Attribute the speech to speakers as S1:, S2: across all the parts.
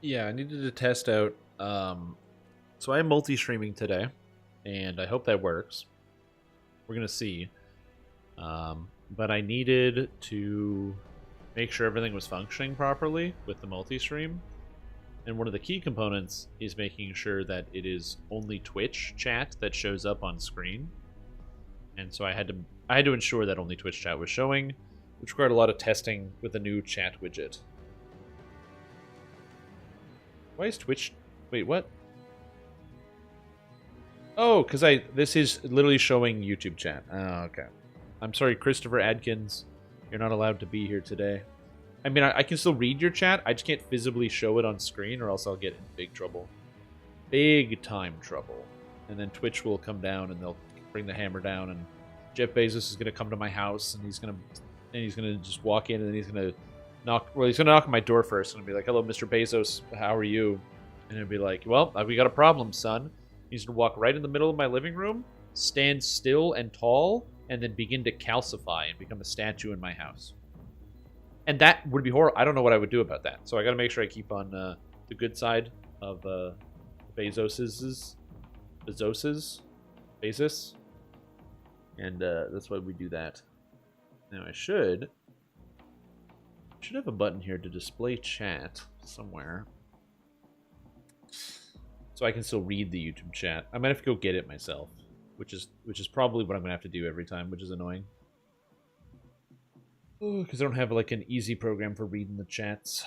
S1: Yeah, I needed to test out. So I am multi-streaming today, and I hope that works. We're gonna see. But I needed to make sure everything was functioning properly with the multi-stream. And one of the key components is making sure that it is only Twitch chat that shows up on screen. And so I had to ensure that only Twitch chat was showing, which required a lot of testing with a new chat widget. Why is Twitch? Wait, what? Oh, because this is literally showing YouTube chat. Oh, okay. I'm sorry, Christopher Adkins. You're not allowed to be here today. I mean, I can still read your chat. I just can't visibly show it on screen, or else I'll get in big trouble. Big time trouble. And then Twitch will come down, and they'll bring the hammer down, and Jeff Bezos is gonna come to my house, and he's gonna just walk in, and then he's gonna knock. Well, he's gonna knock on my door first, and be like, "Hello, Mr. Bezos. How are you?" And he'll be like, "Well, we got a problem, son." He's gonna walk right in the middle of my living room, stand still and tall, and then begin to calcify and become a statue in my house. And that would be horrible. I don't know what I would do about that. So I got to make sure I keep on the good side of Bezos. And that's why we do that. Now I should have a button here to display chat somewhere, so I can still read the YouTube chat. I might have to go get it myself, which is probably what I'm gonna have to do every time, which is annoying. Because I don't have like an easy program for reading the chats.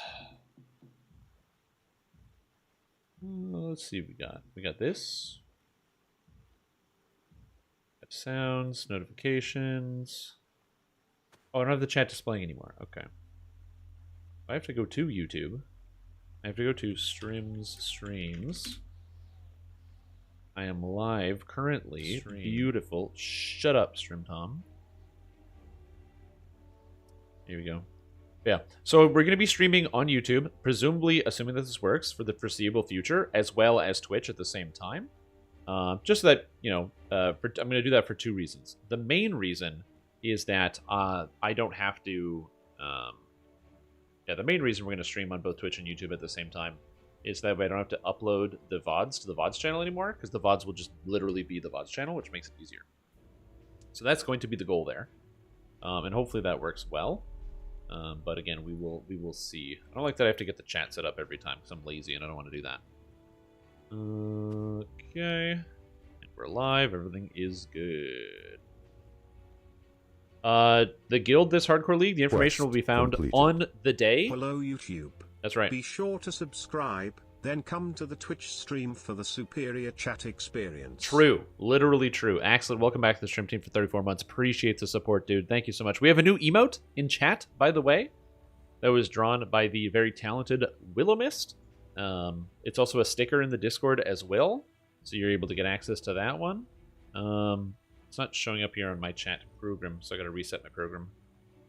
S1: Let's see what we got. We got this. Got sounds, notifications. Oh, I don't have the chat displaying anymore. Okay. I have to go to YouTube. I have to go to streams. I am live currently. Stream. Beautiful. Shut up, Stream Tom. Here we go. Yeah. So we're going to be streaming on YouTube, presumably, assuming that this works, for the foreseeable future, as well as Twitch at the same time. Just so that, you know, I'm going to do that for two reasons. The main reason is that I don't have to... the main reason we're going to stream on both Twitch and YouTube at the same time is that way I don't have to upload the VODs to the VODs channel anymore, because the VODs will just literally be the VODs channel, which makes it easier. So that's going to be the goal there. And hopefully that works well. But again, we will see. I don't like that I have to get the chat set up every time because I'm lazy and I don't want to do that. Okay. And we're live. Everything is good. The guild, this hardcore league, the information will be found on the day.
S2: Hello, YouTube.
S1: That's right.
S2: Be sure to subscribe, then come to the Twitch stream for the superior chat experience.
S1: True. Literally true. Excellent. Welcome back to the stream team for 34 months. Appreciate the support, dude. Thank you so much. We have a new emote in chat, by the way, that was drawn by the very talented Willowmist. It's also a sticker in the Discord as well, so you're able to get access to that one. It's not showing up here on my chat program, so I got to reset my program.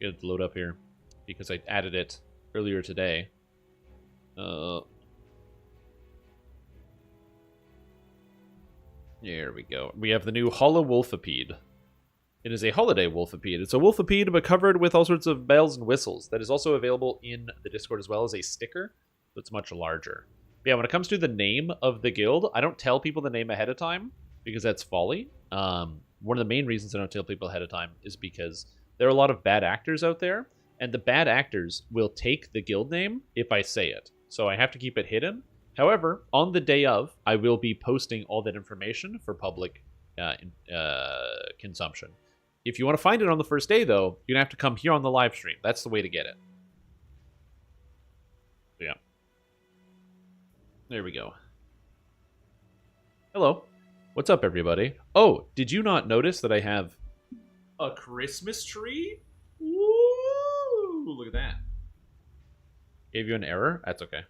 S1: Get it to load up here because I added it earlier today. There we go. We have the new Holowolfipede. It is a holiday Wolfipede. It's a Wolfipede, but covered with all sorts of bells and whistles. That is also available in the Discord as well as a sticker, so it's much larger. But yeah, when it comes to the name of the guild, I don't tell people the name ahead of time, because that's folly. One of the main reasons I don't tell people ahead of time is because there are a lot of bad actors out there, and the bad actors will take the guild name if I say it. So I have to keep it hidden. However, on the day of, I will be posting all that information for public consumption. If you want to find it on the first day, though, you're going to have to come here on the live stream. That's the way to get it. So, yeah. There we go. Hello. What's up, everybody? Oh, did you not notice that I have a Christmas tree? Woo! Look at that. Gave you an error? That's okay.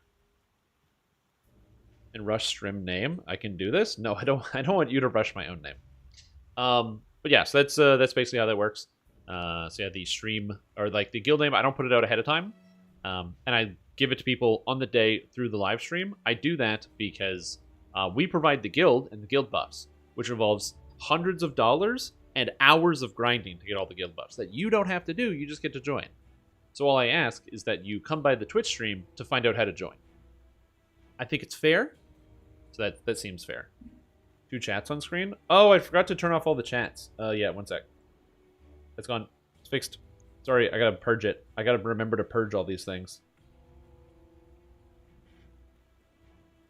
S1: And rush stream name. I can do this? No, I don't want you to rush my own name. But yeah, so that's basically how that works. So yeah, the stream or like the guild name, I don't put it out ahead of time. And I give it to people on the day through the live stream. I do that because we provide the guild and the guild buffs, which involves hundreds of dollars and hours of grinding to get all the guild buffs that you don't have to do. You just get to join. So all I ask is that you come by the Twitch stream to find out how to join. I think it's fair. So that seems fair. 2 chats on screen. Oh, I forgot to turn off all the chats. Yeah, one sec. It's gone. It's fixed. Sorry, I gotta purge it. I gotta remember to purge all these things.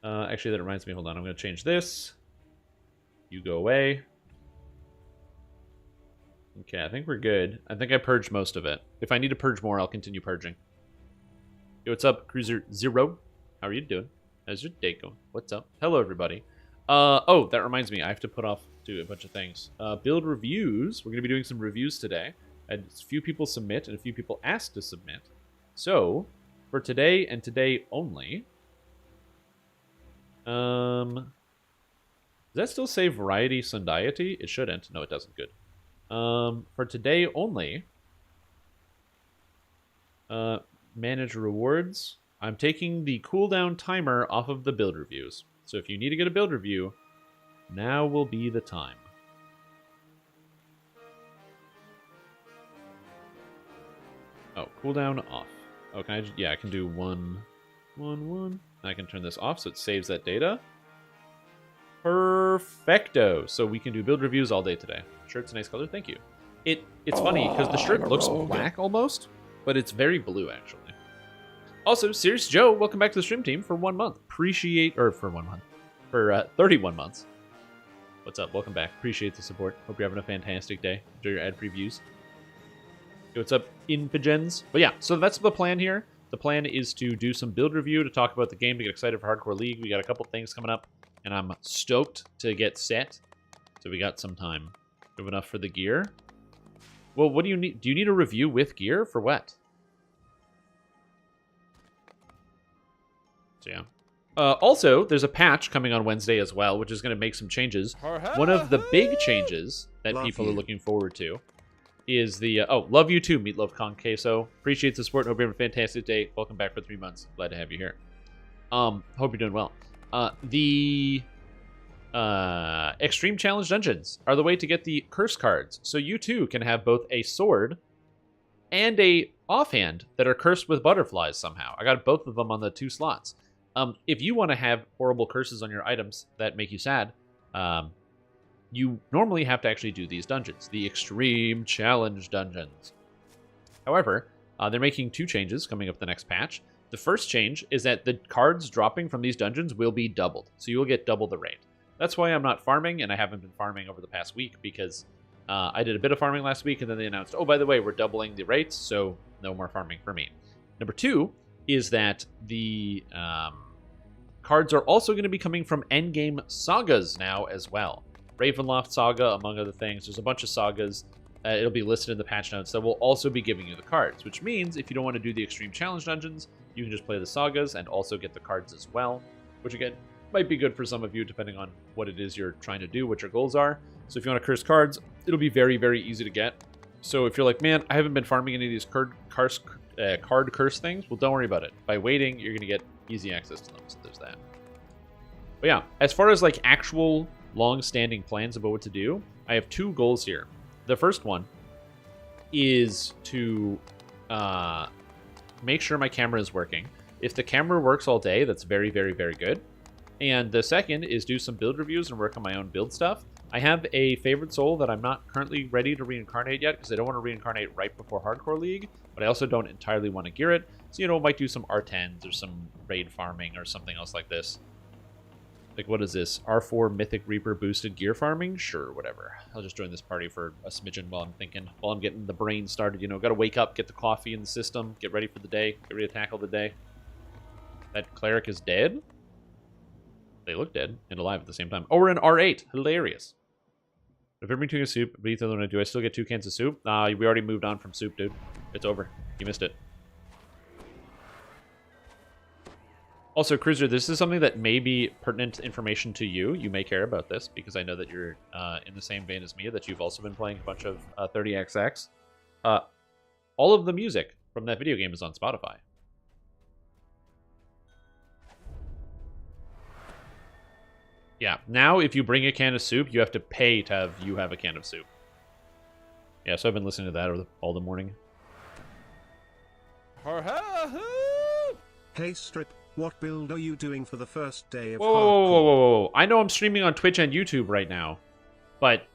S1: Actually, that reminds me. Hold on. I'm gonna change this. You go away. Okay, I think we're good. I think I purged most of it. If I need to purge more, I'll continue purging. Yo, what's up, Cruiser Zero? How are you doing? How's your day going? What's up? Hello, everybody. Oh, that reminds me. I have to put off to a bunch of things. Build reviews. We're going to be doing some reviews today. And a few people submit and a few people ask to submit. So, for today and today only... does that still say Variety Sundiety? It shouldn't. No, it doesn't. Good. For today only... manage rewards. I'm taking the cooldown timer off of the build reviews. So if you need to get a build review, now will be the time. Oh, cooldown off. Oh, can I? Yeah, I can do 1, 1, 1. I can turn this off so it saves that data. Perfecto. So we can do build reviews all day today. Shirt's a nice color. Thank you. It's funny because the shirt looks black almost, but it's very blue actually. Also, Serious Joe, welcome back to the stream team for 1 month. For 1 month. For 31 months. What's up? Welcome back. Appreciate the support. Hope you're having a fantastic day. Enjoy your ad previews. Yo, what's up, Infigens? But yeah, so that's the plan here. The plan is to do some build review, to talk about the game, to get excited for Hardcore League. We got a couple things coming up, and I'm stoked to get set. So we got some time. We have enough for the gear. Well, what do you need? Do you need a review with gear for what? So yeah. Also, there's a patch coming on Wednesday as well, which is going to make some changes. One of the big changes that people are looking forward to is the... oh, love you too, Meatloaf Con Queso. Appreciate the support. Hope you're having a fantastic day. Welcome back for 3 months. Glad to have you here. Hope you're doing well. The Extreme Challenge Dungeons are the way to get the curse cards. So you too can have both a sword and a offhand that are cursed with butterflies somehow. I got both of them on the 2 slots. If you want to have horrible curses on your items that make you sad, you normally have to actually do these dungeons, the Extreme Challenge Dungeons. However, they're making 2 changes coming up the next patch. The first change is that the cards dropping from these dungeons will be doubled, so you'll get double the rate. That's why I'm not farming, and I haven't been farming over the past week, because I did a bit of farming last week, and then they announced, oh, by the way, we're doubling the rates, so no more farming for me. Number 2 is that the cards are also going to be coming from endgame sagas now as well. Ravenloft Saga, among other things. There's a bunch of sagas. It'll be listed in the patch notes that will also be giving you the cards, which means if you don't want to do the Extreme Challenge Dungeons, you can just play the sagas and also get the cards as well, which again, might be good for some of you depending on what it is you're trying to do, what your goals are. So if you want to curse cards, it'll be very, very easy to get. So if you're like, man, I haven't been farming any of these card curse things, well, don't worry about it. By waiting, you're going to get easy access to them, so there's that. But yeah, as far as like actual long-standing plans about what to do, I have 2 goals here. The first one is to make sure my camera is working. If the camera works all day, that's very, very, very good. And the second is do some build reviews and work on my own build stuff. I have a favorite soul that I'm not currently ready to reincarnate yet because I don't want to reincarnate right before Hardcore League, but I also don't entirely want to gear it. So, you know, I might do some R10s or some raid farming or something else like this. Like, what is this? R4 Mythic Reaper boosted gear farming? Sure, whatever. I'll just join this party for a smidgen while I'm thinking, while I'm getting the brain started. You know, gotta wake up, get the coffee in the system, get ready for the day, get ready to tackle the day. That cleric is dead? They look dead and alive at the same time. Oh, we're in R8. Hilarious. If I'm doing a soup, what do I still get 2 cans of soup? We already moved on from soup, dude. It's over. You missed it. Also, Cruiser, this is something that may be pertinent information to you. You may care about this, because I know that you're in the same vein as me, that you've also been playing a bunch of 30XX. All of the music from that video game is on Spotify. Yeah, now if you bring a can of soup, you have to pay to have you have a can of soup. Yeah, so I've been listening to that all the morning.
S2: Hey Strip, What build are you doing for the first day of
S1: Whoa, whoa,
S2: hardcore?
S1: whoa, whoa, whoa. I know I'm streaming on Twitch and YouTube right now, but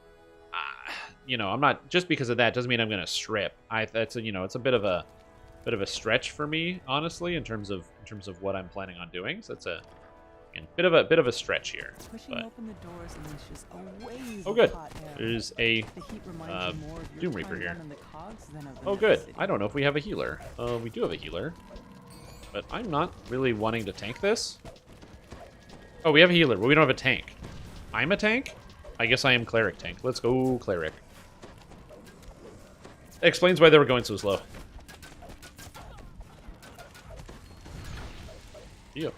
S1: you know, I'm not, just because of that doesn't mean I'm going to strip. That's a, you know, it's a bit of a stretch for me, honestly, in terms of what I'm planning on doing. So it's a bit of a stretch here.
S3: Pushing
S1: But
S3: open the doors unleashes a wave
S1: oh,
S3: of
S1: good.
S3: hot air.
S1: There's a
S3: The heat reminds you more of your
S1: Doom Reaper
S3: time
S1: here.
S3: down in the cogs than of the
S1: oh, good.
S3: necessity.
S1: I don't know if we have a healer. We do have a healer, but I'm not really wanting to tank this. Oh, we have a healer, but we don't have a tank. I'm a tank? I guess I am cleric tank. Let's go cleric. Explains why they were going so slow. Yep.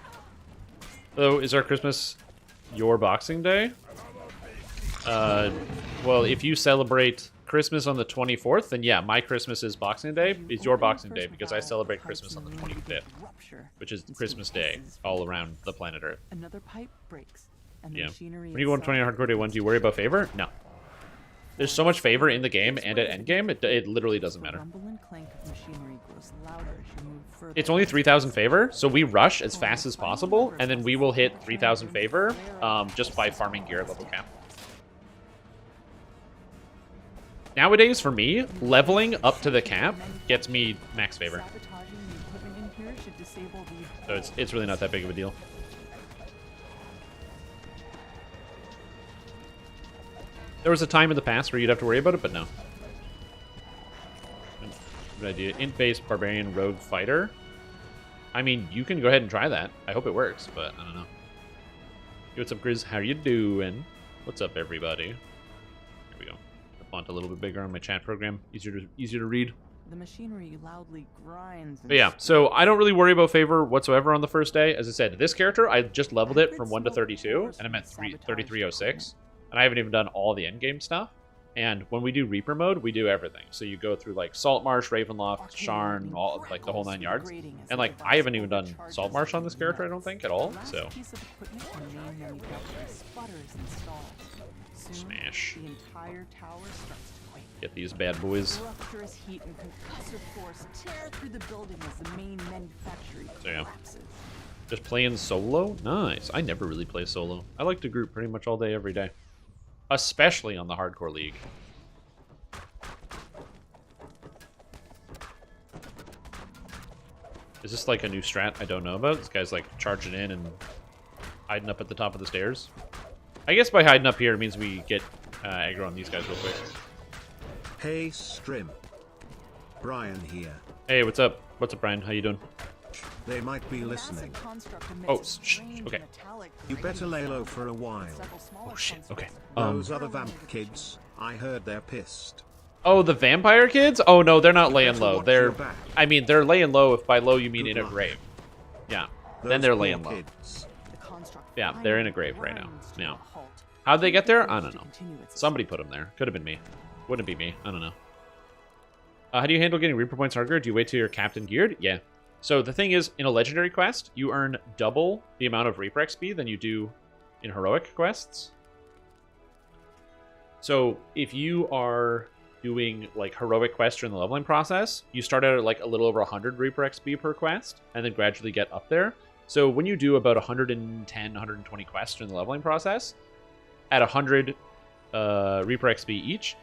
S1: So, is our Christmas your Boxing Day? Well, if you celebrate Christmas on the 24th, then yeah, my Christmas is Boxing Day. It's your Boxing Day because I celebrate Christmas on the 25th, which is Christmas Day all around the planet Earth.
S3: Another pipe breaks, and the
S1: Yeah.
S3: machinery
S1: When you go on 20 hardcore day 1, do you worry about favor? No. There's so much favor in the game and at endgame, it literally doesn't matter.
S3: rumble and clank of machinery grows louder as you move further.
S1: It's only 3,000 favor, so we rush as fast as possible, and then we will hit 3,000 favor just by farming gear at level cap. Nowadays, for me, leveling up to the cap gets me max favor.
S3: Sabotaging the equipment in here should disable these
S1: So it's really not that big of a deal. There was a time in the past where you'd have to worry about it, but no. Good idea. Int-based barbarian rogue fighter. I mean, you can go ahead and try that. I hope it works, but I don't know. Hey, what's up, Grizz? How you doing? What's up, everybody? Here we go. The font a little bit bigger on my chat program. Easier to read.
S3: the machinery loudly grinds.
S1: But yeah, so I don't really worry about favor whatsoever on the first day. As I said, this character, I just leveled it from 1 to 32, and I'm at 3306. And I haven't even done all the endgame stuff. And when we do Reaper mode, we do everything. So you go through like Saltmarsh, Ravenloft, Sharn, all like the whole 9 yards. And like I haven't even done Saltmarsh on this character, I don't think, at all. So smash.
S3: The entire tower starts to quake.
S1: Get these bad boys.
S3: Rupturous heat and concussive force tear through the building as the main manufacturing
S1: So yeah.
S3: collapses.
S1: Just playing solo? Nice. I never really play solo. I like to group pretty much all day, every day. Especially on the Hardcore League. Is this like a new strat I don't know about? This guy's like charging in and hiding up at the top of the stairs. I guess by hiding up here it means we get aggro on these guys real quick.
S2: Hey Strim. Brian here.
S1: Hey, what's up? What's up, Brian? How you doing?
S2: They might be listening.
S1: Oh, okay.
S2: You better lay low for a while.
S1: Oh shit, okay.
S2: Those other vamp kids, I heard they're pissed.
S1: Oh, the vampire kids? Oh no, they're not laying
S2: better
S1: low.
S2: watch
S1: They're,
S2: your back.
S1: I mean, they're laying low if by low you mean
S2: Good
S1: in a
S2: luck.
S1: grave. Yeah,
S2: Those
S1: then they're
S2: poor
S1: laying low.
S2: kids.
S1: Yeah, they're in a grave right now. Now, how'd they get there? I don't know. Somebody put them there. Could have been me. Wouldn't be me. I don't know. How do you handle getting Reaper points hardcore? Do you wait till you're captain geared? Yeah. So the thing is, in a legendary quest, you earn double the amount of Reaper XP than you do in heroic quests. So if you are doing like heroic quests during the leveling process, you start out at like a little over 100 Reaper XP per quest, and then gradually get up there. So when you do about 110, 120 quests during the leveling process, at 100 Reaper XP each,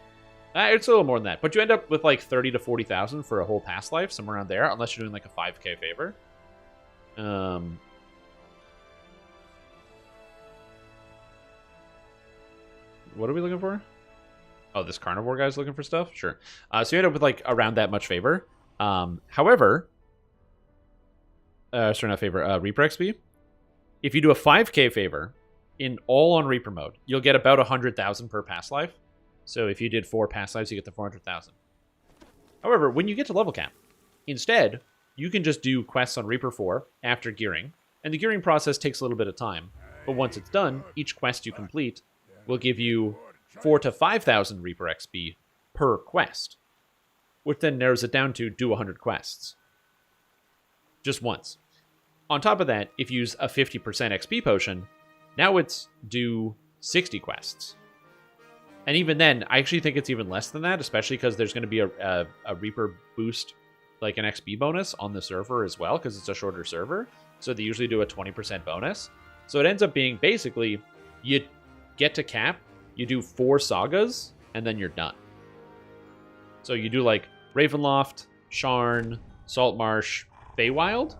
S1: it's a little more than that, but you end up with like 30 to 40,000 for a whole past life, somewhere around there, unless you're doing like a 5k favor. What are we looking for? Oh, this carnivore guy's looking for stuff? Sure. So you end up with like around that much favor. However, sorry, not favor, Reaper XP. If you do a 5k favor in all on Reaper mode, you'll get about 100,000 per past life. So if you did 4 past lives, you get the 400,000. However, when you get to level cap, instead, you can just do quests on Reaper 4 after gearing, and the gearing process takes a little bit of time. But once it's done, each quest you complete will give you 4,000 to 5,000 Reaper XP per quest, which then narrows it down to do 100 quests. Just once. On top of that, if you use a 50% XP potion, now it's do 60 quests. And even then, I actually think it's even less than that, especially because there's going to be a Reaper boost like an XP bonus on the server as well, because it's a shorter server. So they usually do a 20% bonus. So it ends up being basically you get to cap, you do 4 sagas, and then you're done. So you do like Ravenloft, Sharn, Saltmarsh, Feywild,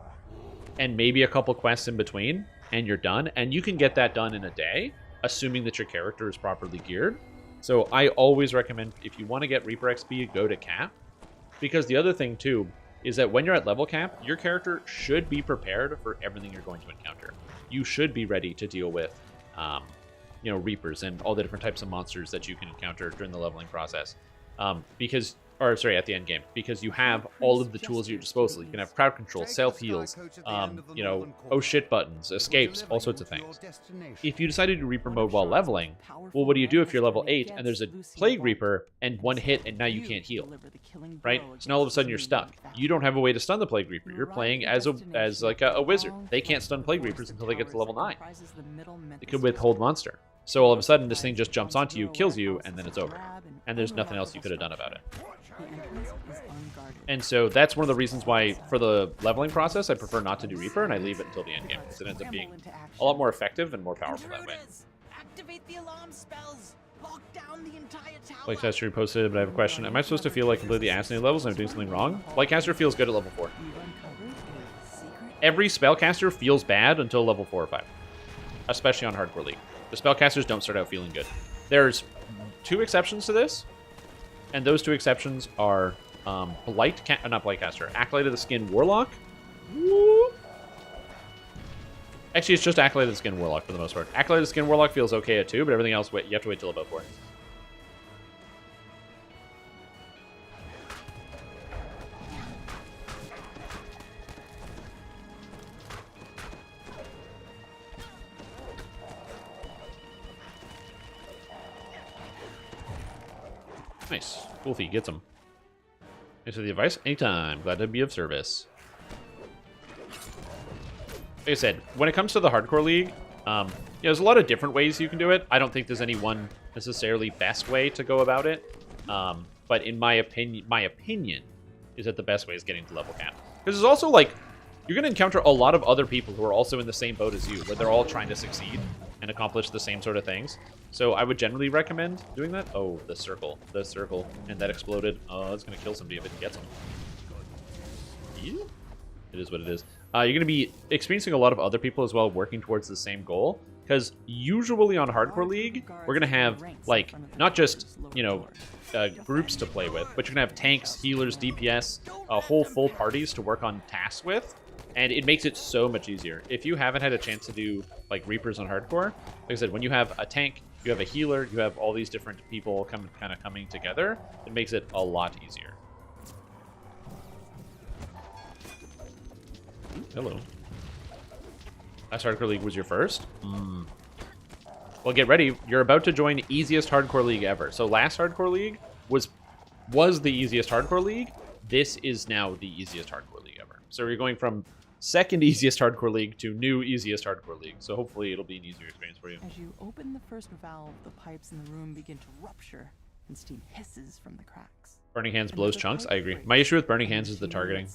S1: and maybe a couple quests in between, and you're done. And you can get that done in a day, assuming that your character is properly geared. So I always recommend, if you want to get Reaper XP, go to cap. Because the other thing too is that when you're at level cap, your character should be prepared for everything you're going to encounter. You should be ready to deal with, you know, Reapers and all the different types of monsters that you can encounter during the leveling process. At the end game, because you have all of the tools at your disposal. You can have crowd control, self heals, you know, oh shit buttons, escapes, all sorts of things. If you decide to do Reaper mode while leveling, well, what do you do if you're level 8 and there's a Plague Reaper and one hit and now you can't heal, right? So now all of a sudden you're stuck. You don't have a way to stun the Plague Reaper. You're playing as a wizard. They can't stun Plague Reapers until they get to level 9. It could withhold monster. So all of a sudden, this thing just jumps onto you, kills you, and then it's over. And there's nothing else you could have done about it. And so that's one of the reasons why, for the leveling process, I prefer not to do Reaper, and I leave it until the end game, because it ends up being a lot more effective and more powerful that way.
S4: Activate the alarm spells. Lock down the entire tower.
S1: Blakecaster reposted, but I have a question. Am I supposed to feel like completely ass in levels and I'm doing something wrong? Blakecaster feels good at level 4. Every spellcaster feels bad until level 4 or 5. Especially on Hardcore League. The spellcasters don't start out feeling good. There's 2 exceptions to this, and those 2 exceptions are Acolyte of the Skin Warlock. Woo! Actually, it's just Acolyte of the Skin Warlock for the most part. Acolyte of the Skin Warlock feels okay at 2, but everything else, you have to wait till about 4. Nice. Wolfie gets him. Thanks for the advice. Anytime. Glad to be of service. Like I said, when it comes to the Hardcore League, there's a lot of different ways you can do it. I don't think there's any one necessarily best way to go about it. But in my opinion is that the best way is getting to level cap. Because there's also, like, you're going to encounter a lot of other people who are also in the same boat as you, where they're all trying to succeed and accomplish the same sort of things. So I would generally recommend doing that. Oh, the circle. And that exploded. Oh, it's going to kill somebody if it gets them. Yeah. It is what it is. You're going to be experiencing a lot of other people as well working towards the same goal. Because usually on Hardcore League, we're going to have, like, not just, you know, groups to play with, but you're going to have tanks, healers, DPS, whole full parties to work on tasks with. And it makes it so much easier. If you haven't had a chance to do, like, Reapers on Hardcore, like I said, when you have a tank, you have a healer, you have all these different people kind of coming together, it makes it a lot easier. Hello. Last Hardcore League was your first? Well, get ready. You're about to join easiest Hardcore League ever. So last Hardcore League was the easiest Hardcore League. This is now the easiest Hardcore League ever. So you're going from second easiest Hardcore League to new easiest Hardcore League. So hopefully it'll be an easier experience for you.
S3: As you open the first valve, the pipes in the room begin to rupture, and steam hisses from the cracks.
S1: Burning Hands blows chunks. I agree. My issue with Burning Hands is the targeting.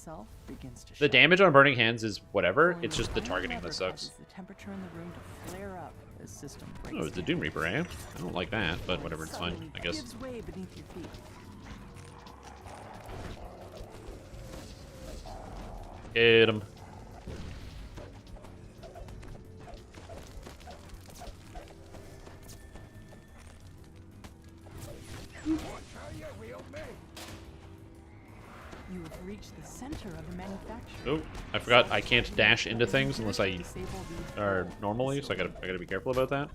S1: The damage on Burning Hands is whatever. It's just the targeting that sucks.
S3: The temperature in the room to flare up as system breaks
S1: Oh, it's the Doom Reaper, eh? I don't like that, but whatever, it's fine, I guess.
S3: gives way beneath your feet.
S1: Get him.
S3: You have reached the center of the manufacturer.
S1: Oh, I forgot I can't dash into things unless I are normally, so I gotta be careful about that.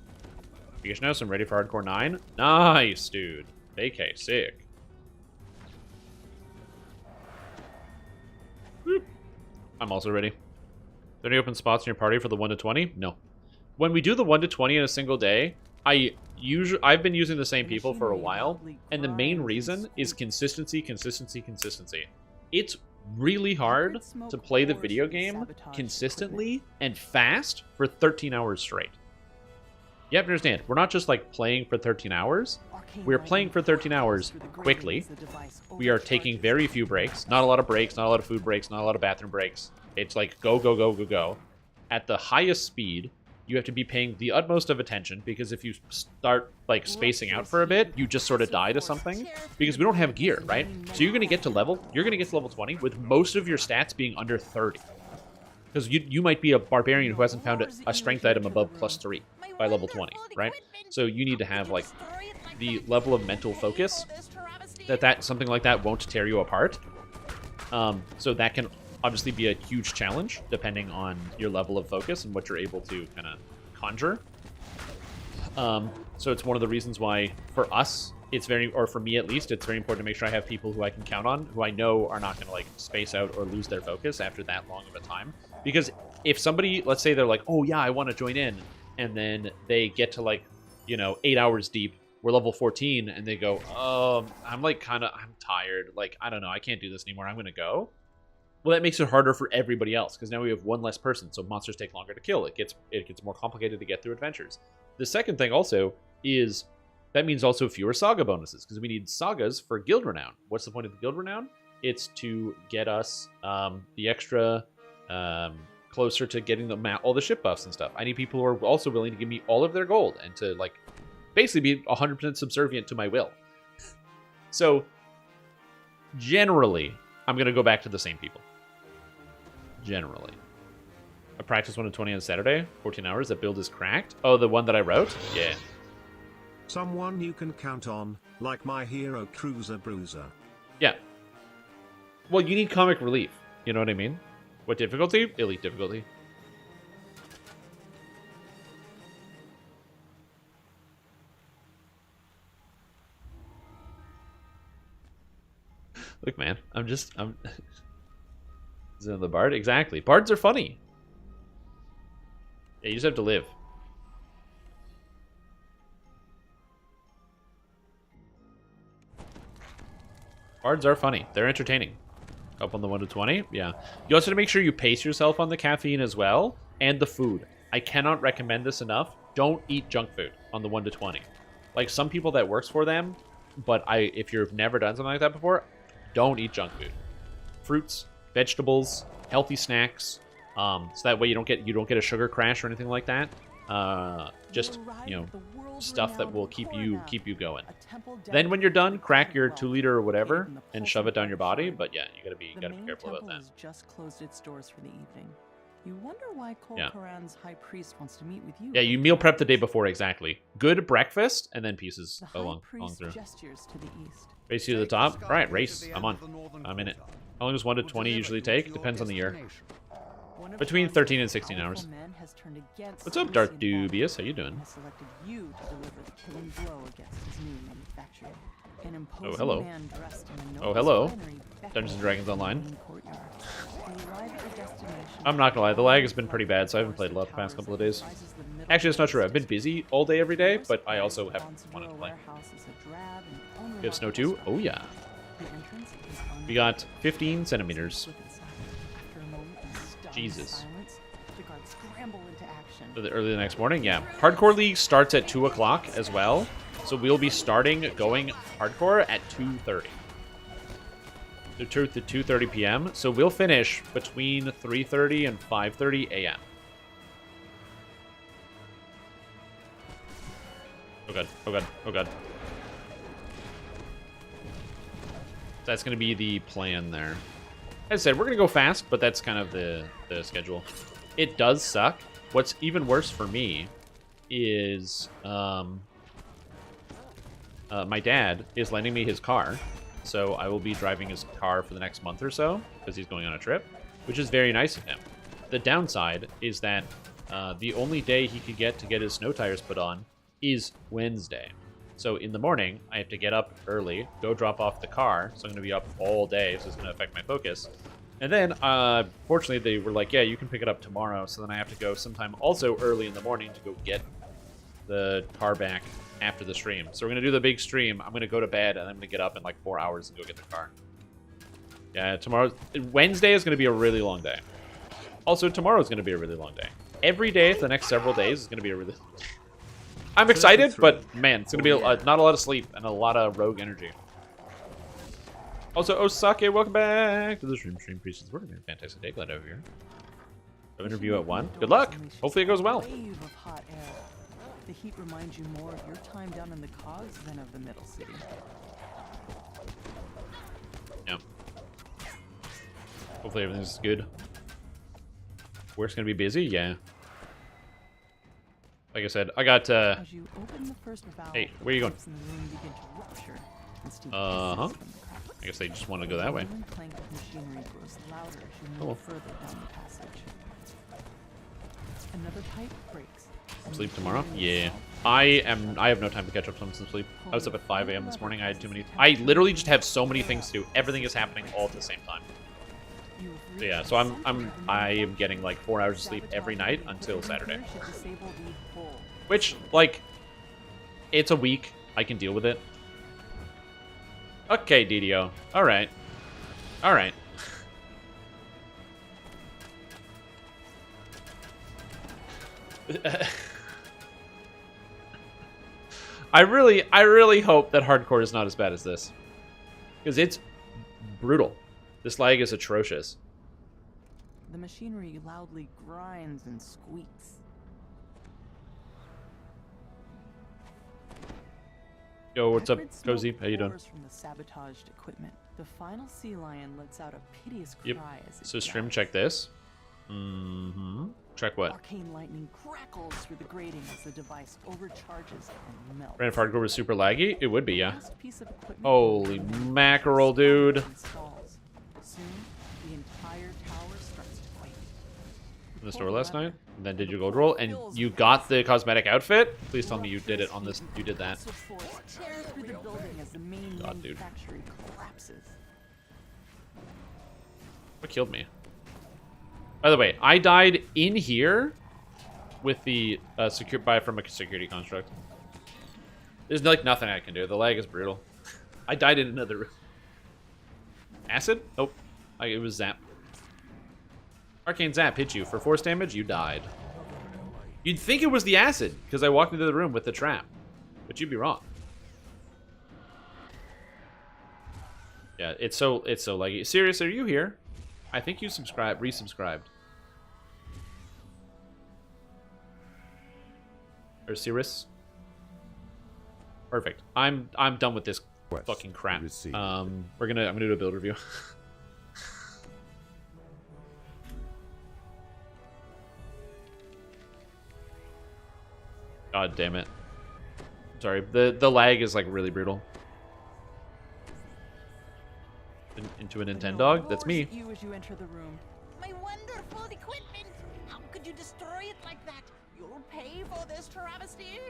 S1: Vigishnos, I'm ready for Hardcore 9. Nice, dude. AK, sick. Whoop. I'm also ready. Are there any open spots in your party for the 1 to 20? No. When we do the 1 to 20 in a single day, I've been using the same people for a while, and the main reason is consistency. It's really hard to play the video game consistently and fast for 13 hours straight. You have to understand, we're not just like playing for 13 hours. we're playing for 13 hours quickly. We are taking very few breaks. Not a lot of breaks, not a lot of food breaks, not a lot of bathroom breaks. It's like go, go, go, go, go. At the highest speed, you have to be paying the utmost of attention, because if you start like spacing out for a bit, you just sort of die to something, because we don't have gear, right? So you're going to get to level 20 with most of your stats being under 30. Because you might be a barbarian who hasn't found a strength item above +3 by level 20, right? So you need to have like the level of mental focus that something like that won't tear you apart. So that can obviously be a huge challenge depending on your level of focus and what you're able to kind of conjure. So it's one of the reasons why for us it's very, or for me at least, it's very important to make sure I have people who I can count on, who I know are not going to like space out or lose their focus after that long of a time. Because if somebody, let's say they're like, oh yeah, I want to join in, and then they get to like, 8 hours deep, we're level 14, and they go, I'm tired, like, I don't know, I can't do this anymore, I'm going to go. Well, that makes it harder for everybody else, because now we have one less person, so monsters take longer to kill. It gets more complicated to get through adventures. The second thing also is that means also fewer saga bonuses, because we need sagas for guild renown. What's the point of the guild renown? It's to get us the extra closer to getting all the ship buffs and stuff. I need people who are also willing to give me all of their gold and to like basically be 100% subservient to my will. So generally, I'm going to go back to the same people. Generally. I practiced 1 to 20 on Saturday, 14 hours. That build is cracked. Oh, the one that I wrote? Yeah.
S2: Someone you can count on, like my hero Cruiser Bruiser.
S1: Yeah. Well, you need comic relief. You know what I mean? What difficulty? Elite difficulty. Look, man, I'm Is it the bard? Exactly. Bards are funny. Yeah, you just have to live. Bards are funny. They're entertaining. Up on the 1 to 20. Yeah. You also have to make sure you pace yourself on the caffeine as well, and the food. I cannot recommend this enough. Don't eat junk food on the 1 to 20. Like, some people that works for them, but if you've never done something like that before, don't eat junk food. Fruits, vegetables, healthy snacks, so that way you don't get a sugar crash or anything like that. Just, stuff that will keep you going. Then when you're done, crack your 2-liter or whatever and shove it down your body. But yeah, you gotta be careful about that.
S3: Just closed its doors for the evening. You wonder why Kol Karan's high priest wants to meet with you.
S1: Yeah, you meal prep the day before, exactly. Good breakfast and then pieces along through.
S3: Gestures to the east.
S1: Race you to the top. All right, race. I'm on. I'm in it. How long does 1 to 20 usually take? Depends on the year. Between 13 and 16 hours. What's up, Dark Dubious? How you doing? Oh, hello. Oh, hello. Dungeons and Dragons Online. I'm not gonna lie, the lag has been pretty bad, so I haven't played a lot the past couple of days. Actually, that's not true. I've been busy all day, every day, but I also haven't wanted to play. We have snow too? Oh, yeah. We got 15 centimeters. Jesus. Early the next morning, yeah. Hardcore League starts at 2 o'clock as well, so we'll be going hardcore at 2:30. The truth to 2:30 p.m. So we'll finish between 3:30 and 5:30 a.m. Oh god! Oh god! Oh god! That's gonna be the plan there. As I said, we're gonna go fast, but that's kind of the schedule. It does suck. What's even worse for me is my dad is lending me his car, so I will be driving his car for the next month or so because he's going on a trip, which is very nice of him. The downside is that the only day he could get to get his snow tires put on is Wednesday. So in the morning, I have to get up early, go drop off the car, so I'm going to be up all day, so it's going to affect my focus. And then, fortunately, they were like, yeah, you can pick it up tomorrow, so then I have to go sometime also early in the morning to go get the car back after the stream. So we're going to do the big stream, I'm going to go to bed, and I'm going to get up in like 4 hours and go get the car. Yeah, Wednesday is going to be a really long day. Also, tomorrow is going to be a really long day. Every day for the next several days is going to be a really long day. I'm excited,
S2: 33.
S1: but man, it's gonna be
S2: Oh, yeah.
S1: not a lot of sleep and a lot of rogue energy. Also, Osake, welcome back to the stream. Stream Priestess. We're having a fantastic day. Glad to have you here. Interview at 1. Good luck. Hopefully it goes well.
S3: Wave of hot air. The heat reminds you more of your time down in the cogs than of the middle city.
S1: Yeah. Hopefully everything's good. Work's gonna be busy? Yeah. Like I said, I got
S3: As you open the first valve,
S1: Hey,
S3: the
S1: where you going?
S3: pipes in the room begin to rupture and steam
S1: Uh-huh.
S3: hisses from the cracks.
S1: I guess they just want to go that way.
S3: The rolling clank of machinery grows louder as you
S1: Cool.
S3: move further down the passage. Another pipe breaks. and
S1: Sleep
S3: the
S1: tomorrow?
S3: building
S1: Yeah.
S3: itself
S1: I have no time to catch up on some sleep. I was up at 5 a.m. this morning. I had too many. I literally just have so many things to do. Everything is happening all at the same time.
S3: You have
S1: So yeah,
S3: reached
S1: so
S3: the center of the
S1: I
S3: network.
S1: am getting like 4 hours of sleep every night until Saturday.
S3: Should disable the whole.
S1: Which, like, it's a week. I can deal with it. Okay, DDO. Alright. Alright. I really hope that hardcore is not as bad as this. Because it's brutal. This lag is atrocious.
S3: The machinery loudly grinds and squeaks.
S1: Yo, what's up,
S3: Acrid smoke
S1: Cozy? How you doing?
S3: pours from the sabotaged equipment. The final sea lion lets out a piteous
S1: Yep.
S3: cry as it
S1: So stream,
S3: dies.
S1: check this. Check what?
S3: Arcane lightning crackles through the grating as the device overcharges and melts.
S1: Brand of Hardcore was super laggy? It would be, yeah.
S3: Last piece of equipment
S1: Holy
S3: will burn
S1: mackerel,
S3: as
S1: dude.
S3: fire installs. Soon, the entire tower starts to quake.
S1: In the store last night. And then did your gold roll, and you got the cosmetic outfit? Please tell me you did it on this. You did that.
S3: Pulse of force tears through the building as the main
S1: God, dude.
S3: manufacturing collapses.
S1: What killed me? By the way, I died in here with the secure buy from a security construct. There's like nothing I can do. The lag is brutal. I died in another room. Acid? Nope. It was zap. Arcane zap hit you for force damage. You died. You'd think it was the acid because I walked into the room with the trap, but you'd be wrong. Yeah, it's so laggy. Sirius, are you here? I think you resubscribed. Or Sirius. Perfect. I'm done with this
S2: Quest
S1: fucking crap.
S2: received.
S1: I'm gonna do a build review. God damn it. Sorry, the lag is like really brutal. Into a Nintendog? That's me.
S3: Roars at you as you enter the room.
S4: My wonderful equipment! How could you destroy it like that? You'll pay for this travesty!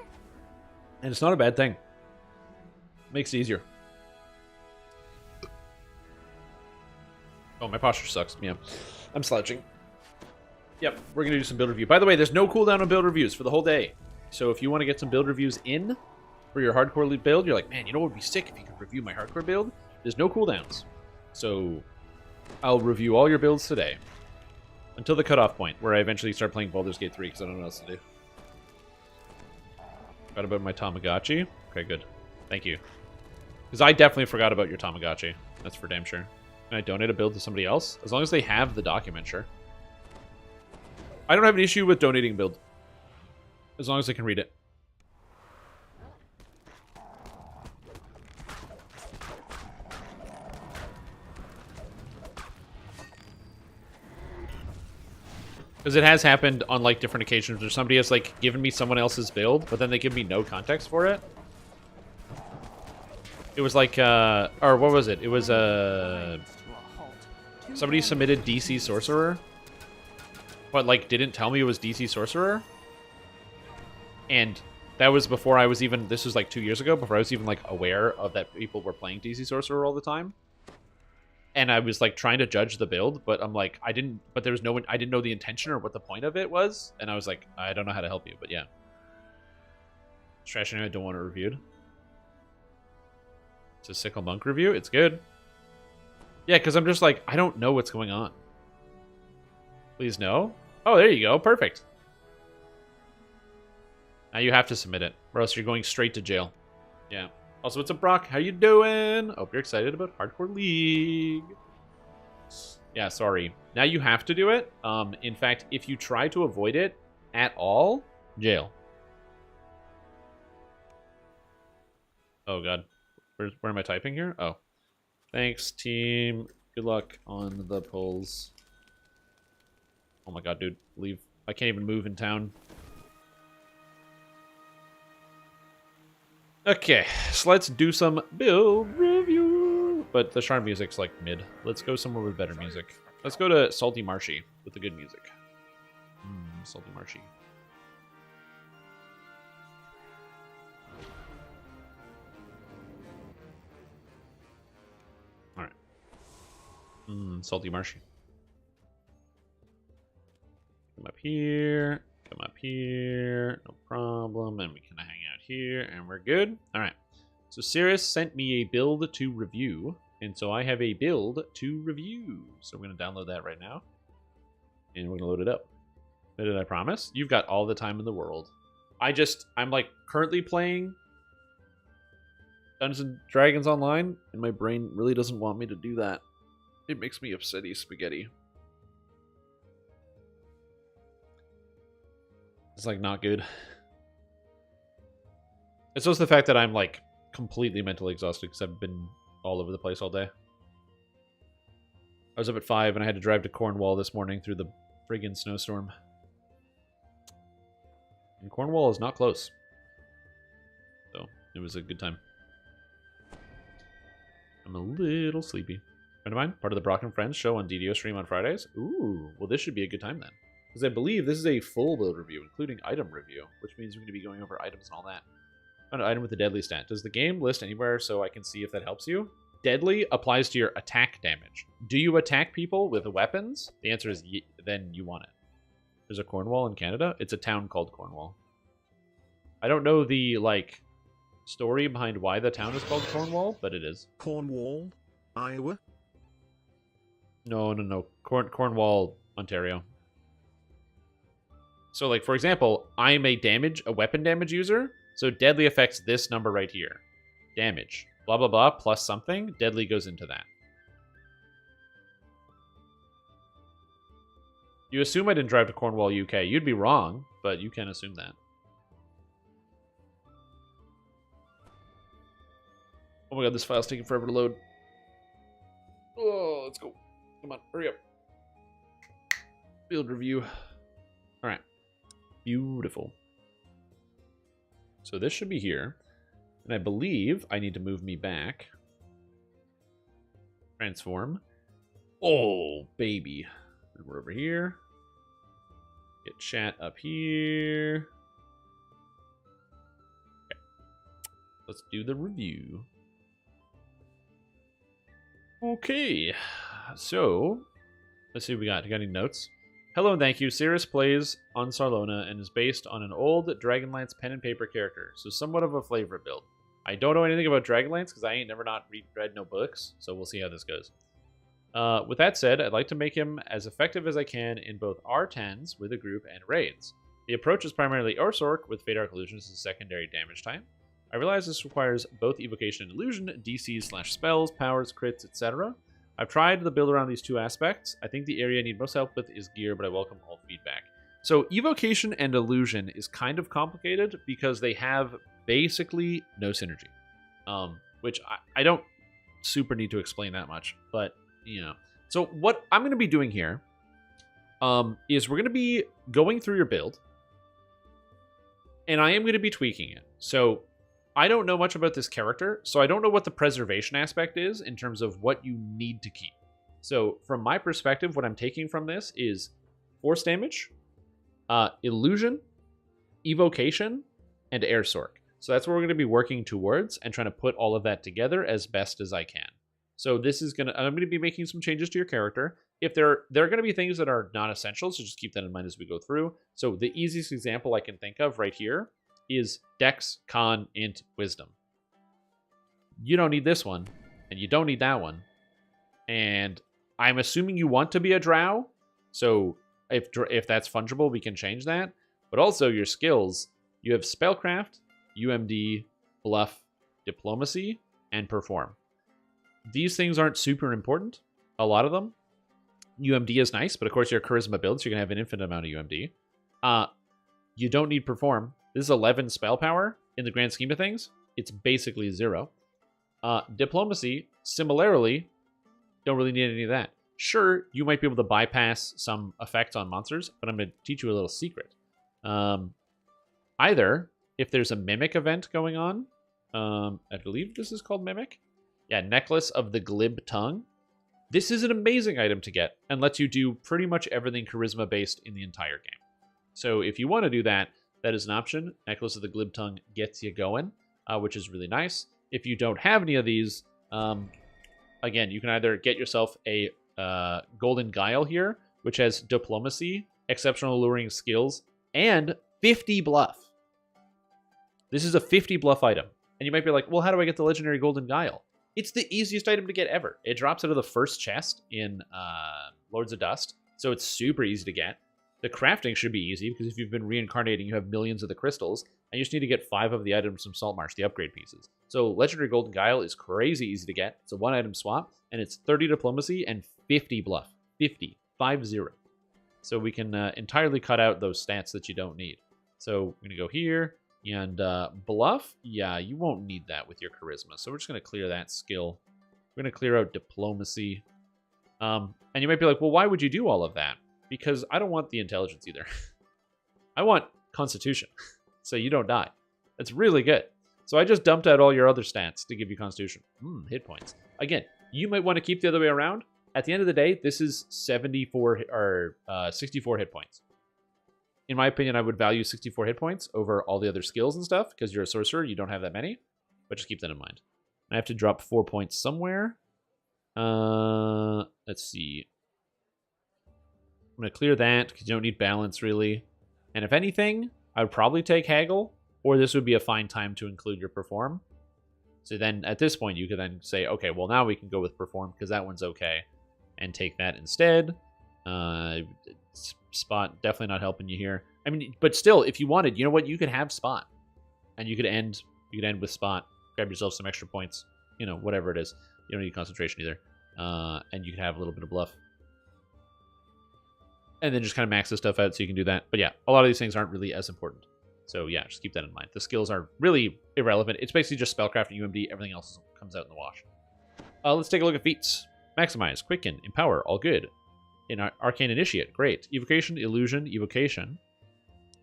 S1: And it's not a bad thing. Makes it easier. Oh, my posture sucks. Yeah. I'm slouching. Yep, we're going to do some build review. By the way, there's no cooldown on build reviews for the whole day. So if you want to get some build reviews in for your hardcore build, you're like, man, you know what would be sick if you could review my hardcore build? There's no cooldowns. So I'll review all your builds today. Until the cutoff point, where I eventually start playing Baldur's Gate 3, because I don't know what else to do. Forgot about my Tamagotchi? Okay, good. Thank you. Because I definitely forgot about your Tamagotchi. That's for damn sure. Can I donate a build to somebody else? As long as they have the document, sure. I don't have an issue with donating a build. As long as I can read it. Because it has happened on like different occasions where somebody has like given me someone else's build, but then they give me no context for it. It was like, or what was it? It was somebody submitted DC Sorcerer, but like didn't tell me it was DC Sorcerer. And that was before I was even, this was like 2 years ago, before I was even like aware of that people were playing DC Sorcerer all the time. And I was like trying to judge the build, but I'm like, I didn't know the intention or what the point of it was. And I was like, I don't know how to help you, but yeah. Trash anime, I don't want it reviewed. It's a Sickle Monk review. It's good. Yeah, because I'm just like, I don't know what's going on. Please no. Oh, there you go. Perfect. Now you have to submit it, or else you're going straight to jail. Yeah. Also, what's up, Brock? How you doing? Hope you're excited about Hardcore League. Yeah, sorry. Now you have to do it. In fact, if you try to avoid it at all, jail. Oh, God. Where am I typing here? Oh. Thanks, team. Good luck on the polls. Oh my god, dude. Leave. I can't even move in town. Okay, so let's do some build review. But the Sharn music's like mid. Let's go somewhere with better music. Let's go to Salty Marshy with the good music. Salty Marshy. Alright. Salty Marshy. Come up here. Come up here. No problem. And we can hang out here. And we're good. Alright. So Cirrus sent me a build to review. And so I have a build to review. So we're going to download that right now. And we're going to load it up. What did I promise? You've got all the time in the world. I'm like currently playing Dungeons and Dragons Online. And my brain really doesn't want me to do that. It makes me upsetty spaghetti. It's like not good. It's also the fact that I'm like completely mentally exhausted because I've been all over the place all day. I was up at 5 and I had to drive to Cornwall this morning through the friggin' snowstorm. And Cornwall is not close. So it was a good time. I'm a little sleepy. Friend of mine, part of the Brock and Friends show on DDO stream on Fridays. Ooh, well this should be a good time then. Because I believe this is a full build review, including item review, which means we're going to be going over items and all that. Found an item with a deadly stat. Does the game list anywhere so I can see if that helps you? Deadly applies to your attack damage. Do you attack people with weapons? The answer is then you want it. There's a Cornwall in Canada. It's a town called Cornwall. I don't know the, like, story behind why the town is called Cornwall, but it is.
S2: Cornwall, Iowa?
S1: No. Cornwall, Ontario. So, like, for example, I'm a weapon damage user, so deadly affects this number right here. Damage. Blah, blah, blah, plus something. Deadly goes into that. You assume I didn't drive to Cornwall, UK. You'd be wrong, but you can assume that. Oh my god, this file's taking forever to load. Oh, let's go. Come on, hurry up. Build review. Alright. Beautiful. So this should be here. And I believe I need to move me back. Transform. Oh, baby. And we're over here. Get chat up here. Okay. Let's do the review. Okay. So, let's see what we got. You got any notes? Hello and thank you. Cirrus plays on Sarlona and is based on an old Dragonlance pen and paper character, so somewhat of a flavor build. I don't know anything about Dragonlance because I ain't never not read no books, so we'll see how this goes. With that said, I'd like to make him as effective as I can in both R10s with a group and raids. The approach is primarily Ursork with Fade Arc Illusions as a secondary damage type. I realize this requires both Evocation and Illusion, DCs/spells, powers, crits, etc. I've tried the build around these two aspects. I think the area I need most help with is gear, but I welcome all feedback. So Evocation and Illusion is kind of complicated because they have basically no synergy. Which I don't super need to explain that much, but, you know. So what I'm going to be doing here is we're going to be going through your build, and I am going to be tweaking it. So I don't know much about this character, so I don't know what the preservation aspect is in terms of what you need to keep. So from my perspective, what I'm taking from this is force damage, illusion, evocation, and Ursork. So that's what we're going to be working towards and trying to put all of that together as best as I can. So this is I'm going to be making some changes to your character. If there are going to be things that are not essential, so just keep that in mind as we go through. So the easiest example I can think of right here is Dex, Con, Int, Wisdom. You don't need this one, and you don't need that one. And I'm assuming you want to be a drow, so if that's fungible, we can change that. But also your skills, You have Spellcraft, UMD, Bluff, Diplomacy, and Perform. These things aren't super important, a lot of them. UMD is nice, but of course you're a Charisma build, so you're going to have an infinite amount of UMD. You don't need Perform. This is 11 spell power. In the grand scheme of things, it's basically 0. Diplomacy, similarly, don't really need any of that. Sure, you might be able to bypass some effects on monsters, but I'm going to teach you a little secret. Either, if there's a Mimic event going on, I believe this is called Mimic. Yeah, Necklace of the Glib Tongue. This is an amazing item to get and lets you do pretty much everything Charisma-based in the entire game. So if you want to do that, that is an option. Necklace of the Glib Tongue gets you going, which is really nice. If you don't have any of these, again, you can either get yourself a Golden Guile here, which has Diplomacy, Exceptional Alluring Skills, and 50 Bluff. This is a 50 Bluff item. And you might be like, well, how do I get the Legendary Golden Guile? It's the easiest item to get ever. It drops out of the first chest in Lords of Dust, so it's super easy to get. The crafting should be easy, because if you've been reincarnating, you have millions of the crystals, and you just need to get 5 of the items from Saltmarsh, the upgrade pieces. So Legendary Golden Guile is crazy easy to get. It's a 1-item swap, and it's 30 Diplomacy and 50 Bluff. 50. 5-0. So we can entirely cut out those stats that you don't need. So we're going to go here. And Bluff, yeah, you won't need that with your Charisma. So we're just going to clear that skill. We're going to clear out Diplomacy. And you might be like, well, why would you do all of that? Because I don't want the Intelligence either. I want Constitution, so you don't die. That's really good. So I just dumped out all your other stats to give you Constitution. Hit points. Again, you might want to keep the other way around. At the end of the day, this is 74 or 64 hit points. In my opinion, I would value 64 hit points over all the other skills and stuff, because you're a sorcerer, you don't have that many. But just keep that in mind. I have to drop 4 points somewhere. Let's see. I'm going to clear that, because you don't need balance, really. And if anything, I would probably take Haggle, or this would be a fine time to include your Perform. So then, at this point, you could then say, okay, well, now we can go with Perform, because that one's okay, and take that instead. Spot definitely not helping you here. I mean, but still, if you wanted, you know what? You could have Spot, and you could end with Spot. Grab yourself some extra points. You know, whatever it is. You don't need concentration either. And you can have a little bit of Bluff, and then just kind of max this stuff out so you can do that. But yeah, a lot of these things aren't really as important. So yeah, just keep that in mind. The skills are really irrelevant. It's basically just Spellcraft and UMD. Everything else comes out in the wash. Let's take a look at feats. Maximize, Quicken, Empower, all good. In Arcane Initiate, great. Evocation, Illusion, Evocation.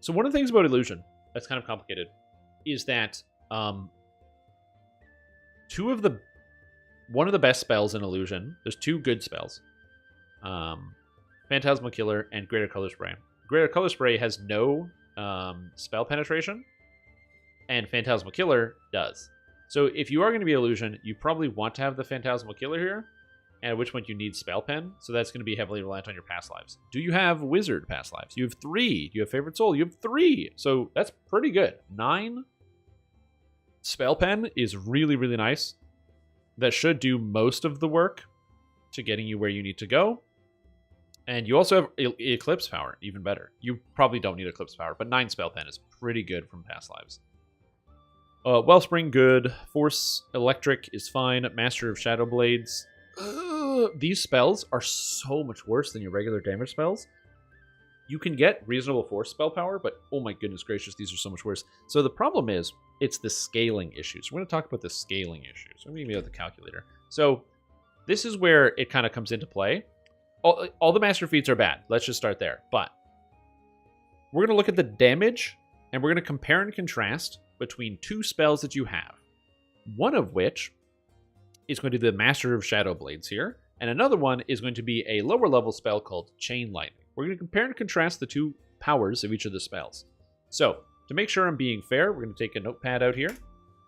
S1: So one of the things about Illusion that's kind of complicated is that one of the best spells in Illusion, there's 2 good spells. Phantasmal Killer and Greater Color Spray. Greater Color Spray has no spell penetration, and Phantasmal Killer does. So if you are going to be Illusion, you probably want to have the Phantasmal Killer here, at which point you need Spell Pen, so that's going to be heavily reliant on your past lives. Do you have Wizard past lives? You have 3. Do you have Favorite Soul? You have 3. So that's pretty good. 9. Spell Pen is really, really nice. That should do most of the work to getting you where you need to go. And you also have Eclipse Power, even better. You probably don't need Eclipse Power, but 9 Spell Pen is pretty good from past lives. Wellspring, good. Force Electric is fine. Master of Shadow Blades. These spells are so much worse than your regular damage spells. You can get reasonable force spell power, but oh my goodness gracious, these are so much worse. So the problem is, it's the scaling issues. We're going to talk about the scaling issues. I'm going to give you the calculator. So this is where it kind of comes into play. All the master feats are bad. Let's just start there. But we're going to look at the damage, and we're going to compare and contrast between 2 spells that you have. One of which is going to be the Master of Shadow Blades here, and another one is going to be a lower level spell called Chain Lightning. We're going to compare and contrast the 2 powers of each of the spells. So, to make sure I'm being fair, we're going to take a notepad out here,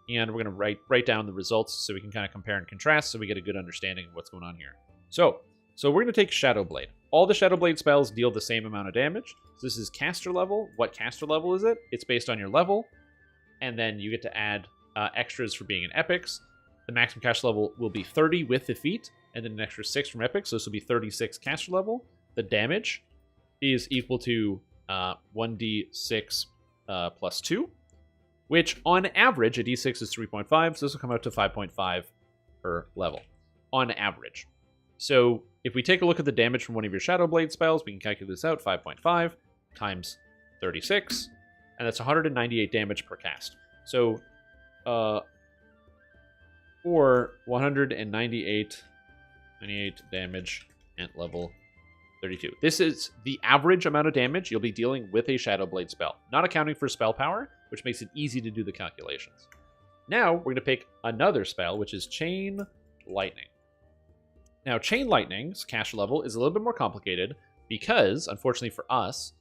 S1: and we're going to write down the results so we can kind of compare and contrast so we get a good understanding of what's going on here. So we're going to take Shadow Blade. All the Shadow Blade spells deal the same amount of damage. So this is caster level. What caster level is it? It's based on your level, and then you get to add extras for being in epics. The maximum caster level will be 30 with the feat, and then an extra 6 from epic, so this will be 36 caster level. The damage is equal to 1d6 plus 2, which on average, a d6 is 3.5, so this will come out to 5.5 per level, on average. So if we take a look at the damage from one of your Shadow Blade spells, we can calculate this out, 5.5 times 36, and that's 198 damage per cast. So, or 198 damage at level 32. This is the average amount of damage you'll be dealing with a Shadow Blade spell, not accounting for spell power, which makes it easy to do the calculations. Now, we're going to pick another spell, which is Chain Lightning. Now, Chain Lightning's cast level is a little bit more complicated because, unfortunately for us,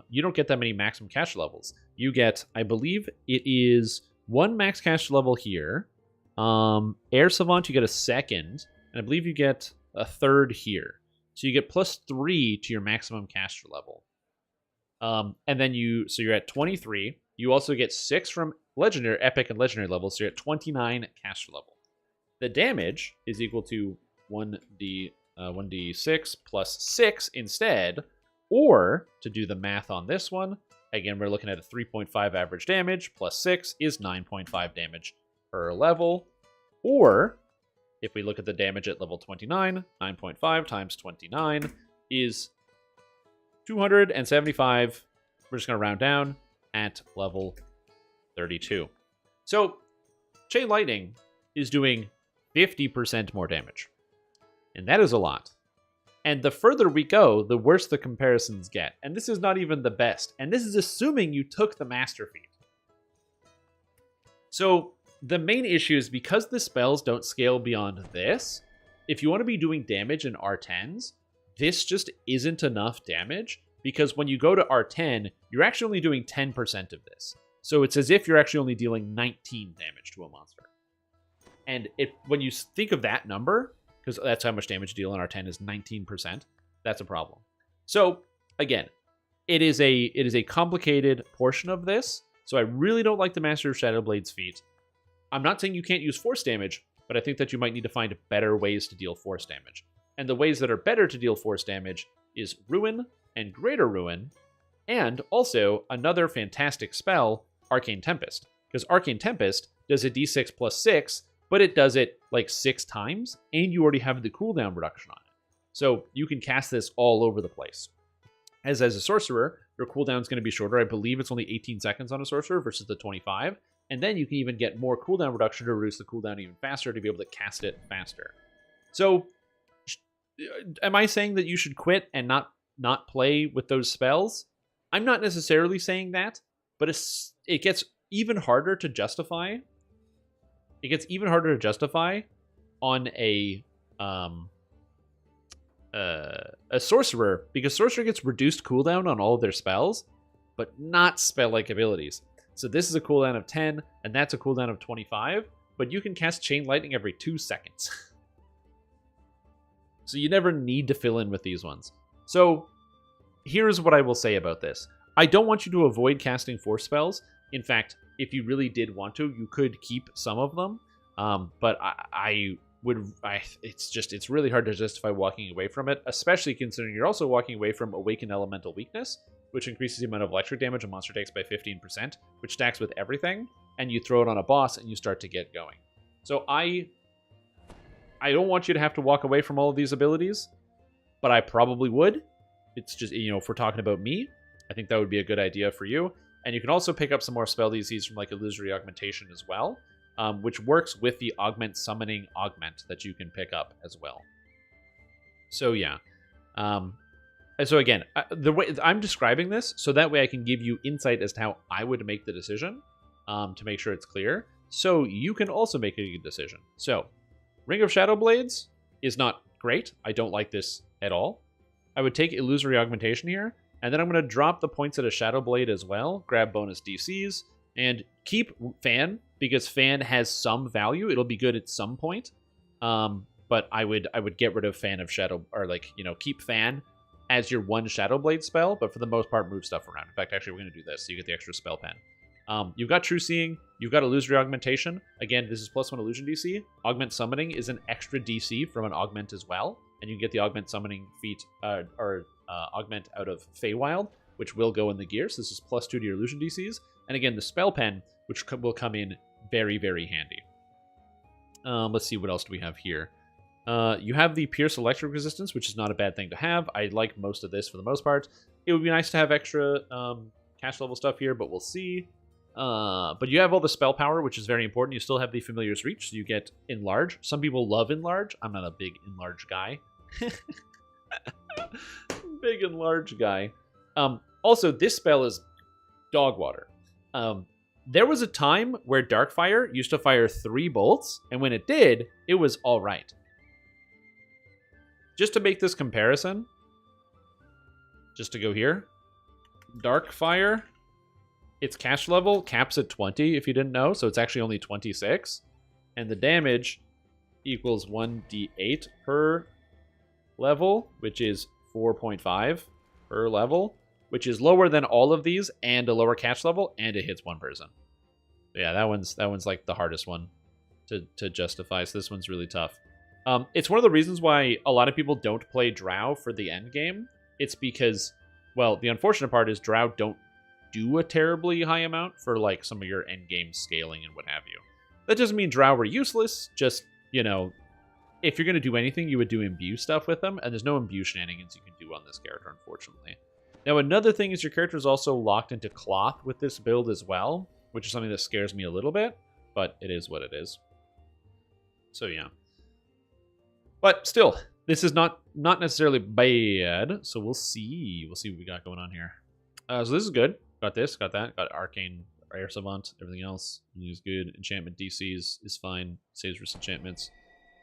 S1: you don't get that many maximum cast levels. You get, I believe it is 1 max cast level here. Air Savant, you get a second, and I believe you get a third here. So you get +3 to your maximum caster level. And then so you're at 23. You also get 6 from legendary, epic, and legendary levels, so you're at 29 caster level. The damage is equal to 1d6 plus 6 instead, or to do the math on this one, again, we're looking at a 3.5 average damage plus 6 is 9.5 damage per level, or if we look at the damage at level 29, 9.5 times 29 is 275. We're just going to round down at level 32. So, Chain Lightning is doing 50% more damage. And that is a lot. And the further we go, the worse the comparisons get. And this is not even the best. And this is assuming you took the Master Feat. So, the main issue is because the spells don't scale beyond this, if you want to be doing damage in R10s, this just isn't enough damage, because when you go to R10, you're actually only doing 10% of this. So it's as if you're actually only dealing 19 damage to a monster. And when you think of that number, because that's how much damage you deal in R10 is 19%, that's a problem. So again, it is a complicated portion of this, so I really don't like the Master of Shadowblade's feat. I'm not saying you can't use force damage, but I think that you might need to find better ways to deal force damage. And the ways that are better to deal force damage is Ruin and Greater Ruin, and also another fantastic spell, Arcane Tempest. Because Arcane Tempest does a d6 plus 6, but it does it like 6 times, and you already have the cooldown reduction on it. So you can cast this all over the place. As a sorcerer, your cooldown is going to be shorter. I believe it's only 18 seconds on a sorcerer versus the 25. And then you can even get more cooldown reduction to reduce the cooldown even faster to be able to cast it faster. So, am I saying that you should quit and not play with those spells? I'm not necessarily saying that, but it gets even harder to justify. It gets even harder to justify on a sorcerer, because sorcerer gets reduced cooldown on all of their spells, but not spell-like abilities. So this is a cooldown of 10, and that's a cooldown of 25, but you can cast Chain Lightning every 2 seconds. So you never need to fill in with these ones. So here's what I will say about this. I don't want you to avoid casting force spells. In fact, if you really did want to, you could keep some of them. But it's really hard to justify walking away from it, especially considering you're also walking away from Awakened Elemental Weakness, which increases the amount of electric damage a monster takes by 15%, which stacks with everything, and you throw it on a boss and you start to get going. So I don't want you to have to walk away from all of these abilities, but I probably would. It's just, if we're talking about me, I think that would be a good idea for you. And you can also pick up some more spell DCs from like Illusory Augmentation as well, which works with the Augment Summoning Augment that you can pick up as well. So yeah. So again, the way I'm describing this, so that way I can give you insight as to how I would make the decision, to make sure it's clear, so you can also make a good decision. So, Ring of Shadow Blades is not great. I don't like this at all. I would take Illusory Augmentation here, and then I'm going to drop the points at a Shadow Blade as well, grab bonus DCs, and keep Fan, because Fan has some value. It'll be good at some point, but I would get rid of Fan of Shadow, or keep Fan as your one Shadow Blade spell, but for the most part, move stuff around. In fact, actually, we're going to do this, so you get the extra spell pen. You've got True Seeing, you've got Illusory Augmentation. Again, this is +1 illusion DC. Augment Summoning is an extra DC from an Augment as well, and you can get the Augment Summoning feat, Augment out of Feywild, which will go in the gear, so this is +2 to your illusion DCs. And again, the spell pen, which will come in very, very handy. Let's see, what else do we have here? You have the Pierce Electric Resistance, which is not a bad thing to have. I like most of this for the most part. It would be nice to have extra cash level stuff here, but we'll see. But you have all the spell power, which is very important. You still have the Familiar's Reach, so you get Enlarge. Some people love Enlarge. I'm not a big Enlarge guy. Big Enlarge guy. Also, this spell is dog water. There was a time where Darkfire used to fire 3 bolts, and when it did, it was all right. Just to make this comparison, just to go here, Darkfire, its cash level caps at 20, if you didn't know, so it's actually only 26, and the damage equals 1d8 per level, which is 4.5 per level, which is lower than all of these, and a lower cash level, and it hits one person. Yeah, that one's like the hardest one to justify, so this one's really tough. It's one of the reasons why a lot of people don't play Drow for the end game. It's because, well, the unfortunate part is Drow don't do a terribly high amount for like some of your end game scaling and what have you. That doesn't mean Drow are useless, just, you know, if you're going to do anything, you would do imbue stuff with them, and there's no imbue shenanigans you can do on this character, unfortunately. Now, another thing is your character is also locked into cloth with this build as well, which is something that scares me a little bit, but it is what it is. So, yeah. But still, this is not necessarily bad, so we'll see. We'll see what we got going on here. So this is good. Got this, got that, got Arcane Air Savant, everything else is good. Enchantment DCs is fine, saves risk enchantments.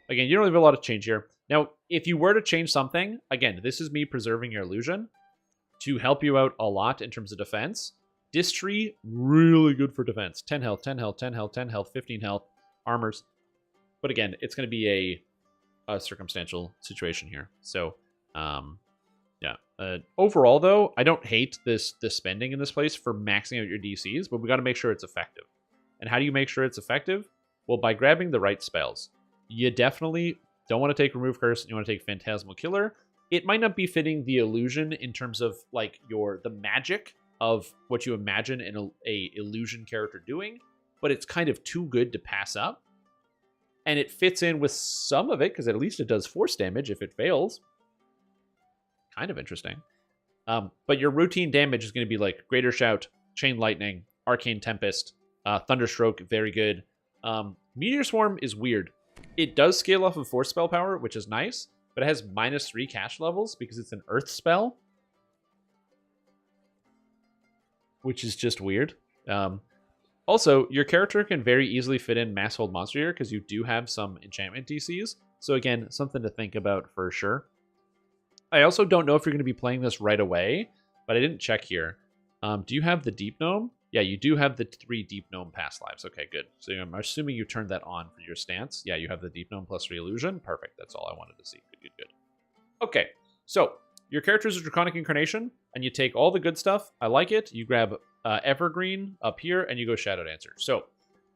S1: Again, you don't have a lot of change here. Now, if you were to change something, again, this is me preserving your illusion to help you out a lot in terms of defense. Distry, really good for defense. 10 health, 10 health, 10 health, 10 health, 15 health, armors. But again, it's going to be a circumstantial situation here. So, yeah. Overall, though, I don't hate the spending in this place for maxing out your DCs, but we got to make sure it's effective. And how do you make sure it's effective? Well, by grabbing the right spells. You definitely don't want to take Remove Curse, and you want to take Phantasmal Killer. It might not be fitting the illusion in terms of like the magic of what you imagine in a illusion character doing, but it's kind of too good to pass up. And it fits in with some of it, because at least it does force damage if it fails. Kind of interesting. But your routine damage is going to be like Greater Shout, Chain Lightning, Arcane Tempest, Thunderstroke, very good. Meteor Swarm is weird. It does scale off of force spell power, which is nice, but it has -3 cash levels because it's an earth spell, which is just weird. Also, your character can very easily fit in Masshold Monster here because you do have some enchantment DCs. So again, something to think about for sure. I also don't know if you're going to be playing this right away, but I didn't check here. Do you have the Deep Gnome? Yeah, you do have the 3 Deep Gnome past lives. Okay, good. So I'm assuming you turned that on for your stance. Yeah, you have the Deep Gnome plus 3 illusion. Perfect. That's all I wanted to see. Good, good, good. Okay, so your character is a Draconic Incarnation, and you take all the good stuff. I like it. You grab Evergreen up here, and you go Shadow Dancer. So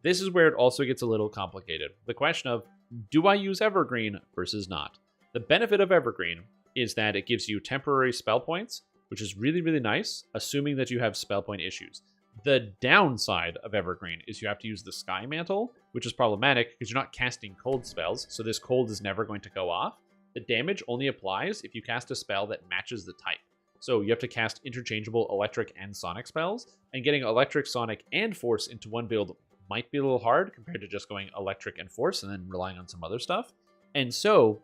S1: this is where it also gets a little complicated. The question of, do I use Evergreen versus not? The benefit of Evergreen is that it gives you temporary spell points, which is really, really nice, assuming that you have spell point issues. The downside of Evergreen is you have to use the Sky Mantle, which is problematic because you're not casting cold spells, so this cold is never going to go off. The damage only applies if you cast a spell that matches the type. So you have to cast interchangeable electric and sonic spells, and getting electric, sonic, and force into one build might be a little hard compared to just going electric and force and then relying on some other stuff. And so,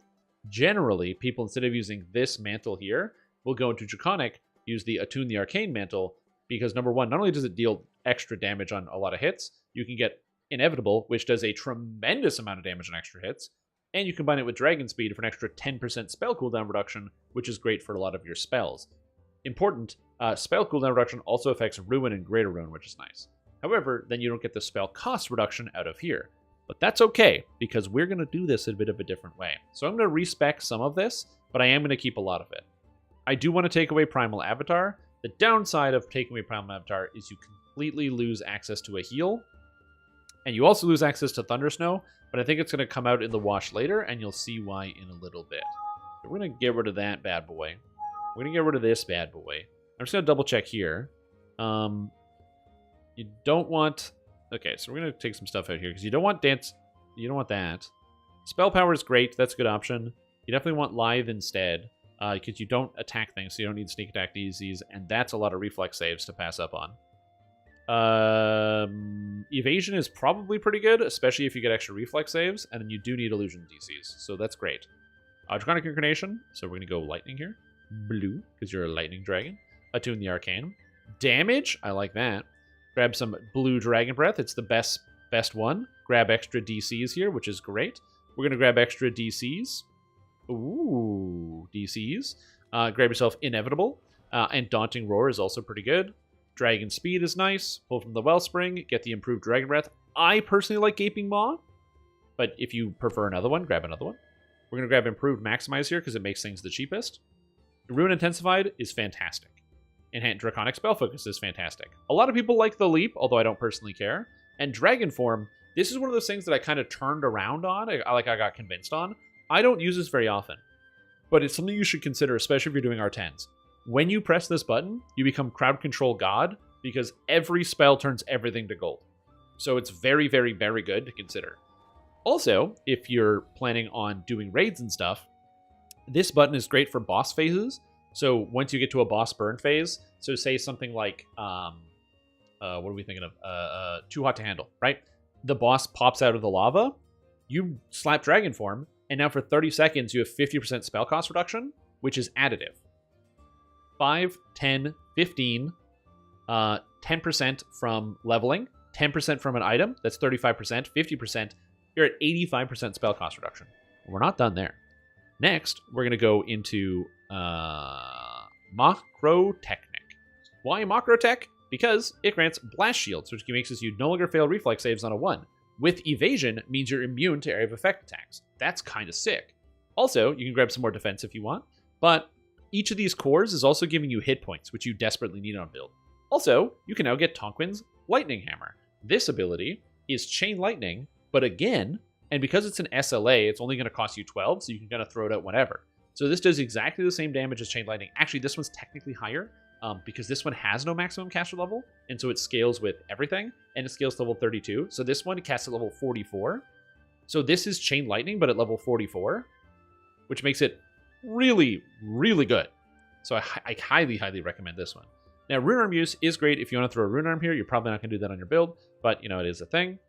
S1: generally, people, instead of using this mantle here, will go into Draconic, use the Attune the Arcane Mantle, because number one, not only does it deal extra damage on a lot of hits, you can get Inevitable, which does a tremendous amount of damage on extra hits, and you combine it with Dragon Speed for an extra 10% spell cooldown reduction, which is great for a lot of your spells. Important, spell cooldown reduction also affects Ruin and Greater Ruin, which is nice. However, then you don't get the spell cost reduction out of here. But that's okay, because we're going to do this in a bit of a different way. So I'm going to respec some of this, but I am going to keep a lot of it. I do want to take away Primal Avatar. The downside of taking away Primal Avatar is you completely lose access to a heal, and you also lose access to Thundersnow, but I think it's going to come out in the wash later, and you'll see why in a little bit. So we're going to get rid of that bad boy. We're going to get rid of this bad boy. I'm just going to double check here. You don't want... Okay, so we're going to take some stuff out here, because you don't want dance... You don't want that. Spell power is great. That's a good option. You definitely want Lithe instead, because you don't attack things, so you don't need sneak attack DCs, and that's a lot of reflex saves to pass up on. Evasion is probably pretty good, especially if you get extra reflex saves, and then you do need illusion DCs, so that's great. Draconic Incarnation, so we're going to go lightning here. Blue, because you're a lightning dragon. Attune the Arcane. Damage, I like that. Grab some blue Dragon Breath, it's the best one. Grab extra DCs here, which is great. We're going to grab extra DCs. Ooh, DCs. Grab yourself Inevitable, and Daunting Roar is also pretty good. Dragon Speed is nice. Pull from the Wellspring, get the improved Dragon Breath. I personally like Gaping Maw, but if you prefer another one, grab another one. We're going to grab Improved Maximize here because it makes things the cheapest. Ruin Intensified is fantastic. Enhanced Draconic Spell Focus is fantastic. A lot of people like the Leap, although I don't personally care. And Dragon Form, this is one of those things that I kind of turned around on, I got convinced on. I don't use this very often, but it's something you should consider, especially if you're doing R10s. When you press this button, you become Crowd Control God, because every spell turns everything to gold. So it's very, very, very good to consider. Also, if you're planning on doing raids and stuff, this button is great for boss phases. So once you get to a boss burn phase, so say something like, what are we thinking of? Too Hot to Handle, right? The boss pops out of the lava, you slap Dragon Form, and now for 30 seconds, you have 50% spell cost reduction, which is additive. 5, 10, 15, 10% from leveling, 10% from an item, that's 35%, 50%, you're at 85% spell cost reduction. We're not done there. Next, we're going to go into Macrotechnic. Why Macrotech? Because it grants Blast Shields, which makes you no longer fail reflex saves on a 1. With Evasion, means you're immune to area of effect attacks. That's kind of sick. Also, you can grab some more defense if you want, but each of these cores is also giving you hit points, which you desperately need on build. Also, you can now get Tonquin's Lightning Hammer. This ability is Chain Lightning, but again, and because it's an SLA, it's only going to cost you 12, so you can kind of throw it out whenever. So this does exactly the same damage as Chain Lightning. Actually, this one's technically higher, because this one has no maximum caster level, and so it scales with everything, and it scales to level 32. So this one casts at level 44. So this is Chain Lightning, but at level 44, which makes it really, really good. So I highly, highly recommend this one. Now, Rune Arm use is great if you want to throw a Rune Arm here. You're probably not going to do that on your build, but, you know, it is a thing.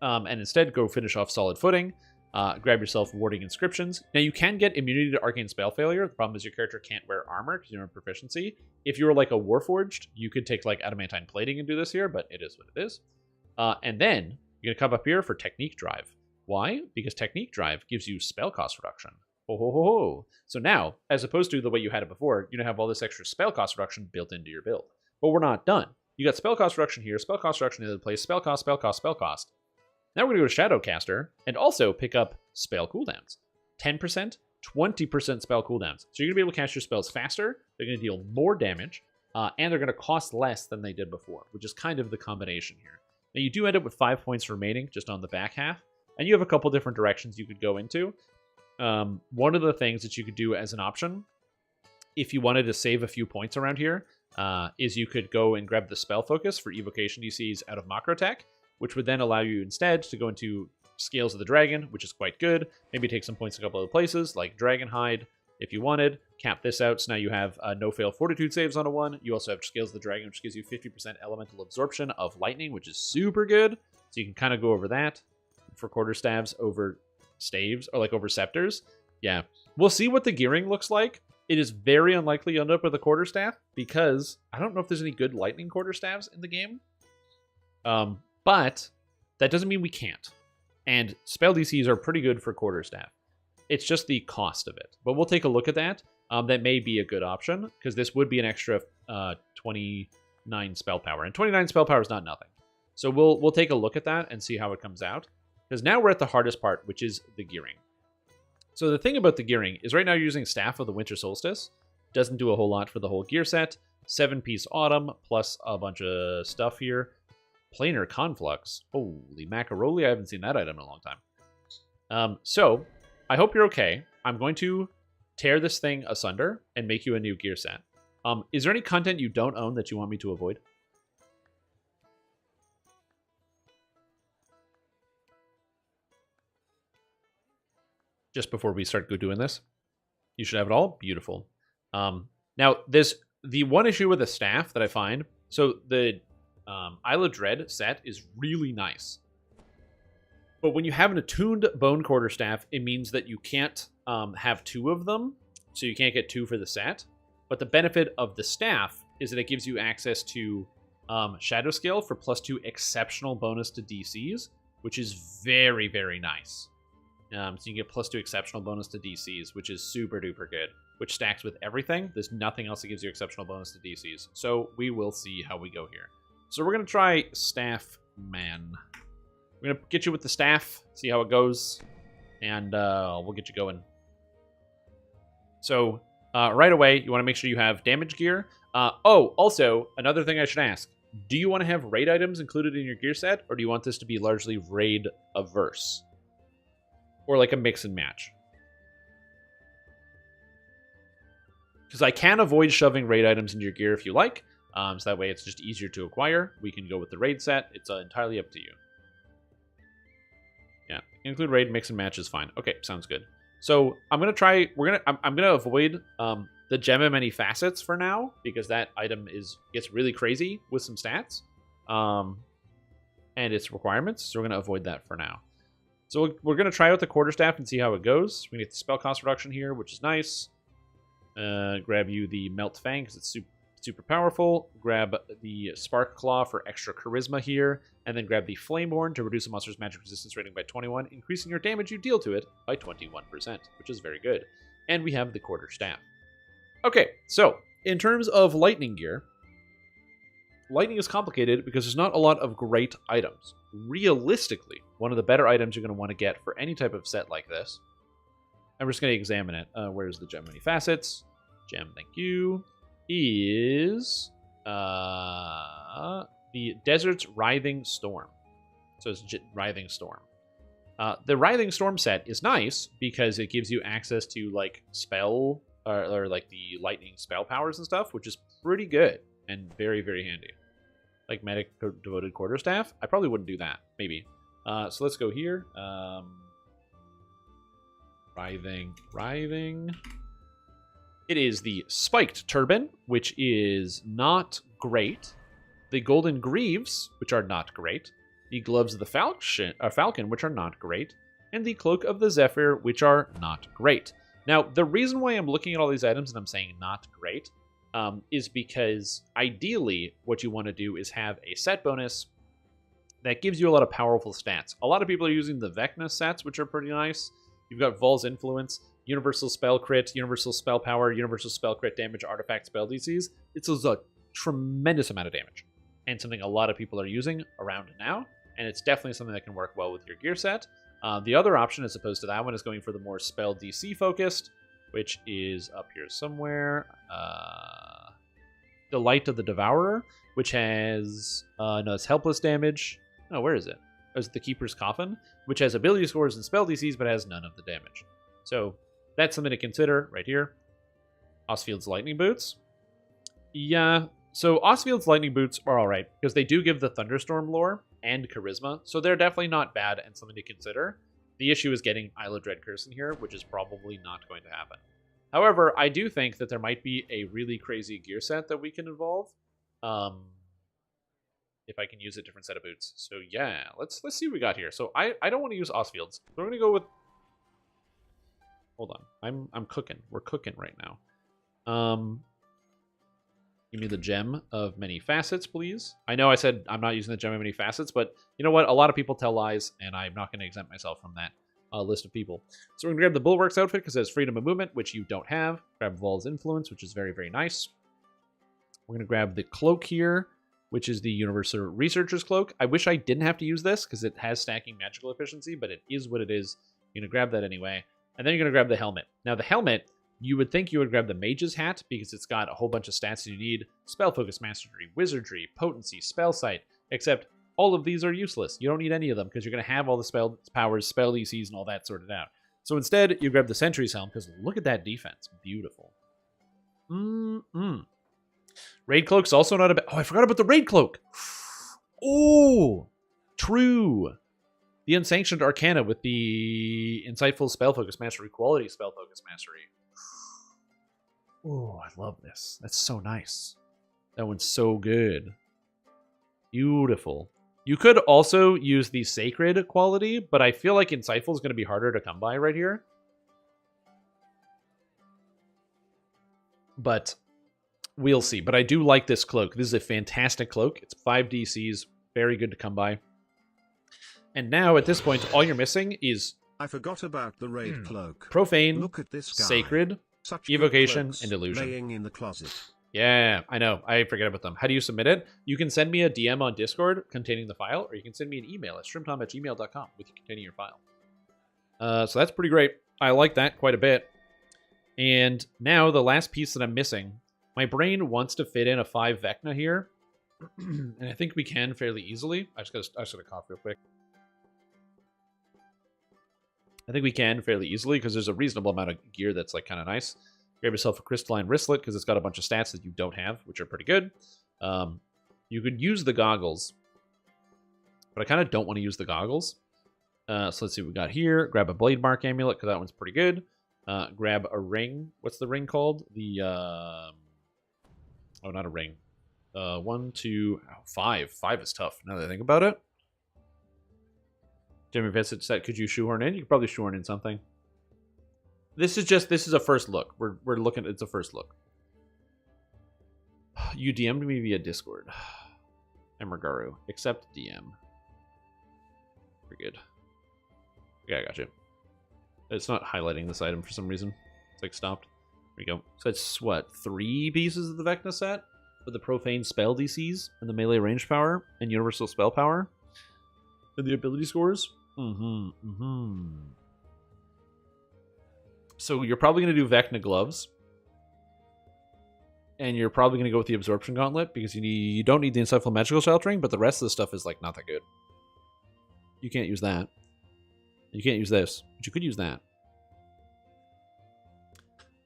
S1: And instead, go finish off Solid Footing. Grab yourself Warding Inscriptions. Now, you can get immunity to Arcane Spell Failure. The problem is your character can't wear armor because you don't have proficiency. If you were like a Warforged, you could take like Adamantine Plating and do this here, but it is what it is. And then you're going to come up here for Technique Drive. Why? Because Technique Drive gives you spell cost reduction. Ho, ho, ho, ho. So now, as opposed to the way you had it before, you have all this extra spell cost reduction built into your build. But we're not done. You got spell cost reduction here, spell cost reduction in the other place, spell cost, spell cost, spell cost. Now we're going to go to Shadowcaster and also pick up spell cooldowns. 10%, 20% spell cooldowns. So you're going to be able to cast your spells faster, they're going to deal more damage, and they're going to cost less than they did before, which is kind of the combination here. Now you do end up with 5 points remaining just on the back half, and you have a couple different directions you could go into. One of the things that you could do as an option, if you wanted to save a few points around here, is you could go and grab the Spell Focus for Evocation DCs out of Macrotech, which would then allow you instead to go into Scales of the Dragon, which is quite good. Maybe take some points a couple other places, like Dragonhide, if you wanted. Cap this out, so now you have no-fail Fortitude saves on a 1. You also have Scales of the Dragon, which gives you 50% elemental absorption of lightning, which is super good. So you can kind of go over that for quarterstaves over staves, or like over scepters. Yeah, we'll see what the gearing looks like. It is very unlikely you end up with a quarterstaff, because I don't know if there's any good lightning quarterstaffs in the game. But that doesn't mean we can't. And spell DCs are pretty good for quarterstaff. It's just the cost of it. But we'll take a look at that. That may be a good option, because this would be an extra 29 spell power. And 29 spell power is not nothing. So we'll take a look at that and see how it comes out. Because now we're at the hardest part, which is the gearing. So the thing about the gearing is right now you're using Staff of the Winter Solstice. Doesn't do a whole lot for the whole gear set. 7-piece Autumn, plus a bunch of stuff here. Planar Conflux. Holy macaroni, I haven't seen that item in a long time. So, I hope you're okay. I'm going to tear this thing asunder and make you a new gear set. Is there any content you don't own that you want me to avoid? just before we start doing this. You should have it all. Beautiful. Now, the one issue with the staff that I find, so the Isle of Dread set is really nice. But when you have an attuned Bone Quarterstaff, it means that you can't have 2 of them, so you can't get 2 for the set. But the benefit of the staff is that it gives you access to Shadow Scale for +2 exceptional bonus to DCs, which is very, very nice. So you get +2 exceptional bonus to DCs, which is super duper good, which stacks with everything. There's nothing else that gives you exceptional bonus to DCs. So we will see how we go here. So we're going to try Staff Man. We're going to get you with the staff, see how it goes, and we'll get you going. So right away, you want to make sure you have damage gear. Also, another thing I should ask. Do you want to have raid items included in your gear set, or do you want this to be largely raid-averse? Or like a mix and match? Because I can avoid shoving raid items into your gear if you like. So that way it's just easier to acquire. We can go with the raid set. It's entirely up to you. Yeah, include raid, mix and match is fine. Okay, sounds good. So I'm gonna try. I'm gonna avoid the Gem of Many Facets for now, because that item gets really crazy with some stats and its requirements. So we're gonna avoid that for now. So we're gonna try out the Quarterstaff and see how it goes. We get the spell cost reduction here, which is nice. Grab you the Melt Fang because it's super powerful. Grab the Spark Claw for extra charisma here, and then grab the Flamehorn to reduce a monster's magic resistance rating by 21, increasing your damage you deal to it by 21%, which is very good. And we have the Quarterstaff. Okay, so in terms of lightning gear, lightning is complicated because there's not a lot of great items. Realistically, one of the better items you're going to want to get for any type of set like this, I'm just going to examine it. Where's the Gem Many Facets? Gem, thank you. Is the Desert's Writhing Storm. So it's Writhing Storm. The Writhing Storm set is nice because it gives you access to like spell or like the lightning spell powers and stuff, which is pretty good and very, very handy. Like Medic Devoted Quarterstaff. I probably wouldn't do that. Maybe. So let's go here. Writhing. It is the Spiked Turban, which is not great. The Golden Greaves, which are not great. The Gloves of the Falcon, which are not great. And the Cloak of the Zephyr, which are not great. Now, the reason why I'm looking at all these items and I'm saying not great is because ideally what you want to do is have a set bonus that gives you a lot of powerful stats. A lot of people are using the Vecna sets, which are pretty nice. You've got Vol's Influence, Universal Spell Crit, Universal Spell Power, Universal Spell Crit Damage, Artifact Spell DCs. It's a tremendous amount of damage, and something a lot of people are using around now, and it's definitely something that can work well with your gear set. The other option, as opposed to that one, is going for the more Spell DC focused, which is up here somewhere. Delight of the Devourer, which has no, it's helpless damage. Oh, where is it? Oh, it's the Keeper's Coffin, which has ability scores and spell DCs, but has none of the damage. So that's something to consider right here. Osfield's Lightning Boots. Yeah, so Osfield's Lightning Boots are alright, because they do give the Thunderstorm lore and charisma, so they're definitely not bad and something to consider. The issue is getting Isle of Dread Curse in here, which is probably not going to happen. However, I do think that there might be a really crazy gear set that we can evolve. If I can use a different set of boots. So yeah, let's see what we got here. So I don't want to use Osfield's. So we're gonna go with. Hold on, I'm cooking. We're cooking right now. Give me the Gem of Many Facets, please. I know I said I'm not using the Gem of Many Facets, but you know what? A lot of people tell lies, and I'm not going to exempt myself from that list of people. So we're going to grab the Bulwark's outfit because it has freedom of movement, which you don't have. Grab Vol's Influence, which is very, very nice. We're going to grab the Cloak here, which is the Universal Researcher's Cloak. I wish I didn't have to use this because it has stacking magical efficiency, but it is what it is. You're going to grab that anyway. And then you're going to grab the helmet. Now, the helmet, you would think you would grab the Mage's Hat because it's got a whole bunch of stats you need. Spell Focus, Mastery, Wizardry, Potency, Spell Sight, except all of these are useless. You don't need any of them because you're going to have all the spell powers, spell DCs, and all that sorted out. So instead, you grab the Sentry's Helm because look at that defense. Beautiful. Raid Cloak's also not a bad... Oh, I forgot about the Raid Cloak. Oh, true. The Unsanctioned Arcana with the Insightful Spell Focus Mastery, Quality Spell Focus Mastery. Oh, I love this. That's so nice. That one's so good. Beautiful. You could also use the Sacred quality, but I feel like Insightful is going to be harder to come by right here. But we'll see. But I do like this cloak. This is a fantastic cloak. It's 5 DCs. Very good to come by. And now, at this point, all you're missing is...
S2: I forgot about the raid cloak.
S1: Profane,
S2: Look at this guy.
S1: Sacred,
S2: Such good
S1: Evocation,
S2: cloaks
S1: and Illusion.
S2: laying in the closet.
S1: Yeah, I know. I forget about them. How do you submit it? You can send me a DM on Discord containing the file, or you can send me an email at shrimptom@gmail.com with containing your file. So that's pretty great. I like that quite a bit. And now the last piece that I'm missing, my brain wants to fit in a 5 Vecna here, and I think we can fairly easily. I just gotta cough real quick. I think we can fairly easily because there's a reasonable amount of gear that's like kind of nice. Grab yourself a crystalline wristlet because it's got a bunch of stats that you don't have, which are pretty good. You could use the goggles, but I kind of don't want to use the goggles. So let's see what we got here. Grab a Blade Mark Amulet because that one's pretty good. Grab a ring. What's the ring called? The oh, not a ring. 1, 2, 5. 5 is tough now that I think about it. Jimmy Vincent said, could you shoehorn in? You could probably shoehorn in something. This is a first look. We're looking, it's a first look. You DM'd me via Discord. Emergaru. Accept DM. Very good. Okay, I got you. It's not highlighting this item for some reason. It's like stopped. There we go. So it's what, 3 pieces of the Vecna set? With the Profane spell DCs, and the melee range power, and universal spell power, and the ability scores? So you're probably going to do Vecna gloves. And you're probably going to go with the Absorption Gauntlet, because you don't need the Insightful Magical Sheltering, but the rest of the stuff is like not that good. You can't use that. You can't use this, but you could use that.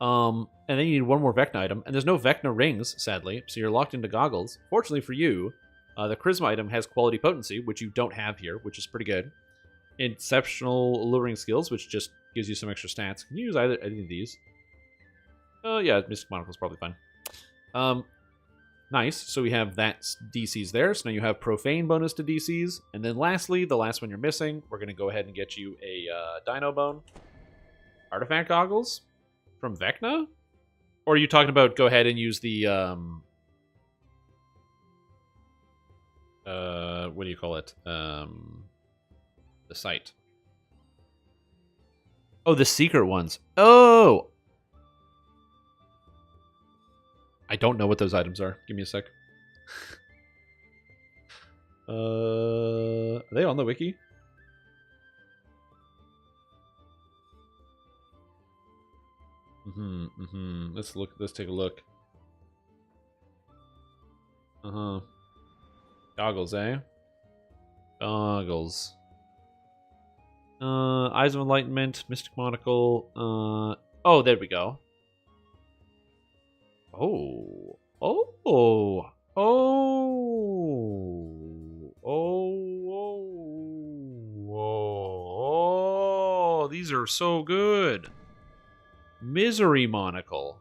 S1: And then you need one more Vecna item, and there's no Vecna rings, sadly, so you're locked into goggles. Fortunately for you, the Charisma item has Quality Potency, which you don't have here, which is pretty good. Exceptional Alluring Skills, which just gives you some extra stats. Can you use either any of these? Yeah, Mystic Monocle is probably fine. Nice. So we have that DCs there. So now you have Profane bonus to DCs. And then lastly, the last one you're missing, we're going to go ahead and get you a Dino Bone. Artifact Goggles from Vecna? Or are you talking about go ahead and use the... what do you call it? The site. Oh, the secret ones. Oh! I don't know what those items are. Give me a sec. Are they on the wiki? Let's take a look. Goggles, eh? Goggles. Eyes of Enlightenment, Mystic Monocle. Oh, there we go. Oh. These are so good. Misery Monocle.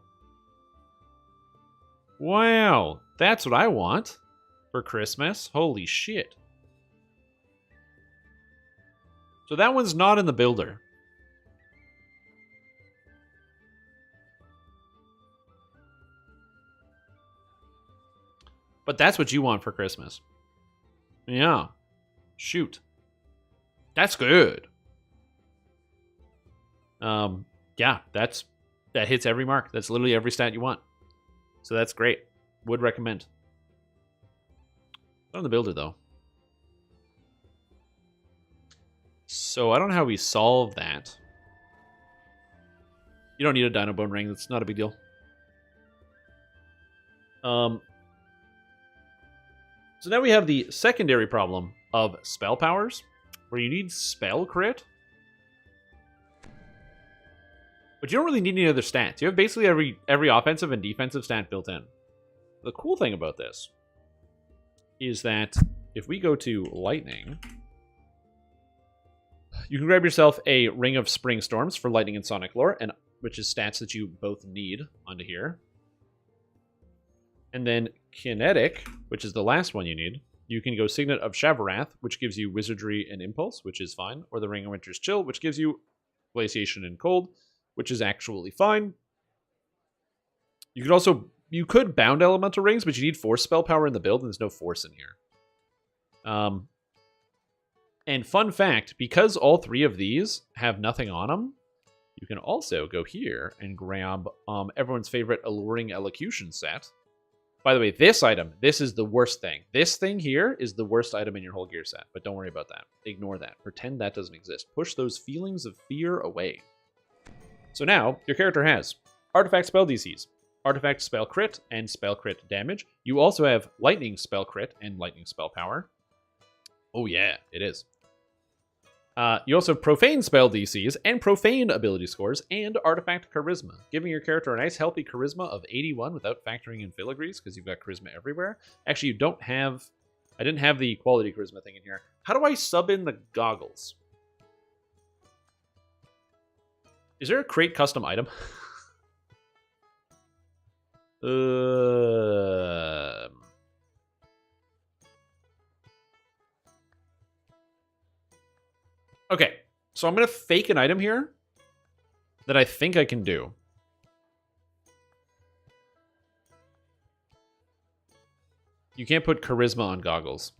S1: Wow, that's what I want for Christmas. Holy shit. So that one's not in the builder. But that's what you want for Christmas. Yeah. Shoot. That's good. Yeah, that hits every mark. That's literally every stat you want. So that's great. Would recommend. Not on the builder, though. So I don't know how we solve that. You don't need a Dino Bone ring. That's not a big deal. So now we have the secondary problem of spell powers, where you need spell crit. But you don't really need any other stats. You have basically every offensive and defensive stat built in. The cool thing about this is that if we go to Lightning, you can grab yourself a Ring of Spring Storms for Lightning and Sonic Lore, and which is stats that you both need onto here. And then Kinetic, which is the last one you need. You can go Signet of Shavarath, which gives you Wizardry and Impulse, which is fine. Or the Ring of Winter's Chill, which gives you Glaciation and Cold, which is actually fine. You could bound Elemental Rings, but you need Force spell power in the build, and there's no Force in here. And fun fact, because all three of these have nothing on them, you can also go here and grab everyone's favorite Alluring Elocution set. By the way, this item, this is the worst thing. This thing here is the worst item in your whole gear set, but don't worry about that. Ignore that. Pretend that doesn't exist. Push those feelings of fear away. So now, your character has Artifact Spell DCs, Artifact Spell Crit, and Spell Crit damage. You also have Lightning Spell Crit and Lightning Spell Power. Oh yeah, it is. You also have Profane Spell DCs and Profane ability scores and Artifact Charisma, giving your character a nice healthy Charisma of 81 without factoring in filigrees because you've got Charisma everywhere. Actually, you don't have... I didn't have the quality Charisma thing in here. How do I sub in the goggles? Is there a crate custom item? Okay, so I'm going to fake an item here that I think I can do. You can't put Charisma on goggles.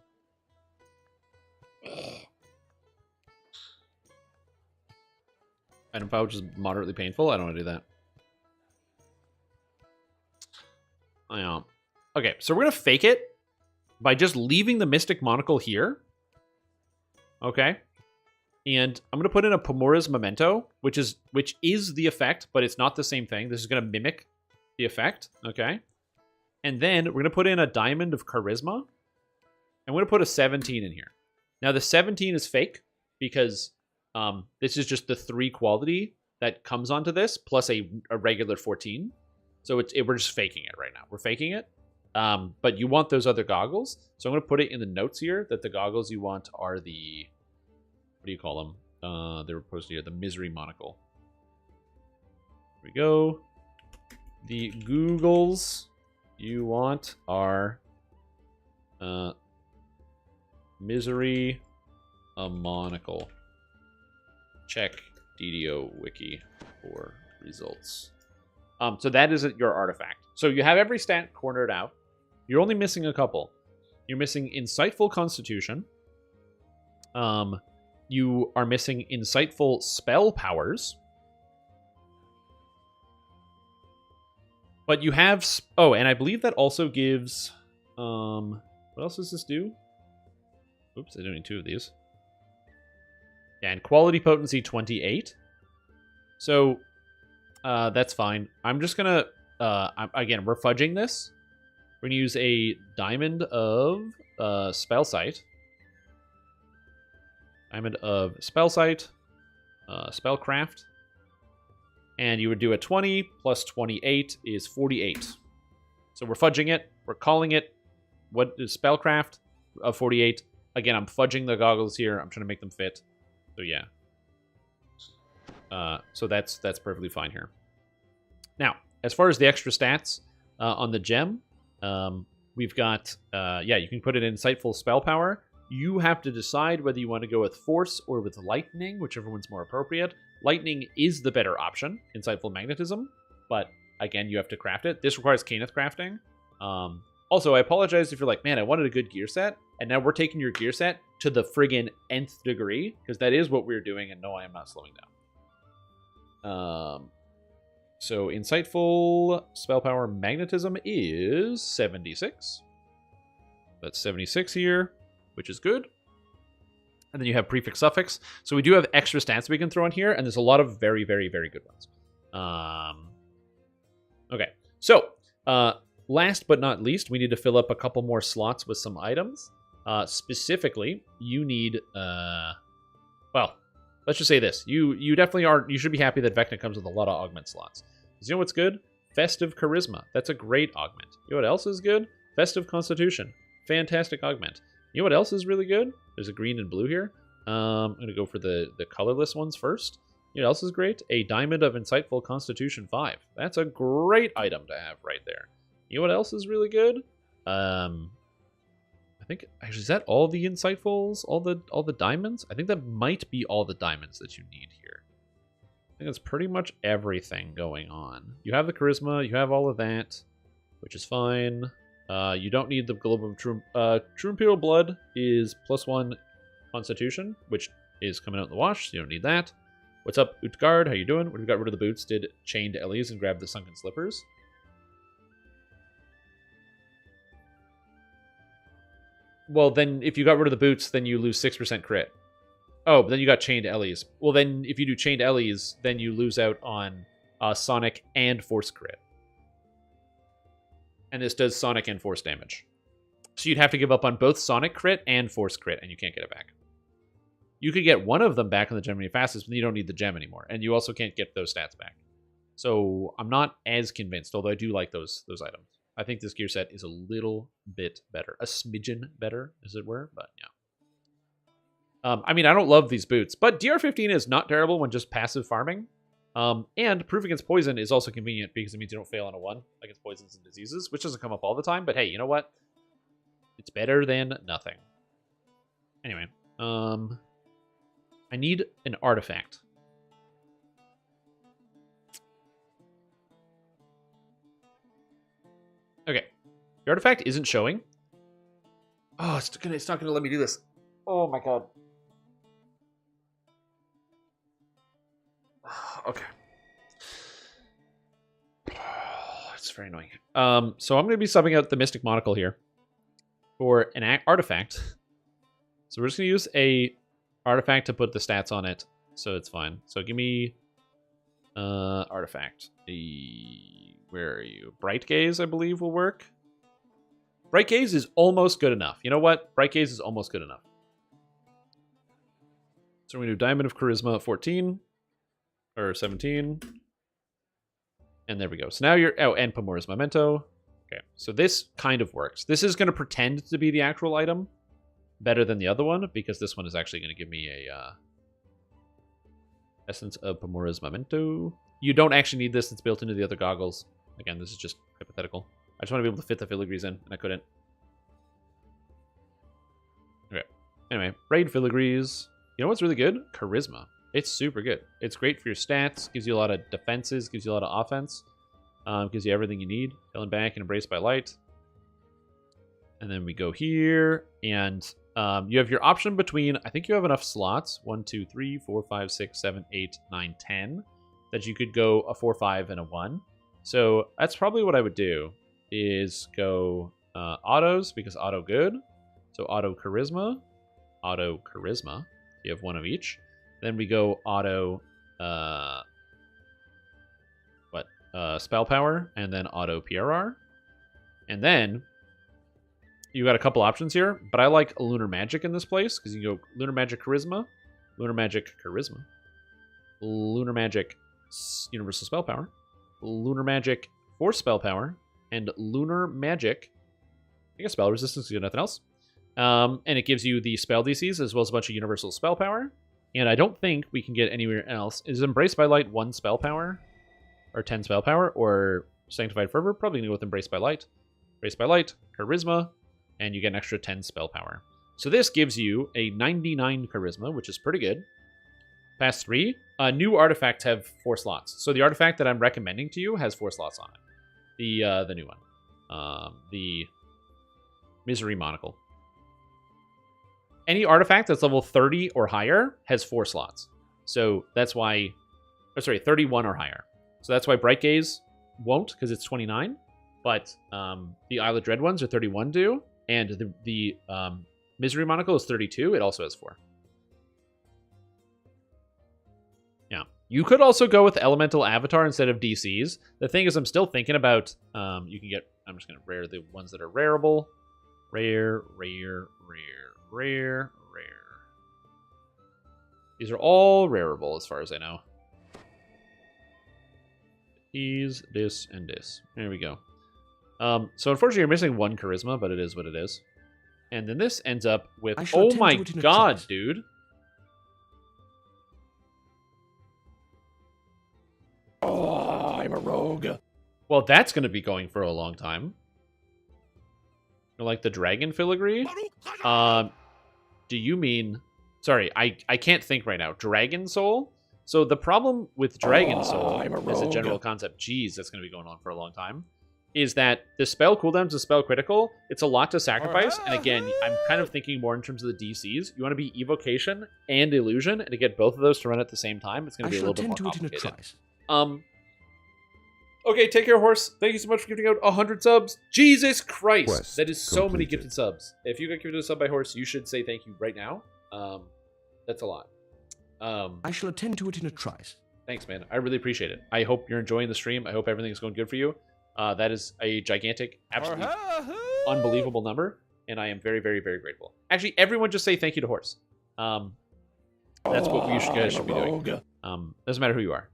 S1: Item pouch is moderately painful. I don't want to do that. I know. Okay, so we're going to fake it by just leaving the Mystic Monocle here. Okay. And I'm going to put in a Pomora's Memento, which is the effect, but it's not the same thing. This is going to mimic the effect, okay? And then we're going to put in a Diamond of Charisma. I'm going to put a 17 in here. Now, the 17 is fake because this is just the 3 quality that comes onto this, plus a regular 14. So we're just faking it right now. We're faking it. But you want those other goggles. So I'm going to put it in the notes here that the goggles you want are the... What do you call them? They were posted here. The Misery Monocle. Here we go. The googles you want are Misery Monocle. Check DDO Wiki for results. So that is your artifact. So you have every stat cornered out. You're only missing a couple. You're missing Insightful Constitution. You are missing Insightful Spell Powers. But you have... Oh, and I believe that also gives... what else does this do? Oops, I don't need 2 of these. Yeah, and Quality Potency 28. So, that's fine. I'm just going to... again, we're fudging this. We're going to use a Diamond of Spell Sight. Diamond of Spellsight, Spellcraft, and you would do a 20 plus 28 is 48. So we're fudging it. We're calling it what is Spellcraft of 48. Again, I'm fudging the goggles here. I'm trying to make them fit. So yeah. So that's perfectly fine here. Now, as far as the extra stats on the gem, we've got you can put it in Insightful Spell Power. You have to decide whether you want to go with Force or with Lightning, whichever one's more appropriate. Lightning is the better option, Insightful Magnetism, but again, you have to craft it. This requires Caneth crafting. Also, I apologize if you're like, man, I wanted a good gear set, and now we're taking your gear set to the friggin' nth degree, because that is what we're doing, and no, I am not slowing down. So Insightful Spell Power Magnetism is 76. That's 76 here, which is good. And then you have Prefix Suffix. So we do have extra stats we can throw in here, and there's a lot of very, very, very good ones. Okay, so last but not least, we need to fill up a couple more slots with some items. Specifically, you need, well, let's just say this. You definitely are, you should be happy that Vecna comes with a lot of augment slots. You know what's good? Festive Charisma. That's a great augment. You know what else is good? Festive Constitution. Fantastic augment. You know what else is really good? There's a green and blue here. I'm going to go for the colorless ones first. You know what else is great? A Diamond of Insightful Constitution 5. That's a great item to have right there. You know what else is really good? I think, actually, is that all the Insightfuls? All the diamonds? I think that might be all the diamonds that you need here. I think that's pretty much everything going on. You have the Charisma, you have all of that, which is fine. You don't need the Globe of True Imperial Blood is +1 Constitution, which is coming out in the wash, so you don't need that. What's up, Utgard? How you doing? When we got rid of the boots, did Chained Ellies and grab the Sunken Slippers? Well, then if you got rid of the boots, then you lose 6% crit. Oh, but then you got Chained Ellies. Well, then if you do Chained Ellies, then you lose out on Sonic and Force crit. And this does Sonic and Force damage. So you'd have to give up on both Sonic crit and Force crit, and you can't get it back. You could get one of them back in the Gem Fastest, but you don't need the gem anymore. And you also can't get those stats back. So I'm not as convinced, although I do like those items. I think this gear set is a little bit better. A smidgen better, as it were, but yeah. I mean, I don't love these boots, but DR15 is not terrible when just passive farming. And Proof Against Poison is also convenient because it means you don't fail on a 1 against poisons and diseases, which doesn't come up all the time, but hey, you know what? It's better than nothing. Anyway, I need an artifact. Okay. The artifact isn't showing. Oh, it's not gonna let me do this. Oh my god. Okay. It's very annoying. So I'm gonna be subbing out the Mystic Monocle here for an artifact. So we're just gonna use a artifact to put the stats on it, so it's fine. So give me artifact. Where are you? Bright Gaze, I believe, will work. Bright Gaze is almost good enough. You know what? Bright Gaze is almost good enough. So we're gonna do Diamond of Charisma 14 or 17, and there we go. So now you're and Pamora's Memento. Okay, so this kind of works. This is gonna pretend to be the actual item better than the other one, because this one is actually going to give me a Essence of Pamora's Memento. You don't actually need this. It's built into the other goggles. Again, this is just hypothetical. I just want to be able to fit the filigrees in, and I couldn't. Okay. Anyway, raid filigrees. You know what's really good? Charisma. It's super good. It's great for your stats. Gives you a lot of defenses. Gives you a lot of offense. Gives you everything you need. Helen back and Embraced by Light. And then we go here, and you have your option between, I think you have enough slots, 1, 2, 3, 4, 5, 6, 7, 8, 9, 10, that you could go a 4, 5, and a 1. So that's probably what I would do, is go autos, because auto good. So auto charisma. You have one of each. Then we go auto, spell power, and then auto PRR. And then you got a couple options here, but I like Lunar Magic in this place, because you can go Lunar Magic Charisma, Lunar Magic Charisma, Lunar Magic Universal Spell Power, Lunar Magic Force Spell Power, and Lunar Magic, I guess Spell Resistance, you got nothing else. And it gives you the spell DCs as well as a bunch of Universal Spell Power. And I don't think we can get anywhere else. Is Embraced by Light 1 spell power? Or 10 spell power? Or Sanctified Fervor? Probably going to go with Embraced by Light. Embraced by Light, Charisma, and you get an extra 10 spell power. So this gives you a 99 Charisma, which is pretty good. Pass 3. New artifacts have 4 slots. So the artifact that I'm recommending to you has 4 slots on it. The new one. The Misery Monocle. Any artifact that's level 30 or higher has 4 slots. So that's why... 31 or higher. So that's why Bright Gaze won't, because it's 29. But the Isle of Dread ones are 31 due. And the Misery Monocle is 32. It also has 4. Yeah. You could also go with Elemental Avatar instead of DCs. The thing is, I'm still thinking about... you can get... I'm just going to rare the ones that are rareable. Rare. These are all rareable as far as I know. These, this, and this. There we go. So unfortunately you're missing 1 charisma, but it is what it is. And then this ends up with... Oh my god, dude!
S5: Oh, I'm a rogue.
S1: Well, that's going to be going for a long time. Like the dragon filigree? Do you mean... Sorry, I can't think right now. Dragon Soul? So the problem with Dragon Soul, as a general concept, geez, that's going to be going on for a long time, is that the spell cooldown's a spell critical. It's a lot to sacrifice. And again, I'm kind of thinking more in terms of the DCs. You want to be Evocation and Illusion, and to get both of those to run at the same time, it's going to be a little bit more complicated. Okay, take care, Horse. Thank you so much for giving out 100 subs. Jesus Christ!
S2: Quest
S1: that is so many
S2: completed.
S1: gifted subs. If you got gifted a sub by Horse, you should say thank you right now. That's a lot.
S5: I shall attend to it in a trice.
S1: Thanks, man. I really appreciate it. I hope you're enjoying the stream. I hope everything's going good for you. That is a gigantic, absolutely unbelievable number, and I am very, very, very grateful. Actually, everyone just say thank you to Horse. That's what you guys should be doing. Doesn't matter who you are.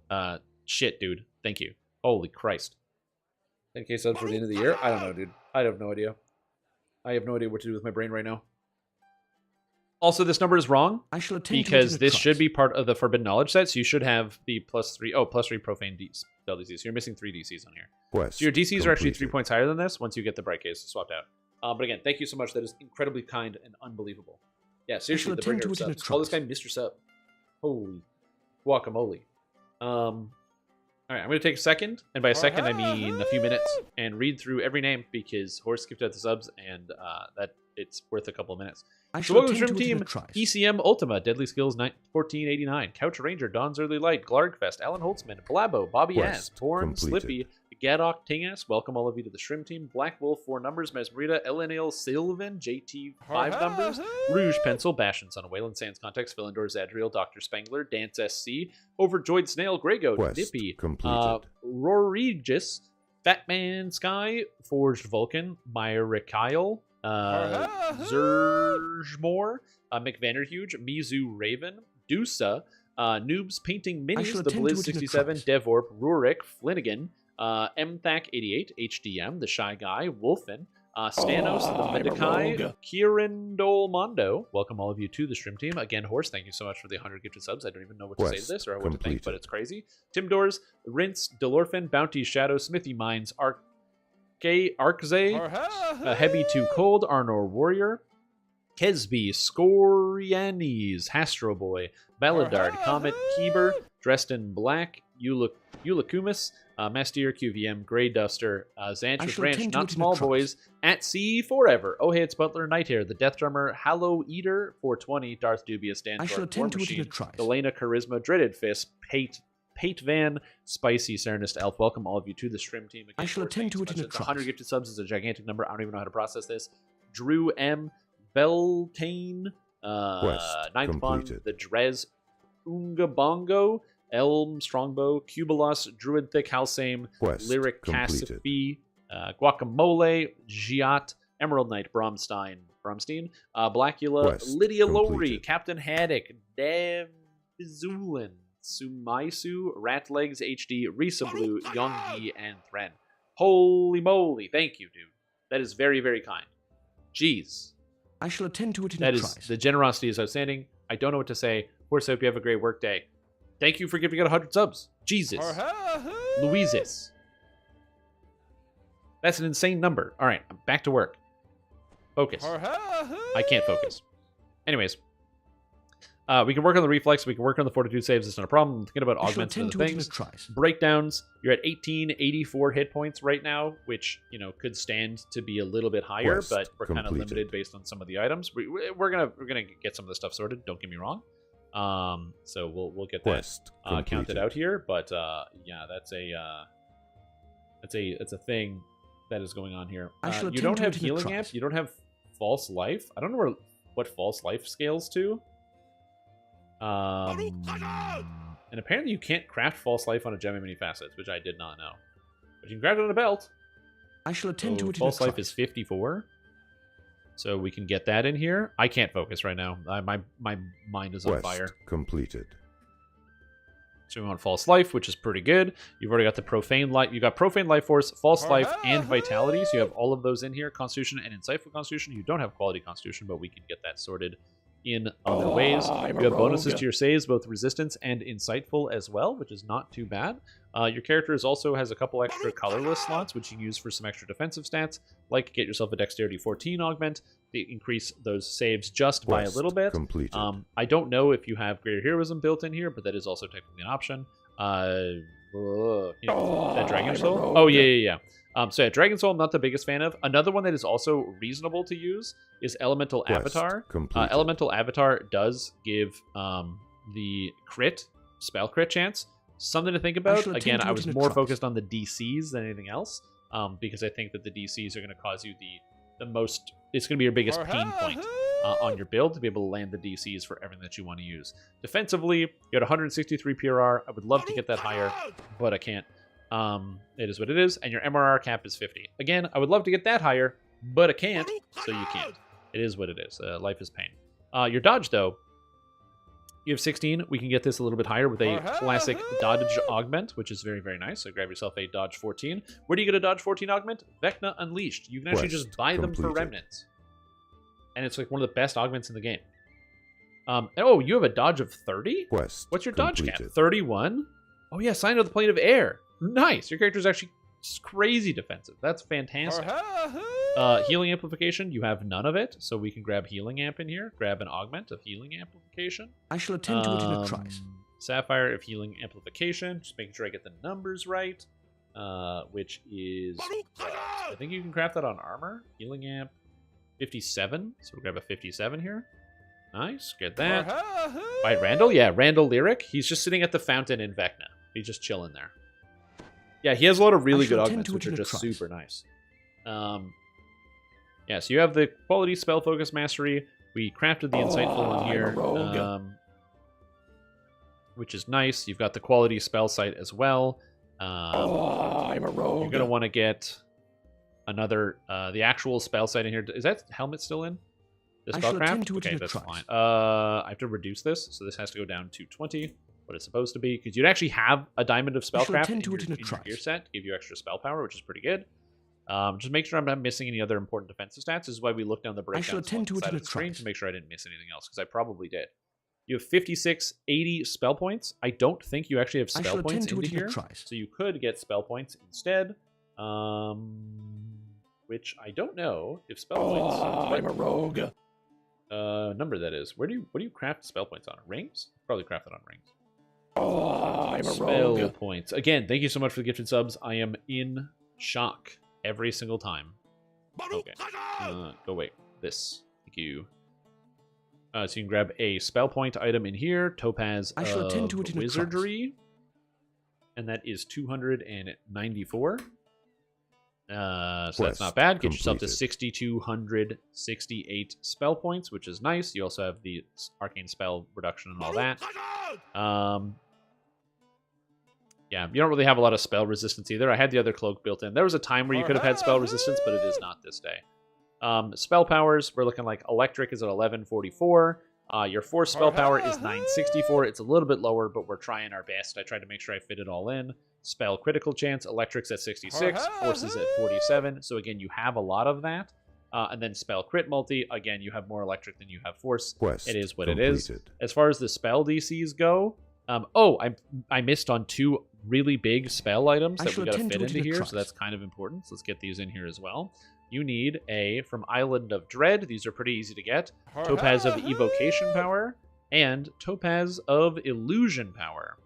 S1: Shit, dude. Thank you. Holy Christ. 10k subs for the end of the year? I don't know, dude. I have no idea. I have no idea what to do with my brain right now. Also, this number is wrong
S5: I shall attend
S1: because
S5: to it in a
S1: this
S5: trice.
S1: should be part of the Forbidden Knowledge set, so you should have the +3. Oh, +3 Profane spell DCs. So you're missing 3 DCs on here.
S2: Quest
S1: So your DCs are actually 3
S2: completed.
S1: points higher than this once you get the Bright Case swapped out. But again, thank you so much. That is incredibly kind and unbelievable. Yeah, seriously,
S5: shall
S1: the
S5: attend
S1: Bringer
S5: to it in a
S1: subs. Call this guy
S5: trice.
S1: Mr. Sub. Holy guacamole. All right, I'm going to take a second, and by a second I mean a few minutes, and read through every name because Horse skipped out the subs, and that it's worth a couple of minutes.
S5: I
S1: So
S5: shall
S1: welcome to
S5: attend
S1: Shrimp
S5: to it in
S1: Team,
S5: a trice.
S1: ECM Ultima, Deadly Skills 1489, Couch Ranger, Dawn's Early Light, Glargfest, Alan Holtzman, Blabo, Bobby Ass,
S2: Quest
S1: Torn,
S2: completed.
S1: Slippy, Gadok, Tingas, welcome all of you to the Shrimp Team, Black Wolf, 4 numbers, Mesmerita, LNL, Sylvan, JT, 5 numbers, Rouge Pencil, Bash and Son of Wayland, Sans Context, Philindor, Zadriel, Dr. Spangler, Dance SC, Overjoyed Snail, Greygoat,
S2: Quest
S1: Nippy,
S2: completed.
S1: Rorigis, Fatman Sky, Forged Vulcan, Myra Kyle, Zerjmore, McVanderhuge, Mizu Raven, Dusa, Noobs Painting
S5: I
S1: Minis,
S5: shall
S1: The
S5: attend to
S1: Blizz
S5: it in a
S1: 67,
S5: trice.
S1: Devorp, Rurik, Flinigan, Mthak88, HDM, The Shy Guy, Wolfen, Stanos, The Mendikai, Kieran Dolmondo. Welcome all of you to the Stream Team. Again, Horse, thank you so much for the 100 gifted subs. I don't even know what to say to
S2: Quest
S1: this or what to think,
S2: completed.
S1: but it's crazy. Tim Doors, Rince, Delorphin, Bounty, Shadow, Smithy Mines, Arkzay, Heavy Too Cold, Arnor Warrior, Kesby, Scorianes, Hastro Boy, Baladard, Comet, Keeber, Dresden Black, Eulakumis, Mastier, QVM, Grey Duster, Xantra
S5: shall
S1: Branch,
S5: attend to
S1: Not
S5: it in a
S1: Small
S5: trice.
S1: Boys, At Sea Forever, Oh Hey It's Butler, Nighthair, The Death Drummer, Hallow Eater, 420, Darth Dubious, Dan
S5: I shall
S1: War
S5: attend to it in a
S1: Machine,
S5: trice.
S1: Elena Charisma, Dreaded Fist, Pate Van, Spicy, Serenist Elf. Welcome all of you to the Stream Team. Again,
S5: I shall
S1: Horse,
S5: attend
S1: thanks
S5: to
S1: so
S5: it in
S1: much.
S5: a
S1: It's 100
S5: trice.
S1: gifted subs is a gigantic number. I don't even know how to process this. Drew M. Beltane,
S2: Quest
S1: Ninth Bond,
S2: completed.
S1: The Drez, Ungabongo, Elm Strongbow, Cubalos, Druid Thick Halsame,
S2: Quest
S1: Lyric
S2: completed.
S1: Cassife, Guacamole, Giat, Emerald Knight, Bromstein, Blackula,
S2: Quest
S1: Lydia Lowry,
S2: completed.
S1: Captain Haddock, Devzulin, Sumaisu, Ratlegs HD, Risa Blue, Youngie, and Thren. Holy moly, thank you, dude. That is very, very kind. Jeez.
S5: I shall attend to it in
S1: That
S5: a
S1: is,
S5: trice.
S1: the generosity is outstanding. I don't know what to say. Of course, I hope you have a great work day. Thank you for giving out 100 subs. Jesus. Louises. That's an insane number. All right, I'm back to work. Focus. I can't focus. Anyways. We can work on the reflex. We can work on the fortitude saves. It's not a problem. I'm thinking about
S5: I shall
S1: augments and
S5: attend
S1: other
S5: to it in a
S1: things.
S5: trice.
S1: Breakdowns. You're at 1884 hit points right now, which, could stand to be a little bit higher,
S2: Quest
S1: but we're kind of
S2: completed.
S1: limited based on some of the items. We're gonna get some of the stuff sorted. Don't get me wrong. So we'll get that
S2: Quest
S1: counted
S2: completed.
S1: out here. But yeah, that's a thing that is going on here.
S5: I shall
S1: You
S5: attend
S1: don't
S5: to
S1: have
S5: it in a
S1: healing
S5: trice.
S1: amp. You don't have false life. I don't know what false life scales to. And apparently you can't craft false life on a gem of many facets, which I did not know. But you can craft it on a belt.
S5: I shall attend to
S1: So
S5: it in a
S1: false life
S5: trice.
S1: is 54. So we can get that in here. I can't focus right now. My mind is on
S2: Quest
S1: fire.
S2: completed.
S1: So we want false life, which is pretty good. You've already got the profane life. You got profane life force, false life, and vitality. So you have all of those in here. Constitution and insightful constitution. You don't have quality constitution, but we can get that sorted in other ways.
S5: I'm a
S1: You have bonuses
S5: rogue.
S1: to your saves, both resistance and insightful as well, which is not too bad. Your character also has a couple extra colorless slots, which you can use for some extra defensive stats, like get yourself a Dexterity 14 augment to increase those saves just by a
S6: Quest
S1: little bit.
S6: completed.
S1: I don't know if you have Greater Heroism built in here, but that is also technically an option. That Dragon
S5: I'm a
S1: Soul?
S5: rogue.
S1: Oh, yeah. So yeah, Dragon Soul, I'm not the biggest fan of. Another one that is also reasonable to use is Elemental
S6: Quest
S1: Avatar.
S6: completed.
S1: Elemental Avatar does give the spell crit chance. Something to think about.
S5: shall
S1: Again,
S5: attend to
S1: I
S5: it
S1: was
S5: in a
S1: more
S5: trice.
S1: focused on the DCs than anything else, because I think that the DCs are going to cause you the most. It's going to be your biggest pain point on your build to be able to land the DCs for everything that you want to use. Defensively, you had 163 PRR. I would love to get that higher, but I can't. It is what it is, and your MRR cap is 50. Again, I would love to get that higher, but I can't, so you can't. It is what it is. Life is pain. Your dodge, though, you have 16. We can get this a little bit higher with a classic dodge augment, which is very, very nice. So grab yourself a dodge 14. Where do you get a dodge 14 augment? Vecna Unleashed. You can actually
S6: Quest
S1: just buy them for
S6: completed.
S1: remnants. And it's like one of the best augments in the game. Oh, you have a dodge of 30?
S6: Quest
S1: What's your dodge cap?
S6: completed.
S1: 31? Oh yeah, Sign of the Plane of Air. Nice. Your character is actually crazy defensive. That's fantastic. Healing amplification, you have none of it, so we can grab healing amp in here. Grab an augment of healing amplification.
S5: I shall attend to it in a trice.
S1: Sapphire of healing amplification. Just making sure I get the numbers right. Which is, I think you can craft that on armor. Healing amp 57. So we'll grab a 57 here. Nice, get that. By Randall? Yeah, Randall Lyric. He's just sitting at the fountain in Vecna. He's just chilling there. Yeah, he has a lot of really
S5: I
S1: good
S5: shall attend
S1: augments,
S5: to it
S1: which are
S5: in a
S1: just
S5: trice.
S1: super nice. Yeah, so you have the quality spell focus mastery. We crafted the insightful one
S5: I'm a
S1: here,
S5: rogue.
S1: which is nice. You've got the quality spell sight as well.
S5: I'm a rogue.
S1: You're gonna want to get another the actual spell sight in here. Is that helmet still in? The
S5: I shall attend
S1: spellcraft?
S5: to it in
S1: Okay,
S5: a
S1: that's
S5: trice.
S1: fine. I have to reduce this, so this has to go down to 20. What it's supposed to be, because you'd actually have a diamond of
S5: I shall
S1: spellcraft in
S5: attend to
S1: your,
S5: it in a
S1: in your gear
S5: trice.
S1: set to give you extra spell power, which is pretty good. Just make sure I'm not missing any other important defensive stats. This is why we look down the breakdown
S5: shall attend to it
S1: side
S5: in
S1: of
S5: a
S1: the screen
S5: trice.
S1: to make sure I didn't miss anything else, because I probably did. You have 56, 80 spell points. I don't think you actually have
S5: I
S1: spell
S5: shall
S1: points
S5: attend to
S1: into
S5: it in a
S1: here,
S5: trice.
S1: so you could get spell points instead. Which I don't know if spell points.
S5: I'm a rogue.
S1: Number that is. What do you craft spell points on? Rings? Probably craft it on rings.
S5: I'm a
S1: Spell
S5: rogue.
S1: points. Again, thank you so much for the gifted subs. I am in shock every single time. Okay. Go away. This. Thank you. So you can grab a spell point item in here. Topaz
S5: I shall
S1: of
S5: attend to it in a trice.
S1: Wizardry. And that is 294. So that's
S6: Quest
S1: not bad. Get yourself to
S6: completed.
S1: 6,268 spell points, which is nice. You also have the arcane spell reduction and all that. Yeah, you don't really have a lot of spell resistance either. I had the other cloak built in. There was a time where you could have had spell resistance, but it is not this day. Spell powers, we're looking like electric is at 1144. Your force spell power is 964. It's a little bit lower, but we're trying our best. I tried to make sure I fit it all in. Spell critical chance, electric's at 66, force is at 47. So again, you have a lot of that. And then spell crit multi, again, you have more electric than you have force.
S6: Quest
S1: It is what it is.
S6: completed.
S1: As far as the spell DCs go, I missed on two really big spell items
S5: I
S1: that we
S5: shall
S1: got to
S5: attend
S1: fit
S5: to it
S1: into
S5: in a
S1: here,
S5: trice.
S1: so that's kind of important. So let's get these in here as well. You need from Island of Dread. These are pretty easy to get. Topaz of Evocation Power and Topaz of Illusion Power.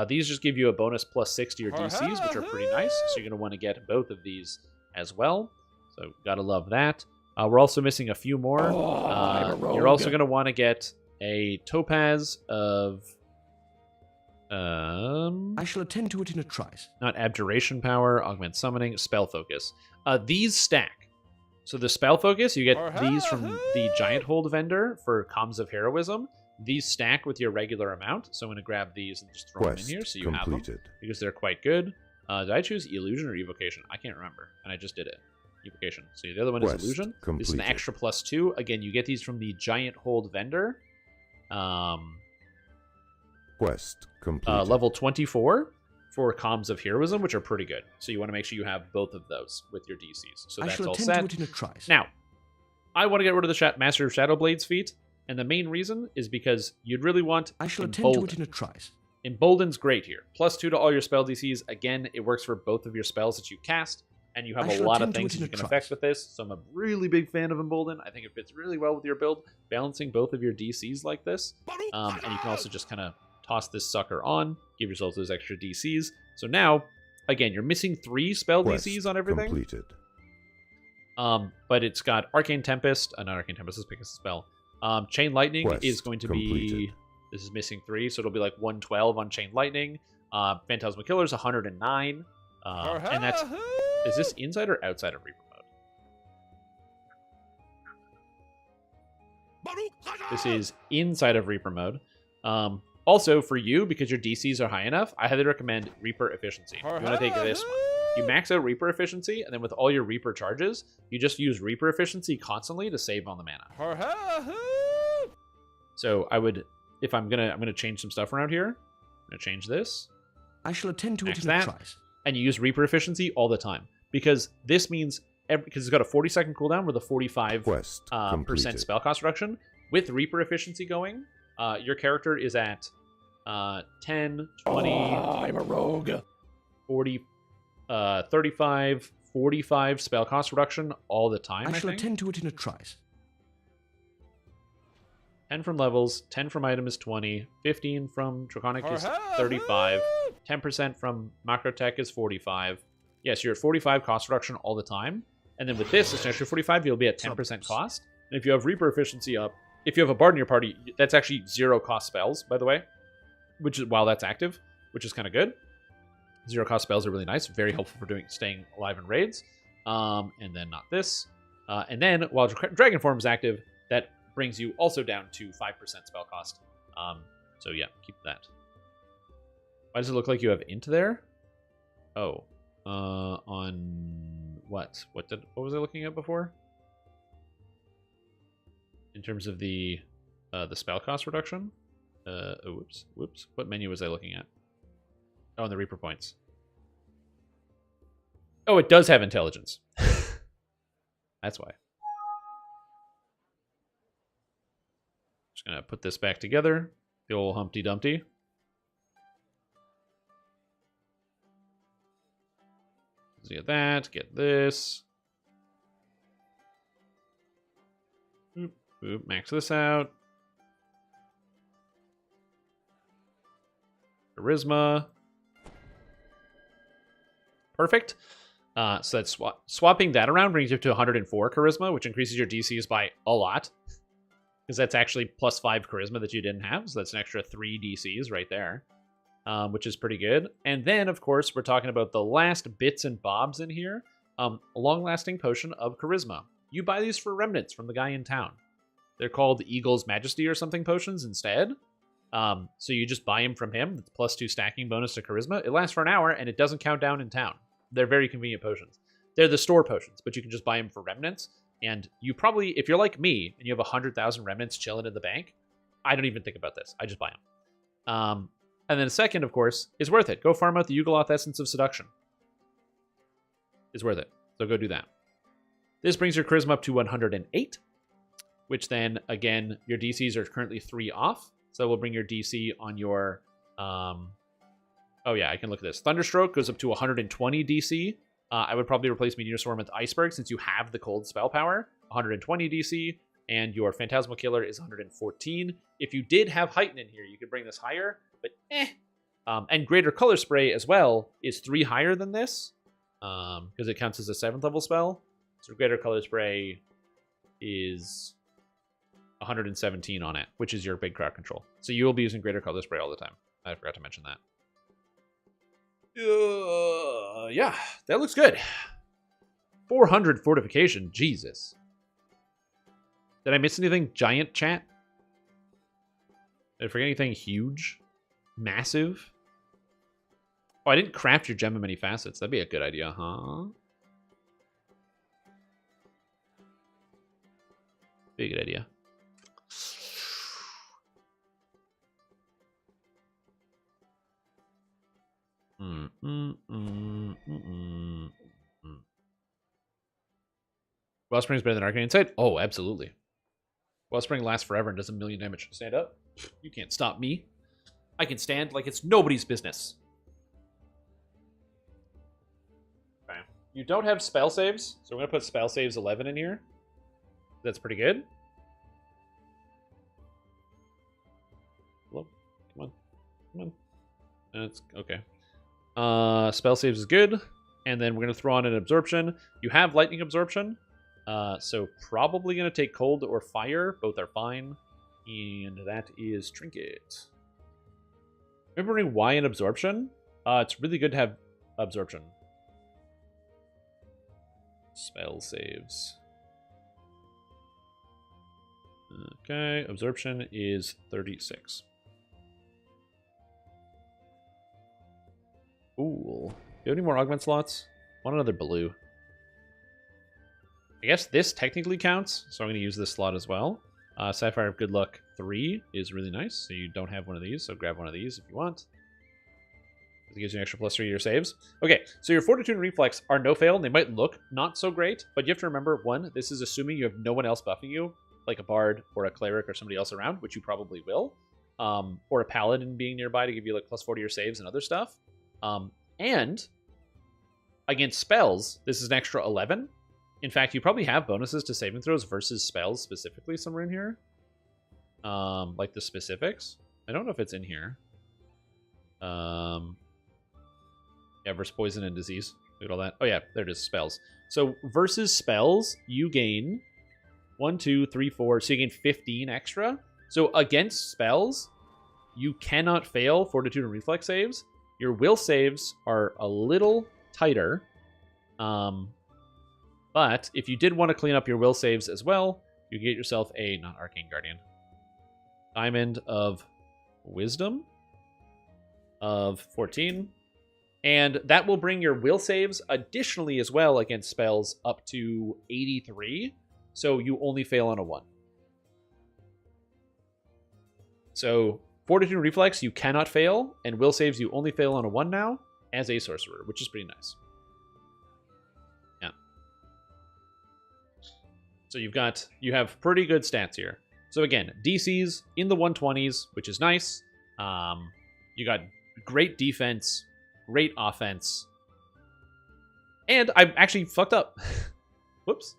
S1: These just give you a bonus plus 6 to your DCs, which are pretty nice. So you're going to want to get both of these as well. So gotta love that. We're also missing a few more.
S5: I'm a rogue.
S1: You're also going to want to get a Topaz of...
S5: I shall attend to it in a trice.
S1: not Abjuration Power, Augment Summoning, Spell Focus. These stack. So the Spell Focus, you get these from the Giant Hold vendor for Comms of Heroism. These stack with your regular amount, so I'm going to grab these and just throw them in
S6: Quest
S1: here so you have them,
S6: completed.
S1: because they're quite good. Did I choose Illusion or Evocation? I can't remember, and I just did it. Evocation. So the other one
S6: Quest
S1: is Illusion. This is an
S6: completed.
S1: extra plus 2. Again, you get these from the Giant Hold vendor.
S6: Quest completed.
S1: Level 24 for Comms of Heroism, which are pretty good. So you want to make sure you have both of those with your DCs. So
S5: I
S1: that's
S5: shall
S1: all
S5: attend
S1: set.
S5: to it in a trice.
S1: Now, I want to get rid of the Master of Shadowblade's feat, And the main reason is because you'd really want
S5: I shall attend to
S1: Embolden.
S5: it in a trice.
S1: Embolden's great here. +2 to all your spell DCs. Again, it works for both of your spells that you cast, and you have
S5: I
S1: a
S5: shall
S1: lot of
S5: attend to
S1: things
S5: it
S1: that
S5: in
S1: you
S5: a
S1: can
S5: trice.
S1: affect with this. So I'm a really big fan of Embolden. I think it fits really well with your build, balancing both of your DCs like this. And you can also just kind of toss this sucker on, give yourself those extra DCs. So now, again, you're missing 3 spell
S6: Quest
S1: DCs on everything.
S6: completed.
S1: But it's got Arcane Tempest. Not Arcane Tempest, let's pick a spell. Chain Lightning
S6: Quest
S1: is going to be...
S6: completed.
S1: This is missing 3, so it'll be like 112 on Chain Lightning. Phantasmal Killer is 109. And that's... Is this inside or outside of Reaper mode? This is inside of Reaper mode. Also, for you, because your DCs are high enough, I highly recommend Reaper Efficiency. You want to take this one. You max out Reaper Efficiency, and then with all your Reaper charges, you just use Reaper Efficiency constantly to save on the mana. So I would, if I'm gonna change some stuff around here. I'm gonna change this,
S5: I shall attend to it
S1: Max
S5: in a
S1: that.
S5: trice.
S1: and you use Reaper Efficiency all the time, because this means because it's got a 40-second cooldown with a 45%
S6: Quest completed.
S1: spell cost reduction. With Reaper Efficiency going, your character is at 10, 20,
S5: I'm a rogue.
S1: 40, 35, 45 spell cost reduction all the time.
S5: I
S1: I
S5: shall
S1: think.
S5: attend to it in a trice.
S1: 10 from levels, 10 from item is 20, 15 from Draconic is 35, 10% from Macro Tech is 45. Yes, you're at 45 cost reduction all the time. And then with this, it's an extra 45, you'll be at 10% cost. And if you have Reaper Efficiency up, if you have a Bard in your party, that's actually 0 cost spells, by the way, which is while that's active, which is kind of good. 0 cost spells are really nice, very helpful for staying alive in raids. And then not this. And then while Dragon Form is active, that brings you also down to 5% spell cost. So yeah, keep that. Why does it look like you have int there? Oh, on what? What was I looking at before? In terms of the spell cost reduction? Whoops. What menu was I looking at? Oh, and the Reaper points. Oh, it does have intelligence. That's why. Just gonna put this back together. The old Humpty Dumpty. Let's get that. Get this. Oop, max this out. Charisma. Perfect. So that's swapping that around brings you to 104 charisma, which increases your DCs by a lot. Because that's actually +5 charisma that you didn't have. So that's an extra 3 DCs right there. Which is pretty good. And then, of course, we're talking about the last bits and bobs in here. A long-lasting potion of charisma. You buy these for remnants from the guy in town. They're called Eagle's Majesty or something potions instead. So you just buy them from him. It's +2 stacking bonus to charisma. It lasts for an hour, and it doesn't count down in town. They're very convenient potions. They're the store potions, but you can just buy them for remnants. And you probably, if you're like me, and you have 100,000 remnants chilling in the bank, I don't even think about this. I just buy them. And then second, of course, is worth it. Go farm out the Yugoloth Essence of Seduction. It's worth it. So go do that. This brings your charisma up to 108, which then, again, your DCs are currently 3 off. So we'll bring your DC on your... oh yeah, I can look at this. Thunderstroke goes up to 120 DC. I would probably replace Meteor Swarm with Iceberg since you have the cold spell power. 120 DC. And your Phantasmal Killer is 114. If you did have Heighten in here, you could bring this higher, but and Greater Color Spray as well is 3 higher than this, because it counts as a 7th level spell. So Greater Color Spray is 117 on it, which is your big crowd control. So you will be using Greater Color Spray all the time. I forgot to mention that. Yeah, that looks good. 400 fortification, Jesus. Did I miss anything giant, chat? Did I forget anything huge? Massive? Oh, I didn't craft your gem in many facets. That'd be a good idea, huh? Be a good idea. Wellspring is better than Arcane Insight? Oh, absolutely. Wellspring lasts forever and does 1,000,000 damage. Stand up. You can't stop me. I can stand like it's nobody's business. Okay. You don't have spell saves, so I'm going to put spell saves 11 in here. That's pretty good. Hello? Come on. Come on. That's okay. Spell saves is good. And then we're going to throw on an absorption. You have lightning absorption. So probably going to take cold or fire. Both are fine. And that is trinket. Remembering why an absorption? It's really good to have absorption. Spell saves. Okay, absorption is 36. Ooh. Do you have any more augment slots? Want another blue. I guess this technically counts, so I'm going to use this slot as well. Sapphire of Good Luck 3 is really nice, so you don't have one of these, so grab one of these if you want. It gives you an extra +3 to your saves. Okay, so your Fortitude and Reflex are no fail, and they might look not so great, but you have to remember, one, this is assuming you have no one else buffing you, like a Bard or a Cleric or somebody else around, which you probably will, or a Paladin being nearby to give you like +4 to your saves and other stuff. And against spells, this is an extra 11. In fact, you probably have bonuses to saving throws versus spells specifically somewhere in here. Like the specifics. I don't know if it's in here. Yeah, versus poison and disease. Look at all that. Oh yeah, there it is, spells. So versus spells, you gain 1, 2, 3, 4. So you gain 15 extra. So against spells, you cannot fail Fortitude and Reflex saves. Your will saves are a little tighter. But if you did want to clean up your will saves as well, you get yourself a, not Arcane Guardian, Diamond of Wisdom of 14. And that will bring your will saves additionally as well against spells up to 83. So you only fail on a 1. So Fortitude and Reflex, you cannot fail. And will saves, you only fail on a 1 now as a sorcerer, which is pretty nice. So you have pretty good stats here. So again, DCs in the 120s, which is nice. You got great defense, great offense. And I actually fucked up. Whoops.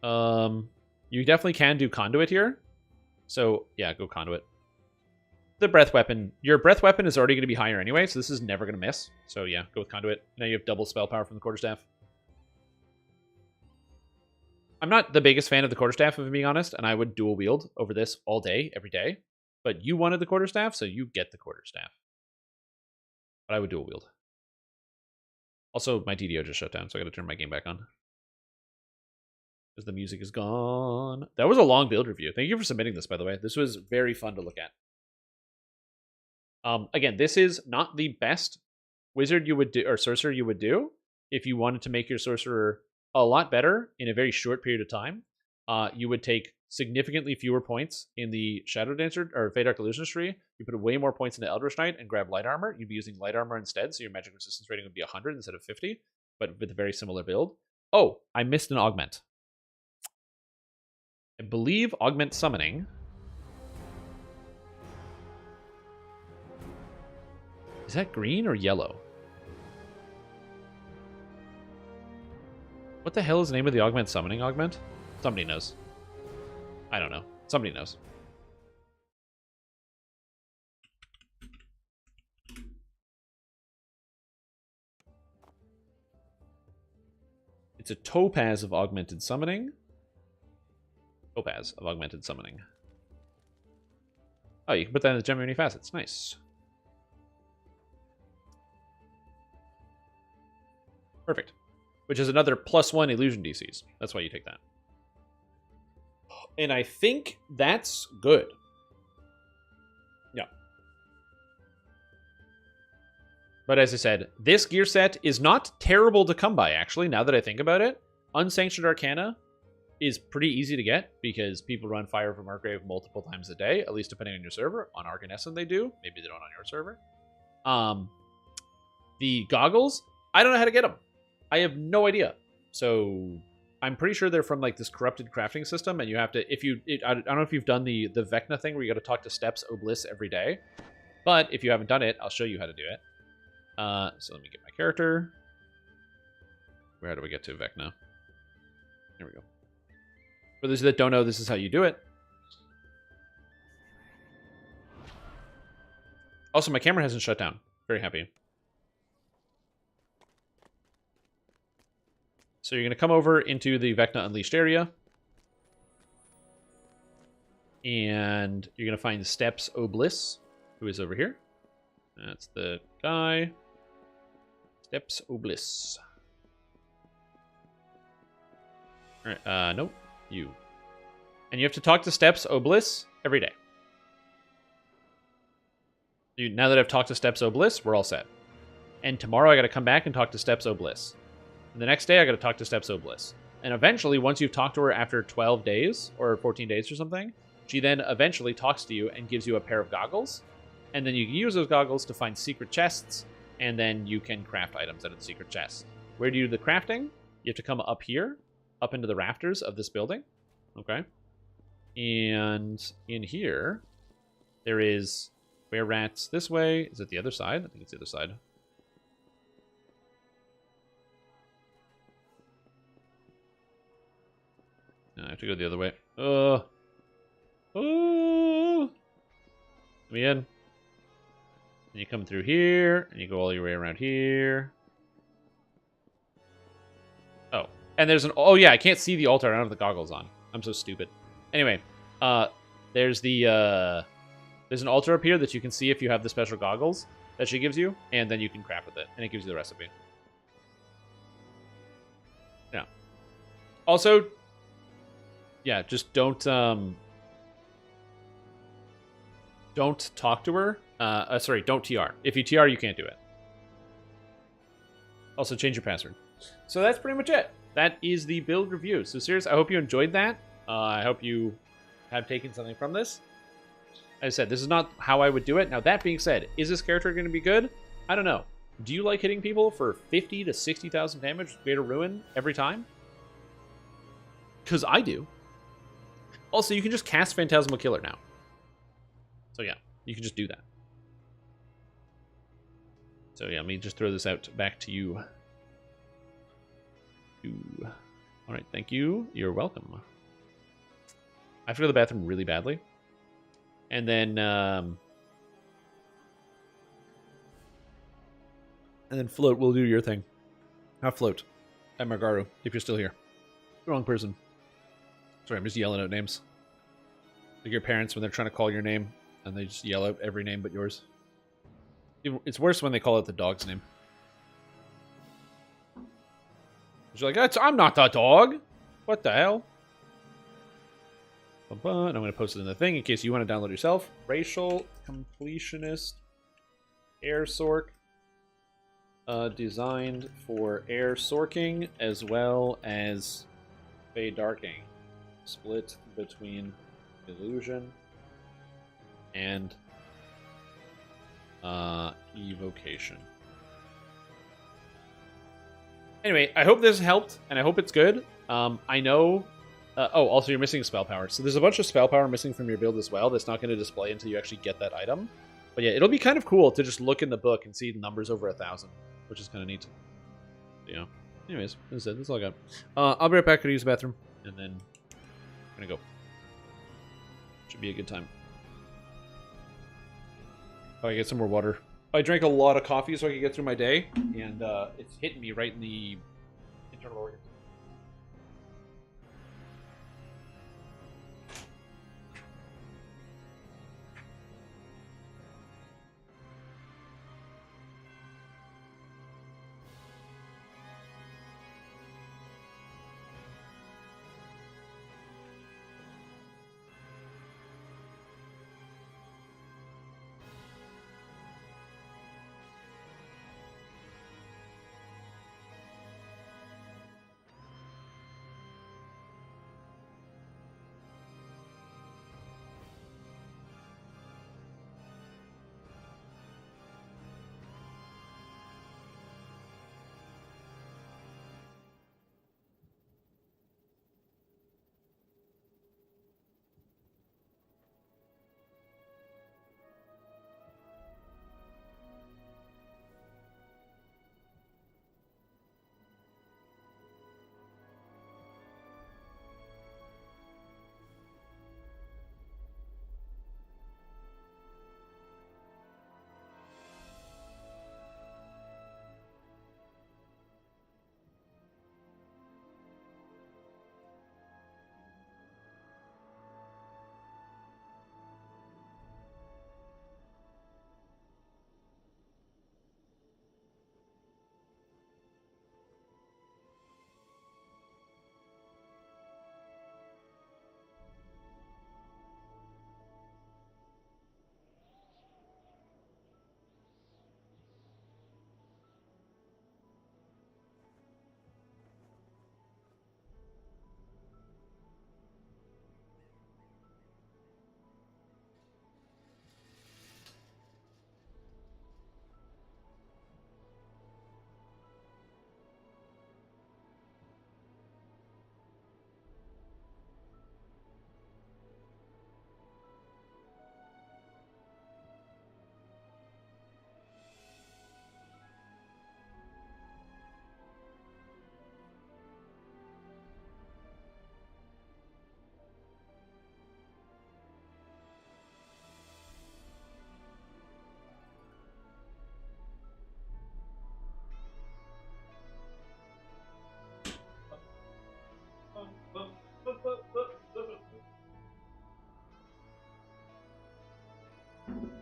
S1: You definitely can do Conduit here. So yeah, go Conduit. The breath weapon. Your breath weapon is already going to be higher anyway, so this is never going to miss. So yeah, go with Conduit. Now you have double spell power from the Quarterstaff. I'm not the biggest fan of the Quarterstaff, if I'm being honest, and I would dual wield over this all day, every day. But you wanted the Quarterstaff, so you get the Quarterstaff. But I would dual wield. Also, my DDO just shut down, so I gotta turn my game back on. Because the music is gone. That was a long build review. Thank you for submitting this, by the way. This was very fun to look at. Again, this is not the best wizard you would do, or sorcerer you would do, if you wanted to make your sorcerer a lot better in a very short period of time. You would take significantly fewer points in the Shadow Dancer or Fey Dark Illusionist tree. You put way more points into Eldritch Knight and grab Light Armor. You'd be using Light Armor instead, so your magic resistance rating would be 100 instead of 50, but with a very similar build. Oh, I missed an augment. I believe Augment Summoning. Is that green or yellow? What the hell is the name of the Augment Summoning augment? Somebody knows. I don't know. Somebody knows. It's a Topaz of Augmented Summoning. Topaz of Augmented Summoning. Oh, you can put that in the Gem of Many Facets. Nice. Perfect. Which is another +1 illusion DCs. That's why you take that. And I think that's good. Yeah. But as I said, this gear set is not terrible to come by, actually, now that I think about it. Unsanctioned Arcana is pretty easy to get because people run Fire from Markgrave multiple times a day, at least depending on your server. On Arcanescent they do. Maybe they don't on your server. The goggles, I don't know how to get them. I have no idea. So I'm pretty sure they're from like this corrupted crafting system, and you have to I don't know if you've done the Vecna thing where you got to talk to Steps Oblis every day, but if you haven't done it, I'll show you how to do it. So let me get my character. Where do we get to Vecna? There we go. For those that don't know, this is how you do it. Also, my camera hasn't shut down. Very happy. So you're going to come over into the Vecna Unleashed area. And you're going to find Steps Oblis, who is over here. That's the guy. Steps Oblis. Alright, nope. You. And you have to talk to Steps Oblis every day. Now that I've talked to Steps Oblis, we're all set. And tomorrow I got to come back and talk to Steps Oblis. And the next day I got to talk to Steps Oblis. And eventually, once you've talked to her after 12 days or 14 days or something, she then eventually talks to you and gives you a pair of goggles. And then you can use those goggles to find secret chests, and then you can craft items out of the secret chests. Where do you do the crafting? You have to come up here, up into the rafters of this building. Okay. And in here, there is were rats this way. Is it the other side? I think it's the other side. No, I have to go the other way. Oh. Let me in. And you come through here, and you go all your way around here. Oh. And there's an... Oh, yeah, I can't see the altar. I don't have the goggles on. I'm so stupid. Anyway, there's the... There's an altar up here that you can see if you have the special goggles that she gives you, and then you can craft with it, and it gives you the recipe. Yeah. Also, yeah, just don't talk to her. Sorry, don't TR. If you TR, you can't do it. Also, change your password. So that's pretty much it. That is the build review. So, serious, I hope you enjoyed that. I hope you have taken something from this. As I said, this is not how I would do it. Now, that being said, is this character going to be good? I don't know. Do you like hitting people for 50 to 60,000 damage with Greater Ruin every time? Because I do. Also, you can just cast Phantasmal Killer now. So yeah, you can just do that. So yeah, let me just throw this out back to you. All right, thank you. You're welcome. I have to go to the bathroom really badly. And then Float will do your thing. Have Float. I'm Margaru, if you're still here. The wrong person. Sorry, I'm just yelling out names. Like your parents when they're trying to call your name, and they just yell out every name but yours. It's worse when they call out the dog's name. You're like, I'm not the dog! What the hell? And I'm going to post it in the thing in case you want to download yourself. Racial Completionist Air Sork. Designed for air sorking as well as Fey Darking. Split between Illusion and Evocation. Anyway, I hope this helped, and I hope it's good. I know... also, you're missing spell power. So there's a bunch of spell power missing from your build as well that's not going to display until you actually get that item. But yeah, it'll be kind of cool to just look in the book and see the numbers over 1,000, which is kind of neat. Yeah. Anyways, that's all I got. I'll be right back to use the bathroom, and then I'm going to go. Should be a good time. Oh, I get some more water. I drank a lot of coffee so I could get through my day, and it's hitting me right in the internal organs.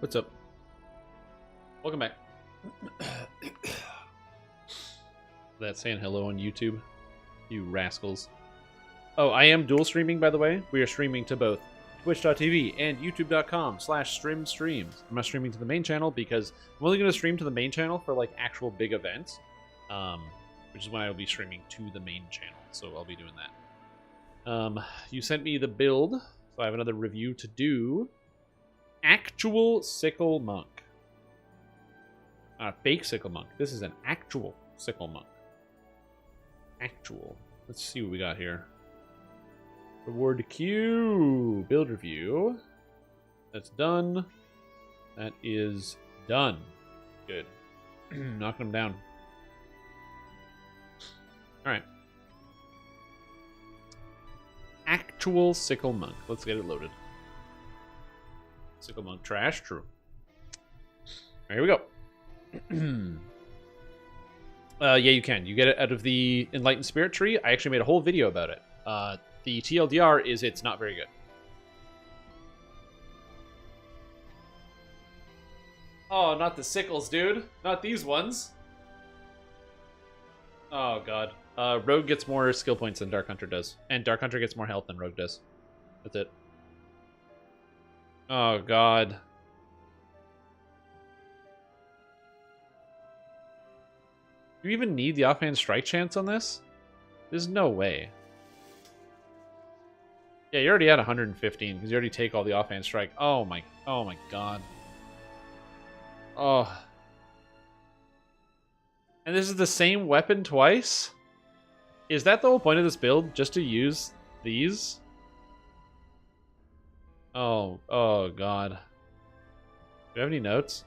S1: What's up? Welcome back. That's saying hello on YouTube. You rascals. Oh, I am dual streaming, by the way. We are streaming to both twitch.tv and youtube.com/strimstreams. I'm not streaming to the main channel because I'm only going to stream to the main channel for like actual big events, which is when I will be streaming to the main channel. So I'll be doing that. You sent me the build, so I have another review to do. Actual Sickle Monk. Fake Sickle Monk. This is an actual Sickle Monk. Actual. Let's see what we got here. Reward queue. Build review. That's done. That is done. Good. Knocking them down. Alright. Actual Sickle Monk. Let's get it loaded. Sickle Monk trash? True. Here we go. Yeah, you can. You get it out of the Enlightened Spirit Tree. I actually made a whole video about it. The TLDR is it's not very good. Oh, not the sickles, dude. Not these ones. Oh, God. Rogue gets more skill points than Dark Hunter does. And Dark Hunter gets more health than Rogue does. That's it. Oh, God. Do you even need the offhand strike chance on this? There's no way. Yeah, you're already at 115 because you already take all the offhand strike. Oh my God. Oh. And this is the same weapon twice? Is that the whole point of this build? Just to use these? Oh God. Do you have any notes?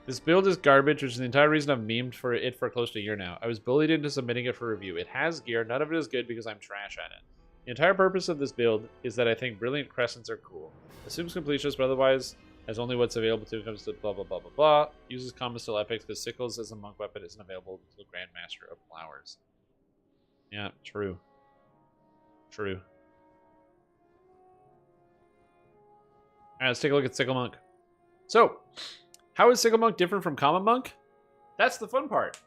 S1: This build is garbage, which is the entire reason I've memed for it for close to a year now. I was bullied into submitting it for review. It has gear, none of it is good because I'm trash at it. The entire purpose of this build is that I think Brilliant Crescents are cool. Assumes completionist, but otherwise has only what's available to when it comes to blah blah blah blah blah. Uses common still epics because Sickles as a monk weapon isn't available to the Grandmaster of Flowers. Yeah, true. True. Alright, let's take a look at Sickle Monk. So, how is Sickle Monk different from Common Monk? That's the fun part.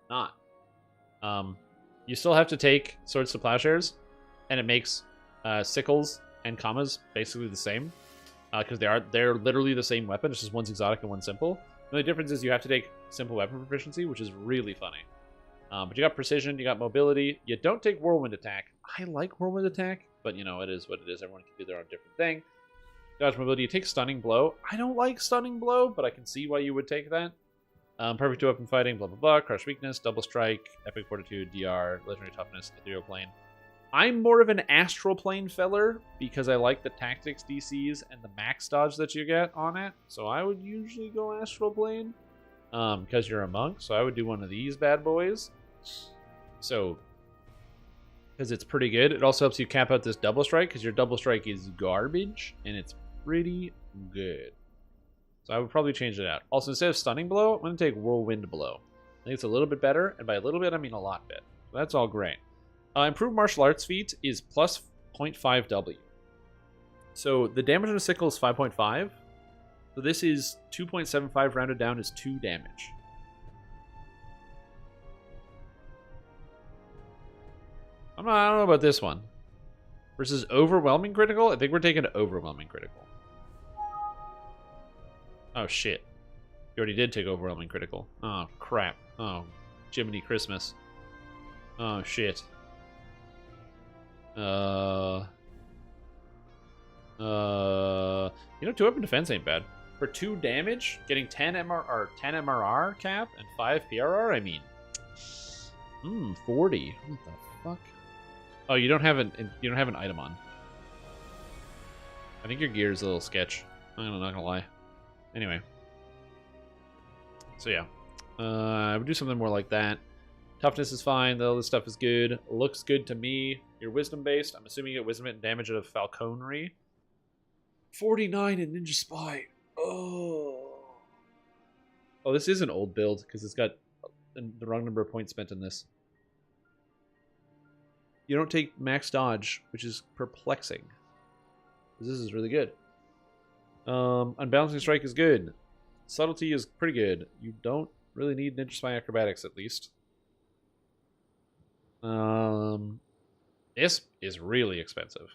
S1: Not. You still have to take Swords to Plowshares, and it makes sickles and commas basically the same, because they're literally the same weapon. It's just one's exotic and one's simple. The only difference is you have to take simple weapon proficiency, which is really funny. But you got precision, you got mobility. You don't take whirlwind attack. I like whirlwind attack, but you know it is what it is. Everyone can do their own different thing. Dodge mobility, you take stunning blow. I don't like stunning blow, but I can see why you would take that. Perfect to weapon fighting, blah blah blah. Crush weakness, double strike, epic fortitude, DR, legendary toughness, ethereal plane. I'm more of an astral plane feller because I like the tactics DCs and the max dodge that you get on it. So I would usually go astral plane because you're a monk. So I would do one of these bad boys. So because it's pretty good. It also helps you cap out this double strike because your double strike is garbage and it's pretty good. So I would probably change it out. Also, instead of stunning blow, I'm going to take whirlwind blow. I think it's a little bit better, and by a little bit, I mean a lot bit. So that's all great. Improved martial arts feat is plus 0.5 W. So the damage on a sickle is 5.5. So this is 2.75 rounded down is 2 damage. I don't know about this one. Versus overwhelming critical? I think we're taking overwhelming critical. Oh, shit. You already did take overwhelming critical. Oh, crap. Oh, Jiminy Christmas. Oh, shit. You know, 2-weapon defense ain't bad. For 2 damage, getting 10 MRR cap and 5 PRR, I mean. 40. What the fuck? Oh, you don't have an item on. I think your gear is a little sketch. I'm not gonna lie. Anyway. So yeah. I would do something more like that. Toughness is fine. The other stuff is good. Looks good to me. You're wisdom based. I'm assuming you get wisdom and damage out of falconry. 49 in Ninja Spy. Oh, this is an old build because it's got the wrong number of points spent in this. You don't take max dodge, which is perplexing. This is really good. Unbalancing strike is good. Subtlety is pretty good. You don't really need Ninja Spy Acrobatics, at least. This is really expensive.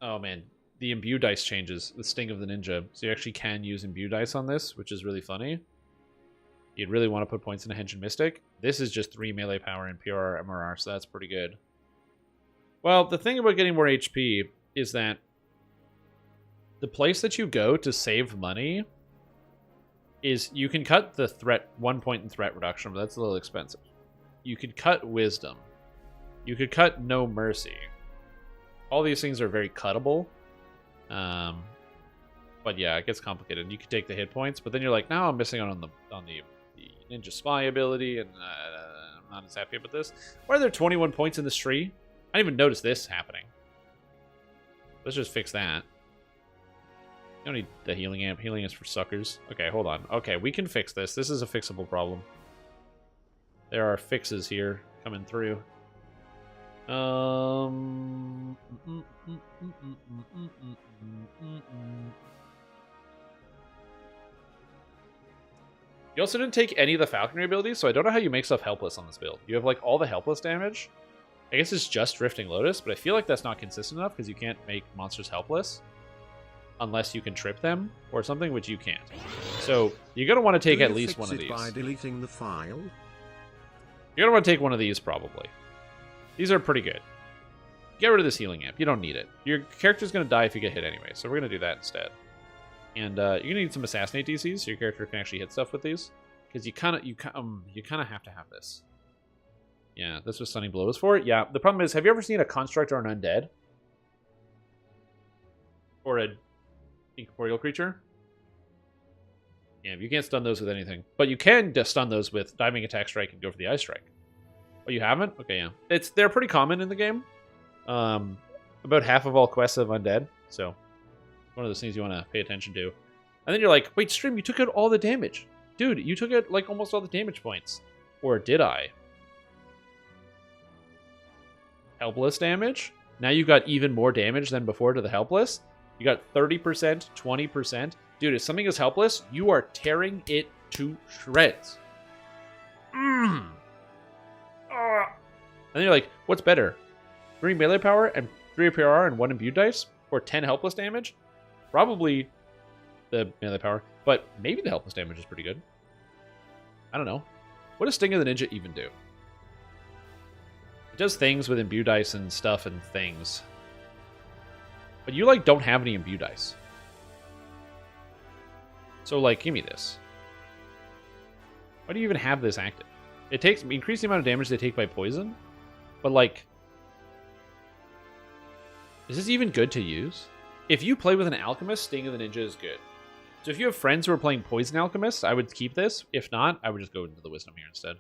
S1: Oh man, the Imbue dice changes. The Sting of the Ninja. So you actually can use Imbue dice on this, which is really funny. You'd really want to put points into Henshin Mystic. This is just 3 melee power and PR MRR, so that's pretty good. Well, the thing about getting more HP is that the place that you go to save money is you can cut the threat 1 point in threat reduction, but that's a little expensive. You could cut Wisdom. You could cut No Mercy. All these things are very cuttable. But yeah, it gets complicated. You could take the hit points, but then you're like, now I'm missing out on the Ninja Spy ability, and I'm not as happy about this. Why are there 21 points in this tree? I didn't even notice this happening. Let's just fix that. You don't need the healing amp. Healing is for suckers. Okay, hold on. Okay, we can fix this. This is a fixable problem. There are fixes here coming through. You also didn't take any of the falconry abilities, so I don't know how you make stuff helpless on this build. You have like all the helpless damage. I guess it's just Drifting Lotus, but I feel like that's not consistent enough because you can't make monsters helpless unless you can trip them or something, which you can't. So you're gonna want to take at least one of these.
S2: By deleting the file?
S1: You're gonna want to take one of these probably. These are pretty good. Get rid of this healing amp. You don't need it. Your character's gonna die if you get hit anyway, so we're gonna do that instead. And you're gonna need some assassinate DCs so your character can actually hit stuff with these, because you kind of have to have this. Yeah, that's what Stunning Blow is for. Yeah, the problem is, have you ever seen a construct or an undead, or a incorporeal creature? Yeah, you can't stun those with anything, but you can just stun those with diving attack strike and go for the ice strike. Oh, you haven't? Okay, yeah, they're pretty common in the game. About half of all quests have undead, so one of those things you want to pay attention to. And then you're like, wait, Stream, you took out all the damage. Dude, you took out like almost all the damage points. Or did I? Helpless damage? Now you got even more damage than before to the helpless. You got 30%, 20%. Dude, if something is helpless, you are tearing it to shreds. And then you're like, what's better? 3 melee power and 3 PR and 1 imbued dice? Or 10 helpless damage? Probably the melee power, but maybe the helpless damage is pretty good. I don't know. What does Sting of the Ninja even do? It does things with imbue dice and stuff and things. But you, like, don't have any imbue dice. So, like, give me this. Why do you even have this active? It takes increase the amount of damage they take by poison, but, like, is this even good to use? If you play with an Alchemist, Sting of the Ninja is good. So if you have friends who are playing Poison Alchemist, I would keep this. If not, I would just go into the Wisdom here instead.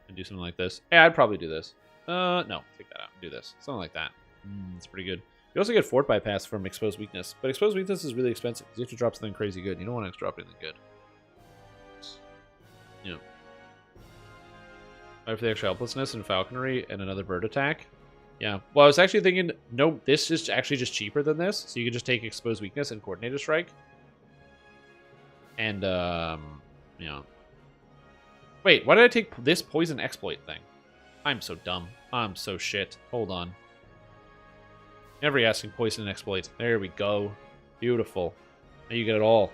S1: And do something like this. Yeah, I'd probably do this. No, take that out. Do this. Something like that. It's pretty good. You also get Fort Bypass from Exposed Weakness. But Exposed Weakness is really expensive because you have to drop something crazy good. You don't want to drop anything good. Yeah. I have the extra helplessness and falconry and another bird attack. Yeah. Well, I was actually thinking, no, this is actually just cheaper than this. So you can just take Exposed Weakness and Coordinated Strike. And, yeah. Wait, why did I take this Poison Exploit thing? I'm so dumb. I'm so shit. Hold on. Never asking Poison Exploit. There we go. Beautiful. Now you get it all.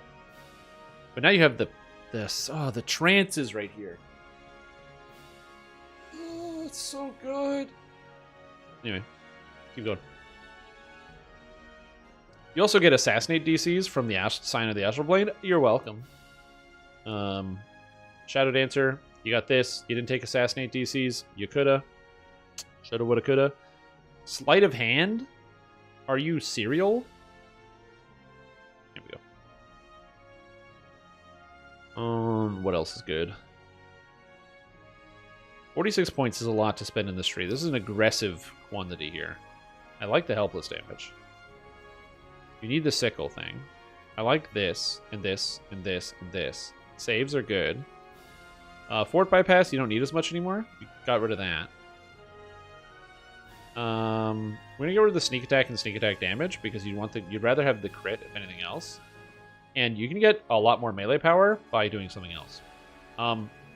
S1: But now you have the trances right here. Oh, it's so good. Anyway, keep going. You also get Assassinate DCs from the Sign of the Astral Blade. You're welcome. Shadow Dancer, you got this. You didn't take Assassinate DCs. You coulda. Shoulda, woulda, coulda. Sleight of Hand? Are you serial? Here we go. What else is good? 46 points is a lot to spend in this tree. This is an aggressive quantity here. I like the helpless damage. You need the sickle thing. I like this, and this, and this, and this. Saves are good. Fort Bypass, you don't need as much anymore. You got rid of that. We're gonna get rid of the sneak attack and sneak attack damage because you'd rather have the crit if anything else, and you can get a lot more melee power by doing something else.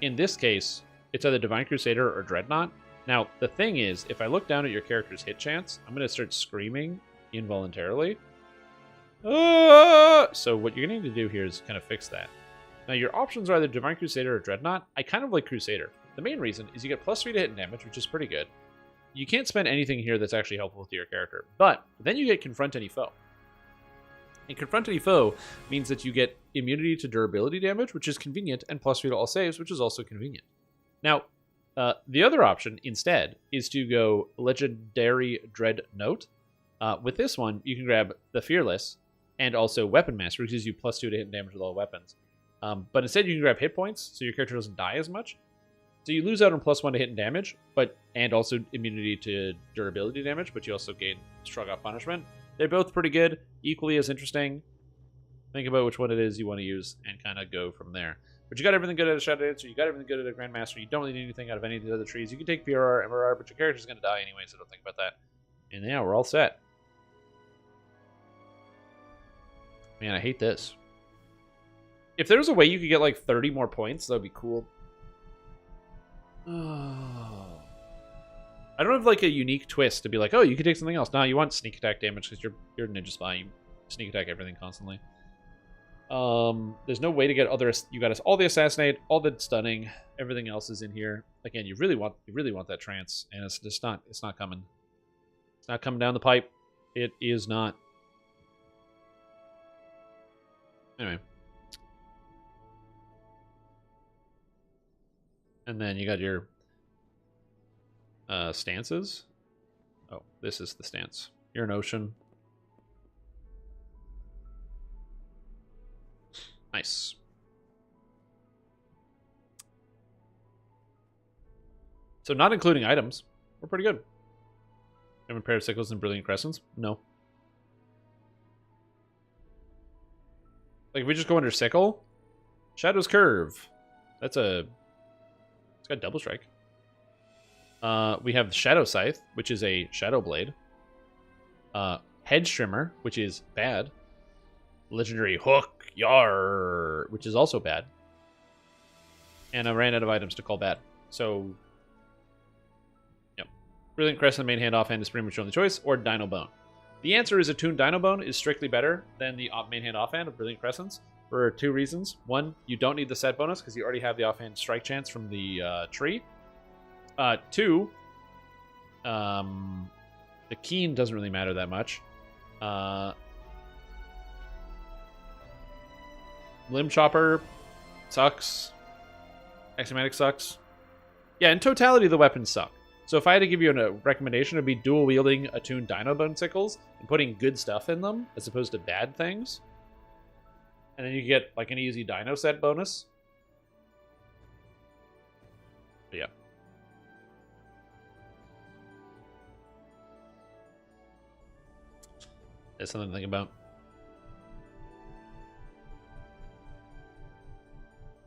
S1: In this case, it's either Divine Crusader or Dreadnought. Now the thing is, if I look down at your character's hit chance, I'm gonna start screaming involuntarily. So what you're gonna need to do here is kind of fix that. Now your options are either Divine Crusader or Dreadnought. I kind of like Crusader. The main reason is you get +3 to hit and damage, which is pretty good. You can't spend anything here that's actually helpful to your character. But then you get Confront Any Foe. And Confront Any Foe means that you get immunity to durability damage, which is convenient, and +3 to all saves, which is also convenient. Now, the other option instead is to go Legendary Dreadnought. With this one, you can grab the Fearless and also Weapon Master, which gives you +2 to hit and damage with all weapons. But instead, you can grab hit points, so your character doesn't die as much. So you lose out on +1 to hit and damage, and also immunity to durability damage, but you also gain Shrug Off Punishment. They're both pretty good, equally as interesting. Think about which one it is you want to use and kind of go from there. But you got everything good at a Shadow Dancer, you got everything good at a Grandmaster, you don't really need anything out of any of the other trees. You can take PRR, MRR, but your character's going to die anyway, so don't think about that. And yeah, we're all set. Man, I hate this. If there was a way you could get like 30 more points, that would be cool. Oh. I don't have like a unique twist to be like, oh, you could take something else. No, you want sneak attack damage because you're a ninja spy. You sneak attack everything constantly. There's no way to get other. You got all the assassinate, all the stunning, everything else is in here. Again, you really want that trance, and it's just not. It's not coming. It's not coming down the pipe. It is not. Anyway. And then you got your stances. Oh, this is the stance. You're an ocean. Nice. So not including items, we're pretty good. Have a pair of sickles and brilliant crescents? No. Like if we just go under sickle, Shadow's Curve. It's got double strike. We have the Shadow Scythe, which is a Shadow Blade. Hedge Trimmer, which is bad. Legendary Hook, Yar, which is also bad. And I ran out of items to call bad. So, yep. Brilliant Crescent, main hand, offhand is pretty much your only choice, or Dino Bone. The answer is Attuned Dino Bone is strictly better than the main hand, offhand of Brilliant Crescents for 2 reasons. 1, you don't need the set bonus because you already have the offhand strike chance from the tree. 2, the Keen doesn't really matter that much. Limb Chopper sucks. Axiomatic sucks. Yeah, in totality, the weapons suck. So if I had to give you a recommendation, it would be dual wielding attuned Dino Bone sickles and putting good stuff in them as opposed to bad things. And then you get like an easy Dino set bonus. But yeah. That's something to think about.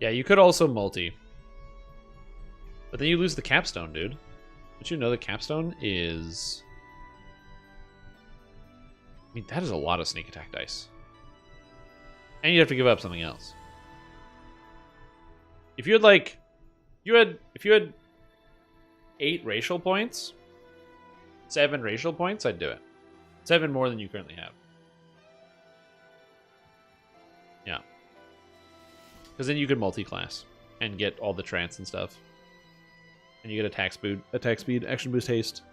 S1: Yeah, you could also multi. But then you lose the capstone, dude. Don't you know the capstone is... I mean, that is a lot of sneak attack dice. And you have to give up something else. If you had like... If you had 8 racial points, 7 racial points, I'd do it. 7 more than you currently have. Yeah. Because then you could multi-class and get all the trance and stuff. And you get attack speed, action boost, haste.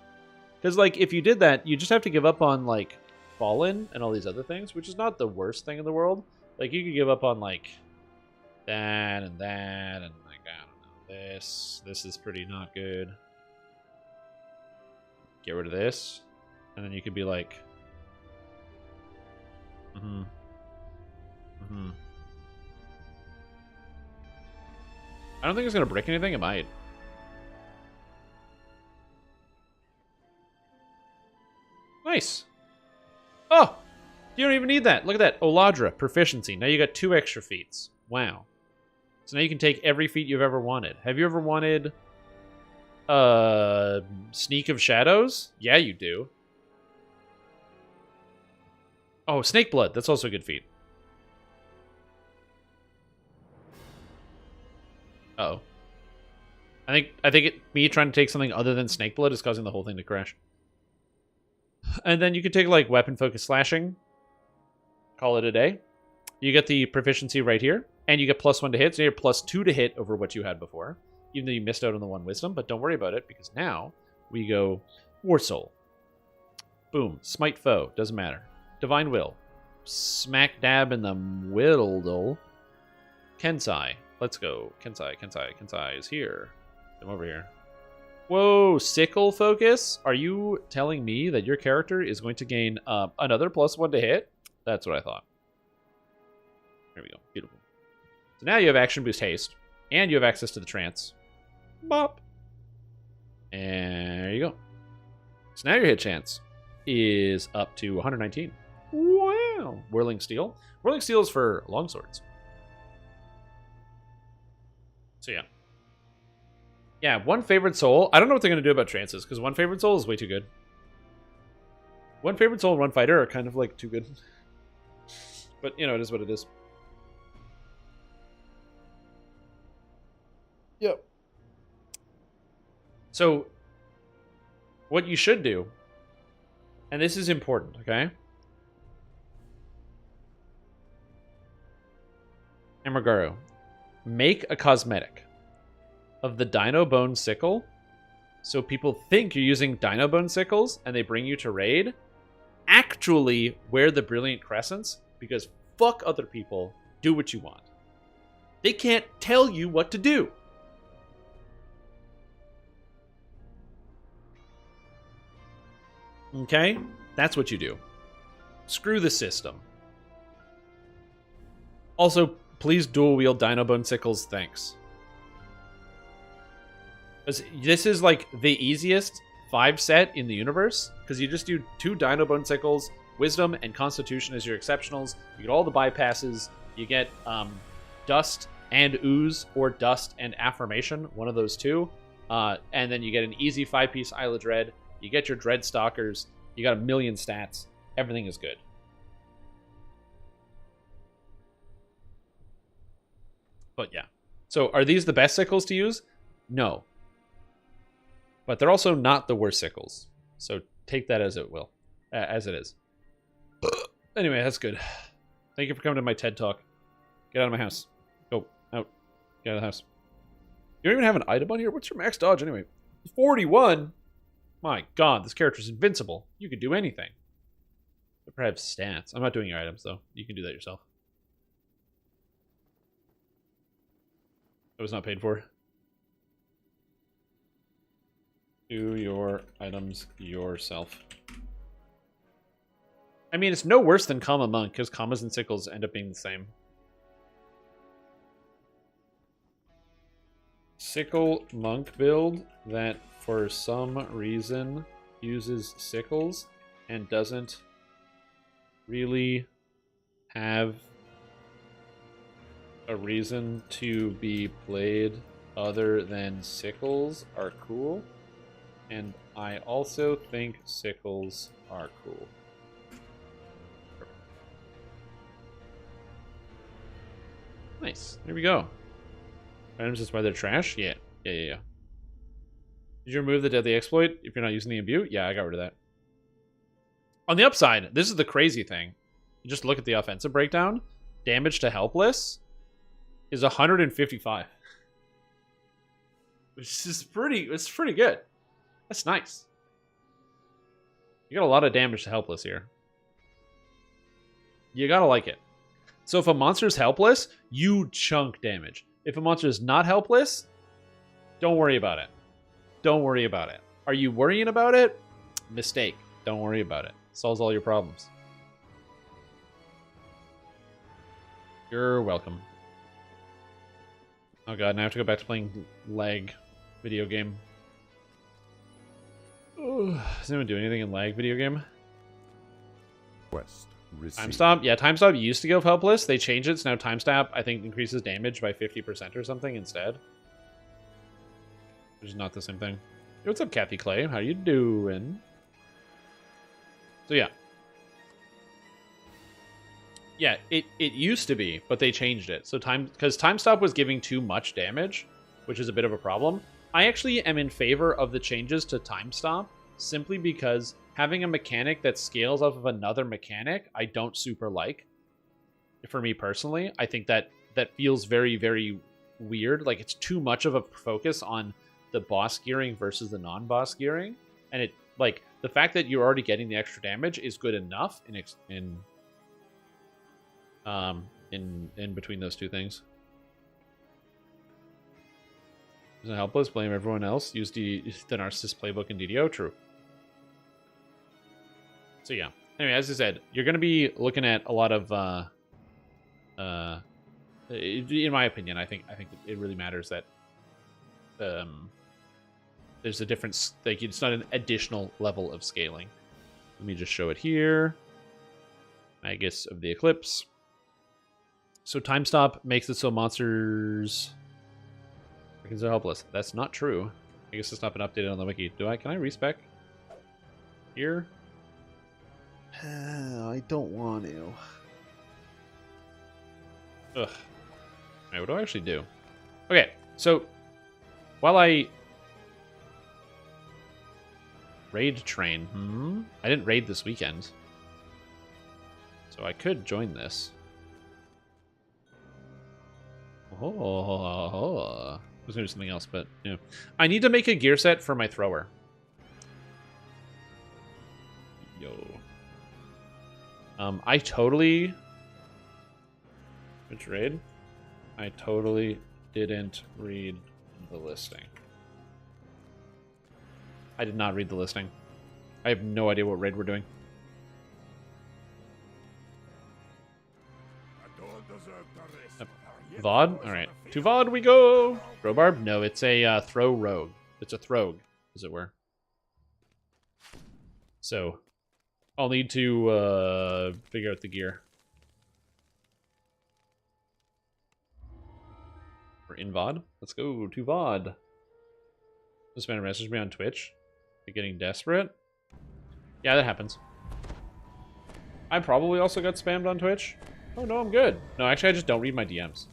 S1: Because, like, if you did that, you just have to give up on, like, Fallen and all these other things, which is not the worst thing in the world. Like, you could give up on, like, that, and, like, I don't know, this. This is pretty not good. Get rid of this. And then you could be like... I don't think it's going to break anything. It might. Nice. Oh! You don't even need that. Look at that. Oladra, proficiency. Now you got 2 extra feats. Wow. So now you can take every feat you've ever wanted. Have you ever wanted Sneak of Shadows? Yeah, you do. Oh, Snake Blood. That's also a good feat. Uh-oh. I think me trying to take something other than Snake Blood is causing the whole thing to crash. And then you could take, like, Weapon Focus Slashing. Call it a day. You get the proficiency right here. And you get +1 to hit, so you're +2 to hit over what you had before. Even though you missed out on the 1 wisdom, but don't worry about it, because now we go War Soul. Boom. Smite Foe. Doesn't matter. Divine Will. Smack dab in the middle. Kensai. Let's go. Kensai is here. Come over here. Whoa, Sickle Focus? Are you telling me that your character is going to gain another +1 to hit? That's what I thought. There we go. Beautiful. So now you have Action Boost Haste, and you have access to the Trance. Bop. And there you go. So now your hit chance is up to 119. Wow. Whirling Steel. Whirling Steel is for longswords. So yeah. Yeah, 1 Favored Soul. I don't know what they're going to do about trances, because 1 Favored Soul is way too good. 1 Favored Soul and 1 Fighter are kind of like too good. But, you know, it is what it is. Yep. So, what you should do, and this is important, okay? Amagaru, make a cosmetic of the Dino Bone Sickle, so people think you're using Dino Bone Sickles, and they bring you to raid. Actually, wear the Brilliant Crescents, because fuck other people, do what you want. They can't tell you what to do. Okay? That's what you do. Screw the system. Also, please dual wield Dino Bone Sickles, thanks. This is like the easiest 5 set in the universe, because you just do 2 Dino Bone Sickles, Wisdom and Constitution as your exceptionals. You get all the bypasses. You get Dust and Ooze, or Dust and Affirmation, one of those two. And then you get an easy 5-piece Isle of Dread. You get your Dread Stalkers. You got a million stats. Everything is good. But yeah. So are these the best sickles to use? No. But they're also not the worst sickles. So take that as it will. As it is. Anyway, that's good. Thank you for coming to my TED Talk. Get out of my house. Go. Out. Get out of the house. You don't even have an item on here? What's your max dodge anyway? 41? My god, this character's invincible. You could do anything. But perhaps stats. I'm not doing your items, though. You can do that yourself. That was not paid for. Do your items yourself. I mean, it's no worse than Comma Monk, because commas and sickles end up being the same. Sickle Monk build that for some reason uses sickles and doesn't really have a reason to be played other than sickles are cool. And I also think sickles are cool. Nice. There we go. Items is why they're trash? Yeah. Yeah. Did you remove the deadly exploit if you're not using the imbue? Yeah, I got rid of that. On the upside, this is the crazy thing. You just look at the offensive breakdown. Damage to helpless is 155. Which is it's pretty good. That's nice. You got a lot of damage to helpless here. You gotta like it. So if a monster's helpless, you chunk damage. If a monster is not helpless, don't worry about it. Don't worry about it. Are you worrying about it? Mistake. Don't worry about it. Solves all your problems. You're welcome. Oh god, now I have to go back to playing lag video game. Does anyone do anything in lag video game?
S6: Quest received.
S1: Time stop? Yeah, time stop used to give helpless. They changed it, so now time stop, I think, increases damage by 50% or something instead. Which is not the same thing. Hey, what's up, Kathy Clay? How you doing? So yeah. Yeah, it used to be, but they changed it. So because Time Stop was giving too much damage, which is a bit of a problem. I actually am in favor of the changes to Time Stop simply because having a mechanic that scales off of another mechanic, I don't super like. For me personally, I think that feels very, very weird. Like, it's too much of a focus on the boss gearing versus the non-boss gearing, and it, like, the fact that you're already getting the extra damage is good enough in between those two things. Isn't it helpless? Blame everyone else. Use the narcissist playbook in DDO. True. So yeah. Anyway, as I said, you're going to be looking at a lot of, in my opinion, I think it really matters that there's a difference. Like, it's not an additional level of scaling. Let me just show it here. Magus of the Eclipse. So Time Stop makes it so monsters are helpless. That's not true. I guess it's not been updated on the wiki. Can I respec here? I don't want to. Ugh. Alright, what do I actually do? Okay, so while I raid train, I didn't raid this weekend, so I could join this. I was gonna do something else, but yeah. I need to make a gear set for my thrower. Yo. I totally... Which raid? I totally didn't read the listing. I did not read the listing. I have no idea what raid we're doing. VOD? Alright. To VOD we go! Crowbarb? No, it's a throw rogue. It's a throg, as it were. So, I'll need to figure out the gear. We're in VOD. Let's go to VOD. This man messaged me on Twitch. You're getting desperate? Yeah, that happens. I probably also got spammed on Twitch. Oh, no, I'm good. No, actually, I just don't read my DMs.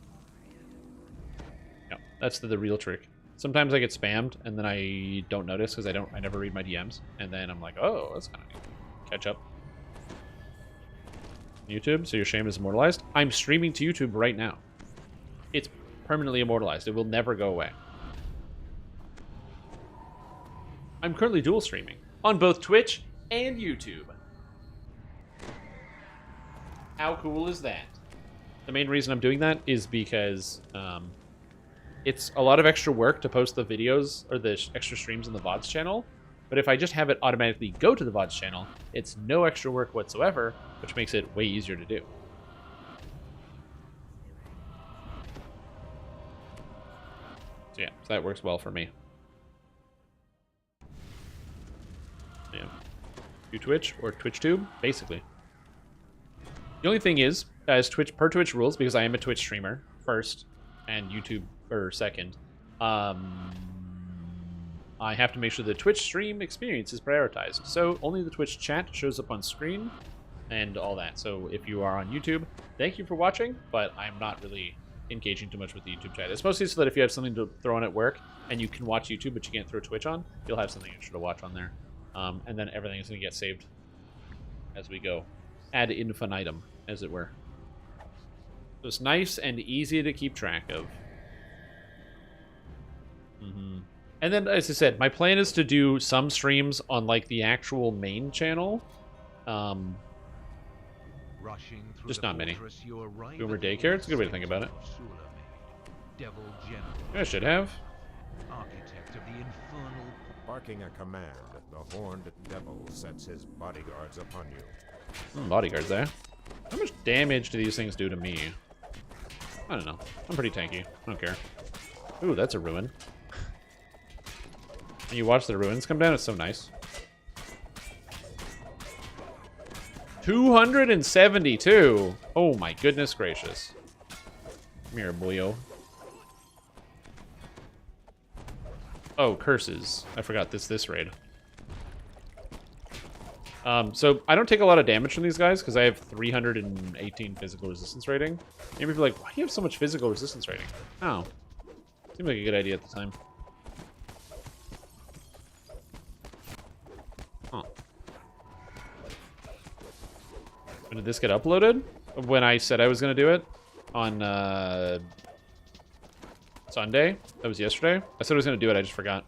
S1: No, that's the real trick. Sometimes I get spammed, and then I don't notice because I never read my DMs. And then I'm like, oh, that's kind of neat. Catch up. YouTube, so your shame is immortalized? I'm streaming to YouTube right now. It's permanently immortalized. It will never go away. I'm currently dual streaming on both Twitch and YouTube. How cool is that? The main reason I'm doing that is because it's a lot of extra work to post the videos or the extra streams on the VODs channel. But if I just have it automatically go to the VODs channel, it's no extra work whatsoever, which makes it way easier to do. So yeah, so that works well for me. Yeah. Do Twitch or TwitchTube, basically. The only thing is, as per Twitch rules, because I am a Twitch streamer first and YouTube second, I have to make sure the Twitch stream experience is prioritized. So only the Twitch chat shows up on screen and all that. So if you are on YouTube, thank you for watching, but I'm not really engaging too much with the YouTube chat. It's mostly so that if you have something to throw on at work and you can watch YouTube but you can't throw Twitch on, you'll have something extra to watch on there. And then everything is going to get saved as we go. Ad infinitum, as it were. So it's nice and easy to keep track of. And then, as I said, my plan is to do some streams on, like, the actual main channel. Just not many. Boomer Daycare? It's a good way to think about it. I should have.
S6: Barking a command, the horned devil sets his bodyguards upon you.
S1: Bodyguards there. How much damage do these things do to me? I don't know. I'm pretty tanky. I don't care. Ooh, that's a ruin. And you watch the ruins come down, it's so nice. 272! Oh my goodness gracious. Come here, boyo. Oh, curses. I forgot this raid. So I don't take a lot of damage from these guys because I have 318 physical resistance rating. Maybe you're like, why do you have so much physical resistance rating? Oh. Seemed like a good idea at the time. Huh. When did this get uploaded? When I said I was going to do it on Sunday. That was yesterday. I said I was going to do it, I just forgot.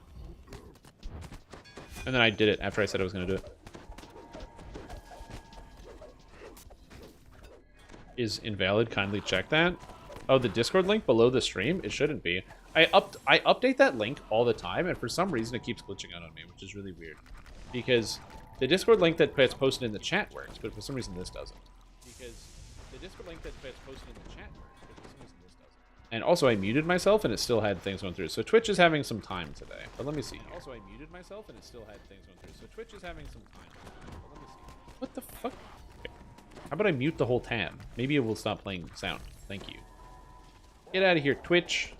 S1: And then I did it after I said I was going to do it. Is invalid, kindly check that. Oh, the Discord link below the stream? It shouldn't be. I update that link all the time, and for some reason it keeps glitching out on me, which is really weird. Because the Discord link that gets posted in the chat works, but for some reason this doesn't. Because the Discord link that gets posted in the chat works, but for some reason this doesn't. And also I muted myself and it still had things going through. So Twitch is having some time today. But let me see. Also I muted myself and it still had things going through. So Twitch is having some time today. But let me see. What the fuck? How about I mute the whole tab? Maybe it will stop playing sound. Thank you. Get out of here, Twitch.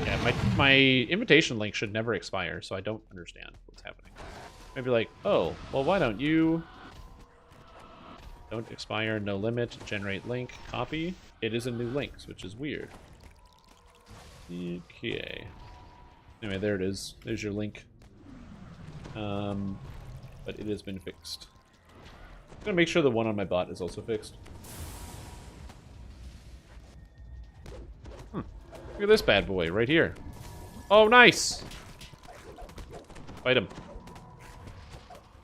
S1: Yeah, my invitation link should never expire, so I don't understand what's happening. Maybe like, oh, well, why don't you... Don't expire, no limit, generate link, copy. It is a new link, which is weird. Okay. Anyway, there it is. There's your link. But it has been fixed. I'm gonna make sure the one on my bot is also fixed. Look at this bad boy right here. Oh, nice! Fight him.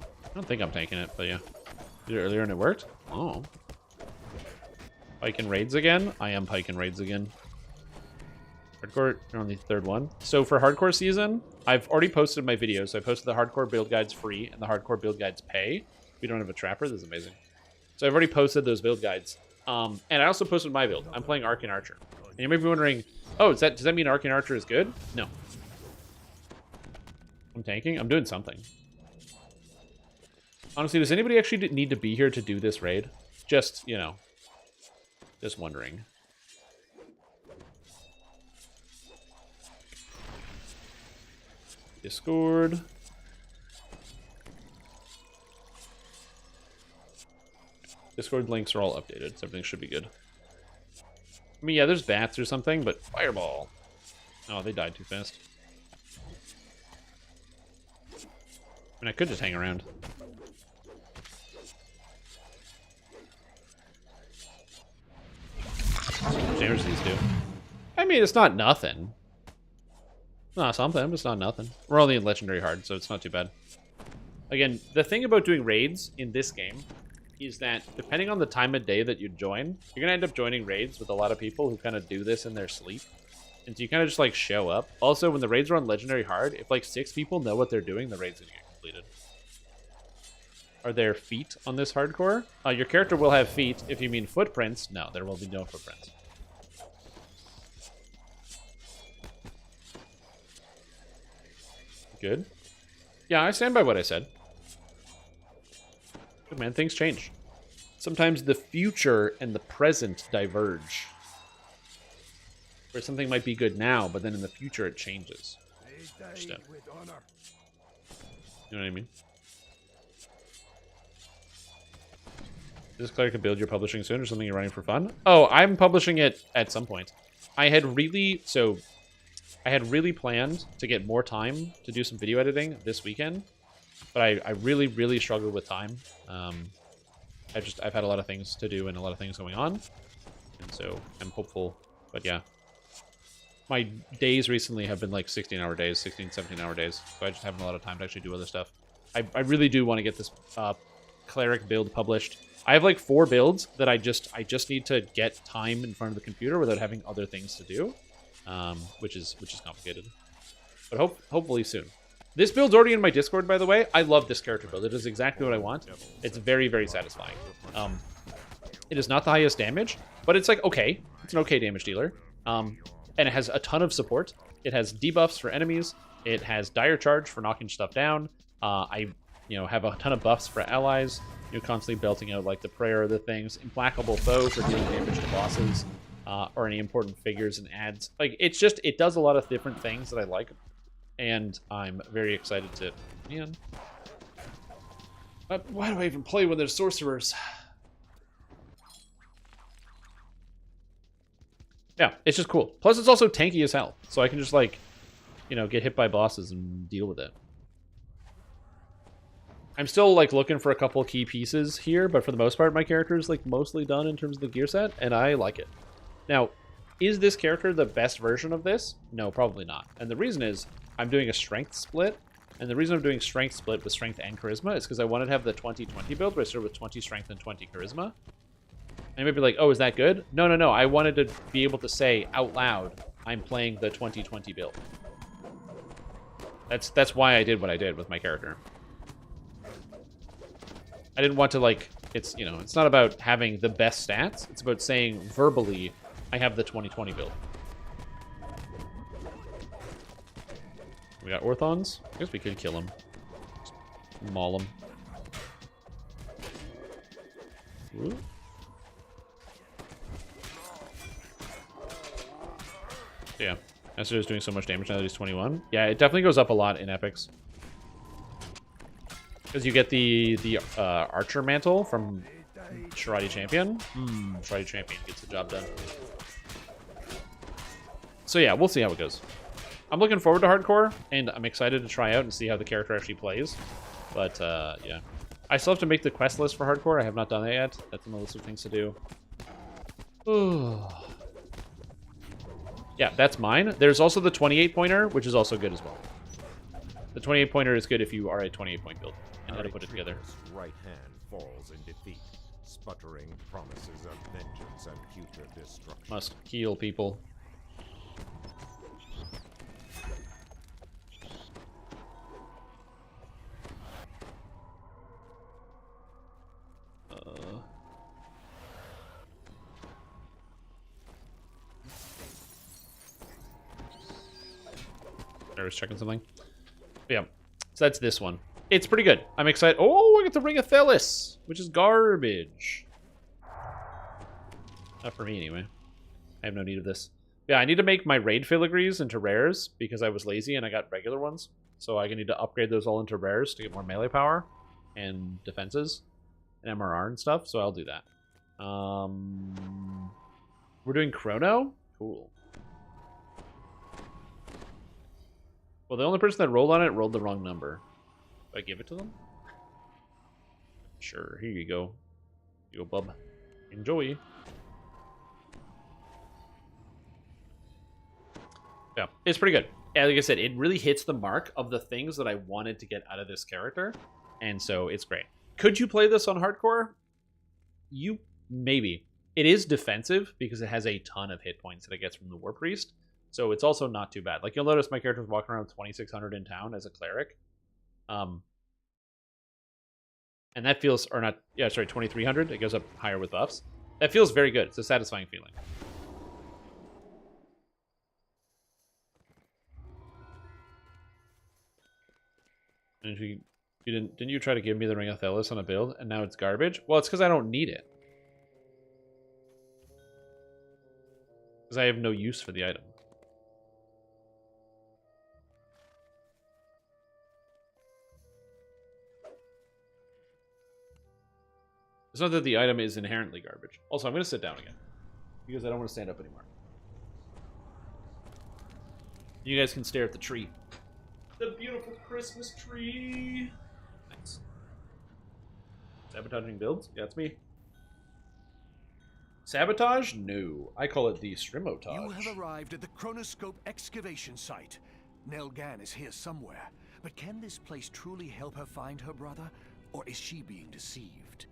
S1: I don't think I'm taking it, but yeah. Did it earlier and it worked? Oh. Pike and raids again? I am Pike and raids again. Hardcore, you're on the third one. So for hardcore season, I've already posted my videos. So I posted the hardcore build guides free and the hardcore build guides pay. If you don't have a trapper, this is amazing. So I've already posted those build guides. And I also posted my build. I'm playing Arcane Archer. And you may be wondering, oh, does that mean Arcane Archer is good? No. I'm tanking? I'm doing something. Honestly, does anybody actually need to be here to do this raid? Just, you know, just wondering. Discord. Discord links are all updated, so everything should be good. I mean, yeah, there's bats or something, but fireball. Oh, they died too fast. I mean, I could just hang around. How much damage do these do? I mean, it's not nothing. It's not something, but it's not nothing. We're only in Legendary Hard, so it's not too bad. Again, the thing about doing raids in this game is that depending on the time of day that you join, you're going to end up joining raids with a lot of people who kind of do this in their sleep. And so you kind of just like show up. Also, when the raids are on Legendary Hard, if like 6 people know what they're doing, the raid's going to get completed. Are there feet on this hardcore? Your character will have feet. If you mean footprints, no, there will be no footprints. Good. Yeah, I stand by what I said. Good man, things change. Sometimes the future and the present diverge. Where something might be good now, but then in the future it changes. You know what I mean? This cleric could build your publishing soon or something you're running for fun? Oh, I'm publishing it at some point. I had really planned to get more time to do some video editing this weekend, but I really, really struggled with time. I've had a lot of things to do and a lot of things going on, and so I'm hopeful. But yeah, my days recently have been like 16-hour days, 16, 17-hour days, so I just haven't a lot of time to actually do other stuff. I really do want to get this cleric build published. I have like 4 builds that I just need to get time in front of the computer without having other things to do. Which is complicated, but hopefully soon. This build's already in my Discord, by the way. I love this character build. It is exactly what I want. It's very, very satisfying. It is not the highest damage, but it's like okay. It's an okay damage dealer. And it has a ton of support. It has debuffs for enemies. It has dire charge for knocking stuff down. I have a ton of buffs for allies. Constantly belting out like the prayer of the things. Implacable foe for dealing damage to bosses. or any important figures and ads. Like, it's just, it does a lot of different things that I like, and I'm very excited to, man. Why do I even play when there's sorcerers? Yeah, it's just cool. Plus, it's also tanky as hell, so I can just, like, you know, get hit by bosses and deal with it. I'm still, like, looking for a couple key pieces here, but for the most part, my character is, like, mostly done in terms of the gear set, and I like it. Now, is this character the best version of this? No, probably not. And the reason is, I'm doing a strength split, and the reason I'm doing strength split with strength and charisma is because I wanted to have the 20-20 build, where I started with 20 strength and 20 charisma. And you might be like, oh, is that good? No, no, no. I wanted to be able to say out loud, I'm playing the 20-20 build. That's why I did what I did with my character. I didn't want to, like, it's, you know, it's not about having the best stats. It's about saying verbally, I have the 20-20 build. We got Orthons. I guess we could kill him. Just maul him. Ooh. Yeah. Esther is doing so much damage now that he's 21. Yeah, it definitely goes up a lot in epics. Because you get the Archer Mantle from Shirati Champion. Shirati Champion gets the job done. So yeah, we'll see how it goes. I'm looking forward to Hardcore, and I'm excited to try out and see how the character actually plays. But yeah. I still have to make the quest list for Hardcore. I have not done that yet. That's on the list of things to do. Yeah, that's mine. There's also the 28-pointer, which is also good as well. The 28-pointer is good if you are a 28-point build. And how to put it together.
S6: Right hand falls in defeat, sputtering promises of vengeance and future destruction.
S1: Must heal people. I was checking something. But yeah, so that's this one. It's pretty good. I'm excited. Oh, I get the Ring of Thelis, which is garbage. Not for me, anyway. I have no need of this. Yeah, I need to make my raid filigrees into rares because I was lazy and I got regular ones. So I need to upgrade those all into rares to get more melee power and defenses and MRR and stuff. So I'll do that. We're doing Chrono? Cool. Well, the only person that rolled on it rolled the wrong number. Do I give it to them? Sure, here you go. Here you go, bub. Enjoy. Yeah, it's pretty good. Yeah, like I said, it really hits the mark of the things that I wanted to get out of this character. And so it's great. Could you play this on Hardcore? Maybe. It is defensive because it has a ton of hit points that it gets from the War Priest. So it's also not too bad. Like, you'll notice my character's walking around with 2,600 in town as a cleric. And that feels, or not, yeah, sorry, 2,300. It goes up higher with buffs. That feels very good. It's a satisfying feeling. And if you didn't you try to give me the Ring of Thelis on a build, and now it's garbage? Well, it's because I don't need it. Because I have no use for the item. It's not that the item is inherently garbage. Also, I'm going to sit down again. Because I don't want to stand up anymore. You guys can stare at the tree. The beautiful Christmas tree. Nice. Sabotaging builds? Yeah, it's me. Sabotage? No. I call it the Strimotage.
S7: You have arrived at the Chronoscope excavation site. Nelgan is here somewhere. But can this place truly help her find her brother? Or is she being deceived?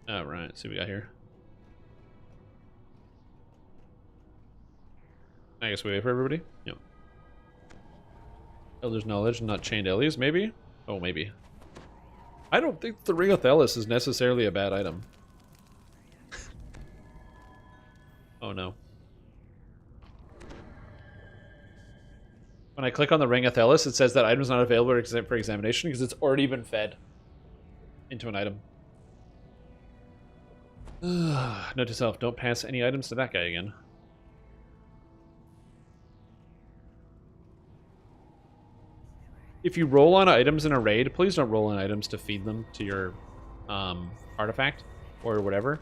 S1: Alright, let's see what we got here. I guess we wait for everybody? Yep. Elder's Knowledge, not Chained Ellies, maybe? Oh, maybe. I don't think the Ring of Thelis is necessarily a bad item. Oh no. When I click on the Ring of Thelis, it says that item is not available for examination because it's already been fed into an item. Note to self, don't pass any items to that guy again. If you roll on items in a raid, please don't roll on items to feed them to your artifact or whatever.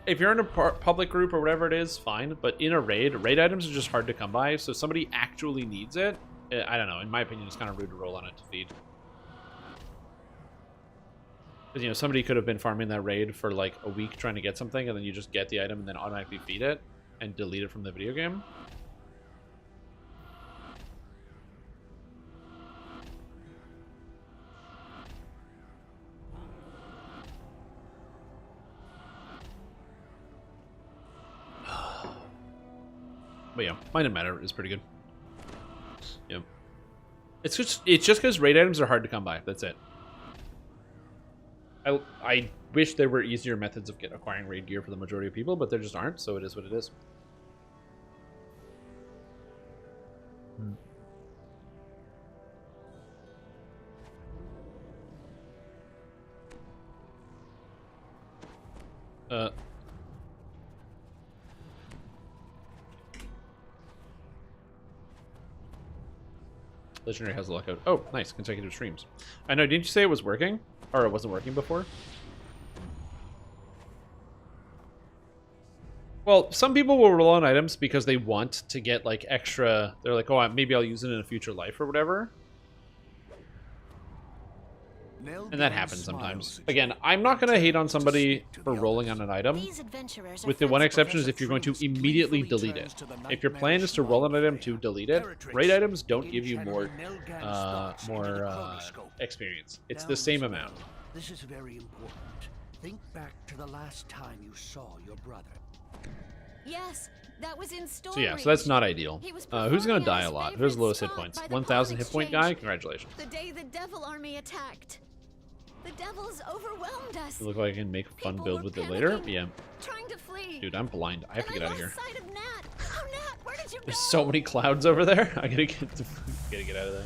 S1: If you're in a public group or whatever it is, fine. But in a raid items are just hard to come by. So if somebody actually needs it, I don't know. In my opinion, it's kind of rude to roll on it to feed. Because, you know, somebody could have been farming that raid for like a week trying to get something, and then you just get the item and then automatically feed it and delete it from the video game. But yeah, Mind and Matter is pretty good. Yep. It's just because raid items are hard to come by. That's it. I wish there were easier methods of acquiring raid gear for the majority of people, but there just aren't, so it is what it is. Legendary has a lockout. Oh, nice. Consecutive streams. I know, didn't you say it was working? Or it wasn't working before? Well, some people will roll on items because they want to get, like, extra... They're like, oh, maybe I'll use it in a future life or whatever. And that happens sometimes. Again, I'm not going to hate on somebody for rolling on an item. With the one exception is if you're going to immediately delete it. If your plan is to roll an item to delete it, raid items don't give you more experience. It's the same amount.
S7: This is very important. Think back to the last time you saw your brother.
S8: Yes, that was in Storm
S1: So yeah, so that's not ideal. Who's going to die a lot? Who's the lowest hit points? 1,000 hit point guy? Congratulations.
S8: The day the Devil Army attacked. The devils overwhelmed us.
S1: You look like I can make a fun build with it later. Yeah.
S8: Trying to flee.
S1: Dude, I'm blind. I have to get out of here.
S8: Sight of Nat. Oh, Nat, where did you
S1: There's
S8: go?
S1: so many clouds over there. I gotta get out of there.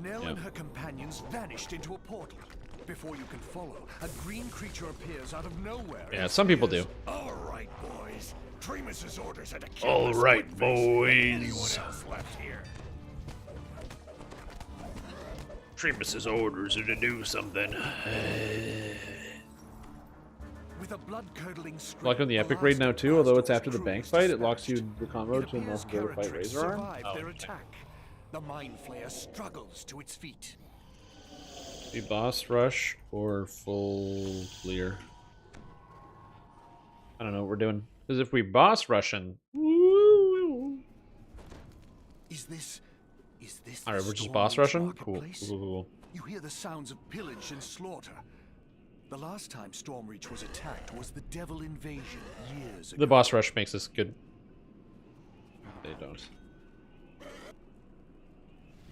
S7: Nell and her companions vanished into a portal. Before you can follow, a green creature appears out of nowhere.
S1: Yeah, some people do.
S6: All right, boys. Tremus's orders are to kill
S1: All
S6: this
S1: right,
S6: Squidface and anyone
S1: boys.
S6: else left here.
S1: Tremus's orders are to do something.
S7: With a blood-curdling scream,
S1: Locked on the epic raid now too, although it's after the bank fight, it locks you in the combo to unlock the other fight Razor Arm.
S7: survived their attack. The Mind Flayer struggles to its feet.
S1: The boss rush or full clear. I don't know what we're doing. Because if we boss rushing,
S7: Is this
S1: all right,
S7: the
S1: we're just
S7: Storm
S1: boss
S7: Reach
S1: rushing. Cool.
S7: marketplace?
S1: Cool.
S7: You hear the sounds of pillage and slaughter. The last time Stormreach was attacked was the Devil Invasion years ago.
S1: The boss rush makes us good. They don't.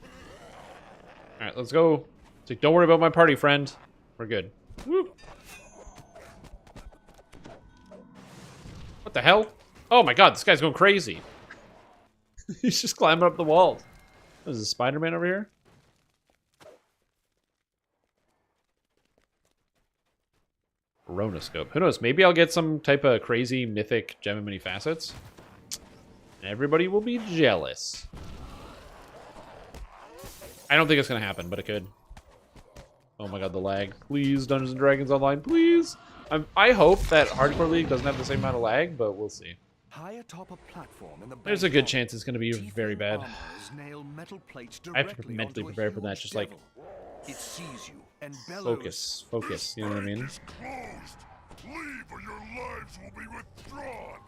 S1: All right, let's go. It's like, don't worry about my party, friend. We're good. Woo. What the hell? Oh my god, this guy's going crazy. He's just climbing up the walls. There's a Spider-Man over here. Ronoscope. Who knows? Maybe I'll get some type of crazy mythic gem of many facets. And everybody will be jealous. I don't think it's going to happen, but it could. Oh my god, the lag. Please, Dungeons & Dragons Online, please. I hope that Hardcore League doesn't have the same amount of lag, but we'll see.
S7: High atop a platform in the
S1: There's a good chance it's going to be very bad. I have to mentally prepare for that, just like...
S7: It sees you and bellows.
S1: Focus, you know what I mean?
S6: Is closed. Leave or your lives will be withdrawn.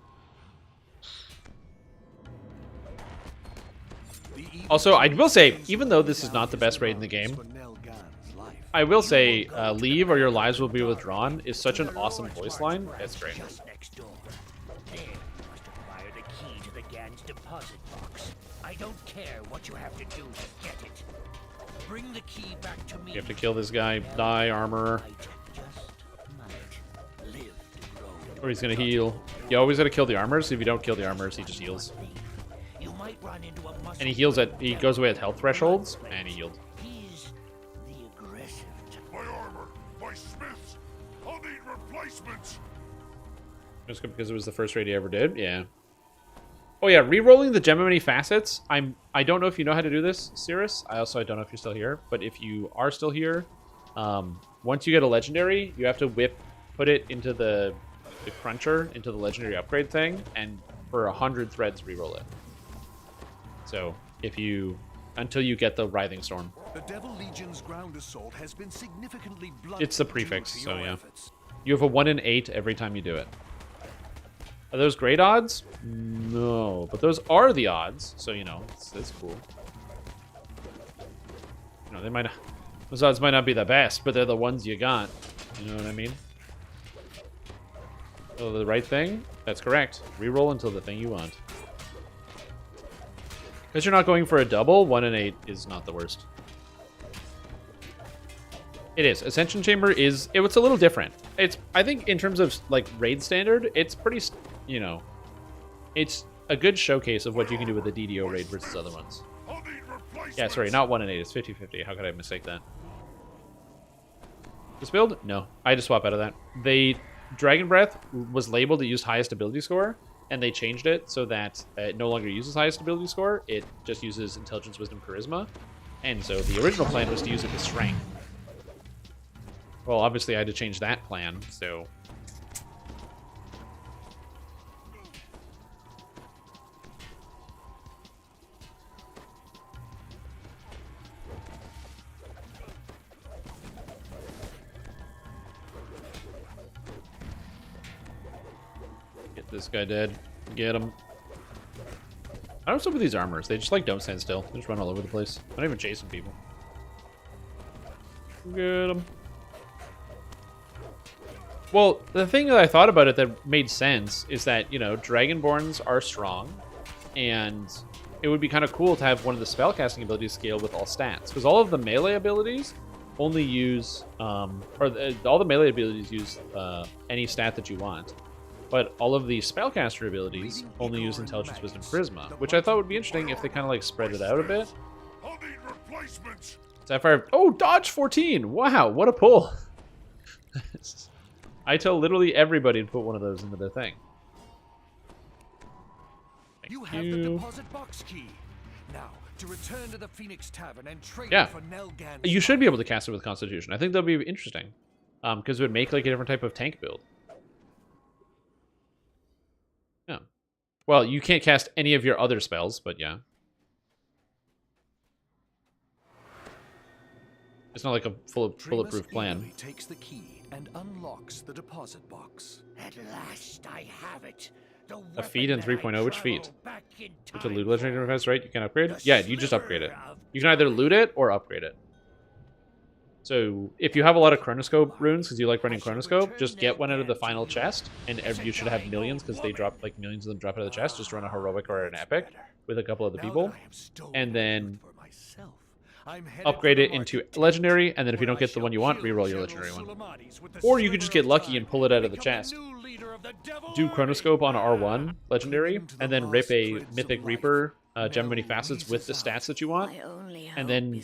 S1: Also, I will say, even though this is not the best raid in the game, I will say, leave or your lives will be withdrawn is such an awesome voice line. It's great.
S9: Just next door. There, you must acquire the key to the GAN's deposit box. I don't care what you have to do to get it. Bring the key back to me.
S1: You have to kill this guy, die, armor. Or he's gonna heal. You always gotta kill the armors. If you don't kill the armors, he just heals.
S9: You might run into a
S1: And he heals he goes away at health thresholds, and he healed.
S9: He's the
S1: Just because it was the first raid he ever did. Yeah. Oh yeah, re-rolling the Gem of Many Facets. I don't know if you know how to do this, Cirrus. I don't know if you're still here, but if you are still here, once you get a legendary, you have to put it into the cruncher, into the legendary upgrade thing, and for 100 threads re-roll it. So until you get the Writhing Storm.
S7: The Devil Legion's ground assault has been significantly blunted.
S1: It's the prefix,
S7: due to
S1: so
S7: your
S1: yeah.
S7: efforts.
S1: You have a 1 in 8 every time you do it. Are those great odds? No, but those are the odds, so you know, it's cool. You know, those odds might not be the best, but they're the ones you got. You know what I mean? So the right thing? That's correct. Reroll until the thing you want. Because you're not going for a double, 1 in 8 is not the worst. It is. Ascension Chamber it's a little different. I think in terms of like raid standard, it's pretty, you know, it's a good showcase of what you can do with the DDO raid versus other ones. Yeah, sorry, not 1 in 8, it's 50-50. How could I mistake that? This build? No, I had to swap out of that. Dragon Breath was labeled it used highest ability score, and they changed it so that it no longer uses highest ability score. It just uses Intelligence, Wisdom, Charisma. And so the original plan was to use it with Strength. Well, obviously I had to change that plan, so... Get this guy dead. Get him. I don't know what's up with these armors. They just like don't stand still. They just run all over the place. Not even chasing people. Get him. Well, the thing that I thought about it that made sense is that, you know, Dragonborns are strong, and it would be kind of cool to have one of the spellcasting abilities scale with all stats, because all of the melee abilities only use, all the melee abilities use any stat that you want, but all of the spellcaster abilities only use Intelligence, Wisdom, Charisma, which I thought would be interesting if they kind of like spread it out a bit. Sapphire, oh, dodge 14! Wow, what a pull! I tell literally everybody to put one of those into their thing.
S7: You have the deposit box key. Now, to return to the Phoenix Tavern and trade for Nelgan.
S1: You should be able to cast it with Constitution. I think that'd be interesting. Because it would make like a different type of tank build. Yeah. Well, you can't cast any of your other spells, but yeah. It's not like a bulletproof plan.
S7: Takes the key and unlocks the deposit box.
S9: At last I have it.
S1: A feat in 3.0, which feat? Which a loot legendary defense, right? You can upgrade it? Yeah, you just upgrade it. You can either loot it or upgrade it. So if you have a lot of Chronoscope runes, because you like running Chronoscope, just get one out of the final chest, and you should have millions, because they drop, like, millions of them drop out of the chest. Just run a Heroic or an Epic with a couple of the people, and then upgrade it into Legendary, and then if you don't get the one you want, reroll your Legendary one. Or you could just get lucky and pull it out of the chest. Do Chronoscope on R1 Legendary, and then rip a Mythic Reaper Gem of Many Facets with the stats that you want, and then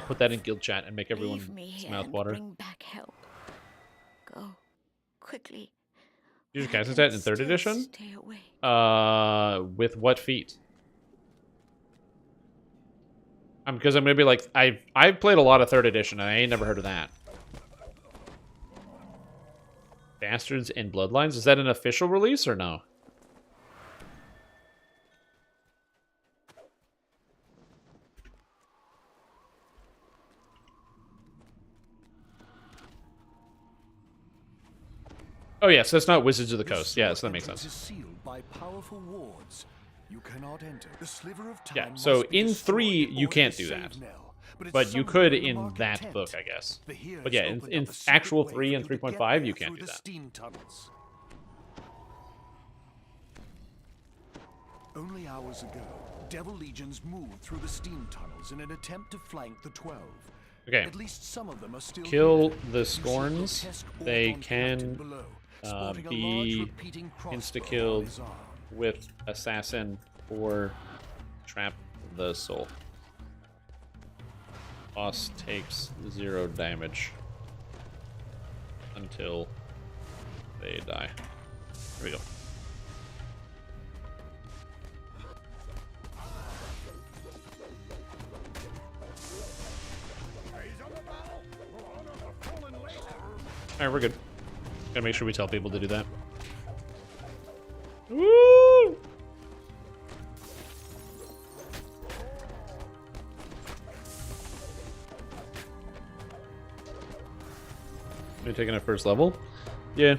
S1: put that in guild chat and make everyone mouth water.
S8: Bring back help. Go quickly.
S1: Use your casting stat in 3rd edition?
S8: Stay away.
S1: With what feat? Because I'm gonna be like, I've played a lot of 3rd edition, and I ain't never heard of that. Bastards and Bloodlines? Is that an official release or no? Oh yes, that's not Wizards of the Coast. Yeah, so that makes sense.
S7: Sealed by powerful wards. You cannot enter. The sliver of time
S1: Yeah, so in 3 you can't do that. But you could in that book, I guess. But yeah, in actual 3 and 3.5 you can't do that.
S7: Only hours ago, Devil Legions moved through the steam tunnels in an attempt to flank the 12.
S1: Okay.
S7: At least some of them are still
S1: Kill
S7: here.
S1: the Scorns. They can be insta-killed with Assassin or Trap the Soul. Boss takes 0 damage until they die. There we go. Alright, we're good. Gotta make sure we tell people to do that. Woo! Are you taking a first level? Yeah.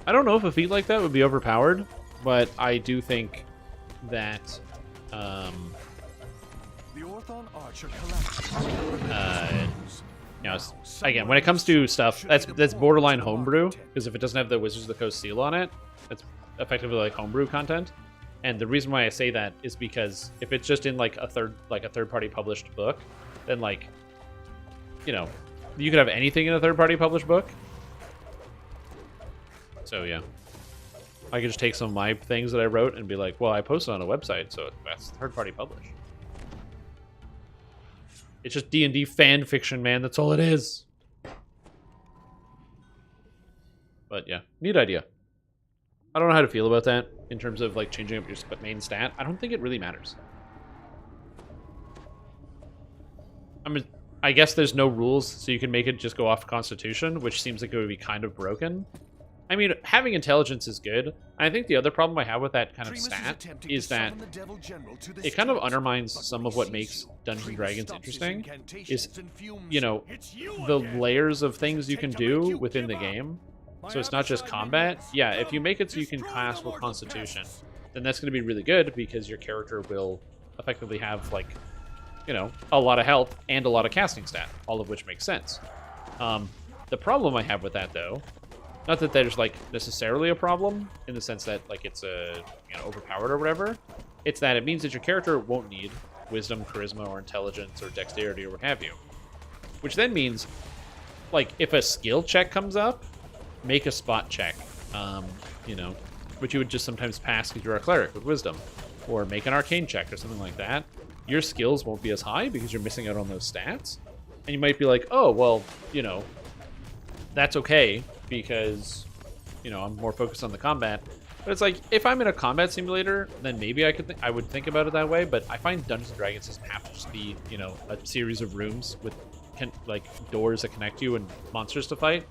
S1: I don't know if a feat like that would be overpowered, but I do think that
S7: The Orthon Archer collapses.
S1: you know, again, when it comes to stuff, that's borderline homebrew, because if it doesn't have the Wizards of the Coast seal on it, that's effectively like homebrew content. And the reason why I say that is because if it's just in like a third-party published book, then like, you know, you could have anything in a third-party published book. So yeah, I could just take some of my things that I wrote and be like, well, I posted on a website, so that's third-party published. It's just D&D fan fiction, man. That's all it is. But yeah, neat idea. I don't know how to feel about that in terms of like changing up your main stat. I don't think it really matters. I guess there's no rules, so you can make it just go off Constitution, which seems like it would be kind of broken. I mean, having intelligence is good. I think the other problem I have with that kind of stat is that it kind of undermines some of what makes Dungeons & Dragons interesting. Is, you know, the layers of things you can do within the game. So it's not just combat. Yeah, if you make it so you can cast with Constitution, then that's going to be really good because your character will effectively have, like, you know, a lot of health and a lot of casting stat, all of which makes sense. The problem I have with that, though, not that there's like necessarily a problem in the sense that like it's overpowered or whatever. It's that it means that your character won't need wisdom, charisma, or intelligence, or dexterity, or what have you. Which then means, like, if a skill check comes up, make a spot check. You know, which you would just sometimes pass because you're a cleric with wisdom, or make an arcane check or something like that. Your skills won't be as high because you're missing out on those stats, and you might be like, oh well, you know, that's okay because, you know, I'm more focused on the combat. But it's like, if I'm in a combat simulator, then maybe I would think about it that way. But I find Dungeons & Dragons doesn't have to just be, you know, a series of rooms with like doors that connect you and monsters to fight.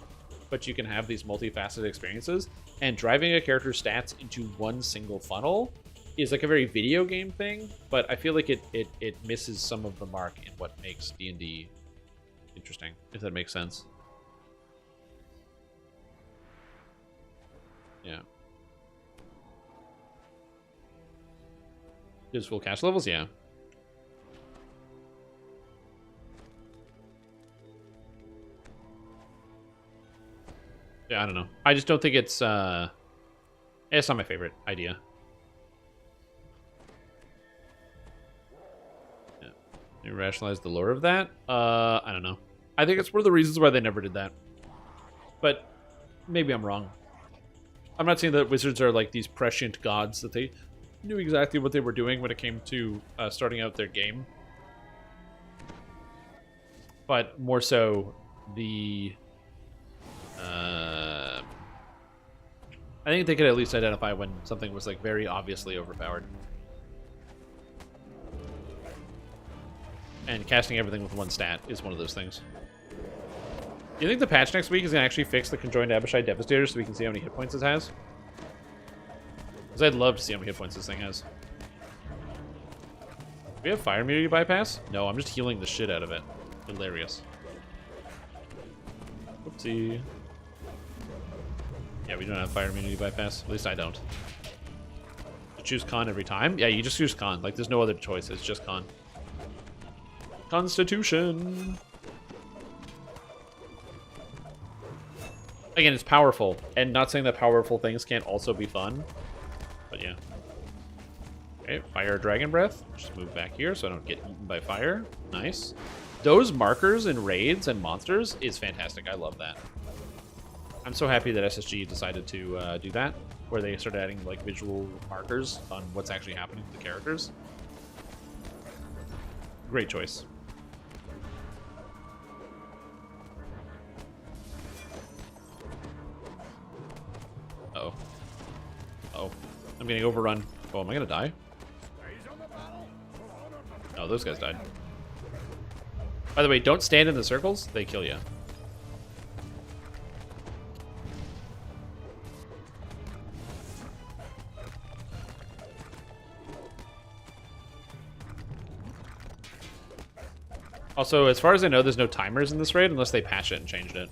S1: But you can have these multifaceted experiences. And driving a character's stats into one single funnel is like a very video game thing. But I feel like it misses some of the mark in what makes D&D interesting, if that makes sense. Yeah. Just full cash levels? Yeah. Yeah, I don't know. I just don't think it's not my favorite idea. Yeah. You rationalize the lore of that? I don't know. I think it's one of the reasons why they never did that. But maybe I'm wrong. I'm not saying that wizards are like these prescient gods, that they knew exactly what they were doing when it came to starting out their game. But more so, the... I think they could at least identify when something was like very obviously overpowered. And casting everything with one stat is one of those things. Do you think the patch next week is going to actually fix the conjoined Abishai Devastator so we can see how many hit points it has? Because I'd love to see how many hit points this thing has. Do we have fire immunity bypass? No, I'm just healing the shit out of it. Hilarious. Whoopsie. Yeah, we don't have fire immunity bypass. At least I don't. You choose con every time? Yeah, you just choose con. Like, there's no other choice. It's just con. Constitution. Again, it's powerful, and not saying that powerful things can't also be fun, but yeah. Okay, fire dragon breath. Just move back here so I don't get eaten by fire. Nice. Those markers in raids and monsters is fantastic. I love that. I'm so happy that SSG decided to do that, where they started adding like visual markers on what's actually happening to the characters. Great choice. I'm getting overrun. Oh, am I gonna die? Oh, those guys died. By the way, don't stand in the circles. They kill you. Also, as far as I know, there's no timers in this raid unless they patched it and changed it.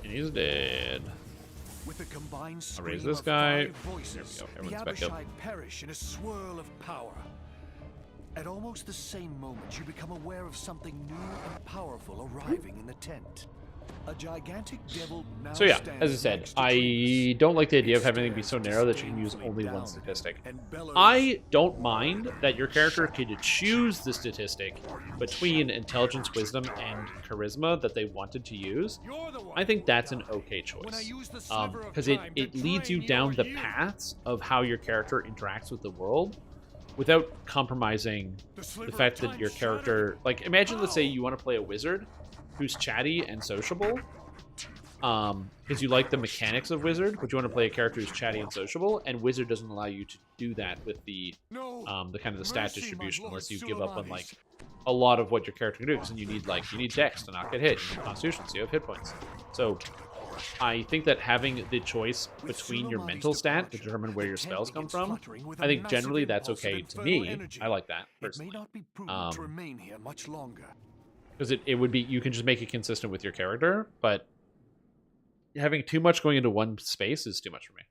S1: And he's dead.
S7: With the combined
S1: I'll raise
S7: scream
S1: this
S7: of
S1: guy.
S7: 5 voices,
S1: There we go.
S7: the
S1: Everyone's back up.
S7: Abishai perish in a swirl of power. At almost the same moment, you become aware of something new and powerful arriving in the tent. A gigantic devil now
S1: So yeah,
S7: stands
S1: as I said,
S7: next to
S1: I
S7: Trigus.
S1: don't like the idea of
S7: It
S1: having it be
S7: stares
S1: so narrow that you can use
S7: disdainfully
S1: only one
S7: down
S1: statistic.
S7: and bellows,
S1: I don't mind that your character could choose the statistic between intelligence, wisdom, and charisma that they wanted to use. I think that's an okay choice. Because it leads you down the paths of how your character interacts with the world without compromising the fact that your character... Like, imagine, let's say you want to play a wizard who's chatty and sociable, because you like the mechanics of wizard, but you want to play a character who's chatty and sociable, and wizard doesn't allow you to do that with the kind of the stat distribution, unless you give up on like a lot of what your character can do, because then you need dex to not get hit, you need constitution, so you have hit points. So I think that having the choice between your mental stat to determine where your spells come from, I think generally that's okay to me. I like that personally.
S7: It may not be prudent to remain here much longer.
S1: Because it would be, you can just make it consistent with your character, but having too much going into one space is too much for me.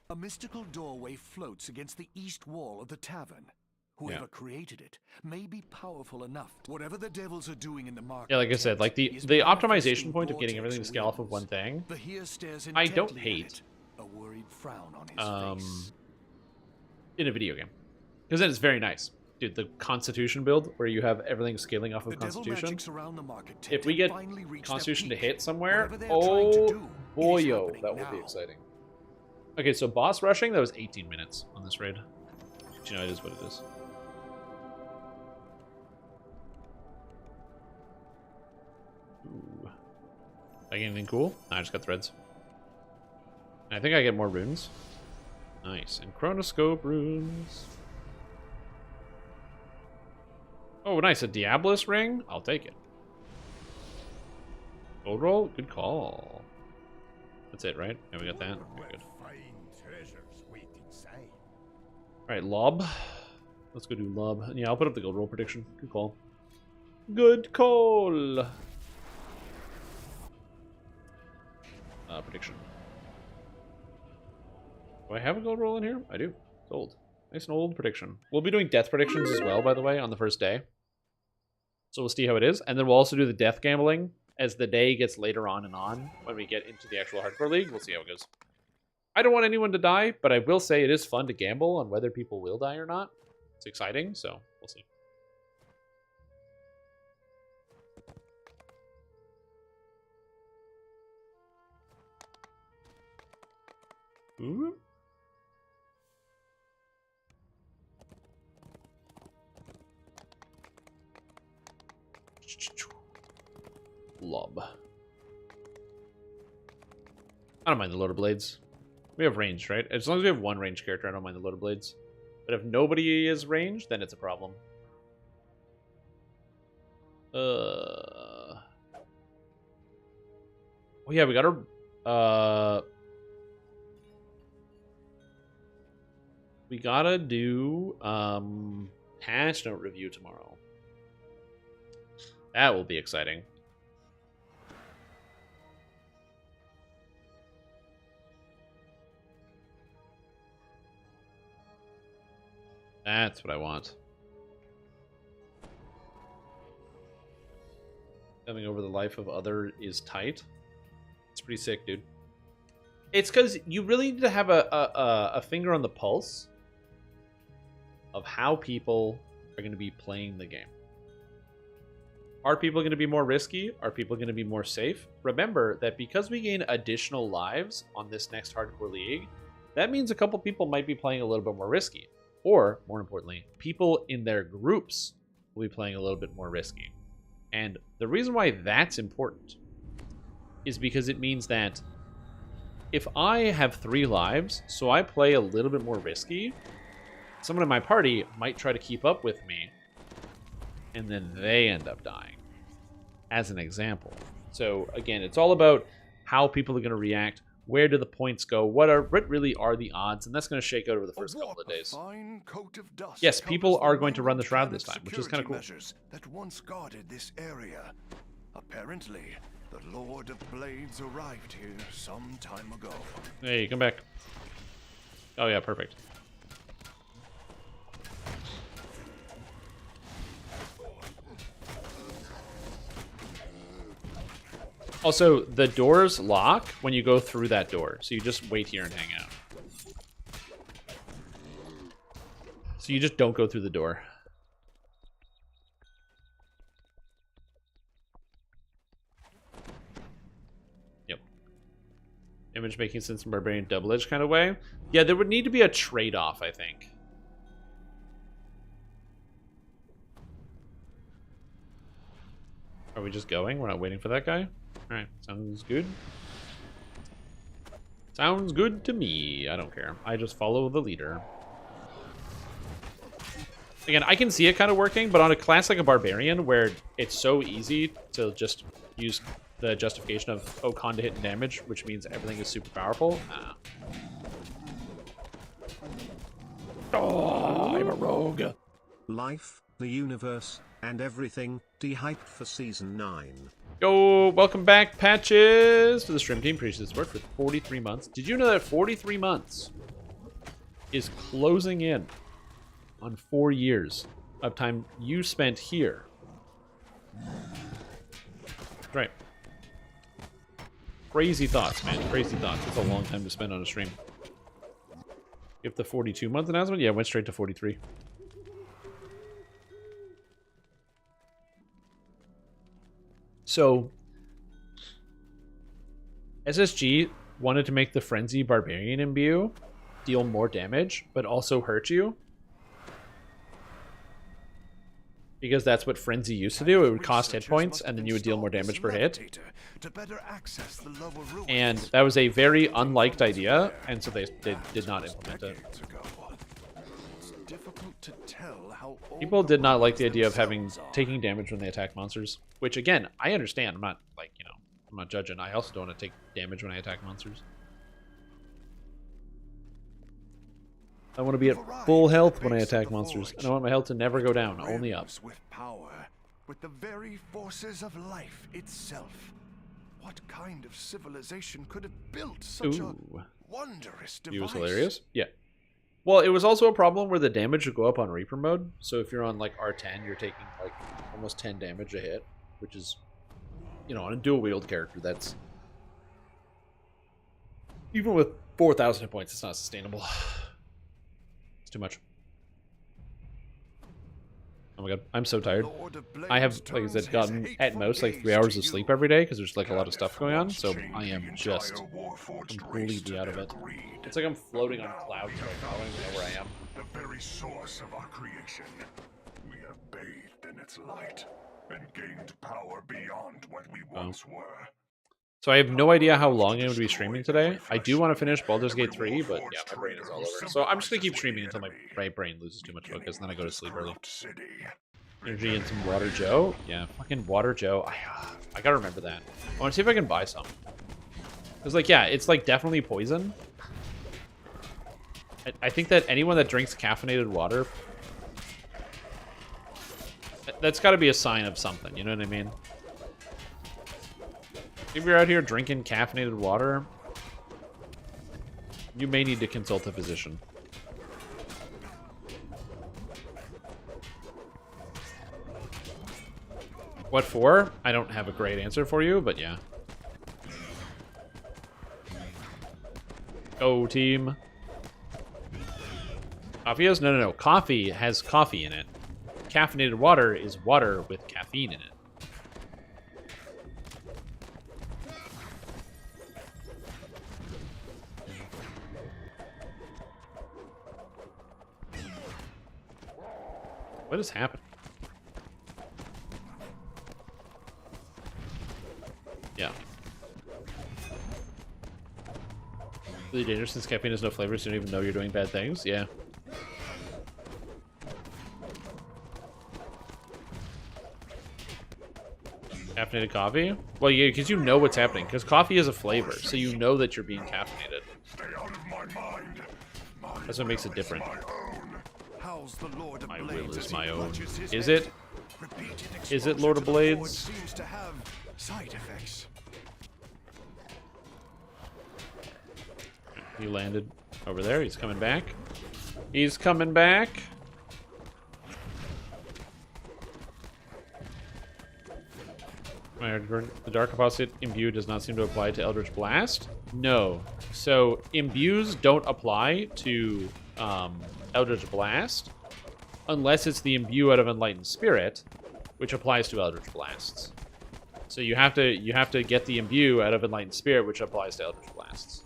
S7: A mystical doorway floats against the east wall of the tavern. Whoever created it may be powerful enough. Whatever the devils are doing in the market.
S1: Yeah, like I said, like the optimization point of getting everything to scale off of one thing, I don't hate
S7: a worried frown on his face.
S1: in a video game. Because then it's very nice. Dude, the Constitution build, where you have everything scaling off of Constitution. If we get Constitution to hit somewhere, oh boy-o, that will be exciting. Okay, so boss rushing, that was 18 minutes on this raid. But you know, it is what it is. Ooh. I get anything cool? I just got threads. I think I get more runes. Nice. And chronoscope runes. Oh, nice. A Diabolus ring? I'll take it. Gold roll? Good call. That's it, right? Yeah, we got that. Okay, good. Alright, lob. Let's go do lob. Yeah, I'll put up the gold roll prediction. Good call. Good call! Prediction. Do I have a gold roll in here? I do. It's old. Nice and old prediction. We'll be doing death predictions as well, by the way, on the first day. So we'll see how it is. And then we'll also do the death gambling as the day gets later on and on. When we get into the actual hardcore league, we'll see how it goes. I don't want anyone to die, but I will say it is fun to gamble on whether people will die or not. It's exciting, so we'll see. Ooh. Lob. I don't mind the loader blades. We have range, right? As long as we have one range character, I don't mind the loader blades. But if nobody is ranged, then it's a problem. Oh yeah, we gotta we gotta do patch note review tomorrow. That will be exciting. That's what I want. Coming over the life of other is tight. It's pretty sick, dude. It's because you really need to have a finger on the pulse of how people are going to be playing the game. Are people going to be more risky? Are people going to be more safe? Remember that because we gain additional lives on this next hardcore league, that means a couple people might be playing a little bit more risky. Or, more importantly, people in their groups will be playing a little bit more risky. And the reason why that's important is because it means that if I have 3 lives, so I play a little bit more risky, someone in my party might try to keep up with me, and then they end up dying, as an example. So again, it's all about how people are going to react. Where do the points go? What really are the odds? And that's going to shake out over the first couple of days. Yes, people are going to run the Shroud this time, which is kind of cool.
S7: That once guarded this area. Apparently, the Lord of Blades arrived here some time ago.
S1: Hey, come back. Oh yeah, perfect. Also, the doors lock when you go through that door, so you just wait here and hang out. So you just don't go through the door. Yep. Image making sense in Barbarian double-edged kind of way. Yeah, there would need to be a trade-off, I think. Are we just going? We're not waiting for that guy? Alright, sounds good. Sounds good to me. I don't care. I just follow the leader. Again, I can see it kind of working, but on a class like a Barbarian, where it's so easy to just use the justification of, oh, con to hit and damage, which means everything is super powerful.
S5: Oh, I'm a rogue.
S2: Life, the universe, and everything, de-hyped for Season 9.
S1: Yo, welcome back, Patches, to the stream team. Appreciate this work for 43 months. Did you know that 43 months is closing in on 4 years of time you spent here? Right. Crazy thoughts, man. Crazy thoughts. It's a long time to spend on a stream. If the 42-month announcement, yeah, went straight to 43. So, SSG wanted to make the Frenzy Barbarian imbue deal more damage, but also hurt you. Because that's what Frenzy used to do. It would cost hit points, and then you would deal more damage per hit. And that was a very unliked idea, and so they did not implement it. People did not like the idea of taking damage when they attack monsters, which again, I understand. I'm not like, you know, I'm not judging. I also don't want to take damage when I attack monsters. I want to be at full health when I attack monsters, and I want my health to never go down, only up.
S7: With power, with the very forces of life itself. What kind of civilization could have built such a wondrous device?
S1: It was hilarious. Yeah. Well, it was also a problem where the damage would go up on Reaper mode. So if you're on like R10, you're taking like almost 10 damage a hit, which is, you know, on a dual wield character, that's even with 4,000 hit points, it's not sustainable. It's too much. Oh my god, I'm so tired. I have, like I said, gotten at most like 3 hours of sleep every day because there's like a lot of stuff going on, so I am just completely out of it. It's like I'm floating on clouds right now. I don't even know where I am.
S10: The very source of our creation. We have bathed in its light and gained power beyond what we once were.
S1: So I have no idea how long I'm going to be streaming today. I do want to finish Baldur's Gate 3, but yeah, my brain is all over. So I'm just going to keep streaming until my brain loses too much focus, and then I go to sleep early. Energy and some Water Joe. Yeah, fucking Water Joe. I got to remember that. I want to see if I can buy some. Because, like, yeah, it's, like, definitely poison. I think that anyone that drinks caffeinated water, that's got to be a sign of something, you know what I mean? If you're out here drinking caffeinated water, you may need to consult a physician. What for? I don't have a great answer for you, but yeah. Go team. Coffee has? No. Coffee has coffee in it. Caffeinated water is water with caffeine in it. What is happening? Yeah. Really dangerous since caffeine has no flavor, so you don't even know you're doing bad things. Yeah. Caffeinated coffee? Well, yeah, because you know what's happening. Because coffee is a flavor, so you know that you're being caffeinated.
S10: Stay out of my mind.
S1: That's what makes it different.
S7: How's the Lord of
S1: My
S7: Blades
S1: will is
S7: as he
S1: my own.
S7: clutches his
S1: Is
S7: head?
S1: it?
S7: Repeated
S1: Is it
S7: exposure
S1: Lord of
S7: to the forge
S1: Blades?
S7: seems to have side effects.
S1: He landed over there. He's coming back. He's coming back. The Dark Apostate Imbue does not seem to apply to Eldritch Blast. No. So, Imbues don't apply to Eldritch Blast unless it's the Imbue out of Enlightened Spirit, which applies to Eldritch Blasts. So you have to get the Imbue out of Enlightened Spirit, which applies to Eldritch Blasts.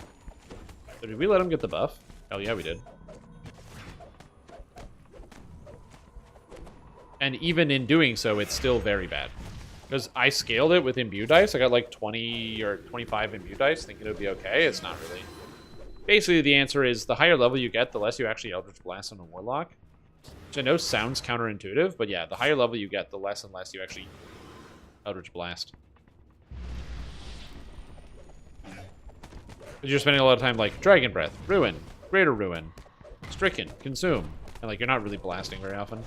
S1: So did we let him get the buff? Hell yeah, we did. And even in doing so, it's still very bad. Because I scaled it with Imbue dice. I got like 20 or 25 Imbue dice, thinking it would be okay. It's not really. Basically, the answer is the higher level you get, the less you actually Eldritch Blast on a Warlock. Which I know sounds counterintuitive, but yeah, the higher level you get, the less and less you actually Eldritch Blast. Because you're spending a lot of time like Dragon Breath, Ruin, Greater Ruin, Stricken, Consume. And like you're not really blasting very often.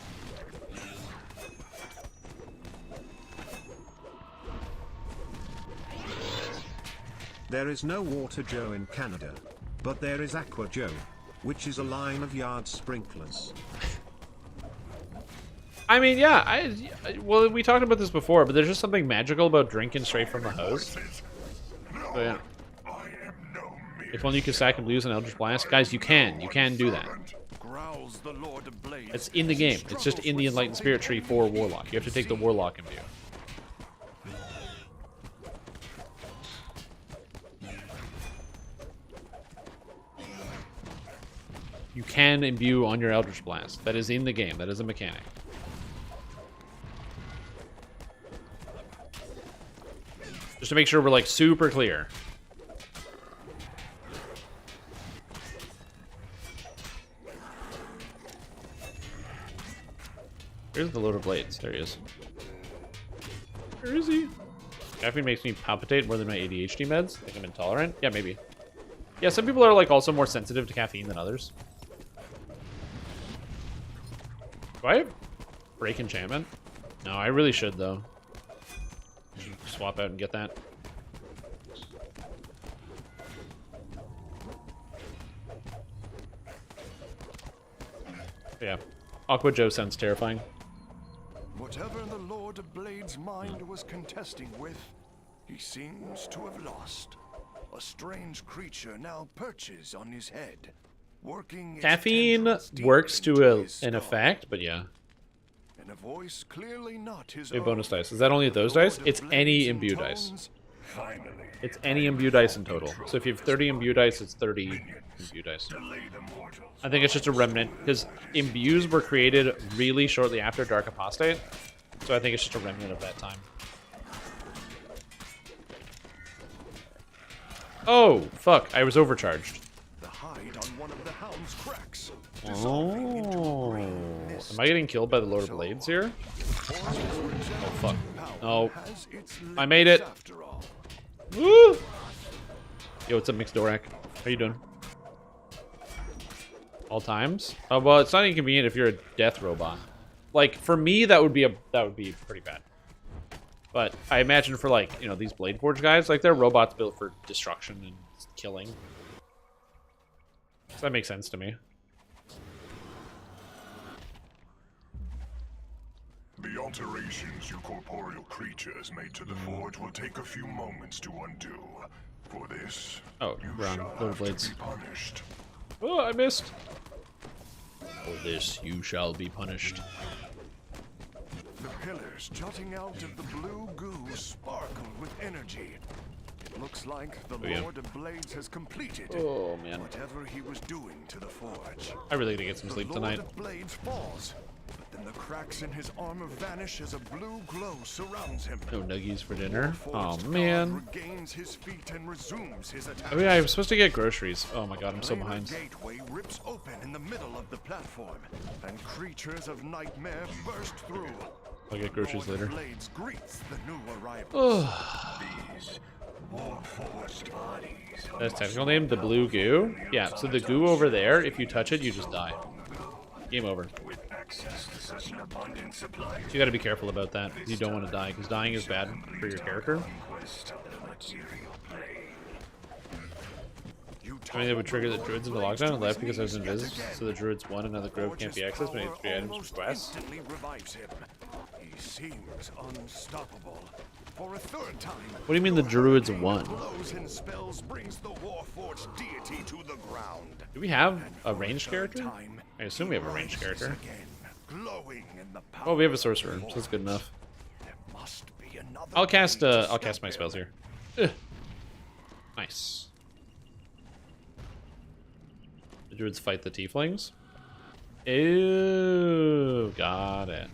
S2: There is no Water Joe in Canada, but there is Aqua Joe, which is a line of yard sprinklers.
S1: I mean, yeah, well, we talked about this before, but there's just something magical about drinking straight from the hose. So, yeah. If only you could stack and lose an Eldritch Blast. Guys, you can do that.
S7: Growls the Lord of Blades.
S1: It's in the game. It's just in the Enlightened Spirit tree for Warlock. You have to take the Warlock Imbue. You can imbue on your Eldritch Blast. That is in the game. That is a mechanic. Just to make sure we're like super clear. Here's the Lord of Blades. There he is. Where is he? Caffeine makes me palpitate more than my ADHD meds. I think I'm intolerant. Yeah, maybe. Yeah, some people are like also more sensitive to caffeine than others. Do I have Break Enchantment? No, I really should though. Should swap out and get that. Yeah. Aqua Joe sounds terrifying.
S7: Whatever the Lord of Blades' mind was contesting with, he seems to have lost. A strange creature now perches on his head, working.
S1: Caffeine works to an effect, but yeah.
S7: In a voice clearly not his
S1: own. Bonus dice. Is that only those dice? It's any imbue dice. It's any imbue dice in total. So if you have 30 imbue dice, it's 30 imbue dice. I think it's just a remnant, because imbues were created really shortly after Dark Apostate, so I think it's just a remnant of that time. Oh, fuck, I was overcharged.
S7: The hide on one of the hound's cracks.
S1: Oh, am I getting killed by the Lord of Blades here? Oh, fuck. No. I made it. Woo! Yo, what's up, Mixdorak? How you doing? All times? Oh, well, it's not inconvenient if you're a death robot. Like, for me, that would be pretty bad. But I imagine for, like, you know, these Blade Forge guys, like, they're robots built for destruction and killing. So that makes sense to me.
S10: The alterations you corporeal creatures made to the forge will take a few moments to undo. For this,
S1: oh,
S10: you
S1: wrong.
S10: shall
S1: Lord of Blades.
S10: be punished.
S1: Oh, I missed. For this, you shall be punished.
S7: The pillars jutting out of the blue goo sparkle with energy. It looks like the Lord of Blades has completed whatever he was doing to the forge.
S1: I really gotta get some sleep tonight.
S7: The Lord of Blades falls, but the and the cracks in his armor vanish as a blue glow surrounds him.
S1: No nuggies for dinner. Oh
S7: Warforged
S1: man.
S7: guard regains his feet and resumes his attack.
S1: Oh yeah, I was supposed to get groceries. Oh my god, I'm so
S7: Later
S1: behind.
S7: gateway rips open in the middle of the platform, and creatures of nightmare burst through.
S1: I'll get groceries
S7: Lord
S1: later.
S7: Blades greets the new arrivals.
S1: Oh.
S10: These Warforged bodies
S1: That's technical name, the blue goo. Yeah, so the goo over there, if you touch it, you just die. Game over.
S10: with access to such an abundant supply
S1: So you gotta be careful about that. You don't want to die, because dying is bad for your character.
S10: conquest of the material plane.
S1: I mean, it would trigger the druids into lockdown and left because I was invis, so the druids won and now the grove can't be accessed. Many 3 items per quest.
S7: Instantly revives him. He seems unstoppable. For a third time.
S1: What do you mean the druids won?
S7: Blows and spells brings the Warforged deity to the ground.
S1: Do we have a ranged character? I assume we have a ranged character.
S7: Again, glowing in the power
S1: Oh, we have a sorcerer, so that's good enough.
S7: There must be another
S1: I'll cast
S7: way to
S1: I'll cast
S7: stop
S1: my
S7: him.
S1: spells here. Ugh. Nice. The druids fight the tieflings. Ew, got it.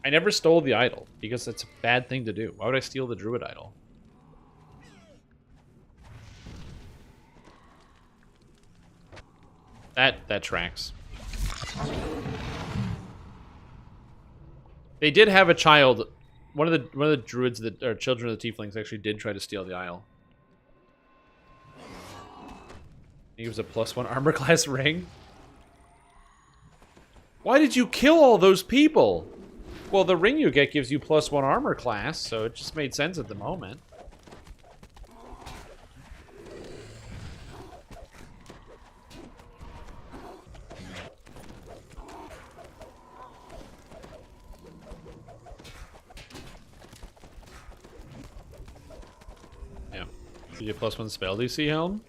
S1: I never stole the idol because that's a bad thing to do. Why would I steal the druid idol? That tracks. They did have a child. One of the druids that are children of the tieflings actually did try to steal the isle. He was a +1 armor class ring. Why did you kill all those people? Well, the ring you get gives you +1 armor class, so it just made sense at the moment. Yeah. You get +1 spell DC helm?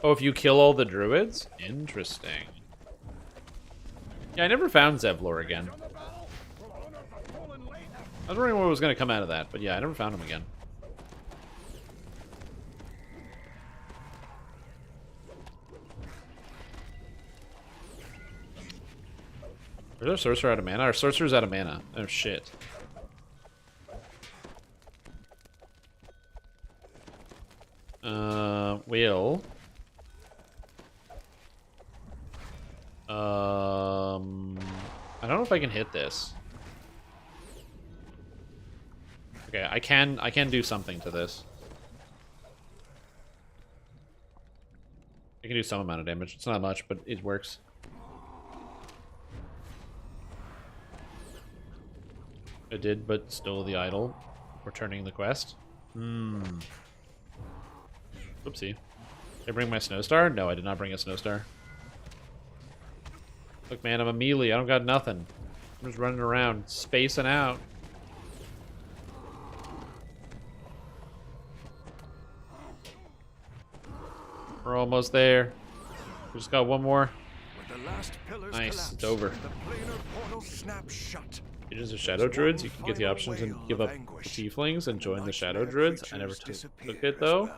S1: Oh, if you kill all the druids? Interesting. Yeah, I never found Zevlor again. I was wondering what was going to come out of that, but yeah, I never found him again. Is our sorcerer out of mana? Our sorcerer's out of mana. Oh shit. Will. I don't know if I can hit this. Okay, I can do something to this. I can do some amount of damage. It's not much, but it works. I did, but stole the idol, returning the quest. Oopsie. Did I bring my Snowstar? No, I did not bring a Snowstar. Look, man, I'm a melee. I don't got nothing. I'm just running around, spacing out. We're almost there. We just got one more.
S7: With the last pillars
S1: Nice,
S7: collapse,
S1: it's over.
S7: The planar portal snaps shut.
S1: Agents of Shadow Druids, you can get the option to give up tieflings and join the Shadow Druids. I never took it though.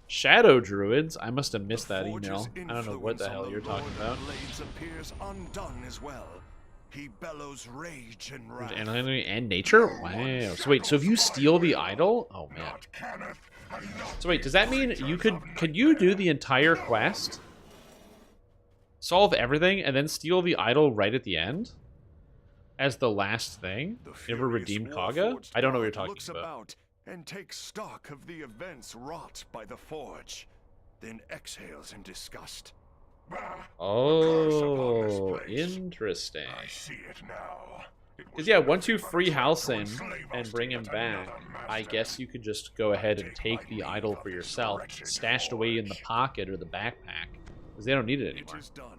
S1: Shadow Druids? I must have missed that email. I don't know what the hell you're talking about.
S7: Blades appears undone as well. He bellows rage and wrath.
S1: And nature? Wow. So wait, so if you steal the idol? Oh man. So wait, does that mean you could you do the entire quest? Solve everything and then steal the idol right at the end? As the last thing? You ever redeemed Kaga? I don't know what you're talking about.
S7: And takes stock of the events wrought by the Forge, then exhales in disgust.
S1: Oh, interesting.
S10: I see it now.
S1: Because yeah, once you free Halsin and bring him back, I guess you could just go ahead and take the idol for yourself, stashed away in the pocket or the backpack, because they don't need it anymore.
S7: It is done.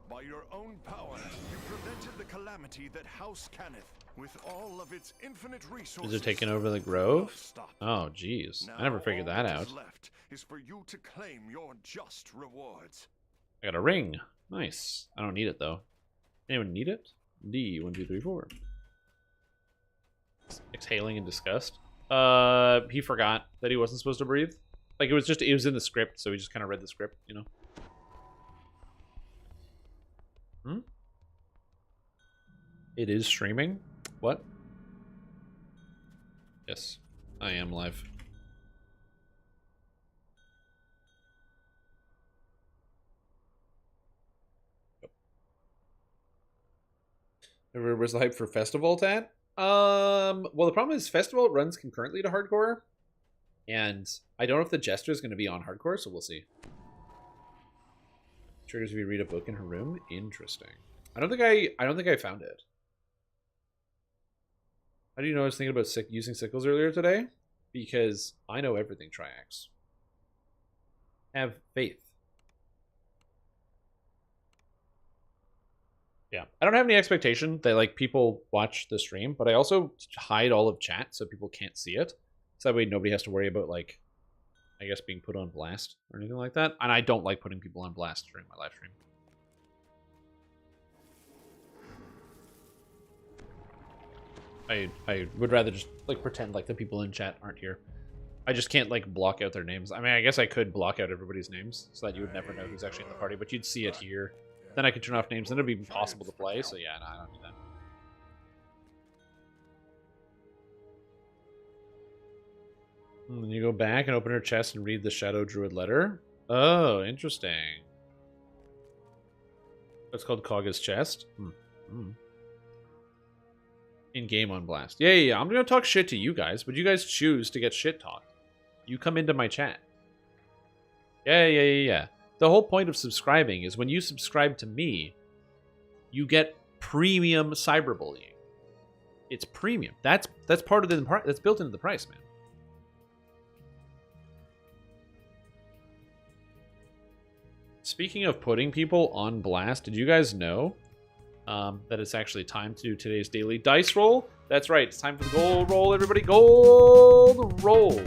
S7: By your own power, you prevented the calamity that House Cannith, with all of its infinite resources,
S1: Is it taking over the grove? Oh, jeez. I never figured that out.
S7: Left is for you to claim your just rewards.
S1: I got a ring. Nice. I don't need it, though. Anyone need it? D, 1, 2, 3, 4. Exhaling in disgust. He forgot that he wasn't supposed to breathe. Like, it was in the script, so he just kind of read the script, you know? It is streaming? What? Yes, I am live. Where's the hype for Festival at? Well, the problem is Festival runs concurrently to Hardcore, and I don't know if the Jester is going to be on Hardcore, so we'll see. Triggers if you read a book in her room. Interesting. I don't think I found it. How do you know I was thinking about using sickles earlier today? Because I know everything, Triax. Have faith. Yeah, I don't have any expectation that like people watch the stream, but I also hide all of chat so people can't see it. So that way nobody has to worry about like, I guess, being put on blast or anything like that. And I don't like putting people on blast during my live stream. I would rather just like pretend like the people in chat aren't here. I just can't like block out their names. I mean, I guess I could block out everybody's names so that you would never know who's actually in the party, but you'd see it here. Then I could turn off names, then it'd be impossible to play, so yeah, no, I don't do that. And you go back and open her chest and read the Shadow Druid letter. Oh, interesting. That's called Kagha's chest. In-game on blast. Yeah. I'm gonna talk shit to you guys, but you guys choose to get shit talked. You come into my chat. Yeah. The whole point of subscribing is when you subscribe to me, you get premium cyberbullying. It's premium. That's part of the that's built into the price, man. Speaking of putting people on blast, did you guys know that it's actually time to do today's daily dice roll? That's right. It's time for the gold roll, everybody. Gold roll.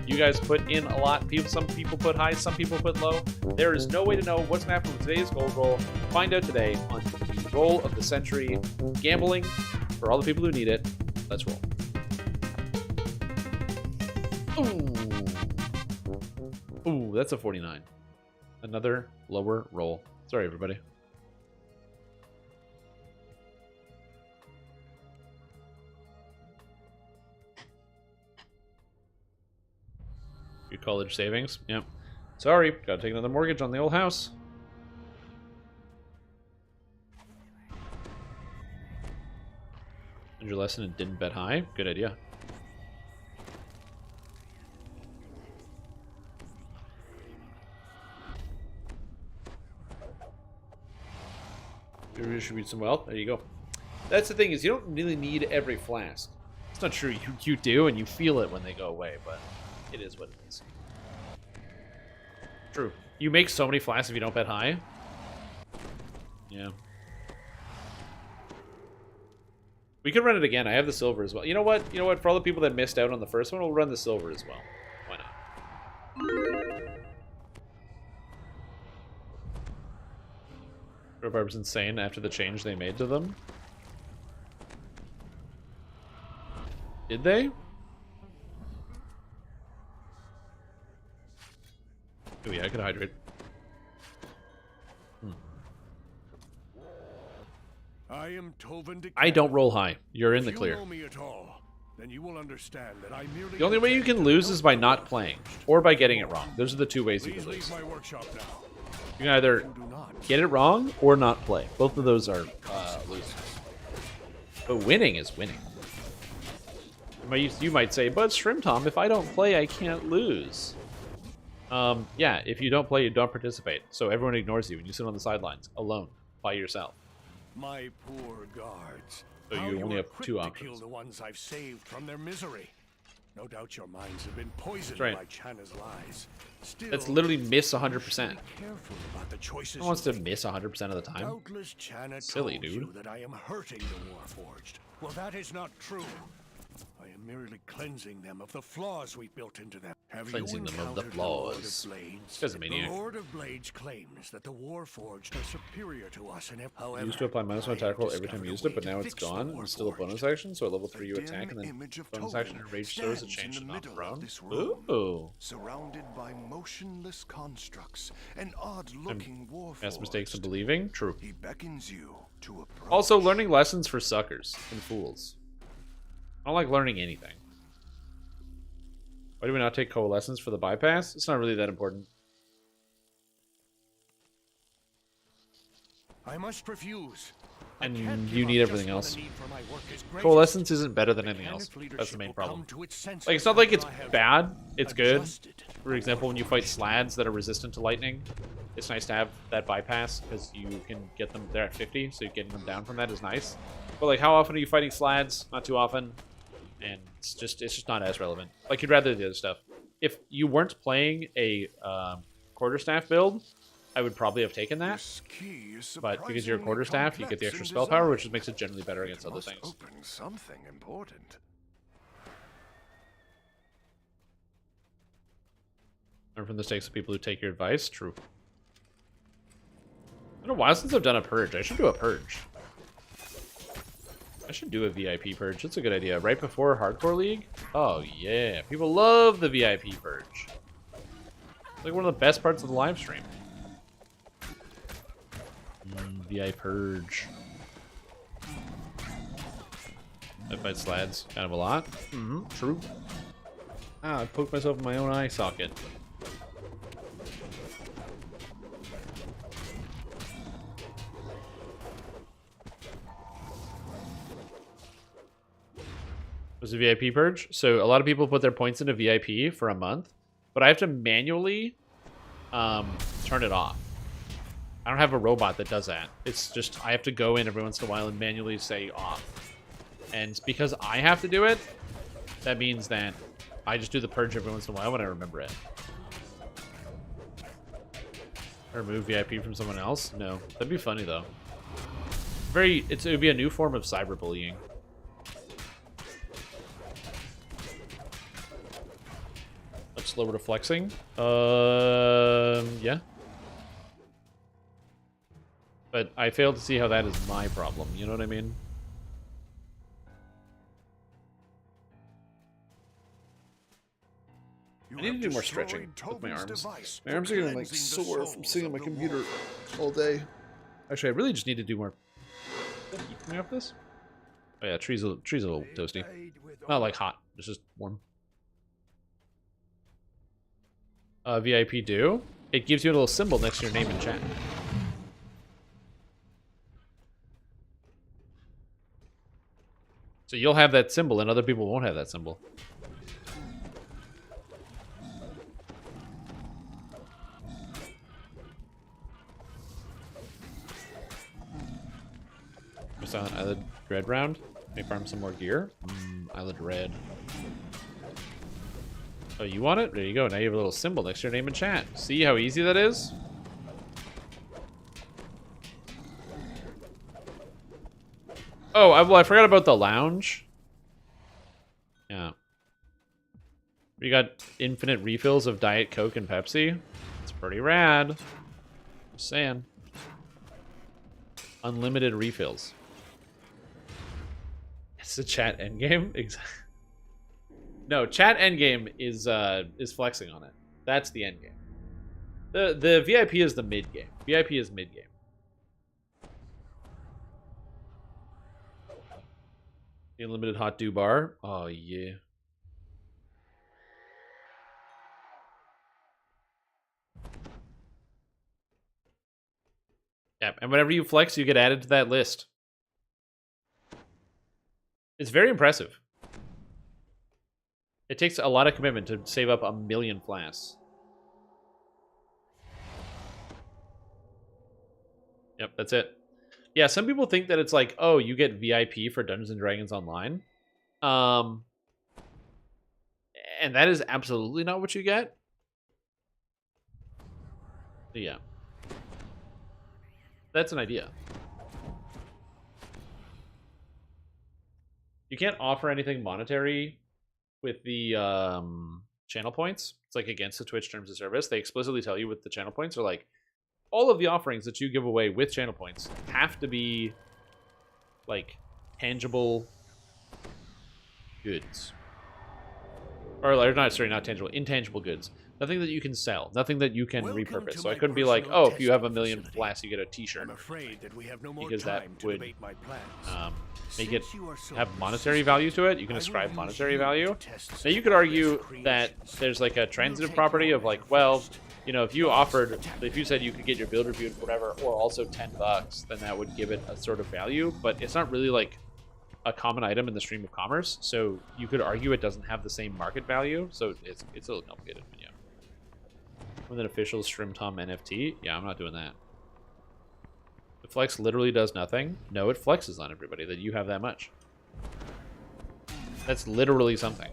S1: You guys put in a lot. Some people put high, some people put low. There is no way to know what's going to happen with today's gold roll. Find out today on the Roll of the Century Gambling for all the people who need it. Let's roll. Ooh, that's a 49. Another lower roll. Sorry, everybody. Your college savings. Yep. Sorry, gotta take another mortgage on the old house. Learned your lesson and didn't bet high. Good idea. Redistribute some wealth. There you go. That's the thing, is you don't really need every flask. It's not true. You do, and you feel it when they go away, but it is what it is. True. You make so many flasks if you don't bet high. Yeah. We could run it again. I have the silver as well. You know what? For all the people that missed out on the first one, we'll run the silver as well. Why not? Rhubarb's insane after the change they made to them. Did they? Oh yeah, I could hydrate.
S7: I am Tovin de
S1: I don't roll high. You're in the clear.
S7: If you know me at all, then you will understand that I merely
S1: The only way you can lose is by not playing, or by getting it wrong. Those are the two ways you can lose.
S7: my workshop now.
S1: You can either get it wrong or not play. Both of those are losing. But winning is winning. You might say, but Shrimp Tom, if I don't play, I can't lose. Yeah, if you don't play, you don't participate. So everyone ignores you and you sit on the sidelines, alone, by yourself.
S7: My poor guards.
S1: So
S7: How
S1: you only
S7: are
S1: have
S7: quick
S1: two
S7: to
S1: options.
S7: kill the ones I've saved from their misery. No doubt your minds have been poisoned
S1: That's right.
S7: by Chana's lies. Still,
S1: That's literally miss 100%.
S7: be careful about the choices
S1: Who wants
S7: you
S1: to
S7: make.
S1: miss 100% of the time?
S7: Doubtless Chana
S1: Silly,
S7: told
S1: dude.
S7: you that I am hurting the Warforged. Well, that is not true. I am merely cleansing them of the flaws we built into them. Have
S1: Cleansing
S7: you
S1: them of the
S7: encountered Lord of
S1: flaws.
S7: Blades?
S1: Guy's a maniac.
S7: The Lord of Blades claims that the Warforged are superior to us in however.
S1: Used to apply -1 attack roll every time you used it, but now it's gone. It's still a bonus action, so at level 3 you attack, and then bonus action and rage throws a change to not prone. Ooh.
S7: Surrounded by motionless constructs and odd-looking Warforged.
S1: Past mistakes in believing? True.
S7: He beckons you to approach.
S1: Also, learning lessons for suckers and fools. I don't like learning anything. Why do we not take coalescence for the bypass? It's not really that important.
S7: I must refuse.
S1: And you need everything else. Coalescence isn't better than anything else. That's the main problem. Like, it's not like it's bad. It's good. For example, when you fight slads that are resistant to lightning, it's nice to have that bypass because you can get them there at 50, so getting them down from that is nice. But like, how often are you fighting slads? Not too often. And it's just not as relevant. Like, you'd rather do the other stuff. If you weren't playing a quarterstaff build, I would probably have taken that. But because you're a quarterstaff, you get the extra spell power, which just makes it generally better against other things.
S7: Open something important.
S1: Learn from the mistakes of people who take your advice. True. It's been a while since I've done a purge. I should do a purge. I should do a VIP purge. That's a good idea. Right before Hardcore League? Oh, yeah. People love the VIP purge. It's like one of the best parts of the live stream. VIP purge. I fight slads kind of a lot. True. Ah, I poked myself in my own eye socket. Was a VIP purge? So a lot of people put their points into VIP for a month, but I have to manually turn it off. I don't have a robot that does that. It's just I have to go in every once in a while and manually say off. And because I have to do it, that means that I just do the purge every once in a while when I remember it. Remove VIP from someone else? No. That'd be funny though. It would be a new form of cyberbullying. Much slower to flexing. Yeah. But I fail to see how that is my problem. You know what I mean? I need to do more stretching with my arms. My arms are getting like sore from sitting on my computer all day. Actually, I really just need to do more. Is that heat coming off this? Oh yeah, tree's a little toasty. Not like hot. It's just warm. VIP do. It gives you a little symbol next to your name in chat. So you'll have that symbol and other people won't have that symbol. Just on Eyelid Red round. May farm some more gear. Eyelid Red. Oh, you want it? There you go. Now you have a little symbol next to your name in chat. See how easy that is? Oh, well, I forgot about the lounge. Yeah. We got infinite refills of Diet Coke and Pepsi. It's pretty rad. Just saying. Unlimited refills. It's a chat endgame? Exactly. No, chat endgame is flexing on it. That's the endgame. The VIP is the mid game. VIP is mid game. The unlimited hot dew bar. Oh yeah. Yeah, and whenever you flex, you get added to that list. It's very impressive. It takes a lot of commitment to save up 1 million flasks. Yep, that's it. Yeah, some people think that it's like, oh, you get VIP for Dungeons & Dragons Online. And that is absolutely not what you get. But yeah. That's an idea. You can't offer anything monetary with the channel points. It's like against the Twitch terms of service. They explicitly tell you with the channel points are like all of the offerings that you give away with channel points have to be like tangible goods. Or not tangible, intangible goods. Nothing that you can sell, nothing that you can repurpose. So I couldn't be like, oh, if you have 1 million flasks, you get a T-shirt. Because that would make it have monetary value to it. You can ascribe monetary value. Now you could argue that there's like a transitive property of like, well, you know, if you said you could get your build reviewed, whatever, or also $10, then that would give it a sort of value. But it's not really like a common item in the stream of commerce. So you could argue it doesn't have the same market value. So it's a little complicated, but yeah. With an official StrimTom NFT? Yeah, I'm not doing that. The flex literally does nothing. No, it flexes on everybody that you have that much. That's literally something.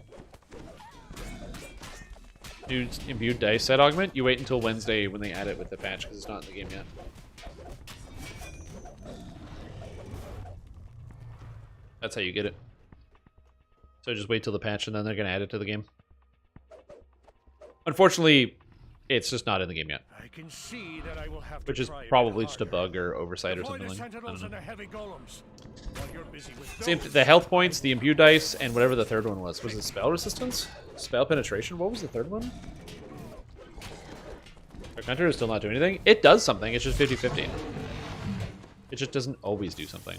S1: Dude, imbued dice set augment? You wait until Wednesday when they add it with the patch because it's not in the game yet. That's how you get it. So just wait till the patch and then they're going to add it to the game. Unfortunately, it's just not in the game yet.
S9: I can see that I will have
S1: which
S9: to
S1: is
S9: try
S1: probably just a bug or oversight or something. I don't know.
S9: Heavy golems, while you're busy with
S1: Same,
S9: those.
S1: the health points, the imbue dice, and whatever the third one was. Was it spell resistance? Spell penetration? What was the third one? Dark Hunter is still not doing anything. It does something, it's just 50-50. It just doesn't always do something.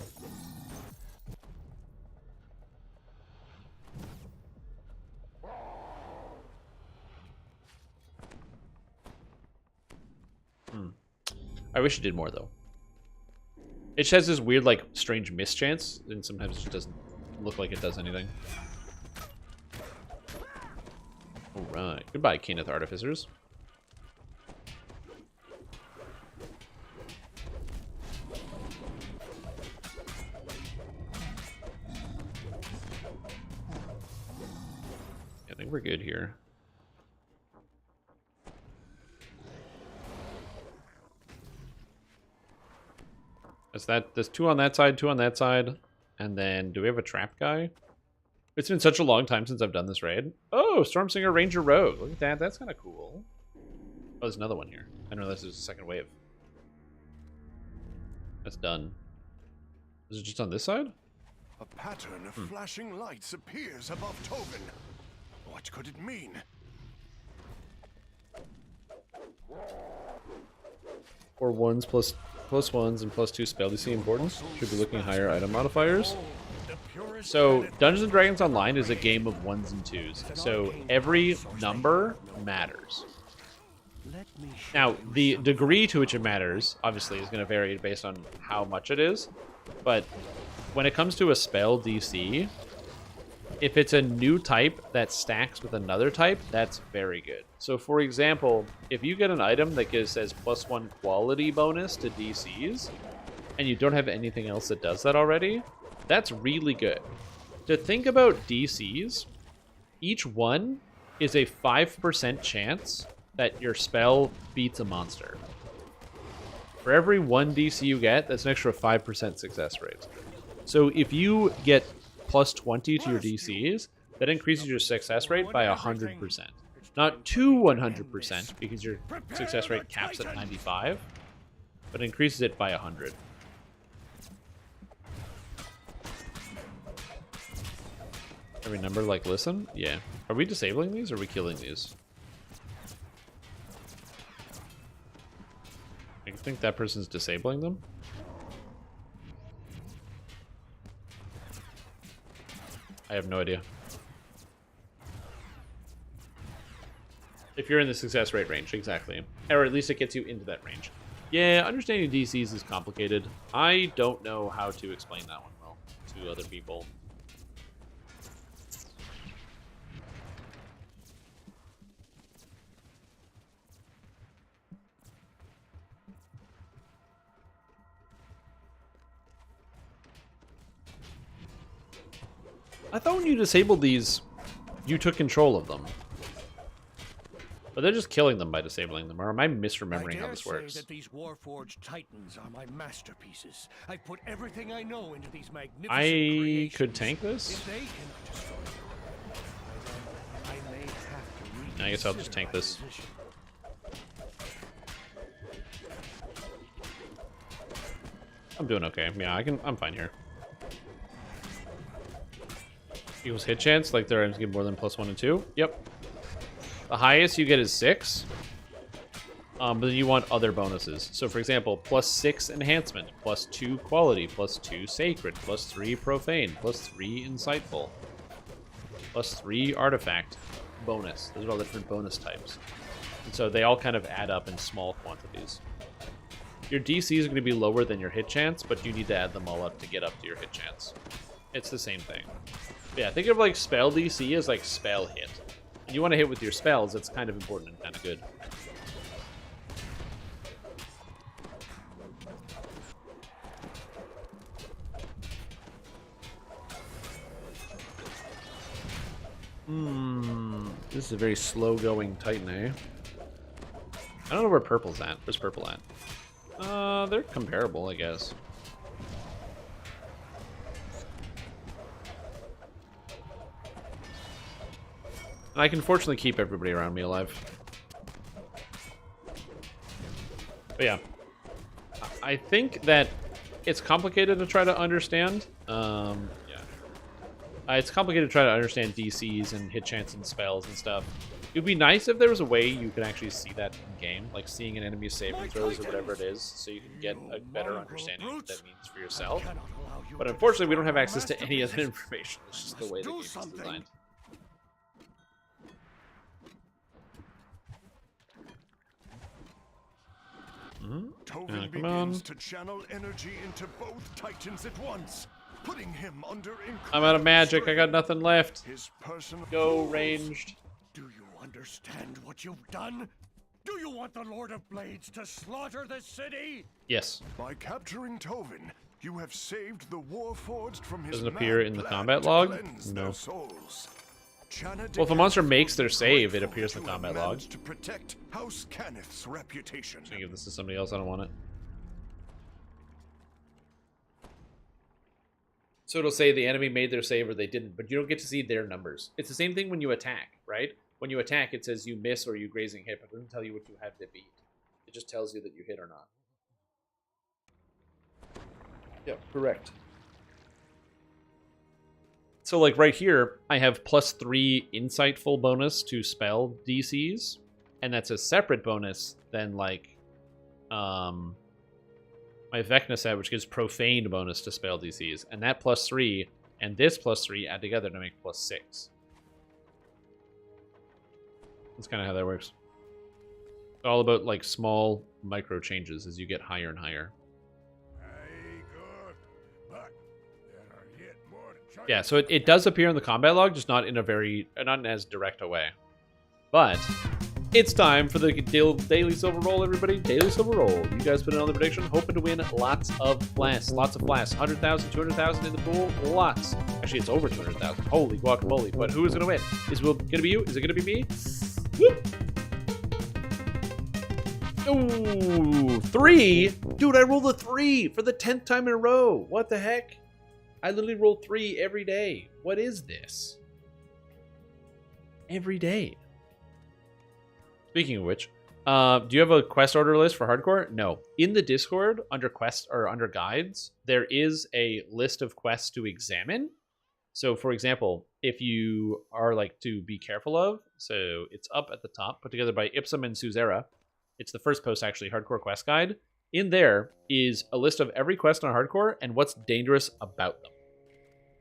S1: I wish it did more, though. It just has this weird, like, strange mischance, and sometimes it just doesn't look like it does anything. Alright. Goodbye, Kenneth Artificers. I think we're good here. There's 2 on that side, 2 on that side. And then, do we have a trap guy? It's been such a long time since I've done this raid. Oh, Stormsinger Ranger Rogue. Look at that. That's kind of cool. Oh, there's another one here. I know this is the second wave. That's done. Is it just on this side?
S7: A pattern of flashing lights appears above Tobin. What could it mean?
S1: Or ones plus ones and +2 spell DC important. Should be looking higher item modifiers. So Dungeons and Dragons Online is a game of 1s and 2s. So every number matters. Now, the degree to which it matters, obviously, is going to vary based on how much it is. But when it comes to a spell DC, if it's a new type that stacks with another type, that's very good. So, for example, if you get an item that says +1 quality bonus to DCs, and you don't have anything else that does that already, that's really good. To think about DCs, each one is a 5% chance that your spell beats a monster. For every 1 DC you get, that's an extra 5% success rate. So if you get +20 to your DCs, that increases your success rate by 100%. Not to 100%, because your success rate caps at 95, but increases it by 100. Every number like listen? Yeah. Are we disabling these or are we killing these? I think that person's disabling them. I have no idea. If you're in the success rate range, exactly. Or at least it gets you into that range. Yeah, understanding DCs is complicated. I don't know how to explain that one well to other people. I thought when you disabled these, you took control of them. But they're just killing them by disabling them, or am I misremembering how
S9: I
S1: this
S9: dare
S1: works?
S9: say that these Warforged Titans are my masterpieces. I've put everything I know into these magnificent
S1: I
S9: creations.
S1: could tank this?
S9: If they cannot destroy you, I may have to
S1: I guess I'll just tank this.
S9: position.
S1: I'm doing okay. Yeah, I'm fine here. Equals hit chance, like their items get more than +1 and 2. Yep. The highest you get is 6. But then you want other bonuses. So for example, +6 enhancement, +2 quality, +2 sacred, +3 profane, +3 insightful, +3 artifact bonus. Those are all the different bonus types. And so they all kind of add up in small quantities. Your DC is going to be lower than your hit chance, but you need to add them all up to get up to your hit chance. It's the same thing. But yeah, think of like spell DC as like spell hit. And you want to hit with your spells, it's kind of important and kind of good. This is a very slow-going Titan, eh? I don't know where purple's at. Where's purple at? They're comparable, I guess. And I can fortunately keep everybody around me alive. But yeah. I think that it's complicated to try to understand. It's complicated to try to understand DCs and hit chance and spells and stuff. It would be nice if there was a way you could actually see that in game, like seeing an enemy's saving throws or whatever it is, so you can get a better understanding of what that means for yourself. But unfortunately, we don't have access to any of that information. It's just the way the game is designed.
S7: Tovin
S1: Come on.
S7: begins to channel energy into both Titans at once, putting him under incredible
S1: I'm out of magic. I
S7: strain.
S1: got nothing left.
S7: His personal
S1: Go
S7: goals.
S1: ranged.
S9: Do you understand what you've done? Do you want the Lord of Blades to slaughter the city?
S1: Yes.
S7: By capturing Tovin, you have saved the Warforged from his
S1: Doesn't appear
S7: mad
S1: in the
S7: plan
S1: combat
S7: to
S1: log?
S7: cleanse
S1: No.
S7: their souls.
S1: Well, if a monster makes their save, it appears in the combat log.
S7: To protect House Cannith's reputation.
S1: I'm gonna give this to somebody else. I don't want it. So it'll say the enemy made their save or they didn't, but you don't get to see their numbers. It's the same thing when you attack, right? When you attack, it says you miss or you grazing hit, but it doesn't tell you what you have to beat. It just tells you that you hit or not. Yep, correct. So like right here, I have +3 insightful bonus to spell DCs, and that's a separate bonus than like my Vecna set, which gives profane bonus to spell DCs, and that +3 and this +3 add together to make +6. That's kind of how that works. It's all about like small micro changes as you get higher and higher. Yeah, so it does appear in the combat log, just not in a not in as direct a way. But it's time for the daily silver roll, everybody. Daily silver roll. You guys put in on the prediction, hoping to win lots of flasks. Lots of flasks. 100,000, 200,000 in the pool. Lots. Actually, it's over 200,000. Holy guacamole. But who is going to win? Is it going to be you? Is it going to be me? Whoop. Ooh, 3? Dude, I rolled a 3 for the 10th time in a row. What the heck? I literally roll 3 every day. What is this? Every day. Speaking of which, do you have a quest order list for hardcore? No. In the Discord, under quests or under guides, there is a list of quests to examine. So, for example, if you are like to be careful of, so it's up at the top, put together by Ipsum and Suzera. It's the first post, actually, Hardcore Quest Guide. In there is a list of every quest on hardcore and what's dangerous about them.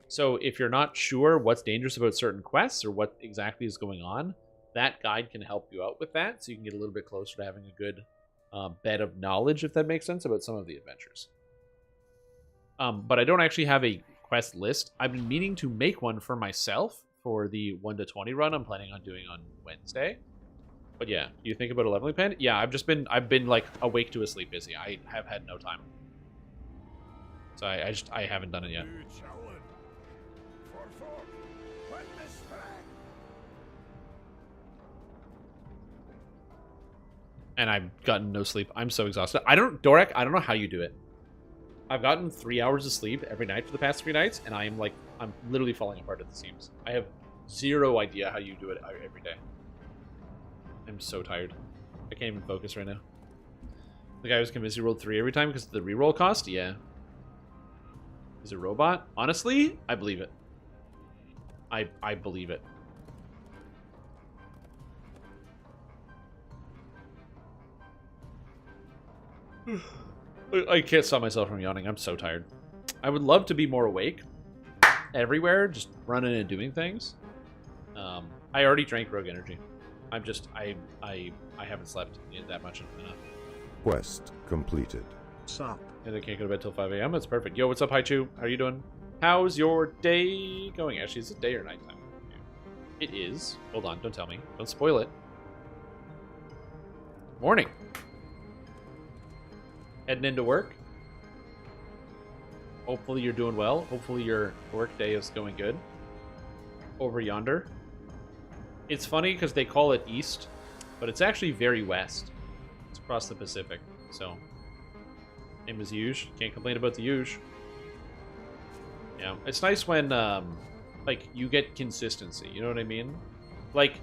S1: So if you're not sure what's dangerous about certain quests or what exactly is going on, that guide can help you out with that, so you can get a little bit closer to having a good bed of knowledge, if that makes sense, about some of the adventures. But I don't actually have a quest list. I've been meaning to make one for myself for the 1 to 20 run I'm planning on doing on Wednesday. But yeah, do you think about a leveling pen? Yeah, I've been like awake to a sleep busy. I have had no time. So I haven't done it yet. And I've gotten no sleep. I'm so exhausted. Dorek, I don't know how you do it. I've gotten 3 hours of sleep every night for the past 3 nights, and I'm literally falling apart at the seams. I have zero idea how you do it every day. I'm so tired. I can't even focus right now. The guy was convinced he rolled 3 every time because of the reroll cost? Yeah. He's a robot? Honestly, I believe it. I believe it. I can't stop myself from yawning. I'm so tired. I would love to be more awake everywhere, just running and doing things. I already drank Rogue Energy. I'm just I haven't slept that much enough.
S6: Quest completed.
S2: Sup?
S1: And I can't go to bed till 5 a.m. That's perfect. Yo, what's up, Haichu? How are you doing? How's your day going? Actually, is it day or nighttime? It is. Hold on, don't tell me. Don't spoil it. Morning. Heading into work. Hopefully you're doing well. Hopefully your work day is going good. Over yonder. It's funny because they call it east, but it's actually very west. It's across the Pacific, so... Same as Yuge. Can't complain about the Yuge. Yeah, it's nice when, like, you get consistency, you know what I mean? Like,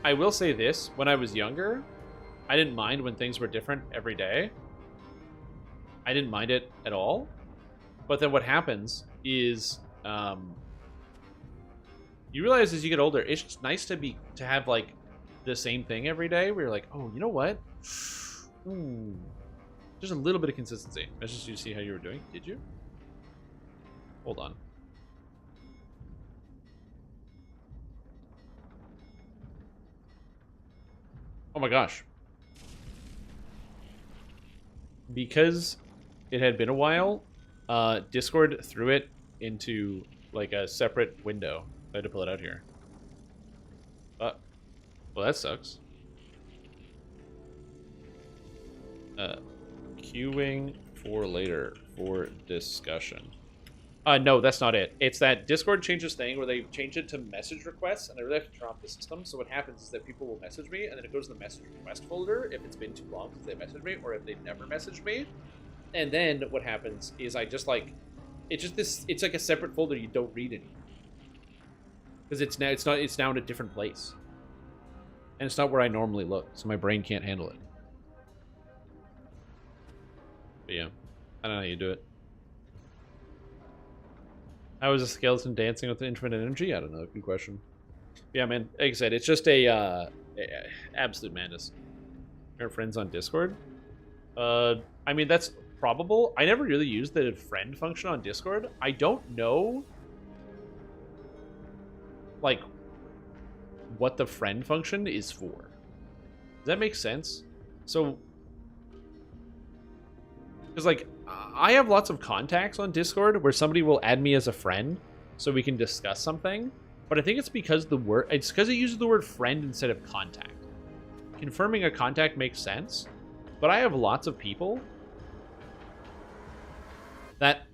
S1: I will say this, when I was younger, I didn't mind when things were different every day. I didn't mind it at all. But then what happens is, you realize as you get older, it's just nice to have, like, the same thing every day, where you're like, oh, you know what? Ooh. Just a little bit of consistency. That's just you see how you were doing. Did you? Hold on. Oh my gosh. Because it had been a while, Discord threw it into like a separate window. I had to pull it out here. Well, that sucks. Queuing for later for discussion. No, that's not it. It's that Discord changed this thing where they changed it to message requests, and I really have to turn off the system. So what happens is that people will message me, and then it goes to the message request folder if it's been too long since they messaged me, or if they've never messaged me. And then what happens is I just like, it's like a separate folder you don't read anymore. Because it's now in a different place. And it's not where I normally look, so my brain can't handle it. But yeah, I don't know how you do it. How is a skeleton dancing with the infinite energy? I don't know. Good question. Yeah, man. Like I said, it's just a absolute madness. Our friends on Discord. I mean, that's probable. I never really used the friend function on Discord. I don't know, like, what the friend function is for. Does that make sense? So, because, like, I have lots of contacts on Discord where somebody will add me as a friend so we can discuss something. But I think it's because it's because it uses the word friend instead of contact. Confirming a contact makes sense, but I have lots of people that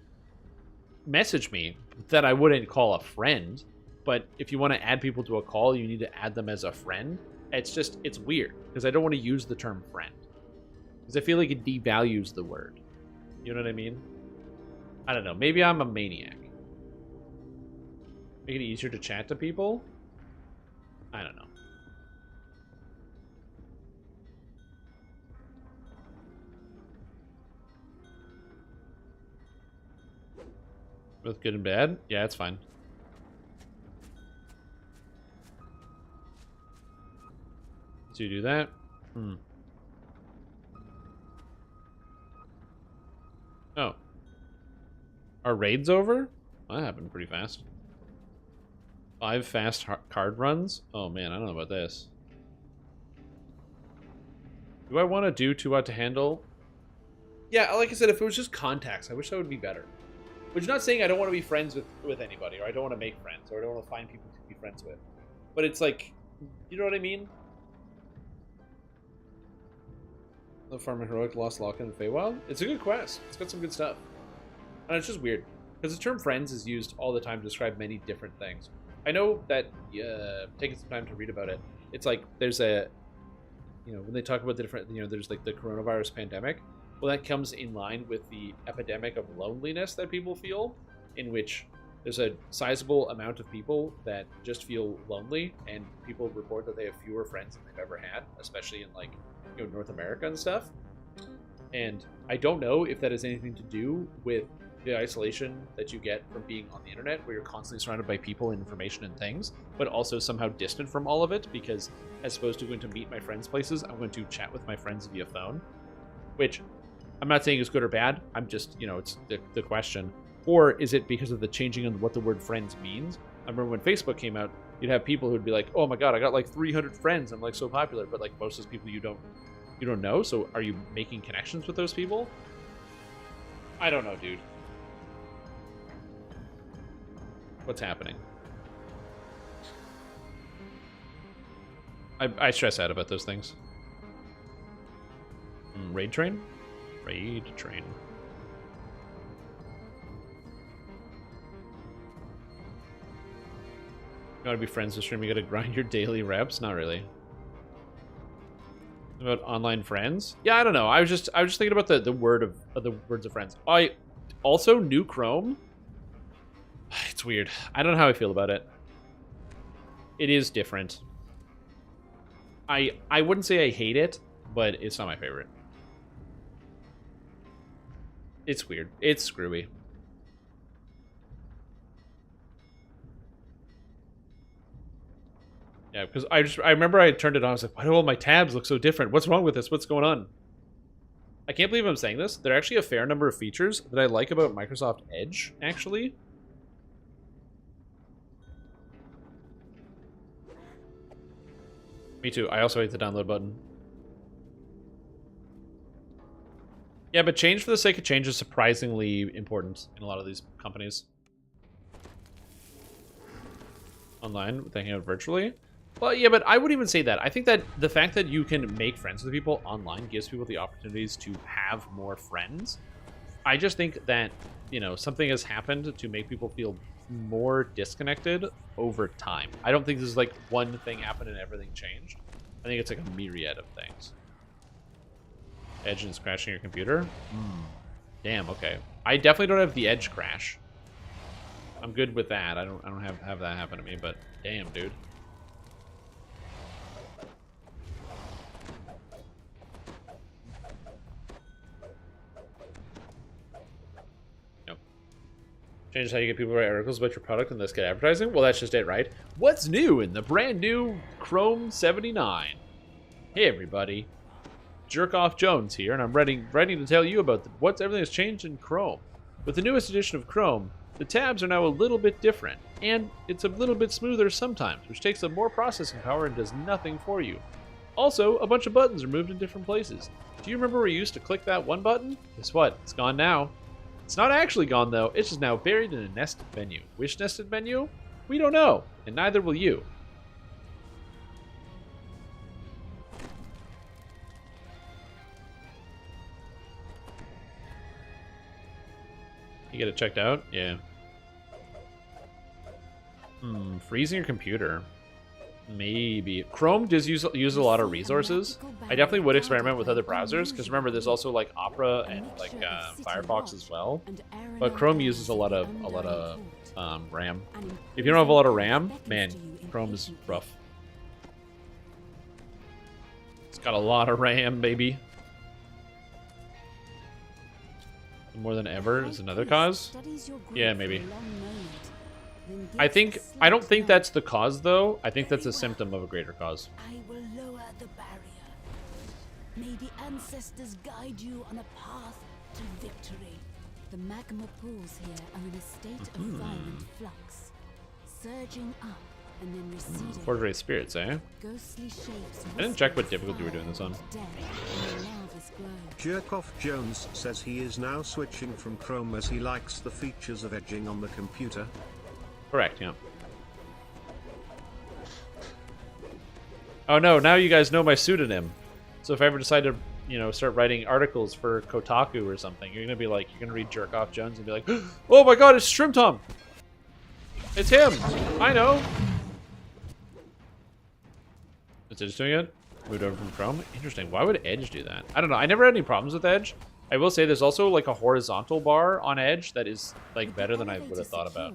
S1: message me that I wouldn't call a friend. But if you want to add people to a call, you need to add them as a friend. It's weird because I don't want to use the term friend because I feel like it devalues the word. You know what I mean? I don't know. Maybe I'm a maniac. Make it easier to chat to people? I don't know. Both good and bad? Yeah, it's fine. Do you do that? Oh. Are raids over? Well, that happened pretty fast. 5 fast card runs? Oh man, I don't know about this. Do I want to do too hot to handle? Yeah, like I said, if it was just contacts, I wish that would be better. Which is not saying I don't want to be friends with anybody, or I don't want to make friends, or I don't want to find people to be friends with. But it's like, you know what I mean? The Farmer Heroic Lost Lock in the Feywild. It's a good quest. It's got some good stuff. And it's just weird. Because the term friends is used all the time to describe many different things. I know that, taking some time to read about it, it's like there's you know, when they talk about the different, you know, there's like the coronavirus pandemic. Well, that comes in line with the epidemic of loneliness that people feel, in which there's a sizable amount of people that just feel lonely, and people report that they have fewer friends than they've ever had, especially in like, you know, North America and stuff. And I don't know if that has anything to do with the isolation that you get from being on the internet, where you're constantly surrounded by people and information and things, but also somehow distant from all of it, because as opposed to going to meet my friends places, I'm going to chat with my friends via phone, which I'm not saying is good or bad. I'm just, you know, it's the question. Or is it because of the changing of what the word friends means? I remember when Facebook came out, you'd have people who'd be like, oh my god, I got like 300 friends, I'm like so popular, but like most of those people you don't know, so are you making connections with those people? I don't know, dude. What's happening? I stress out about those things. Raid train? Raid train. You gotta be friends with stream, you gotta grind your daily reps? Not really. About online friends? Yeah, I don't know. I was just thinking about the word of the words of friends. I also new Chrome. It's weird. I don't know how I feel about it. It is different. I wouldn't say I hate it, but it's not my favorite. It's weird. It's screwy. Yeah, because I remember I turned it on. I was like, why do all my tabs look so different? What's wrong with this? What's going on? I can't believe I'm saying this. There are actually a fair number of features that I like about Microsoft Edge, actually. Me too. I also hate the download button. Yeah, but change for the sake of change is surprisingly important in a lot of these companies. Online, they hang out virtually. Well, yeah, but I wouldn't even say that. I think that the fact that you can make friends with people online gives people the opportunities to have more friends. I just think that, you know, something has happened to make people feel more disconnected over time. I don't think this is like one thing happened and everything changed. I think it's like a myriad of things. Edge is crashing your computer? Damn, okay. I definitely don't have the Edge crash. I'm good with that. I don't have that happen to me, but damn, dude. Changes how you get people to write articles about your product and thus get advertising? Well, that's just it, right? What's new in the brand new Chrome 79? Hey, everybody. Jerkoff Jones here, and I'm writing to tell you about everything that's changed in Chrome. With the newest edition of Chrome, the tabs are now a little bit different, and it's a little bit smoother sometimes, which takes up more processing power and does nothing for you. Also, a bunch of buttons are moved in different places. Do you remember where you used to click that one button? Guess what? It's gone now. It's not actually gone, though. It's just now buried in a nested menu. Which nested menu? We don't know, and neither will you. You get it checked out? Yeah. Freezing your computer. Maybe. Chrome does use a lot of resources. I definitely would experiment with other browsers, because remember, there's also like Opera and like Firefox as well. But Chrome uses a lot of RAM. If you don't have a lot of RAM, man, Chrome is rough. It's got a lot of RAM, baby. More than ever is another cause? Yeah, maybe. I don't think that's the cause, though. I think that's a symptom of a greater cause.
S11: I will lower the barrier. May the ancestors guide you on a path to victory. The magma pools here are in a state of violent flux, surging up and then receding.
S1: Portrait spirits, eh?
S11: Ghostly shapes.
S1: I didn't check what difficulty we're doing this on.
S2: Jerkoff Jones says he is now switching from Chrome as he likes the features of edging on the computer.
S1: Correct, yeah. Oh no, now you guys know my pseudonym. So if I ever decide to, you know, start writing articles for Kotaku or something, you're gonna read Jerkoff Jones and be like, oh my god, it's Shrimp Tom! It's him! I know! Is it just doing it? Moved over from Chrome. Interesting. Why would Edge do that? I don't know. I never had any problems with Edge. I will say there's also like a horizontal bar on Edge that is like better than I would have thought about.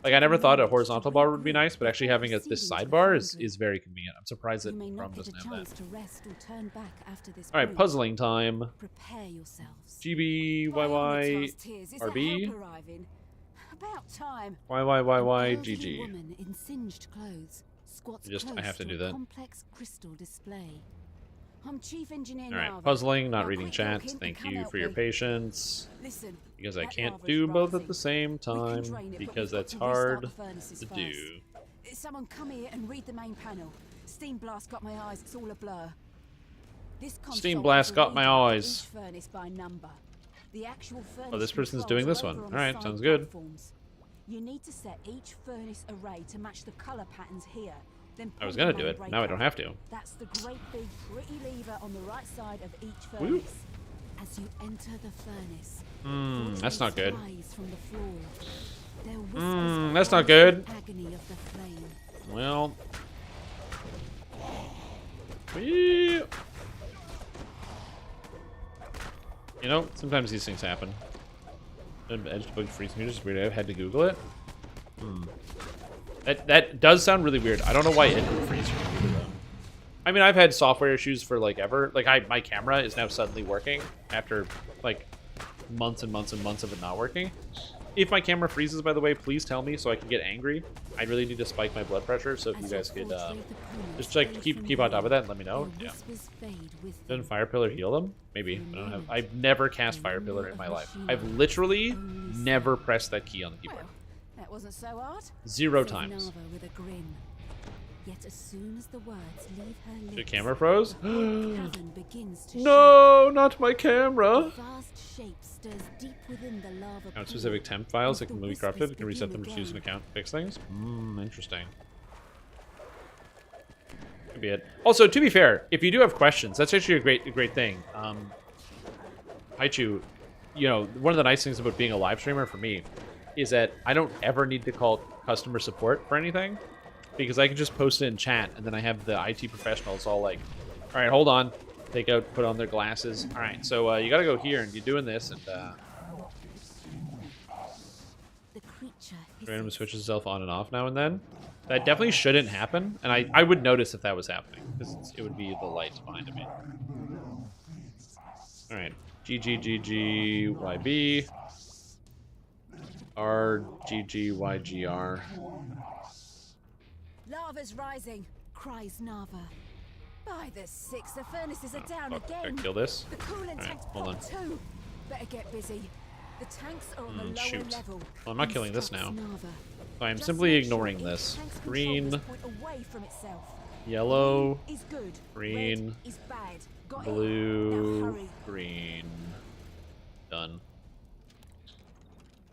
S1: Like I never thought a horizontal bar would be nice, but actually having this sidebar is very convenient. I'm surprised that Chrome doesn't have that. All right, puzzling time.
S11: Prepare yourselves.
S1: GB YY RB.
S11: About time.
S1: YYYY GG.
S11: Woman in singed clothes squats
S1: I have to do that.
S11: Complex crystal display. I'm Chief Engineer
S1: All right,
S11: Narva.
S1: puzzling, not
S11: Now
S1: reading
S11: quick, walk
S1: chat.
S11: in
S1: Thank
S11: and come
S1: you
S11: help
S1: for your
S11: me.
S1: patience.
S11: Listen,
S1: Because I
S11: that
S1: can't
S11: lava's
S1: do both at
S11: rising.
S1: the same
S11: We can
S1: time
S11: drain it, but
S1: because
S11: we've got
S1: that's
S11: to restart
S1: hard
S11: the furnaces
S1: to
S11: first.
S1: do.
S11: Someone come here and read the main panel. Steam blast got my eyes. It's all a blur. This
S1: Steam
S11: console
S1: blast
S11: has a
S1: got my
S11: reader of
S1: eyes.
S11: each furnace by number. The actual furnace
S1: Oh, this person's
S11: controls
S1: doing
S11: are
S1: this
S11: over
S1: one.
S11: on
S1: All
S11: the
S1: right,
S11: side
S1: sounds good.
S11: platforms. You need to set each furnace array to match the color patterns here. Then
S1: I was
S11: pull
S1: gonna
S11: the
S1: do
S11: main
S1: it. Now I don't
S11: breaker.
S1: have to.
S11: That's the great big gritty lever on the right side of each
S1: Woo.
S11: furnace. As you enter the furnace,
S1: That's not good.
S11: rise from the floor. Their whispers
S1: That's not
S11: of
S1: good.
S11: agony of the flame.
S1: Well. Whee! You know, sometimes these things happen. Edge debug freeze meters is weird. I've had to Google it. That does sound really weird. I don't know why Edge would freeze your computer though. I mean, I've had software issues for like ever. Like my camera is now suddenly working after like months and months and months of it not working. If my camera freezes, by the way, please tell me so I can get angry. I really need to spike my blood pressure, so if you guys could just like keep on top of that and let me know. Yeah. Doesn't Fire Pillar heal them? Maybe. I've never cast Fire Pillar in my life. I've literally never pressed that key on the keyboard.
S11: That wasn't so hard.
S1: 0
S11: says
S1: times.
S11: Narva with a grin. Yet as soon as the words leave her lips,
S1: The camera froze?
S11: heaven begins to
S1: No, not my camera.
S11: shake. Vast shape stirs deep within the lava
S1: Account
S11: pool.
S1: specific temp files
S11: As
S1: that can
S11: the
S1: be corrupted.
S11: whispers
S1: You can reset
S11: begin
S1: them to use an
S11: again.
S1: account to fix things. Interesting. Could be it. Also, to be fair, if you do have questions, that's actually a great thing. Haichu, you know, one of the nice things about being a live streamer for me is that I don't ever need to call customer support for anything because I can just post it in chat and then I have the IT professionals all like, all right, hold on, take out, put on their glasses. All right, so you got to go here and you're doing this and
S11: The creature
S1: random switches itself on and off now and then. That definitely shouldn't happen, and I would notice if that was happening because it would be the lights behind me. All right, GGGGYB. RGGYGR.
S11: Lava's rising, cries Narva. By the six, the furnaces are down
S1: Fuck,
S11: again.
S1: gotta kill this.
S11: The coolant
S1: Alright,
S11: tanks
S1: hold on.
S11: popped too. Better get busy. The tanks are on the lower
S1: Shoot.
S11: level.
S1: Well, I'm not killing this
S11: Instructs
S1: now.
S11: Narva.
S1: So I'm
S11: Just
S1: simply
S11: make sure
S1: ignoring
S11: each
S1: this.
S11: tank's
S1: Green,
S11: controllers point away from itself.
S1: yellow,
S11: Is good.
S1: green,
S11: Red is bad. Got it? Now
S1: blue,
S11: hurry.
S1: green. Done.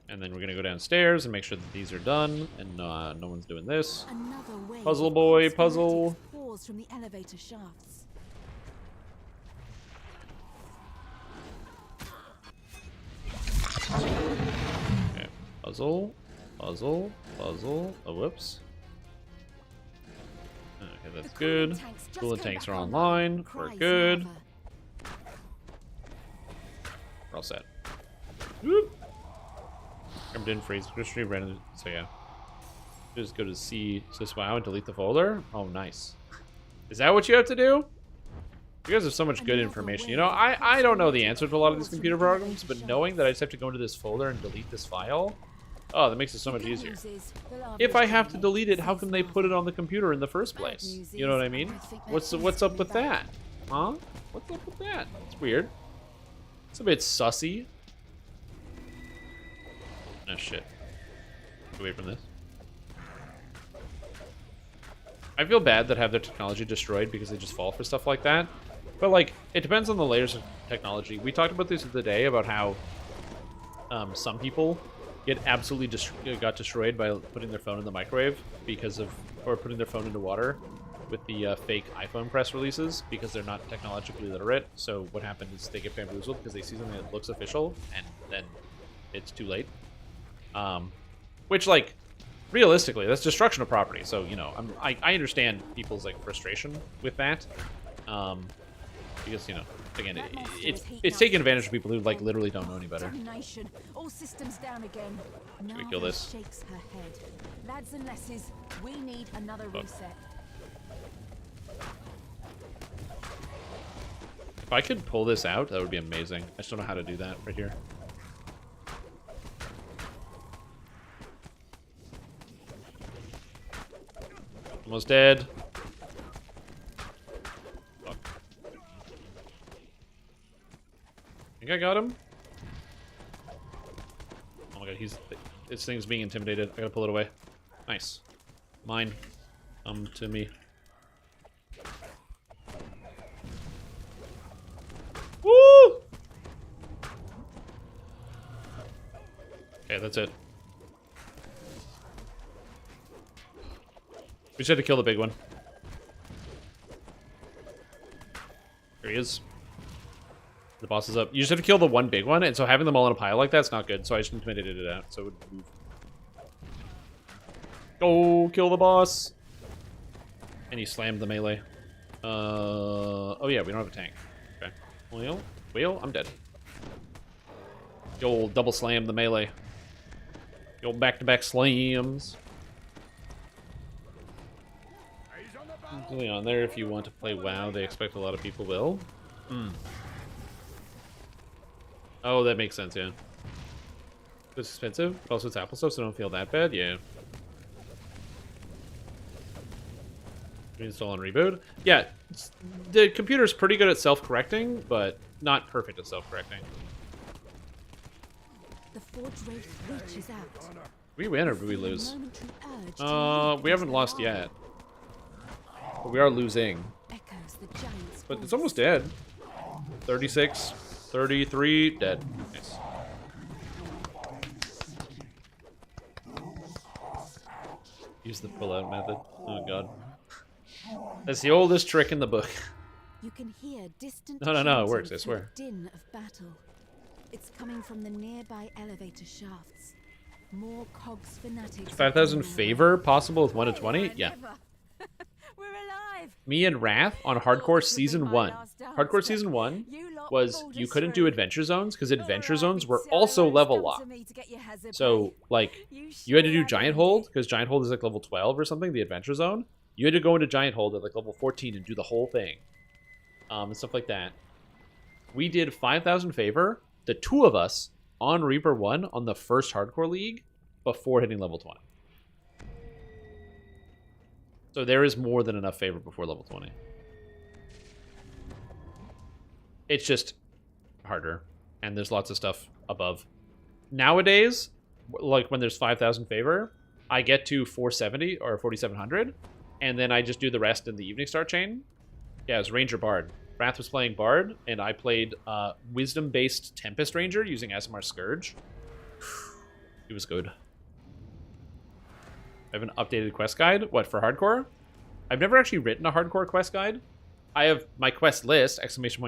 S1: And then we're gonna go downstairs and make sure that these are done, and no one's doing this.
S11: Another wave
S1: Puzzle
S11: of
S1: boy,
S11: schematics
S1: puzzle.
S11: pours from the elevator shafts.
S1: Okay, puzzle, puzzle, puzzle. Oh, whoops. Okay, that's good. Coolant tanks are online. We're good. We're all set. Whoop. I'm doing freeze history random. So yeah, just go to C syswow and delete the folder. Oh, nice. Is that what you have to do? You guys have so much good information. You know, I don't know the answer to a lot of these computer programs, but knowing that I just have to go into this folder and delete this file, oh, that makes it so much easier. If I have to delete it, how can they put it on the computer in the first place? You know what I mean? What's up with that? Huh? What's up with that? It's weird. It's a bit sussy. Oh shit. Get away from this. I feel bad that have their technology destroyed because they just fall for stuff like that. But like, it depends on the layers of technology. We talked about this the other day about how some people get absolutely got destroyed by putting their phone in the microwave because of, or putting their phone into water with the fake iPhone press releases because they're not technologically literate. So what happened is they get bamboozled because they see something that looks official and then it's too late. Which, like, realistically, that's destruction of property. So, you know, I understand people's, like, frustration with that. Because, you know, again, it's taking advantage of people who, like, literally don't know any better.
S11: All systems down again.
S1: Should we kill this?
S11: Shakes her head. Lads and lasses, we need another reset.
S1: If I could pull this out, that would be amazing. I just don't know how to do that right here. Almost dead. Fuck. Think I got him? Oh my god, this thing's being intimidated. I gotta pull it away. Nice. Mine. Come to me. Woo! Okay, that's it. We just had to kill the big one. There he is. The boss is up. You just have to kill the one big one, and so having them all in a pile like that's not good, so I just intimidated it out, so it would move. Go kill the boss! And he slammed the melee. Oh yeah, we don't have a tank. Okay. Well, I'm dead. The old double slam the melee. The old back-to-back slams. On there, if you want to play WoW, they expect a lot of people will. Oh, that makes sense, yeah. It's expensive, but also it's Apple stuff, so don't feel that bad, yeah. Reinstall and reboot. Yeah, the computer's pretty good at self-correcting, but not perfect at self-correcting.
S11: The Forge Wraith reaches out.
S1: We win or do we lose? We haven't lost yet. But we are losing. But it's almost dead. 36, 33, dead. Nice. Use the pull-out method. Oh god. That's the oldest trick in the book.
S11: You can hear distant
S1: No, it works, I swear.
S11: Din of battle. It's coming from the nearby elevator shafts. More cogs fanatics.
S1: 5,000 favor possible with 1 to 20? Yeah.
S11: We're alive.
S1: Me and Wrath on Hardcore Season 1. Hardcore Season 1 was you couldn't do Adventure Zones because Adventure Zones were also level locked. So, like, you had to do Giant Hold because Giant Hold is like level 12 or something, the Adventure Zone. You had to go into Giant Hold at like level 14 and do the whole thing. And stuff like that. We did 5,000 favor, the two of us, on Reaper 1 on the first Hardcore League before hitting level 20. So there is more than enough favor before level 20. It's just harder, and there's lots of stuff above. Nowadays, like when there's 5,000 favor, I get to 470 or 4,700, and then I just do the rest in the Evening Star chain. Yeah, it was Ranger Bard. Wrath was playing Bard, and I played Wisdom-based Tempest Ranger using Aasimar Scourge. It was good. I have an updated quest guide. What, for hardcore? I've never actually written a hardcore quest guide. I have my quest list, !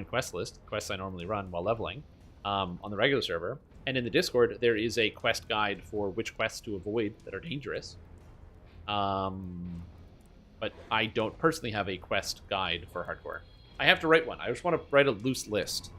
S1: Quest list, quests I normally run while leveling, on the regular server. And in the Discord, there is a quest guide for which quests to avoid that are dangerous. But I don't personally have a quest guide for hardcore. I have to write one. I just want to write a loose list.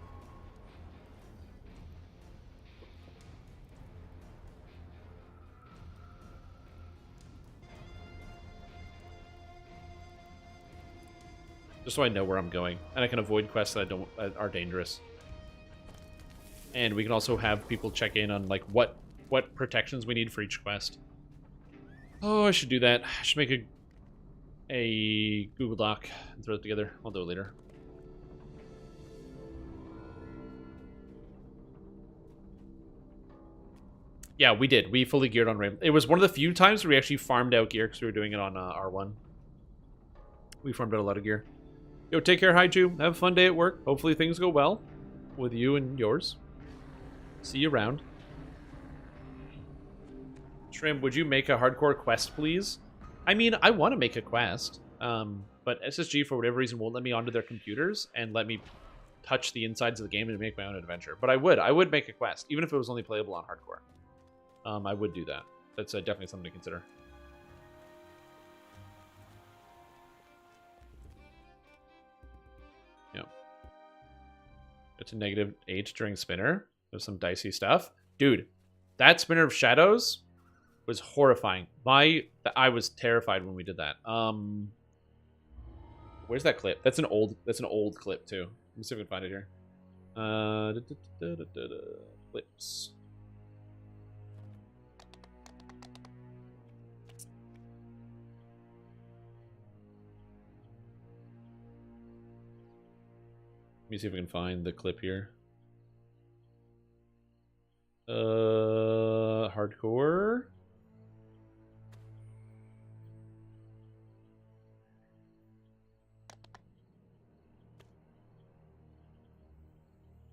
S1: Just so I know where I'm going, and I can avoid quests that are dangerous. And we can also have people check in on like what protections we need for each quest. Oh, I should do that. I should make a Google Doc and throw it together. I'll do it later. Yeah, we did. We fully geared on Rainbow. It was one of the few times we actually farmed out gear because we were doing it on R1. We farmed out a lot of gear. Yo, take care, Haiju. Have a fun day at work. Hopefully things go well with you and yours. See you around. Shrimp, would you make a hardcore quest, please? I mean, I want to make a quest, but SSG, for whatever reason, won't let me onto their computers and let me touch the insides of the game and make my own adventure. But I would make a quest, even if it was only playable on hardcore. I would do that. That's definitely something to consider. It's a -8 during spinner. There's some dicey stuff. Dude, that spinner of shadows was horrifying. I was terrified when we did that. Where's that clip? That's an old clip too. Let me see if I can find it here. Clips. Let me see if I can find the clip here. Hardcore.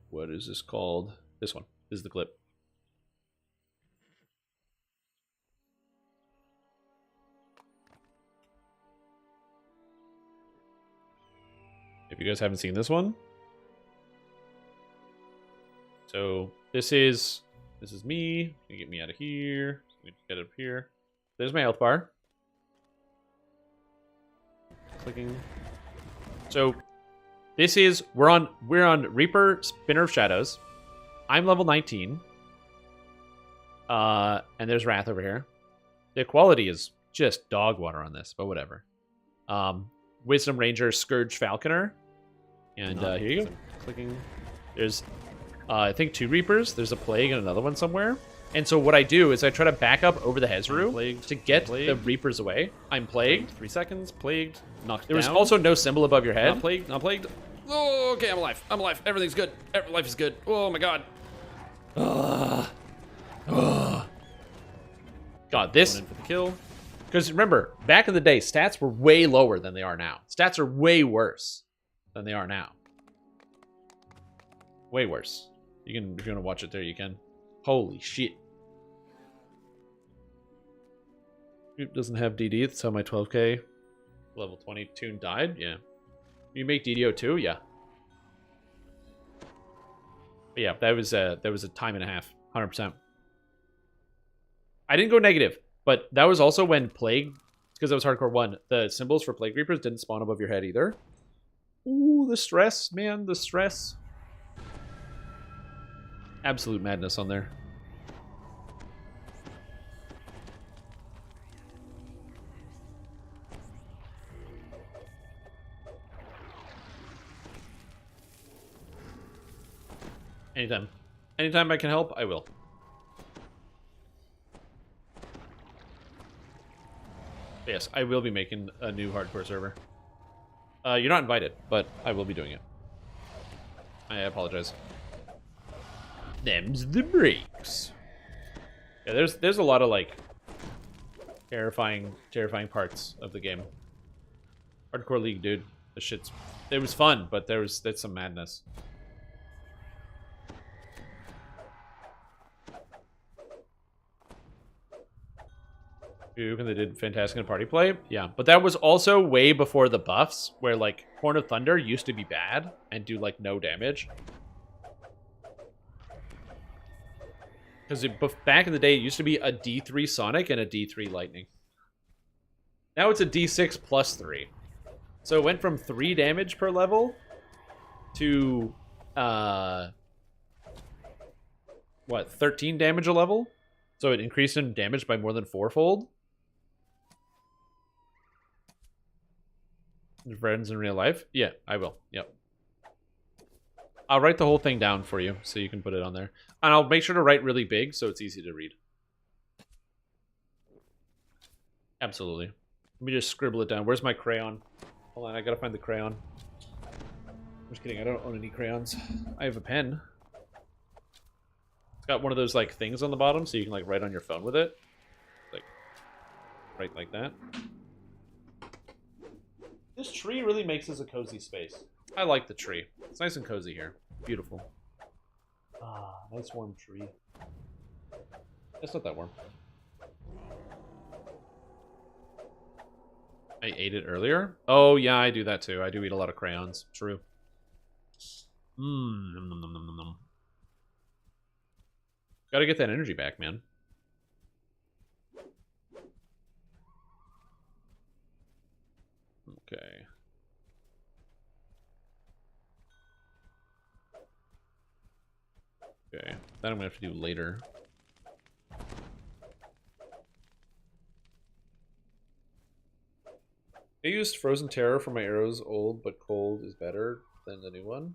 S1: What is this called? This one. This is the clip. If you guys haven't seen this one. So this is me. You get me out of here. Let me get up here. There's my health bar. Clicking. So this is we're on Reaper Spinner of Shadows. I'm level 19. And there's Wrath over here. The quality is just dog water on this, but whatever. Wisdom Ranger Scourge Falconer. And here you go. Clicking. There's I think 2 Reapers. There's a Plague and another one somewhere. And so what I do is I try to back up over the Hezru to get the Reapers away. I'm plagued.
S12: 3 seconds. Plagued. Knocked
S1: There was
S12: down.
S1: also no symbol above your head.
S12: Not plagued. Not plagued. Oh, okay, I'm alive. I'm alive. Everything's good. Life is good. Oh my god.
S1: God, this...
S12: Going in for the kill.
S1: Because remember, back in the day, stats were way lower than they are now. Stats are way worse than they are now. Way worse. You can, if you want to watch it there, you can. Holy shit. It doesn't have DD. That's how my 12k level 20 tune died. Yeah. You make DDO too? Yeah. But yeah, that was a time and a half. 100%. I didn't go negative, but that was also when Plague, because that was Hardcore 1, the symbols for Plague Reapers didn't spawn above your head either. Ooh, the stress, man, the stress. Absolute madness on there. Anytime. Anytime I can help, I will. Yes, I will be making a new hardcore server. You're not invited, but I will be doing it. I apologize. Them's the breaks. Yeah, there's a lot of like terrifying parts of the game. Hardcore League, dude. The shit's it was fun, but that's some madness. And they did fantastic in party play. Yeah, but that was also way before the buffs, where like Horn of Thunder used to be bad and do like no damage. Because back in the day, it used to be a D3 Sonic and a D3 Lightning. Now it's a D6 plus 3. So it went from 3 damage per level to, 13 damage a level? So it increased in damage by more than 4-fold? Friends in real life? Yeah, I will. Yep. I'll write the whole thing down for you so you can put it on there. And I'll make sure to write really big so it's easy to read. Absolutely. Let me just scribble it down. Where's my crayon? Hold on, I gotta find the crayon. I'm just kidding, I don't own any crayons. I have a pen. It's got one of those like things on the bottom so you can like write on your phone with it. Like, write like that. This tree really makes this a cozy space. I like the tree. It's nice and cozy here. Beautiful. Ah, nice warm tree. It's not that warm. I ate it earlier? Oh, yeah, I do that too. I do eat a lot of crayons. True. Nom, nom, nom, nom, nom. Gotta get that energy back, man. Okay. That I'm gonna have to do later. I used Frozen Terror for my arrows. Old but cold is better than the new one.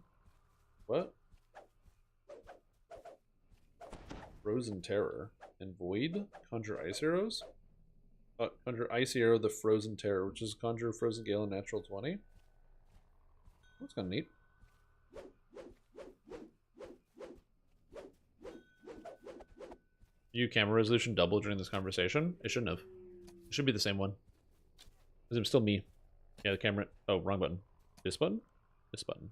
S1: What? Frozen Terror and Void? Conjure Ice Arrows? Conjure Ice Arrow, the Frozen Terror, which is Conjure Frozen Gale and Natural 20. That's kind of neat. You camera resolution double during this conversation? It shouldn't have. It should be the same one. Because I'm still me. Yeah, the camera. Oh, wrong button. This button? This button.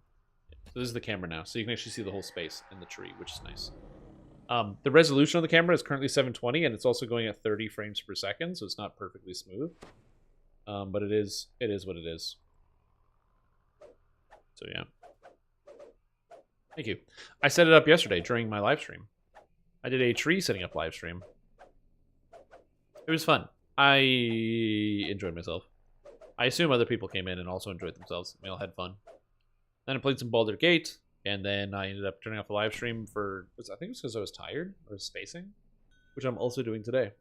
S1: Yeah. So this is the camera now. So you can actually see the whole space in the tree, which is nice. The resolution of the camera is currently 720, and it's also going at 30 frames per second, so it's not perfectly smooth. But it is what it is. So yeah. Thank you. I set it up yesterday during my live stream. I did a tree setting up live stream. It was fun. I enjoyed myself. I assume other people came in and also enjoyed themselves. We all had fun. Then I played some Baldur's Gate, and then I ended up turning off the live stream for, I think it was because I was tired or spacing, which I'm also doing today.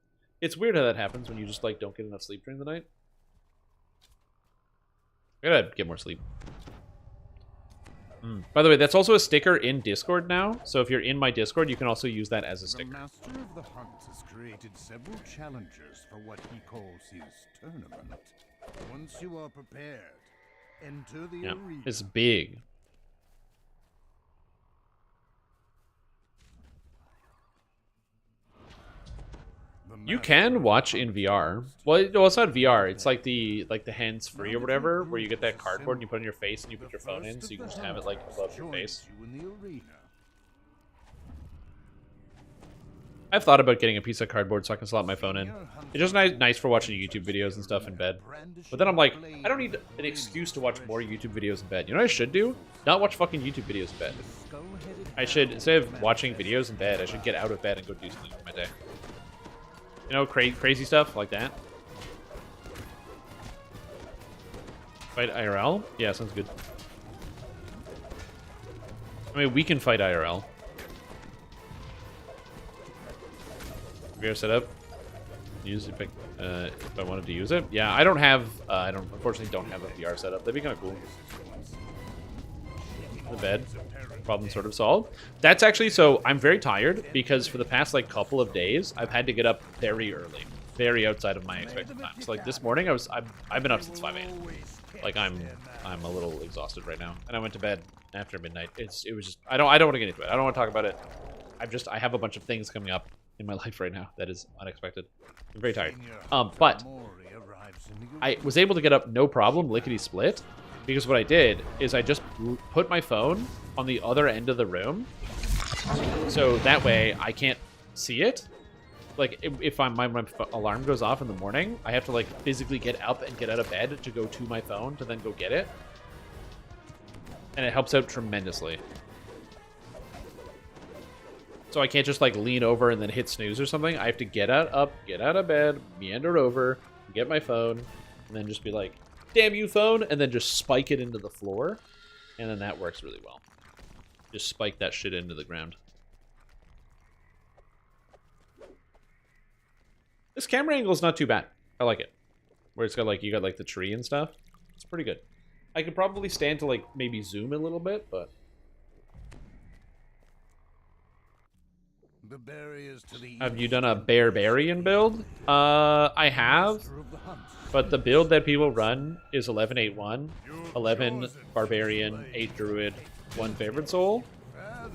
S1: It's weird how that happens when you just like don't get enough sleep during the night. I gotta get more sleep. By the way, that's also a sticker in Discord now. So if you're in my Discord, you can also use that as a sticker.
S13: The Master of the Hunt has created several challengers for what he calls his tournament. Once you are prepared, enter the arena.
S1: It's big. You can watch in VR. Well, no, it's not VR. It's like the hands-free or whatever, where you get that cardboard and you put it on your face and you put your phone in, so you can just have it like above your face. I've thought about getting a piece of cardboard so I can slot my phone in. It's just nice for watching YouTube videos and stuff in bed. But then I'm like, I don't need an excuse to watch more YouTube videos in bed. You know what I should do? Not watch fucking YouTube videos in bed. I should, instead of watching videos in bed, I should get out of bed and go do something with my day. You know, crazy stuff like that. Fight IRL? Yeah, sounds good. I mean, we can fight IRL. VR setup. Use it if I wanted to use it. Yeah, I don't have. Unfortunately, don't have a VR setup. That'd be kind of cool. The bed. Problem sort of solved. That's actually, so I'm very tired because for the past like couple of days I've had to get up very early, very outside of my expected time. So like this morning I've been up since 5 a.m. Like I'm a little exhausted right now, and I went to bed after midnight. It was just I don't want to get into it. I don't want to talk about it. I have a bunch of things coming up in my life right now that is unexpected. I'm very tired. But I was able to get up no problem, lickety split. Because what I did is I just put my phone on the other end of the room, so that way I can't see it. Like if my alarm goes off in the morning, I have to like physically get up and get out of bed to go to my phone to then go get it, and it helps out tremendously. So I can't just like lean over and then hit snooze or something. I have to get out of bed, meander over, get my phone, and then just be like, damn you phone, and then just spike it into the floor, and then that works really well. Just spike that shit into the ground. This camera angle is not too bad. I like it. Where it's got like, you got like the tree and stuff. It's pretty good. I could probably stand to like maybe zoom a little bit, but
S13: The barriers to the
S1: have you done a barbarian build? I have. But the build that people run is 11-8-1, 11 Barbarian, 8 Druid, 1 Favorite Soul.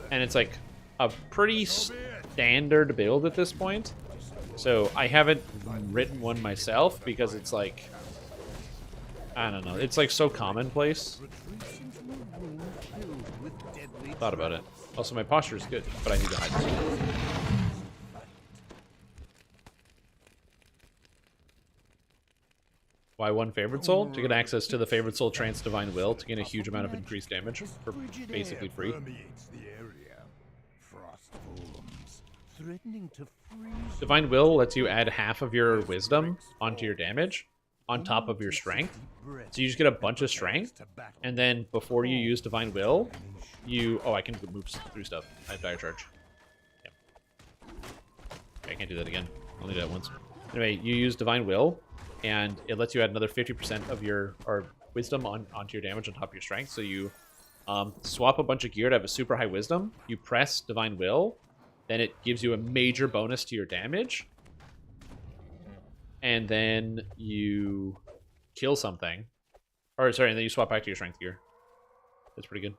S1: And it's like a pretty standard build at this point. So I haven't written one myself because it's like, I don't know, it's like so commonplace. Thought about it. Also, my posture is good, but I need to hide this. Why 1 Favorite Soul? To get access to the Favorite Soul Trance Divine Will to gain a huge amount of increased damage for basically free. Divine Will lets you add half of your wisdom onto your damage, on top of your strength. So you just get a bunch of strength, and then before you use Divine Will, you... Oh, I can move through stuff. I have Dire Charge. Yeah. Okay, I can't do that again. Only do that once. Anyway, you use Divine Will, and it lets you add another 50% of your Wisdom onto your damage on top of your Strength. So you swap a bunch of gear to have a super high Wisdom. You press Divine Will, then it gives you a major bonus to your damage. And then you kill something. Or, sorry, and then you swap back to your Strength gear. That's pretty good.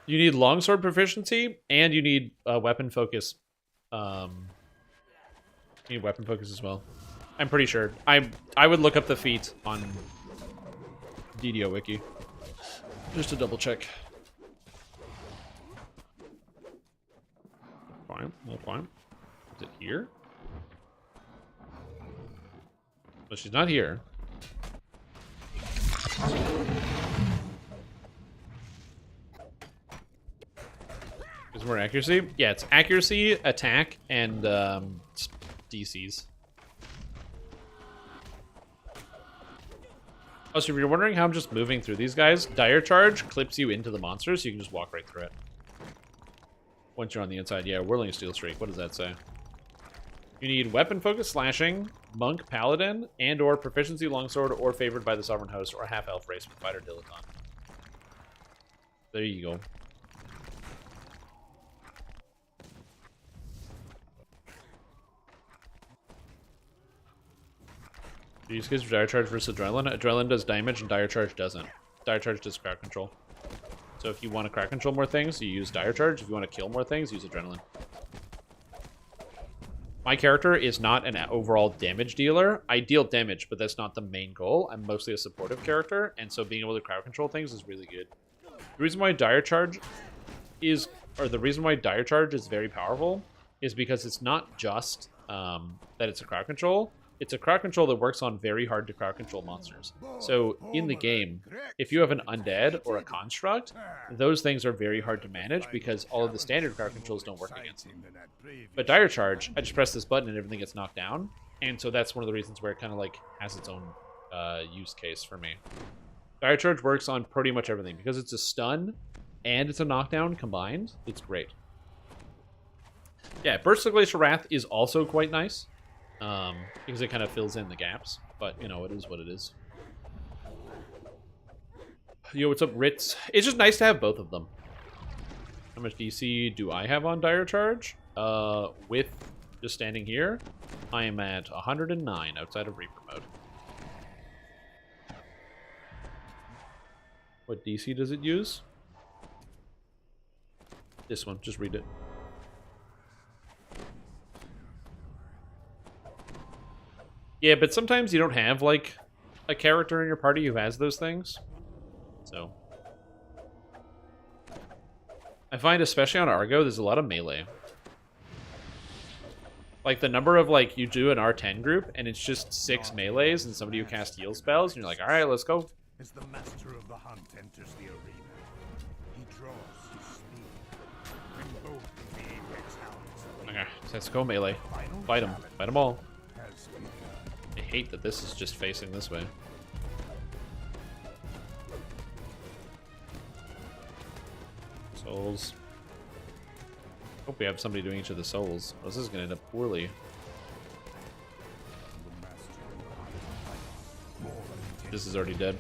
S1: You need longsword proficiency, and you need weapon focus. You need weapon focus as well. I'm pretty sure. I would look up the feat on DDO Wiki. Just to double check. Fine, no fine. Is it here? No, she's not here. Is more accuracy? Yeah, it's accuracy, attack, and DCs. Oh, so if you're wondering how I'm just moving through these guys, Dire Charge clips you into the monster, so you can just walk right through it. Once you're on the inside. Yeah, Whirling Steel Streak. What does that say? You need Weapon Focus Slashing, Monk Paladin, and or Proficiency Longsword, or Favored by the Sovereign Host, or Half-Elf Race with Fighter Dilettante. There you go. Do you use for Dire Charge versus Adrenaline? Adrenaline does damage and Dire Charge doesn't. Dire Charge does crowd control. So if you want to crowd control more things, you use Dire Charge. If you want to kill more things, use Adrenaline. My character is not an overall damage dealer. I deal damage, but that's not the main goal. I'm mostly a supportive character, and so being able to crowd control things is really good. The reason why Dire Charge is, or the reason why Dire Charge is very powerful is because it's not just that it's a crowd control. It's a crowd control that works on very hard to crowd control monsters. So in the game, if you have an undead or a construct, those things are very hard to manage because all of the standard crowd controls don't work against them. But Dire Charge, I just press this button and everything gets knocked down. And so that's one of the reasons where it kind of like has its own use case for me. Dire Charge works on pretty much everything because it's a stun and it's a knockdown combined. It's great. Yeah, Burst of Glacial Wrath is also quite nice. Because it kind of fills in the gaps, but you know, it is what it is. Yo, what's up, Ritz? It's just nice to have both of them. How much DC do I have on Dire Charge? With just standing here, I am at 109 outside of Reaper mode. What DC does it use? This one, just read it. Yeah, but sometimes you don't have, like, a character in your party who has those things. So. I find, especially on Argo, there's a lot of melee. Like, the number of, like, you do an R10 group, and it's just 6 melees and somebody who casts heal spells, and you're like, alright, let's go.
S13: As the master of the hunt enters the arena, he draws his spear. When both the apex hounds
S1: Okay, so let's go melee. Fight them. Fight them all. I hate that this is just facing this way. Souls. Hope we have somebody doing each of the souls. Oh, this is going to end up poorly. This is already dead.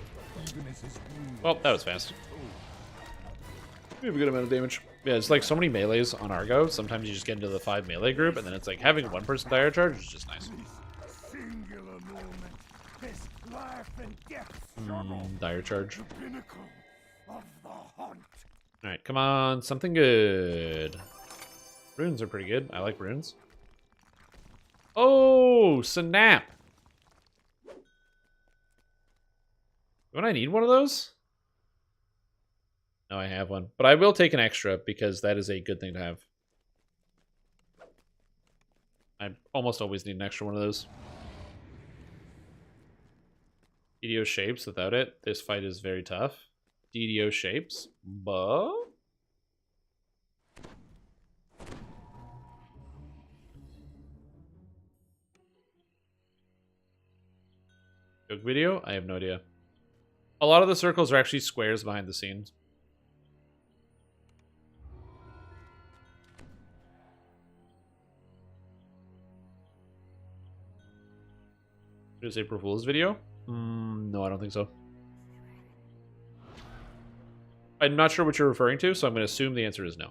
S1: Well, that was fast. We have a good amount of damage. Yeah, it's like so many melees on Argo. Sometimes you just get into the 5 melee group, and then it's like having one person Dire Charge is just nice. Dire Charge. Alright, come on. Something good. Runes are pretty good. I like runes. Oh, snap. Don't I need one of those? No, I have one. But I will take an extra because that is a good thing to have. I almost always need an extra one of those. DDO shapes, without it, this fight is very tough. DDO shapes, but... Joke video? I have no idea. A lot of the circles are actually squares behind the scenes. Is it April Fool's video? No, I don't think so. I'm not sure what you're referring to, so I'm going to assume the answer is no.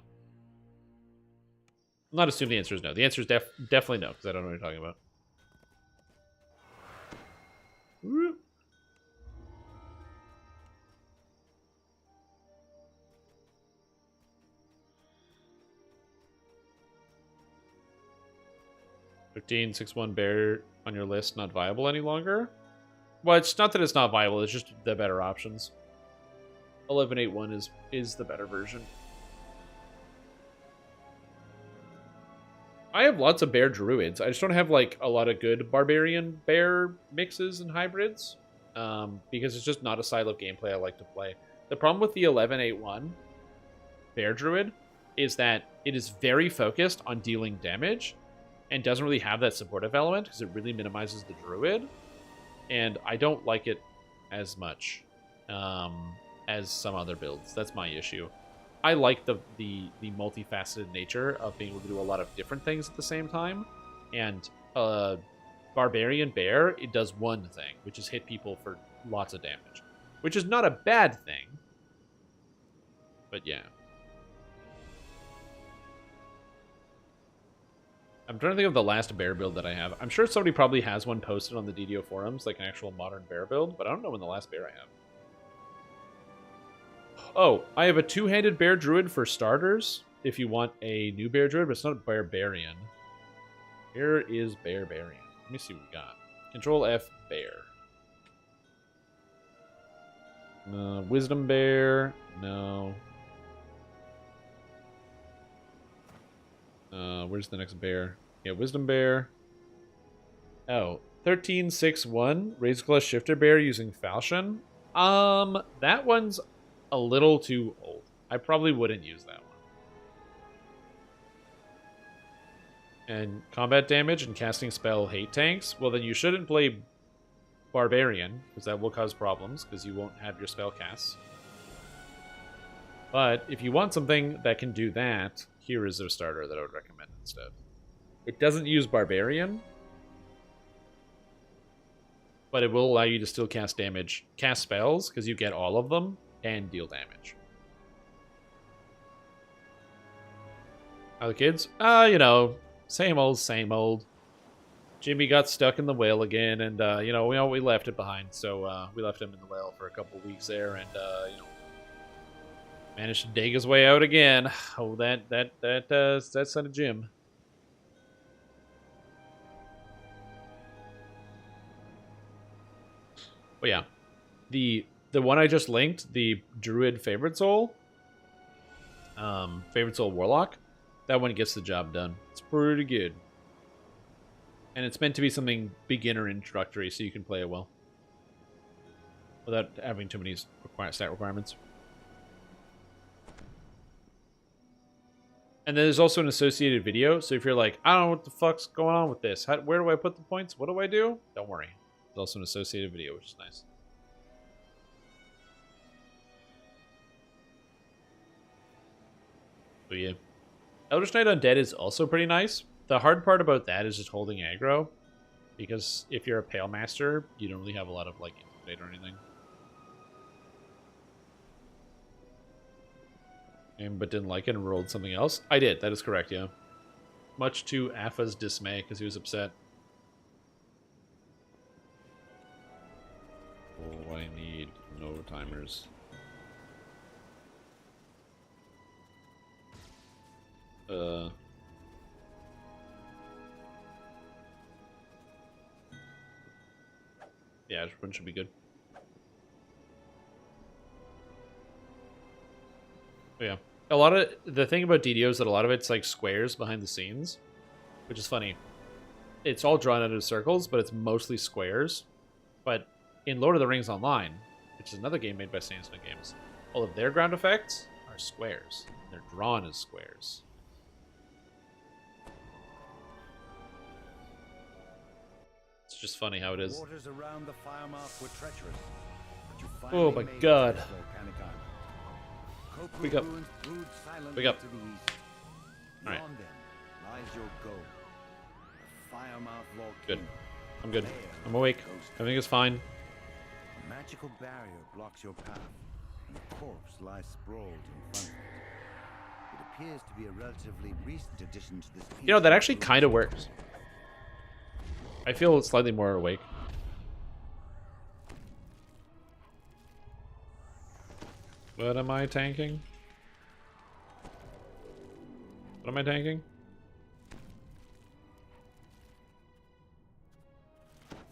S1: Not assume the answer is no. The answer is definitely no, because I don't know what you're talking about. Woo. $15.61 bear on your list not viable any longer? Well, it's not that it's not viable, it's just the better options. 11.8.1 is the better version. I have lots of bear druids. I just don't have like a lot of good barbarian bear mixes and hybrids. Because it's just not a style of gameplay I like to play. The problem with the 11.8.1 bear druid is that it is very focused on dealing damage and doesn't really have that supportive element because it really minimizes the druid. And I don't like it as much as some other builds. That's my issue. I like the multifaceted nature of being able to do a lot of different things at the same time. And Barbarian Bear, it does one thing, which is hit people for lots of damage. Which is not a bad thing. But yeah. I'm trying to think of the last bear build that I have. I'm sure somebody probably has one posted on the DDO forums, like an actual modern bear build, but I don't know when the last bear I have. Oh, I have a two-handed bear druid for starters, if you want a new bear druid, but it's not a barbarian. Here is barbarian. Let me see what we got. Control F, bear. Wisdom bear, no. Where's the next bear? Yeah, Wisdom bear. Oh, 13.6.1 Razor Claw Shifter bear using Falchion. That one's a little too old. I probably wouldn't use that one. And combat damage and casting spell hate tanks. Well, then you shouldn't play Barbarian, because that will cause problems, because you won't have your spell casts. But if you want something that can do that, here is a starter that I would recommend instead. It doesn't use Barbarian, but it will allow you to still cast damage, cast spells, because you get all of them, and deal damage. How the kids? You know, same old, same old. Jimmy got stuck in the whale again, and, you know, we left it behind, so we left him in the whale for a couple weeks there, and, you know, managed to dig his way out again. Oh, that son of Jim. But yeah, the one I just linked, the Druid Favorite Soul, Favorite Soul Warlock, that one gets the job done. It's pretty good. And it's meant to be something beginner introductory, so you can play it well. Without having too many stat requirements. And then there's also an associated video, so if you're like, I don't know what the fuck's going on with this, where do I put the points, what do I do? Don't worry. There's also an associated video, which is nice. So yeah. Eldritch Knight Undead is also pretty nice. The hard part about that is just holding aggro, because if you're a Pale Master, you don't really have a lot of, like, intimidate or anything. But didn't like it and rolled something else? I did, that is correct, yeah. Much to Afa's dismay, because he was upset. Oh, I need no timers. Yeah, one should be good. Oh, yeah. A lot of the thing about DDO is that a lot of it's like squares behind the scenes, which is funny. It's all drawn out of circles, but it's mostly squares. But in Lord of the Rings Online, which is another game made by Sandstorm Games, all of their ground effects are squares. They're drawn as squares. It's just funny how it is.
S13: Waters around the Firemouth were treacherous, but you
S1: Oh my god. Wake up. Wake up. Alright.
S13: Lies your goal. The Firemouth volcano.
S1: Good. I'm good. I'm awake. Everything is fine.
S13: A magical barrier blocks your path, and a corpse lies sprawled in front of it. It appears to be a relatively recent addition to this piece.
S1: You know, that actually kind of works. I feel slightly more awake. What am I tanking? What am I tanking?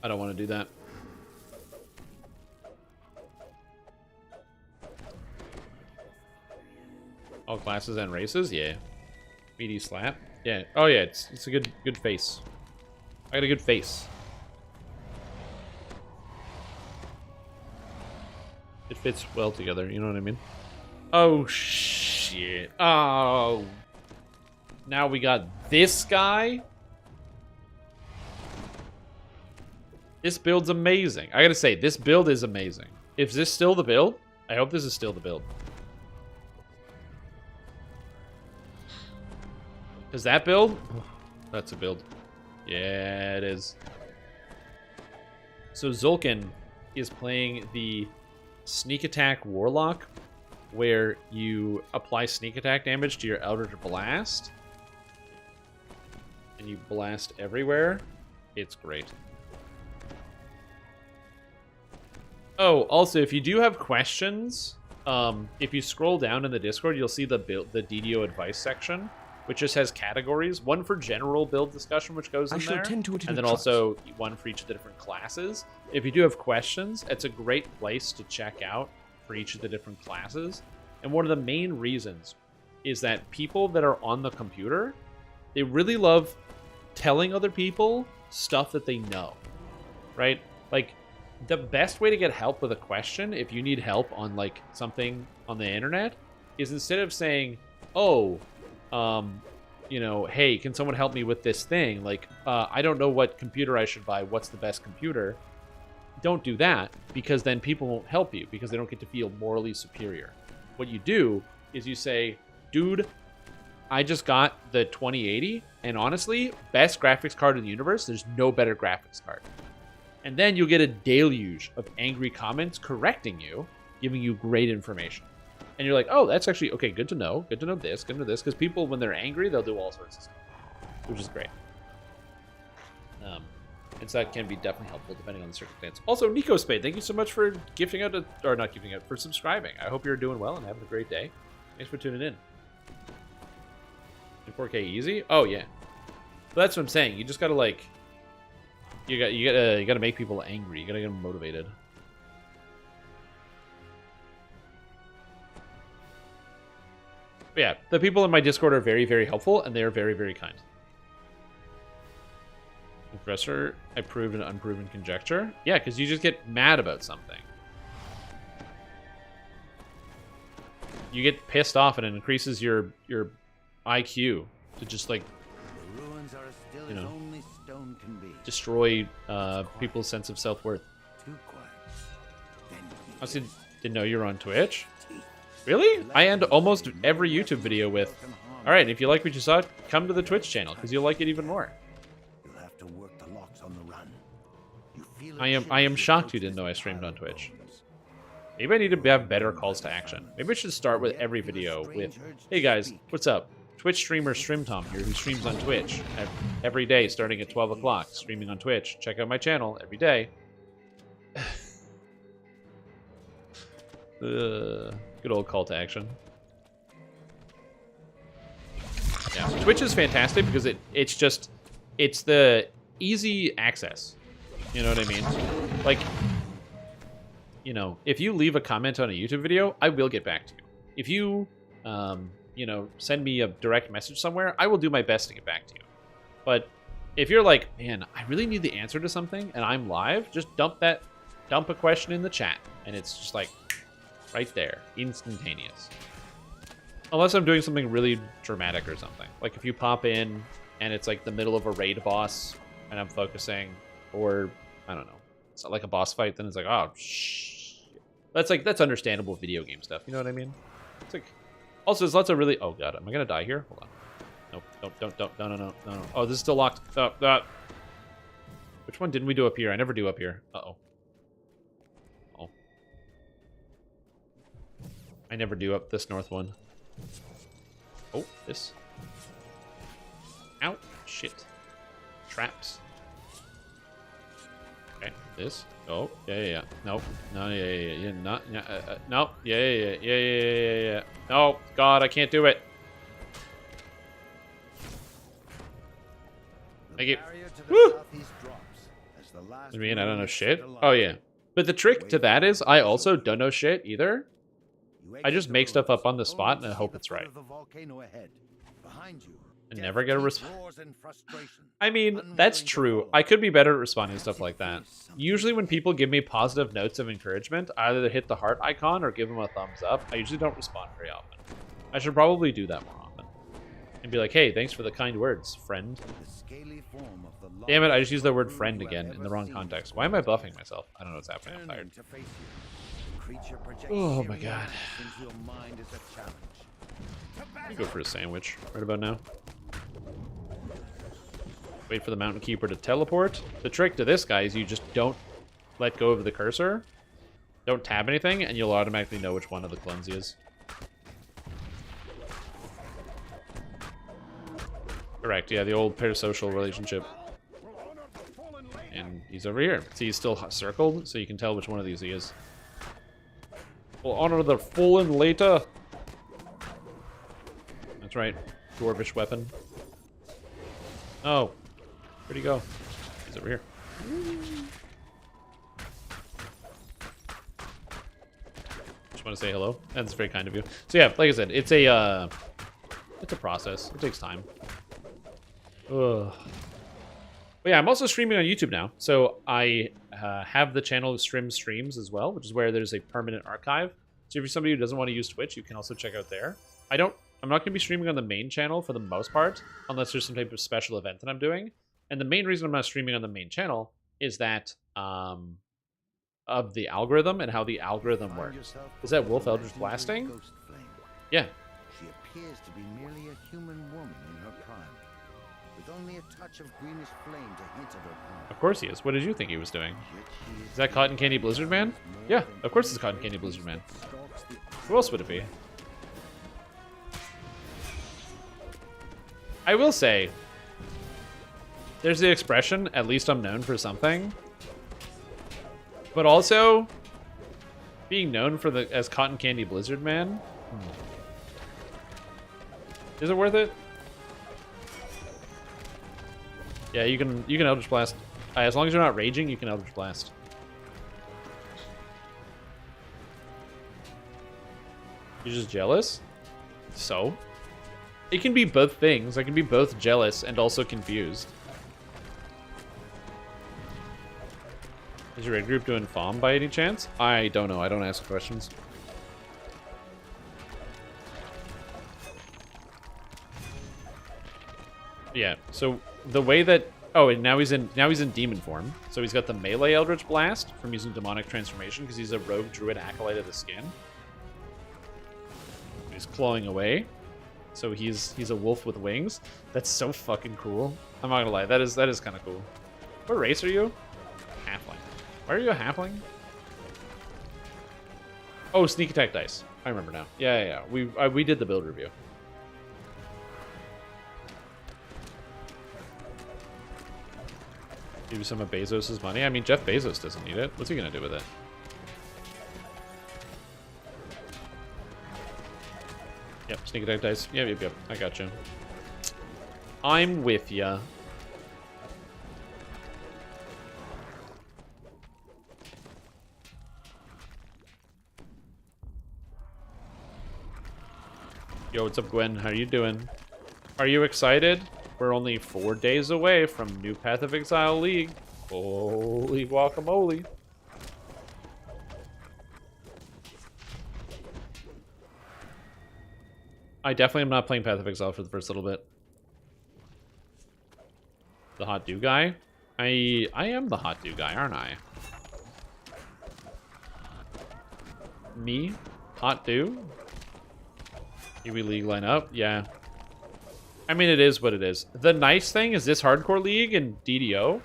S1: I don't want to do that. All classes and races? Yeah. Meaty slap? Yeah. Oh yeah, it's a good face. I got a good face. It fits well together, you know what I mean? Oh shit. Oh. Now we got this guy. This build's amazing. I gotta say, this build is amazing. If this still the build, I hope this is still the build. Is that build? That's a build. Yeah, it is. So Zulkin is playing the Sneak Attack Warlock, where you apply sneak attack damage to your Eldritch Blast. And you blast everywhere. It's great. Oh, also, if you do have questions, if you scroll down in the Discord, you'll see the DDO advice section, which just has categories. One for general build discussion, which goes in there, and then also one for each of the different classes. If you do have questions, it's a great place to check out for each of the different classes. And one of the main reasons is that people that are on the computer, they really love telling other people stuff that they know, right? Like, the best way to get help with a question, if you need help on like something on the internet, is instead of saying, oh, you know, hey, can someone help me with this thing? Like, I don't know what computer I should buy. What's the best computer? Don't do that, because then people won't help you because they don't get to feel morally superior. What you do is you say, dude, I just got the 2080, and honestly, best graphics card in the universe. There's no better graphics card. And then you'll get a deluge of angry comments correcting you, giving you great information. And you're like, oh, that's actually, okay, good to know. Good to know this, good to know this. Because people, when they're angry, they'll do all sorts of stuff, which is great. And so that can be definitely helpful depending on the circumstance. Also, Nico Spade, thank you so much for gifting out, or not gifting out, for subscribing. I hope you're doing well and having a great day. Thanks for tuning in. In 4K easy? Oh, yeah. But that's what I'm saying. You just gotta, like, you gotta make people angry. You gotta get them motivated. But yeah, the people in my Discord are very, very helpful, and they are very, very kind. Professor, I proved an unproven conjecture. Yeah, because you just get mad about something. You get pissed off, and it increases your IQ to just like,
S13: The ruins are as still
S1: you know,
S13: as only stone can be.
S1: destroy people's sense of self-worth.
S13: Too quiet. Then
S1: I also didn't know you were on Twitch. Really? I end almost every YouTube video with, alright, if you like what you saw, come to the Twitch channel, because you'll like it even more.
S13: You'll have to work the locks on the run. You feel
S1: I am shocked you didn't know I streamed on Twitch. Maybe I need to have better calls to action. Maybe I should start with every video with, hey guys, what's up? Twitch streamer StreamTom here, who streams on Twitch every day starting at 12 o'clock, streaming on Twitch. Check out my channel every day. Good old call to action. Yeah, Twitch is fantastic because it's the easy access. You know what I mean? Like, you know, if you leave a comment on a YouTube video, I will get back to you. If you, you know, send me a direct message somewhere, I will do my best to get back to you. But if you're like, man, I really need the answer to something and I'm live, just dump a question in the chat. And it's just like, right there, instantaneous. Unless I'm doing something really dramatic or something. Like if you pop in and it's like the middle of a raid boss and I'm focusing, or I don't know, it's not like a boss fight, then it's like, oh, shh. That's understandable video game stuff. You know what I mean? It's like, also there's lots of really, oh god, am I gonna die here? Hold on. Nope, no. Oh, this is still locked. Which Which one didn't we do up here? I never do up here. Uh-oh. Oh. I never do up this north one. Oh, this. Ow. Shit. Traps. Okay, this. Oh, yeah. Nope. No, yeah. Not, nope. Yeah. No, God, I can't do it. Thank you. Woo! I mean, I don't know shit. Oh, yeah. But the trick to that is, I also don't know shit either. I just make stuff up on the spot and I hope it's right. I never get a response. I mean, that's true. I could be better at responding to stuff like that. Usually when people give me positive notes of encouragement, I either hit the heart icon or give them a thumbs up. I usually don't respond very often. I should probably do that more often. And be like, hey, thanks for the kind words, friend. Damn it, I just used the word friend again in the wrong context. Why am I buffing myself? I don't know what's happening. I'm tired. Oh my god. Let me go for a sandwich right about now. Wait for the Mountain Keeper to teleport. The trick to this guy is you just don't let go of the cursor. Don't tab anything, and you'll automatically know which one of the clones he is. Correct, yeah, the old parasocial relationship. And he's over here. See, he's still circled, so you can tell which one of these he is. We'll honor the fallen later. That's right. Dwarvish weapon. Oh. Where'd he go? He's over here. Just want to say hello. That's very kind of you. So yeah, like I said, it's a process. It takes time. Ugh. But yeah, I'm also streaming on YouTube now. So I have the channel Strim Streams as well, which is where there's a permanent archive. So if you're somebody who doesn't want to use Twitch, you can also check out there. I'm not going to be streaming on the main channel for the most part, unless there's some type of special event that I'm doing. And the main reason I'm not streaming on the main channel is that of the algorithm and how the algorithm works. Is that Wolf Eldritch blasting? Yeah.
S13: She appears to be merely a human woman in her prime, with only a touch of greenish flame to hint at her power.
S1: Of course he is. What did you think he was doing? Is that Cotton Candy Blizzard Man? Yeah, of course it's Cotton Candy Blizzard Man. Who else would it be? I will say, there's the expression, at least I'm known for something. But also, being known for as Cotton Candy Blizzard Man, is it worth it? Yeah, you can Eldritch Blast. As long as you're not raging, you can Eldritch Blast. You're just jealous? So? It can be both things. I can be both jealous and also confused. Is your raid group doing FOM by any chance? I don't know. I don't ask questions. Yeah, so the way that... Oh, and now he's in demon form. So he's got the melee Eldritch Blast from using demonic transformation because he's a rogue druid acolyte of the skin. He's clawing away. So he's a wolf with wings. That's so fucking cool. I'm not gonna lie, that is kind of cool. What race are you? Halfling. Why are you a halfling? Oh, sneak attack dice. I remember now. Yeah. We did the build review. Give you some of Bezos' money. I mean, Jeff Bezos doesn't need it. What's he gonna do with it? Yep, sneak attack dice. Yep. I got you. I'm with ya. Yo, what's up, Gwen? How are you doing? Are you excited? We're only 4 days away from new Path of Exile League. Holy guacamole. I definitely am not playing Path of Exile for the first little bit. The hot do guy? I am the hot do guy, aren't I? Me? Hot do? Kiwi League lineup? Yeah. I mean, it is what it is. The nice thing is this hardcore league and DDO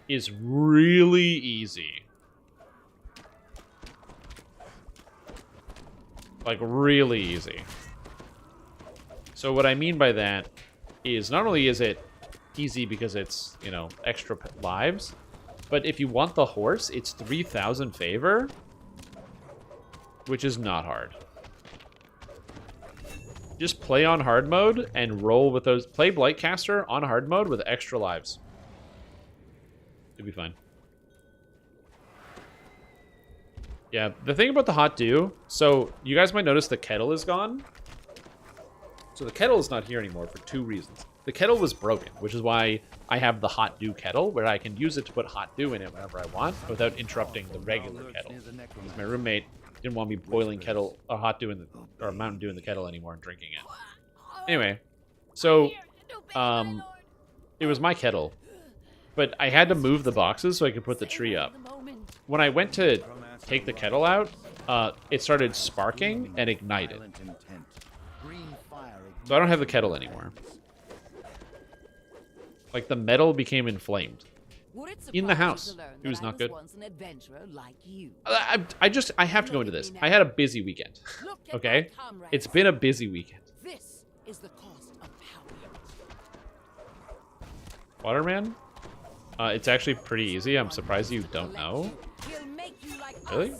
S1: is really easy. Like, really easy. So what I mean by that is not only is it easy because it's, you know, extra lives, but if you want the horse, it's 3,000 favor, which is not hard. Just play on hard mode and roll with those. Play Blightcaster on hard mode with extra lives. It'll be fine. Yeah, the thing about the Hot Dew, so you guys might notice the kettle is gone. So the kettle is not here anymore for 2 reasons. The kettle was broken, which is why I have the Hot Dew kettle, where I can use it to put Hot Dew in it whenever I want without interrupting the regular kettle. Because my roommate didn't want me boiling kettle or Hot Dew in the, or Mountain Dew in the kettle anymore and drinking it. Anyway, so it was my kettle, but I had to move the boxes so I could put the tree up. When I went to take the kettle out, it started sparking and ignited. So I don't have the kettle anymore. Like, the metal became inflamed. In the house. It was not good. I have to go into this. I had a busy weekend. Okay? It's been a busy weekend.
S4: This is the cost of power.
S1: Waterman? It's actually pretty easy. I'm surprised you don't know. Really?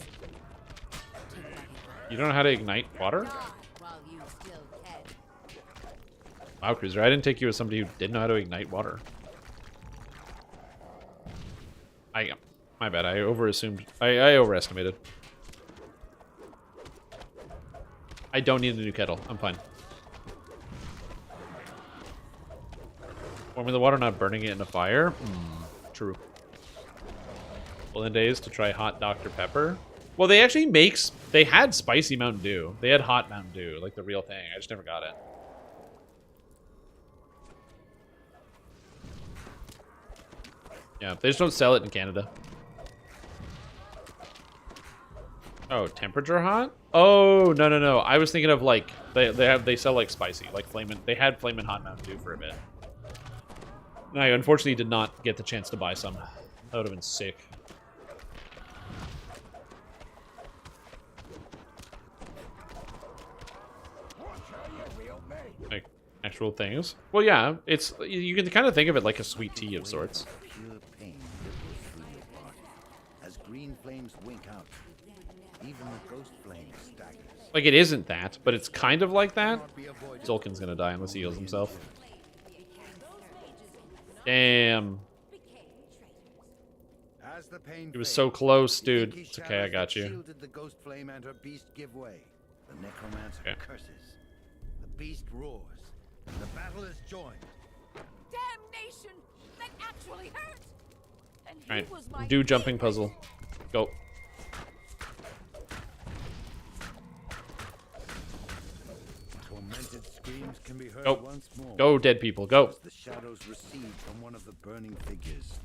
S1: You don't know how to ignite water? Wow, Cruiser, I didn't take you as somebody who didn't know how to ignite water. My bad, I overassumed. I overestimated. I don't need a new kettle. I'm fine. Warming the water, not burning it in a fire? True. Olden days to try hot Dr. Pepper. Well, they actually they had spicy Mountain Dew. They had hot Mountain Dew, like the real thing. I just never got it. Yeah, they just don't sell it in Canada. Oh, temperature hot? Oh, no. I was thinking of like they sell like spicy, like they had Flamin' Hot Mountain Dew for a bit. And I unfortunately did not get the chance to buy some. That would have been sick. Like actual things. Well, yeah, it's you can kind of think of it like a sweet tea of sorts.
S13: As green flames wink out, even the ghost flame staggers.
S1: Like, it isn't that, but it's kind of like that. Zulkin's gonna die unless he heals himself. Damn. It was so close, dude. It's okay, I got you.
S13: The ghost flame and her beast give way. The necromancer curses. The beast roars. And the battle is joined.
S4: Damnation! That actually hurt! And he
S1: Alright,
S4: was my
S1: do jumping puzzle. Go.
S13: Tormented screams can be heard
S1: Go.
S13: once more.
S1: Go, dead people, go.
S13: As the shadows recede from one of the burning figures.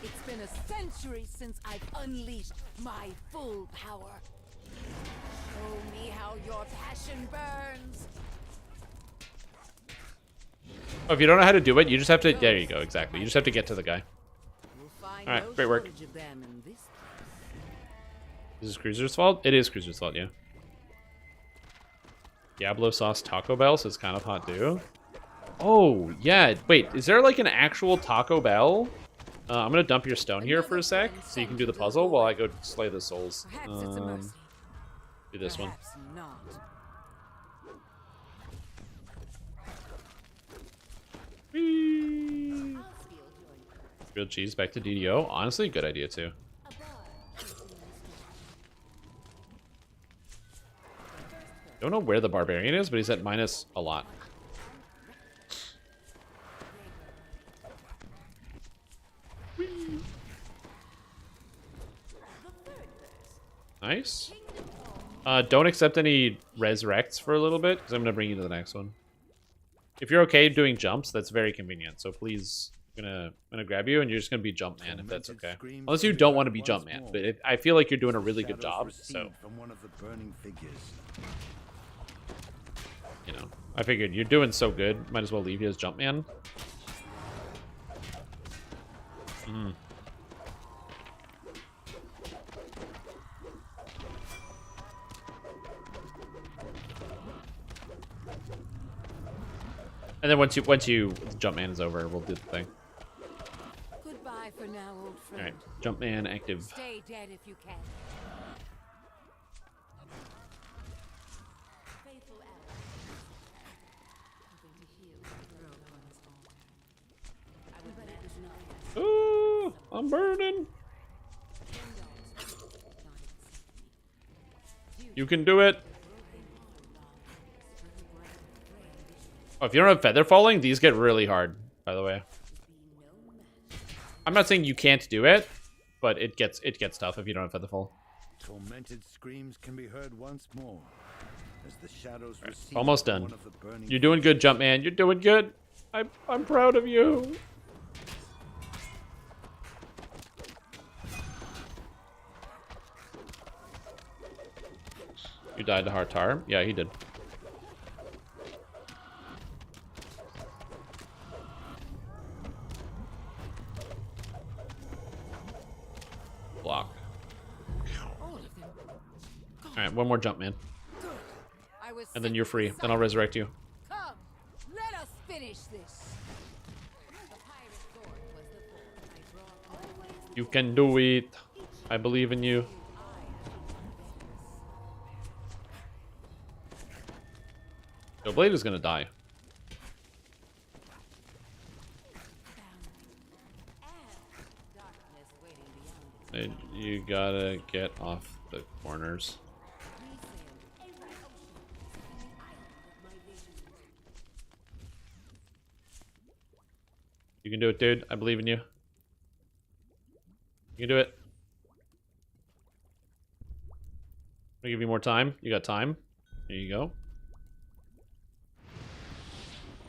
S4: It's been a century since I've unleashed my full power. Show me how your passion burns.
S1: Oh, if you don't know how to do it, you just have to... There you go, exactly. You just have to get to the guy. Alright, great work. This is Cruiser's fault? It is Cruiser's fault, yeah. Diablo sauce Taco Bell says kind of hot Dew. Oh, yeah. Wait, is there like an actual Taco Bell? I'm gonna dump your stone here for a sec, so you can do the puzzle while I go slay the souls. Do this one. Whee! Grilled cheese back to DDO. Honestly, good idea too. Don't know where the barbarian is, but he's at minus a lot. Nice. Don't accept any resurrects for a little bit, because I'm going to bring you to the next one. If you're okay doing jumps, that's very convenient. So please, I'm gonna grab you, and you're just going to be jump man, if that's okay. Unless you don't want to be jump man, but I feel like you're doing a really good job, so... You know, I figured you're doing so good, might as well leave you as jump man. Mm. And then once Jumpman is over, we'll do the thing.
S4: Goodbye for now, old friend.
S1: All right, Jumpman active.
S4: Stay dead if you can. Faithful ally. Hoping to heal the
S1: Ooh, I'm burning. You can do it. Oh, if you don't have feather falling, these get really hard, by the way. I'm not saying you can't do it, but it gets tough if you don't have feather fall.
S13: Tormented screams can be heard once more as the shadows recede.
S1: Almost done. You're doing good, Jumpman. You're doing good. I'm proud of you. You died to Hartar? Yeah, he did. Block. Alright, one more jump, man. And then you're free. Then I'll resurrect you.
S4: Come, let us finish this. The pirate sword was the form I brought.
S1: You can do it. I believe in you. Yo, Blade is gonna die. And you gotta get off the corners. You can do it, dude. I believe in you. You can do it. I'll give you more time. You got time. Here you go.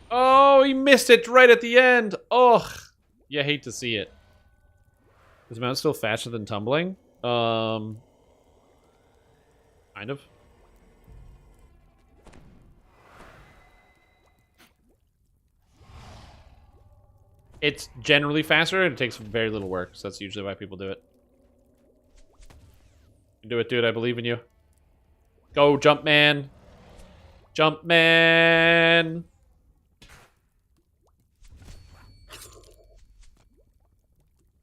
S1: Oh, he missed it right at the end. Ugh. You hate to see it. Is Mount still faster than tumbling? Kind of. It's generally faster and it takes very little work, so that's usually why people do it. You do it, dude. I believe in you. Go, Jumpman. Jumpman.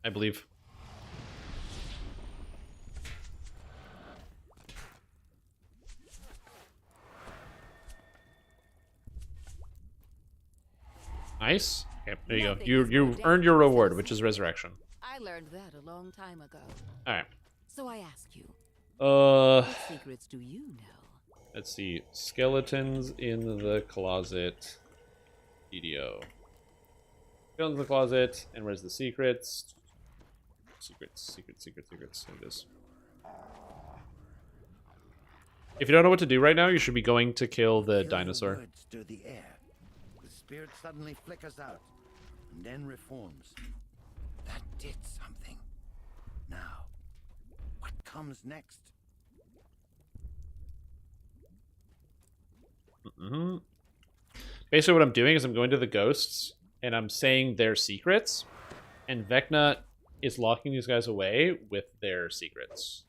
S1: I believe. Nice. Okay, there you go. You earned your reward, which is resurrection.
S4: I learned that a long time ago.
S1: All right.
S4: So I ask you. What secrets do you know?
S1: Let's see. Skeletons in the closet. Video. Skeletons in the closet. And where's the secrets? Secrets. There it is. If you don't know what to do right now, you should be going to kill the dinosaur.
S13: Stir the air. The spirit suddenly flickers out and then reforms. That did something. Now, what comes next?
S1: Basically what I'm doing is I'm going to the ghosts and I'm saying their secrets, and Vecna is locking these guys away with their secrets.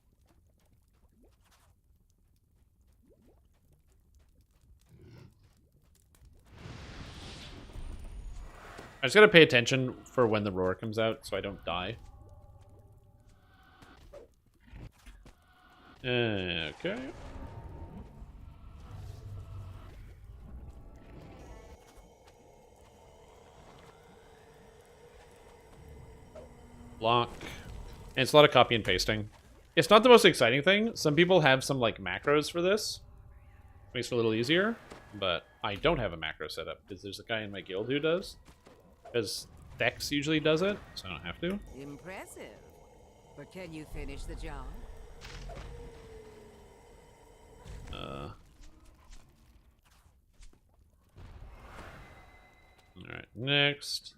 S1: I just gotta pay attention for when the roar comes out so I don't die. Okay. Block. And it's a lot of copy and pasting. It's not the most exciting thing. Some people have some like macros for this. Makes it a little easier. But I don't have a macro setup because there's a guy in my guild who does. Because Thex usually does it, so I don't have to.
S4: Impressive. But can you finish the job?
S1: Alright, next.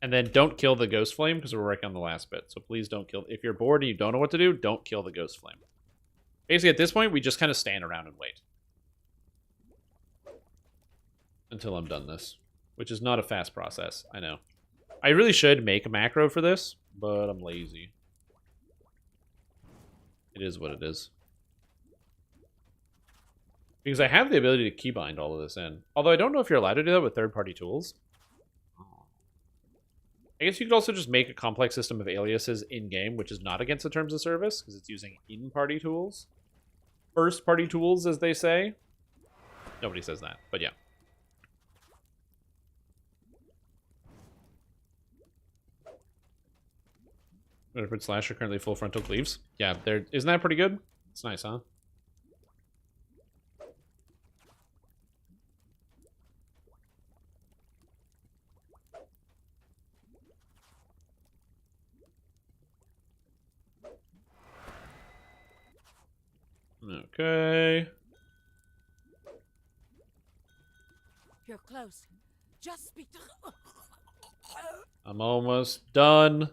S1: And then don't kill the ghost flame because we're working on the last bit. So please don't kill. If you're bored and you don't know what to do, don't kill the ghost flame. Basically, at this point, we just kind of stand around and wait. Until I'm done this. which is not a fast process. I know. I really should make a macro for this, but I'm lazy. It is what it is. Because I have the ability to keybind all of this in. Although I don't know if you're allowed to do that with third-party tools. I guess you could also just make a complex system of aliases in-game, which is not against the terms of service, because it's using in-party tools. First-party tools, as they say. Nobody says that, but yeah. Redford Slash are currently full frontal cleaves. Yeah, isn't that pretty good? It's nice, huh? Okay.
S4: You're close. Just speak to...
S1: I'm almost done.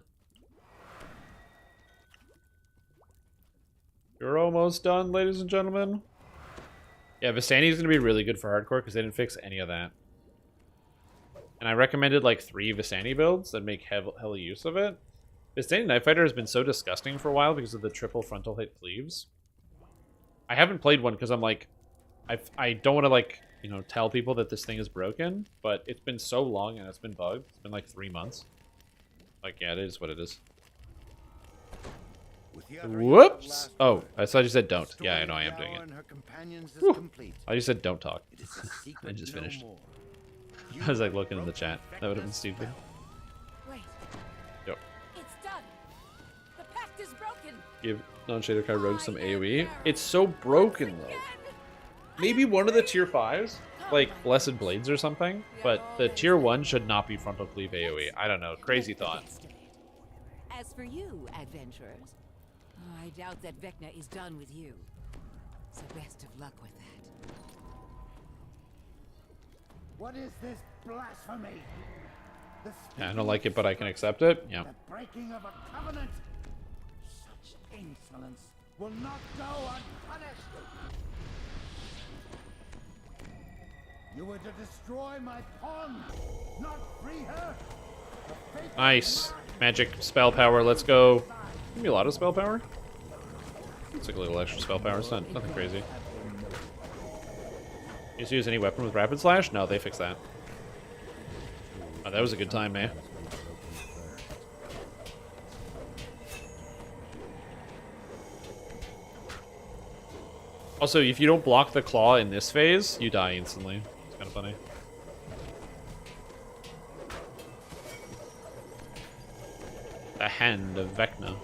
S1: You're almost done, ladies and gentlemen. Yeah, Vistani is going to be really good for hardcore because they didn't fix any of that. And I recommended like 3 Vistani builds that make hella use of it. Vistani Knife Fighter has been so disgusting for a while because of the triple frontal hit cleaves. I haven't played one because I'm like, I don't want to like, you know, tell people that this thing is broken, but it's been so long and it's been bugged. It's been like 3 months. Like, yeah, it is what it is. Whoops! Oh, I thought you said don't. Yeah, I know I am doing it. I just said don't talk. I just finished. I was like looking in the chat. That would have been stupid.
S4: Wait.
S1: Yep.
S4: It's done. The pact is broken.
S1: Give non-shader card rogue some AoE. It's so broken though. Maybe one of the tier 5s, like Blessed Blades or something, but the tier 1 should not be frontal cleave AoE. I don't know. Crazy thought.
S4: As for you, adventurers, I doubt that Vecna is done with you. So best of luck with that.
S13: What is this blasphemy?
S1: Yeah, I don't like it, but I can accept it. Yeah.
S13: The breaking of a covenant. Such insolence will not go unpunished. You were to destroy my pawn, not free her.
S1: Nice. Magic spell power. Let's go. Give me a lot of spell power. It's like a little extra spell power. It's not nothing crazy. You just use any weapon with rapid slash? No, they fixed that. Oh, that was a good time, man. Also, if you don't block the claw in this phase, you die instantly. It's kind of funny. The Hand of Vecna.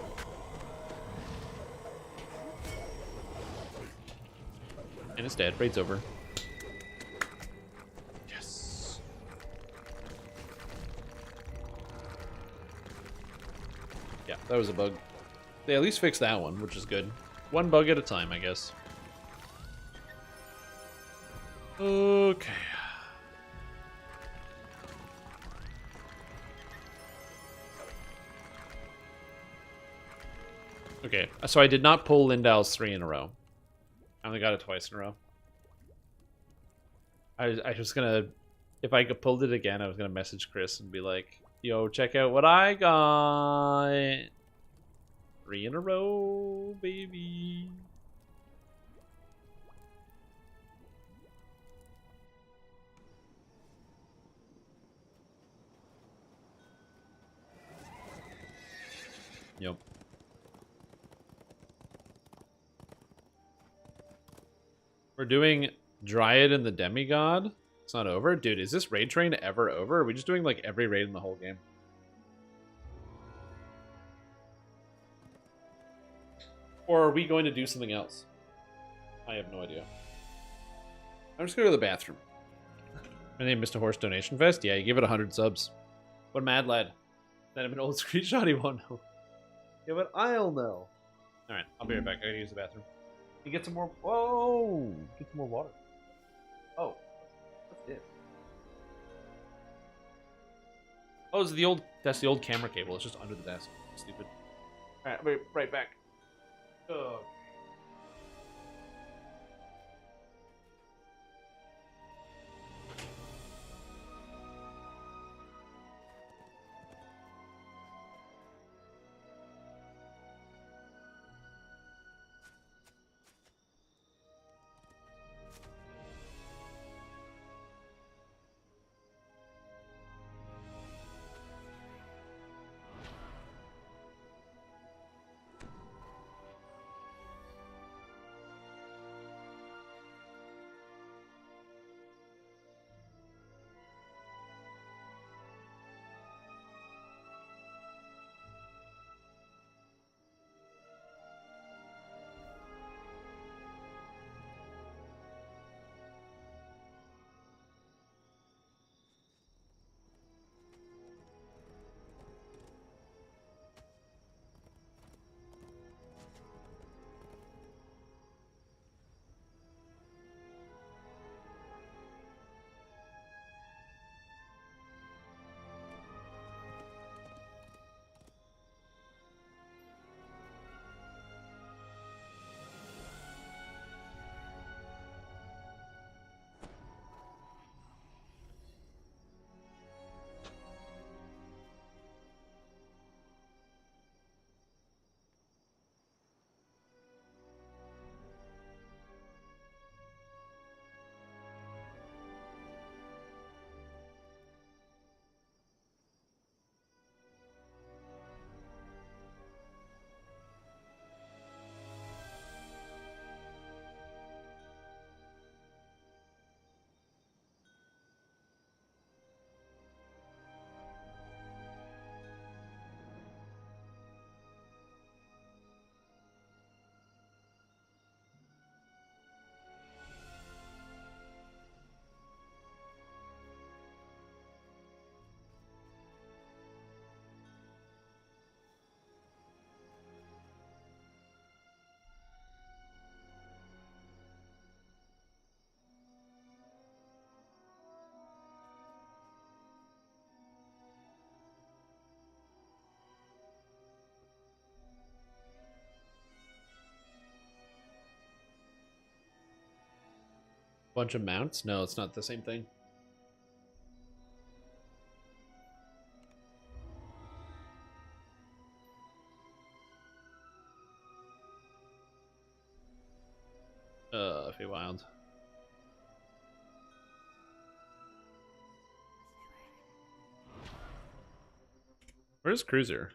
S1: And it's dead. Raid's over. Yes. Yeah, that was a bug. They at least fixed that one, which is good. One bug at a time, I guess. Okay. Okay, so I did not pull Lindau's 3 in a row. I only got it twice in a row. I was gonna, if I pulled it again, I was gonna message Chris and be like, yo, check out what I got. 3 in a row, baby. Yep. We're doing Dryad and the Demigod. It's not over? Dude, is this raid train ever over? Are we just doing like every raid in the whole game? Or are we going to do something else? I have no idea. I'm just going to go to the bathroom. My name is Mr. Horse Donation Fest. Yeah, you give it 100 subs. What mad lad? Send him an old screenshot, he won't know. Yeah, but I'll know. Alright, I'll be right back. I gotta use the bathroom. You get some more. Whoa! Get some more water. Oh. What's this? Oh, it's the old. That's the old camera cable. It's just under the desk. Stupid. Alright, I'll be right back. Oh. Bunch of mounts? No, it's not the same thing. Feywild. Where's Cruiser?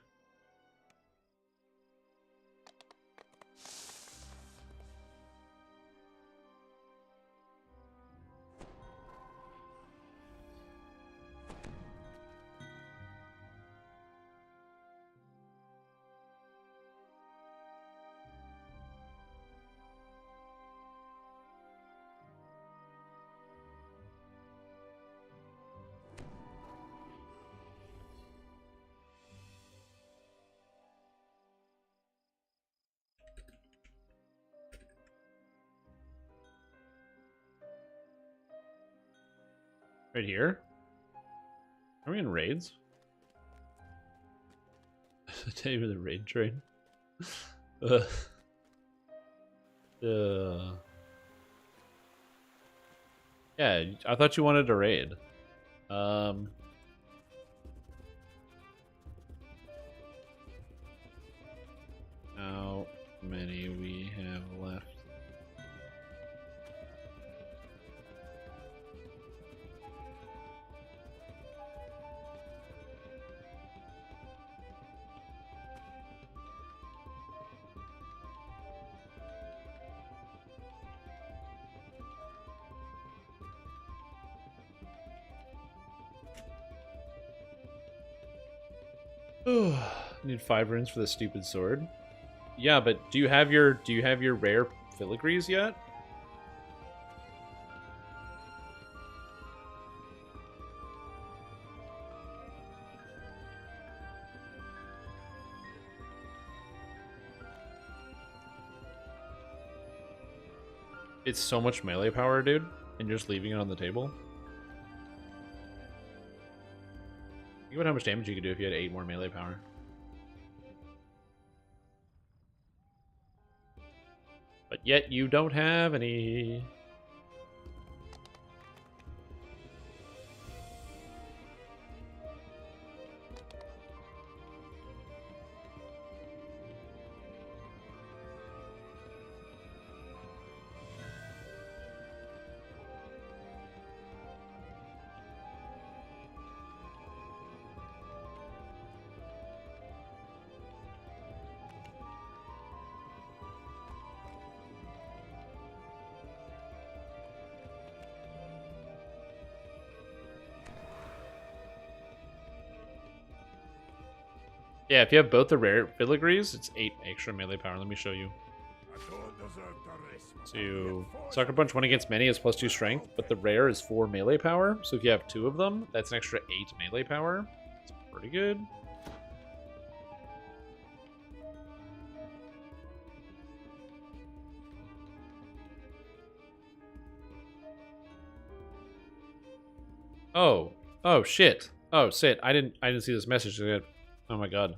S1: Right here? Are we in raids? Tell you the raid train. Yeah, I thought you wanted a raid. How many we have left? Need 5 runes for the stupid sword. Yeah, but do you have your rare filigrees yet? It's so much melee power, dude, and you're just leaving it on the table. Think about how much damage you could do if you had 8 more melee power. But yet you don't have any. Yeah, if you have both the rare filigrees, it's 8 extra melee power. Let me show you. So, Sucker Punch 1 against many is +2 strength, but the rare is 4 melee power. So if you have 2 of them, that's an extra 8 melee power. It's pretty good. Oh shit. Oh shit. I didn't see this message yet. Oh my god.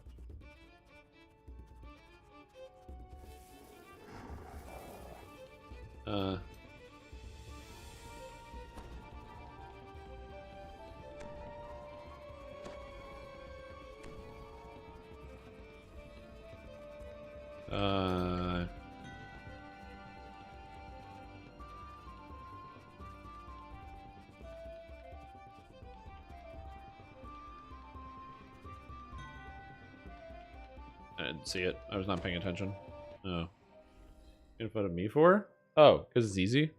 S1: I didn't see it. I was not paying attention. Oh. Gonna put me for? Oh, because it's easy.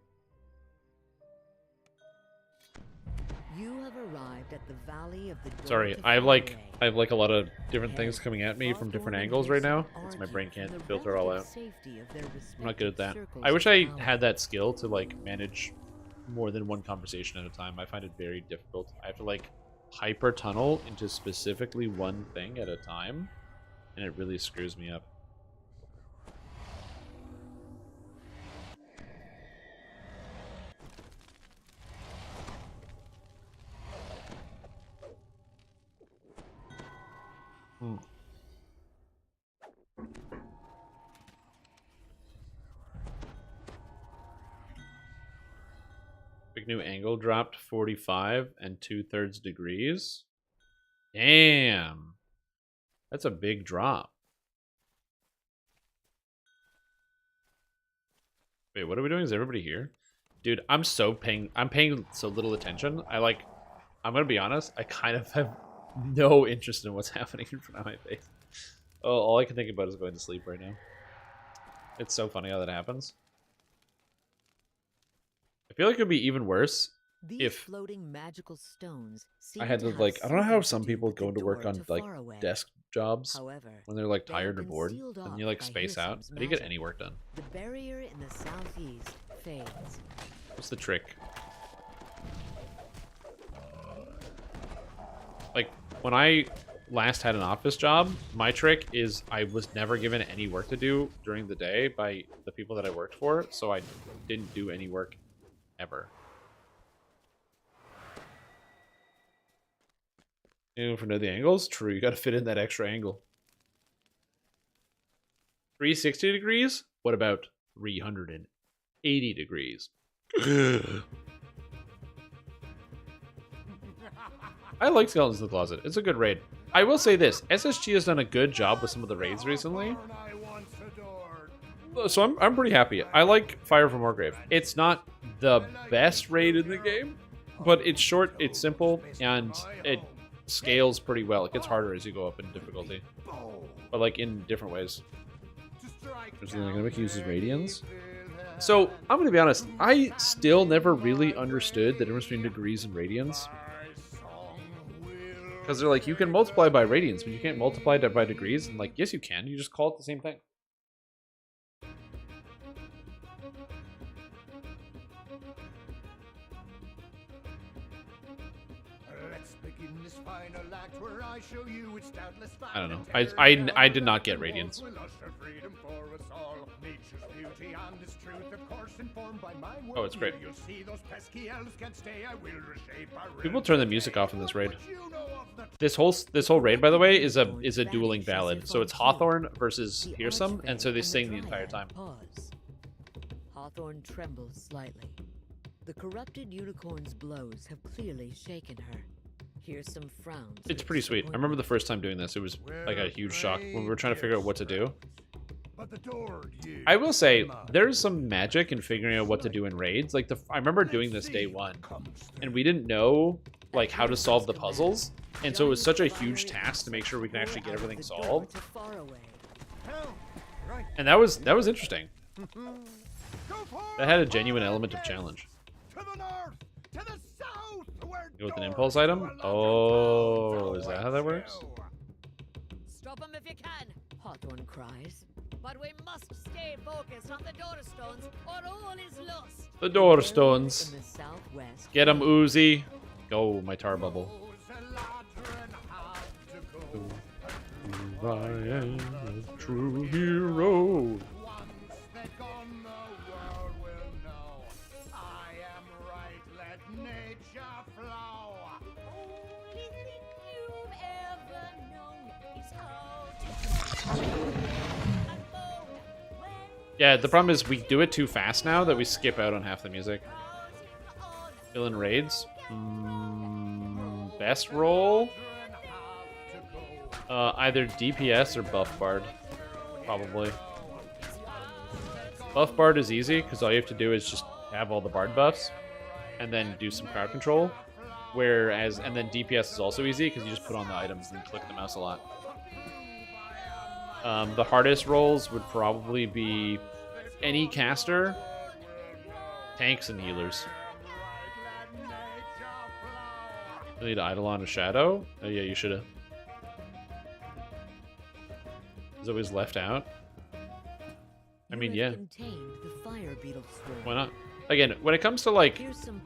S14: You have arrived at the Valley of the
S1: Sorry, I have like a lot of different things coming at me from different angles right now. It's my brain can't filter all out. I'm not good at that. I wish I had that skill to like manage more than one conversation at a time. I find it very difficult. I have to like hyper tunnel into specifically one thing at a time, and it really screws me up. Pick new angle dropped 45 and 2/3 degrees. Damn. That's a big drop. Wait, what are we doing? Is everybody here? Dude, I'm paying so little attention. I'm gonna be honest, I kind of have no interest in what's happening in front of my face. Oh, all I can think about is going to sleep right now. It's so funny how that happens. I feel like it would be even worse if
S14: floating magical stones
S1: I had to like, I don't know how some people go to work on like desk jobs when they're like tired or bored and you like space out. How do you get any work done?
S14: The barrier in the southeast fades.
S1: What's the trick? Like when I last had an office job, my trick is I was never given any work to do during the day by the people that I worked for, so I didn't do any work ever. Anyone for know the angles? True, you gotta fit in that extra angle. 360 degrees? What about 380 degrees? I like Skeletons in the Closet. It's a good raid. I will say this, SSG has done a good job with some of the raids recently. So I'm pretty happy. I like Fire from Wargrave. It's not the best raid in the game, but it's short, it's simple, and it scales pretty well. It gets harder as you go up in difficulty, but like in different ways. There's the Dynamic uses Radians. So I'm gonna be honest, I still never really understood the difference between degrees and radians. Because they're like, you can multiply by radians, but you can't multiply that by degrees. And like, yes you can, you just call it the same thing. I don't know. I did not get radians. Oh, it's great. People turn the music off in this raid. This whole raid, by the way, is a dueling ballad. So it's Hawthorne versus Fearsome, and so they sing the entire time.
S14: Hawthorne trembles slightly. The corrupted unicorn's blows have clearly shaken her. Here's some frowns.
S1: It's pretty sweet. I remember the first time doing this, it was like a huge shock when we were trying to figure out what to do. I will say, there's some magic in figuring out what to do in raids. Like I remember doing this day one, and we didn't know like how to solve the puzzles, and so it was such a huge task to make sure we can actually get everything solved. And that was interesting. That had a genuine element of challenge. Go with an impulse item? Oh, is that how that works?
S4: Stop him if you can,
S14: Hawthorne cries.
S4: but we must stay focused on the Doorstones, or all is lost.
S1: The Doorstones. Get him, Uzi. Go, my tar bubble. I am a true hero. Yeah, the problem is we do it too fast now that we skip out on half the music. Villain raids. Best roll? Either DPS or Buff Bard. Probably. Buff Bard is easy, because all you have to do is just have all the Bard buffs, and then do some crowd control. And then DPS is also easy, because you just put on the items and click the mouse a lot. The hardest rolls would probably be any caster, tanks, and healers. You need Eidolon a Shadow? Oh yeah, you should've. Is always left out. I mean, yeah. Why not? Again, when it comes to like,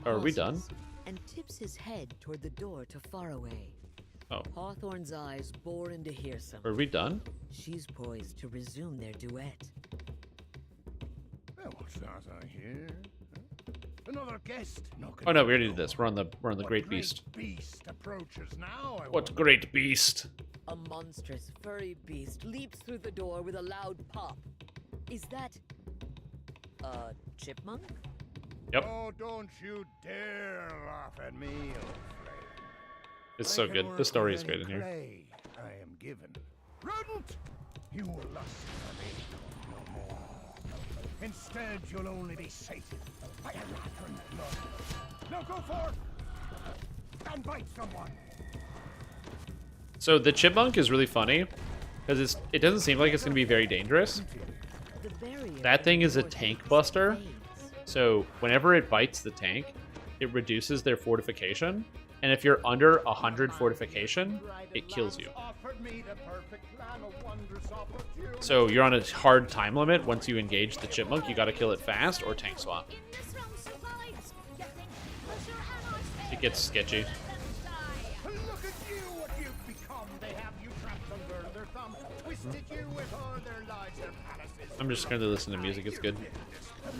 S1: are we done?
S14: And tips his head toward the door to Faraway.
S1: Oh.
S14: Hawthorne's eyes bore into Hearsome.
S1: Are we done?
S14: She's poised to resume their duet.
S7: Well, what's that I hear? Another guest.
S1: Oh no, we already did this. We're on the Great Beast.
S7: Beast approaches now.
S1: What great beast?
S14: A monstrous furry beast leaps through the door with a loud pop. Is that a chipmunk?
S1: Yep.
S13: Oh, don't you dare laugh at me, old flame.
S1: It's so good. The story is great in here.
S13: Clay I am given. Rodent! You will lust for me no more. Instead, you'll only be sated by a labyrinth blood. Now go forth and bite someone.
S1: So the chipmunk is really funny because it doesn't seem like it's going to be very dangerous. That thing is a tank buster. So whenever it bites the tank, it reduces their fortification. And if you're under 100 fortification, it kills you. So you're on a hard time limit. Once you engage the chipmunk, you got to kill it fast or tank swap. It gets sketchy.
S13: Look at you, what you've become. They have you trapped under their thumb, twisted you with all their lives, their palaces.
S1: I'm just going to listen to music. It's good.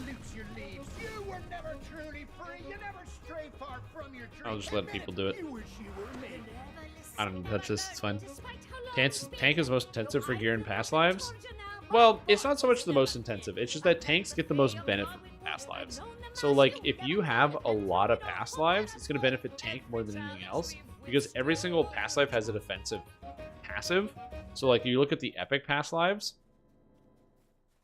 S13: Loose your leaves. You were never truly free. You never strayed far from your dream.
S1: I'll just let people do it.
S13: You wish you were me.
S1: I don't need to touch this. It's fine. Tank is most intensive for gear and past lives. Well, it's not so much the most intensive. It's just that tanks get the most benefit from past lives. So, like, if you have a lot of past lives, it's going to benefit tank more than anything else. Because every single past life has a defensive passive. So, like, you look at the epic past lives.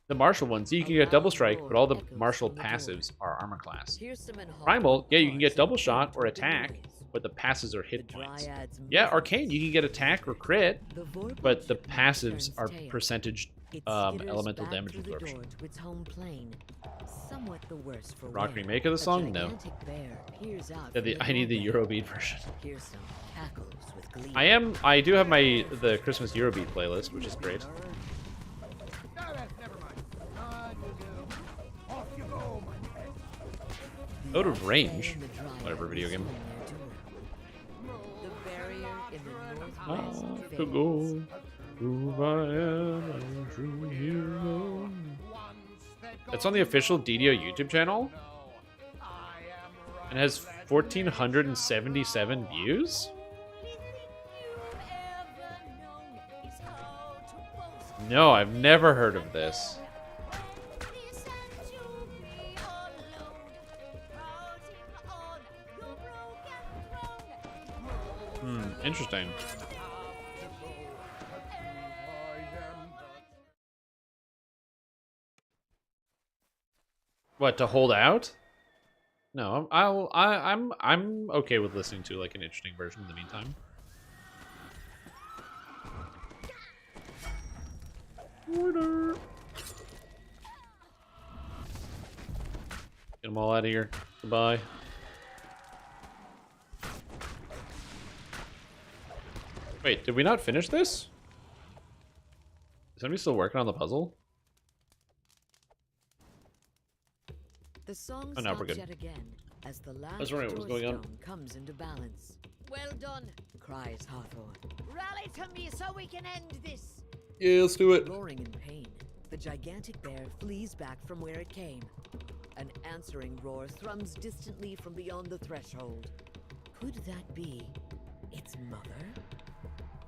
S1: The martial ones, you can get double strike, but all the martial passives are armor class. Primal, yeah, you can get double shot or attack, but the passes are hit points. Yeah, arcane, you can get attack or crit, but the passives are percentage elemental damage absorption. Rock remake of the song? No. Yeah, I need the Eurobeat version. I do have the Christmas Eurobeat playlist, which is great. Out of range. Whatever video game. To go. It's on the official DDO YouTube channel. And has 1,477 views. No, I've never heard of this. Interesting. What, to hold out? No, I'm okay with listening to like an interesting version in the meantime. Order. Get them all out of here. Goodbye. Wait, did we not finish this? Is somebody still working on the puzzle?
S14: The song
S1: Oh, no, we're good.
S14: yet again as the last
S1: I was wondering what was going on.
S14: stone comes into balance.
S4: Well done.
S14: Cries Hawthorne.
S4: Rally to me so we can end this.
S1: Yeah, let's do it.
S14: Roaring in pain, the gigantic bear flees back from where it came. An answering roar thrums distantly from beyond the threshold. Could that be its mother?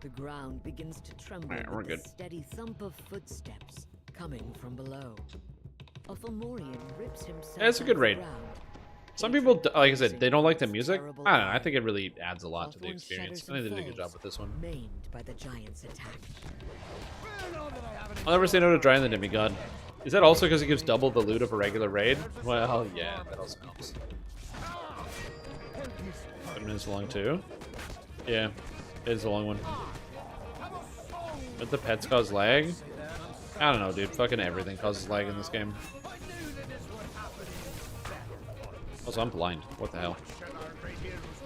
S14: The ground begins to tremble
S1: Alright, we're
S14: with the
S1: good.
S14: steady thump of footsteps coming from below. A Fomorian rips himself
S1: Yeah, it's a good
S14: off the
S1: raid.
S14: ground.
S1: Some people, like I said, they don't like the music. I don't know. I think it really adds a lot to the experience. I think they did a good job with this one.
S14: Maimed by the giant's attack.
S1: I'll never say no to Drying the Demigod. Is that also because it gives double the loot of a regular raid? Well, yeah, that also helps. 7 minutes long too. Yeah, it is a long one. But the pets cause lag? I don't know, dude. Fucking everything causes lag in this game. Also, I'm blind. What the hell?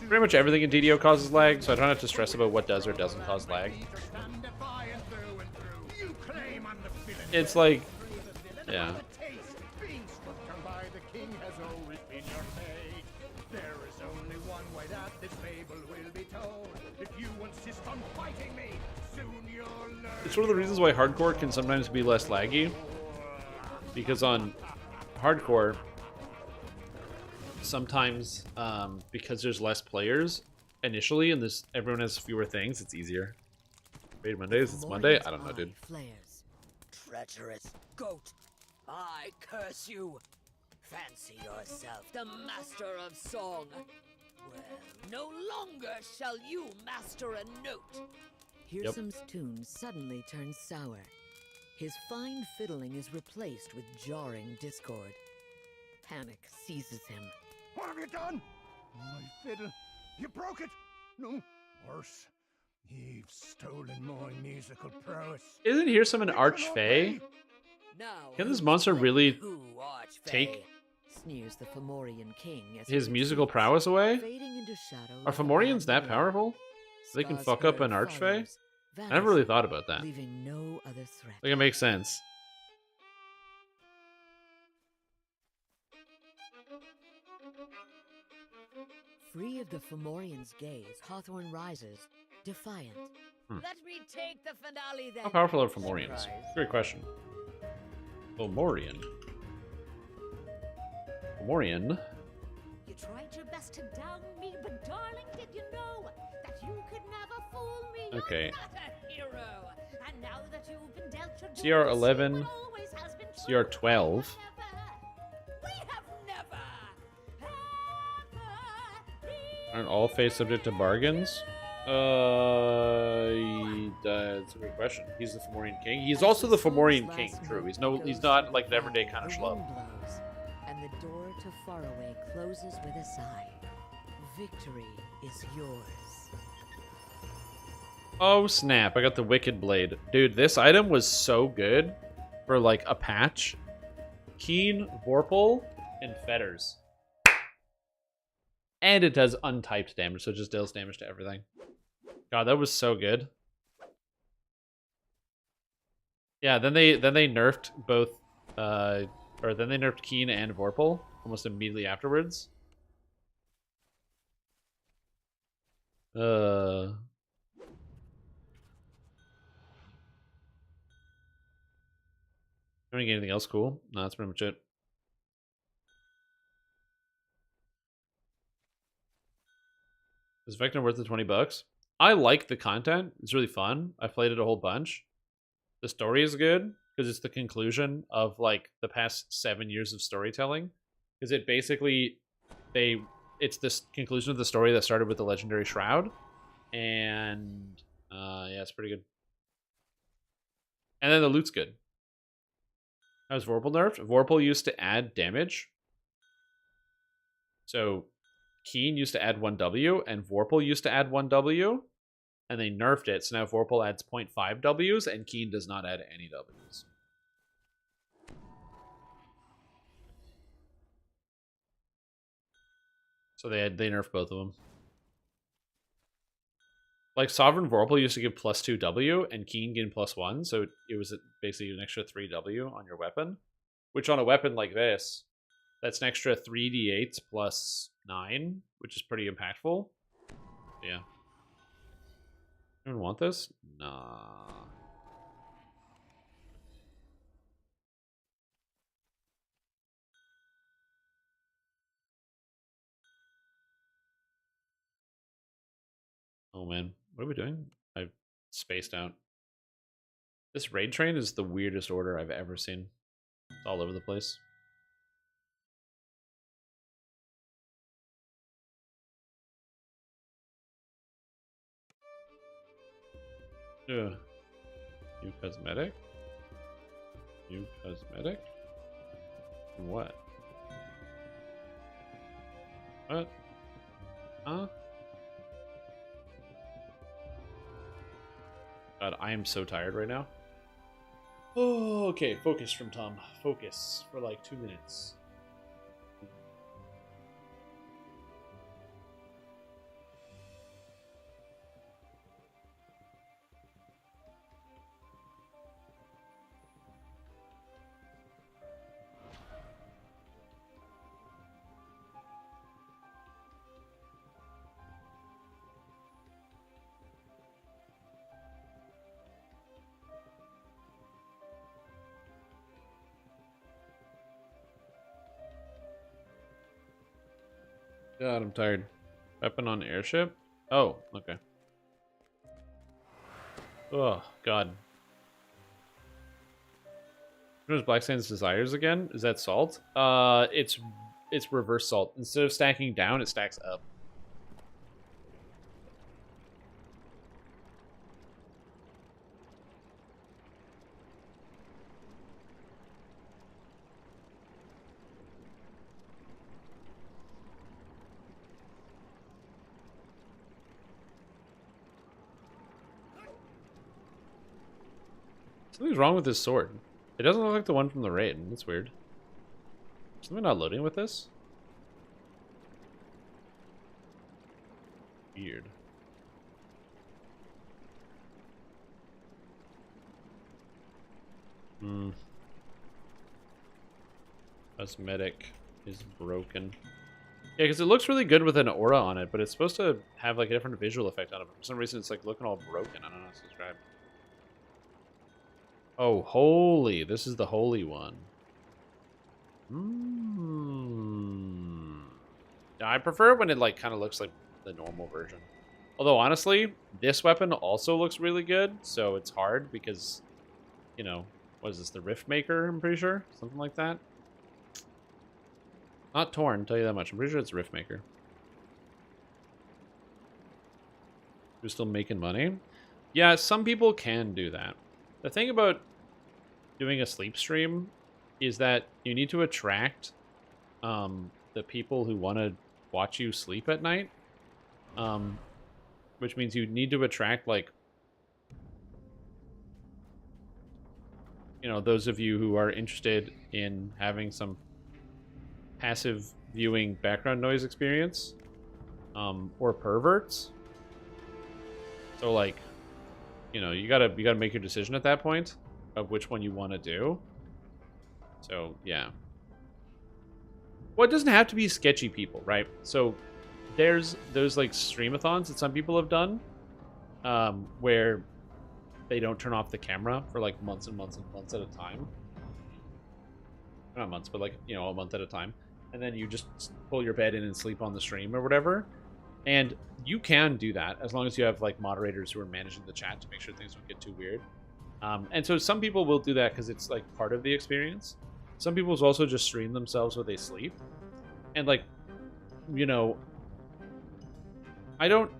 S1: Pretty much everything in DDO causes lag, so I try not to stress about what does or doesn't cause lag. It's like... yeah. It's one of the reasons why hardcore can sometimes be less laggy. Because on hardcore, sometimes because there's less players initially and everyone has fewer things, it's easier. Raid Mondays, it's Monday? I don't know, dude.
S14: Flares.
S9: Treacherous goat, I curse you.
S14: Fancy yourself the master of song. Well, no longer shall you master a note. Hirsum's tune suddenly turns sour. His fine fiddling is replaced with jarring discord. Panic seizes him.
S13: What have you done? My fiddle. You broke it. No, worse. You've stolen my musical prowess.
S1: Isn't Hirsum an archfey?
S14: Now,
S1: Can this monster really
S14: who, Archfey?
S1: take
S14: Sneers the Fomorian king as he
S1: his musical
S14: retreats,
S1: prowess away?
S14: fading into shadow
S1: Are
S14: like a
S1: Fomorians that
S14: bandolier.
S1: powerful? They can fuck up an
S14: Skarsgård
S1: archfey?
S14: follows,
S1: I never really
S14: vanishing,
S1: thought about that.
S14: leaving no other threat.
S1: Like, it makes sense.
S14: Free of the Fomorian's gaze, Hawthorne rises, defiant.
S4: Let me take the finale then.
S1: How powerful are Fomorians?
S4: Surprise.
S1: Great question. Fomorian. Fomorian.
S4: You tried your best to down me, but darling, did you know that you could never fool me?
S1: Okay.
S4: You're not a hero. And now that you've been dealt your doom,
S1: CR11,
S4: what always has been true
S1: CR12.
S4: We have never,
S1: Aren't all fates subject to bargains? That's a good question. He's the Fomorian king. He's also the Fomorian king. True. He's not like an everyday kind of
S14: The
S1: schlub.
S14: wind blows, and the door to Faraway closes with a sigh. Victory is yours.
S1: Oh snap! I got the Wicked Blade, dude. This item was so good for like a patch. Keen, Vorpal, and Fetters. And it does untyped damage, so it just deals damage to everything. God, that was so good. Yeah, then they nerfed both, or then they nerfed Keen and Vorpal almost immediately afterwards. Don't get anything else cool? No, that's pretty much it. Is Vecna worth the $20? I like the content. It's really fun. I've played it a whole bunch. The story is good because it's the conclusion of like the past 7 years of storytelling. Because it basically it's this conclusion of the story that started with the legendary Shroud, and yeah, it's pretty good. And then the loot's good. How's Vorpal nerfed? Vorpal used to add damage. So Keen used to add 1W, and Vorpal used to add 1W, and they nerfed it, so now Vorpal adds 0.5 Ws, and Keen does not add any Ws. So they nerfed both of them. Like Sovereign Vorpal used to give +2 W, and Keen gained +1, so it was basically an extra 3 W on your weapon. Which on a weapon like this, that's an extra 3d8 plus 9, which is pretty impactful. Yeah. Anyone want this? Nah. Oh man, what are we doing? I've spaced out. This raid train is the weirdest order I've ever seen. It's all over the place. New cosmetic? New cosmetic? What? What? Huh? God, I am so tired right now. Oh, okay, focus from Tom. Focus for like 2 minutes. God, I'm tired. Weapon on airship? Oh, okay. Oh, God. What is Black Sands Desires again? Is that salt? It's reverse salt. Instead of stacking down, it stacks up. Something's wrong with this sword. It doesn't look like the one from the raid. That's weird. Something not loading with this? Weird. Cosmetic is broken. Yeah, because it looks really good with an aura on it, but it's supposed to have like a different visual effect on it. For some reason, it's like looking all broken. I don't know how to describe. Oh, holy. This is the holy one. I prefer it when it like kind of looks like the normal version. Although, honestly, this weapon also looks really good, so it's hard because, you know, what is this, the Rift Maker, I'm pretty sure? Something like that. Not Torn, tell you that much. I'm pretty sure it's Rift Maker. You're still making money? Yeah, some people can do that. The thing about doing a sleep stream is that you need to attract the people who want to watch you sleep at night. Which means you need to attract, like, you know, those of you who are interested in having some passive viewing background noise experience, or perverts. So, like, you know, you gotta make your decision at that point of which one you want to do. So, yeah. Well, it doesn't have to be sketchy people, right? So, there's those, like, streamathons that some people have done, where they don't turn off the camera for, like, months and months and months at a time. Not months, but, like, you know, a month at a time. And then you just pull your bed in and sleep on the stream or whatever. And you can do that as long as you have, like, moderators who are managing the chat to make sure things don't get too weird. And so some people will do that because it's, like, part of the experience. Some people will also just stream themselves while they sleep. And, like, you know, I don't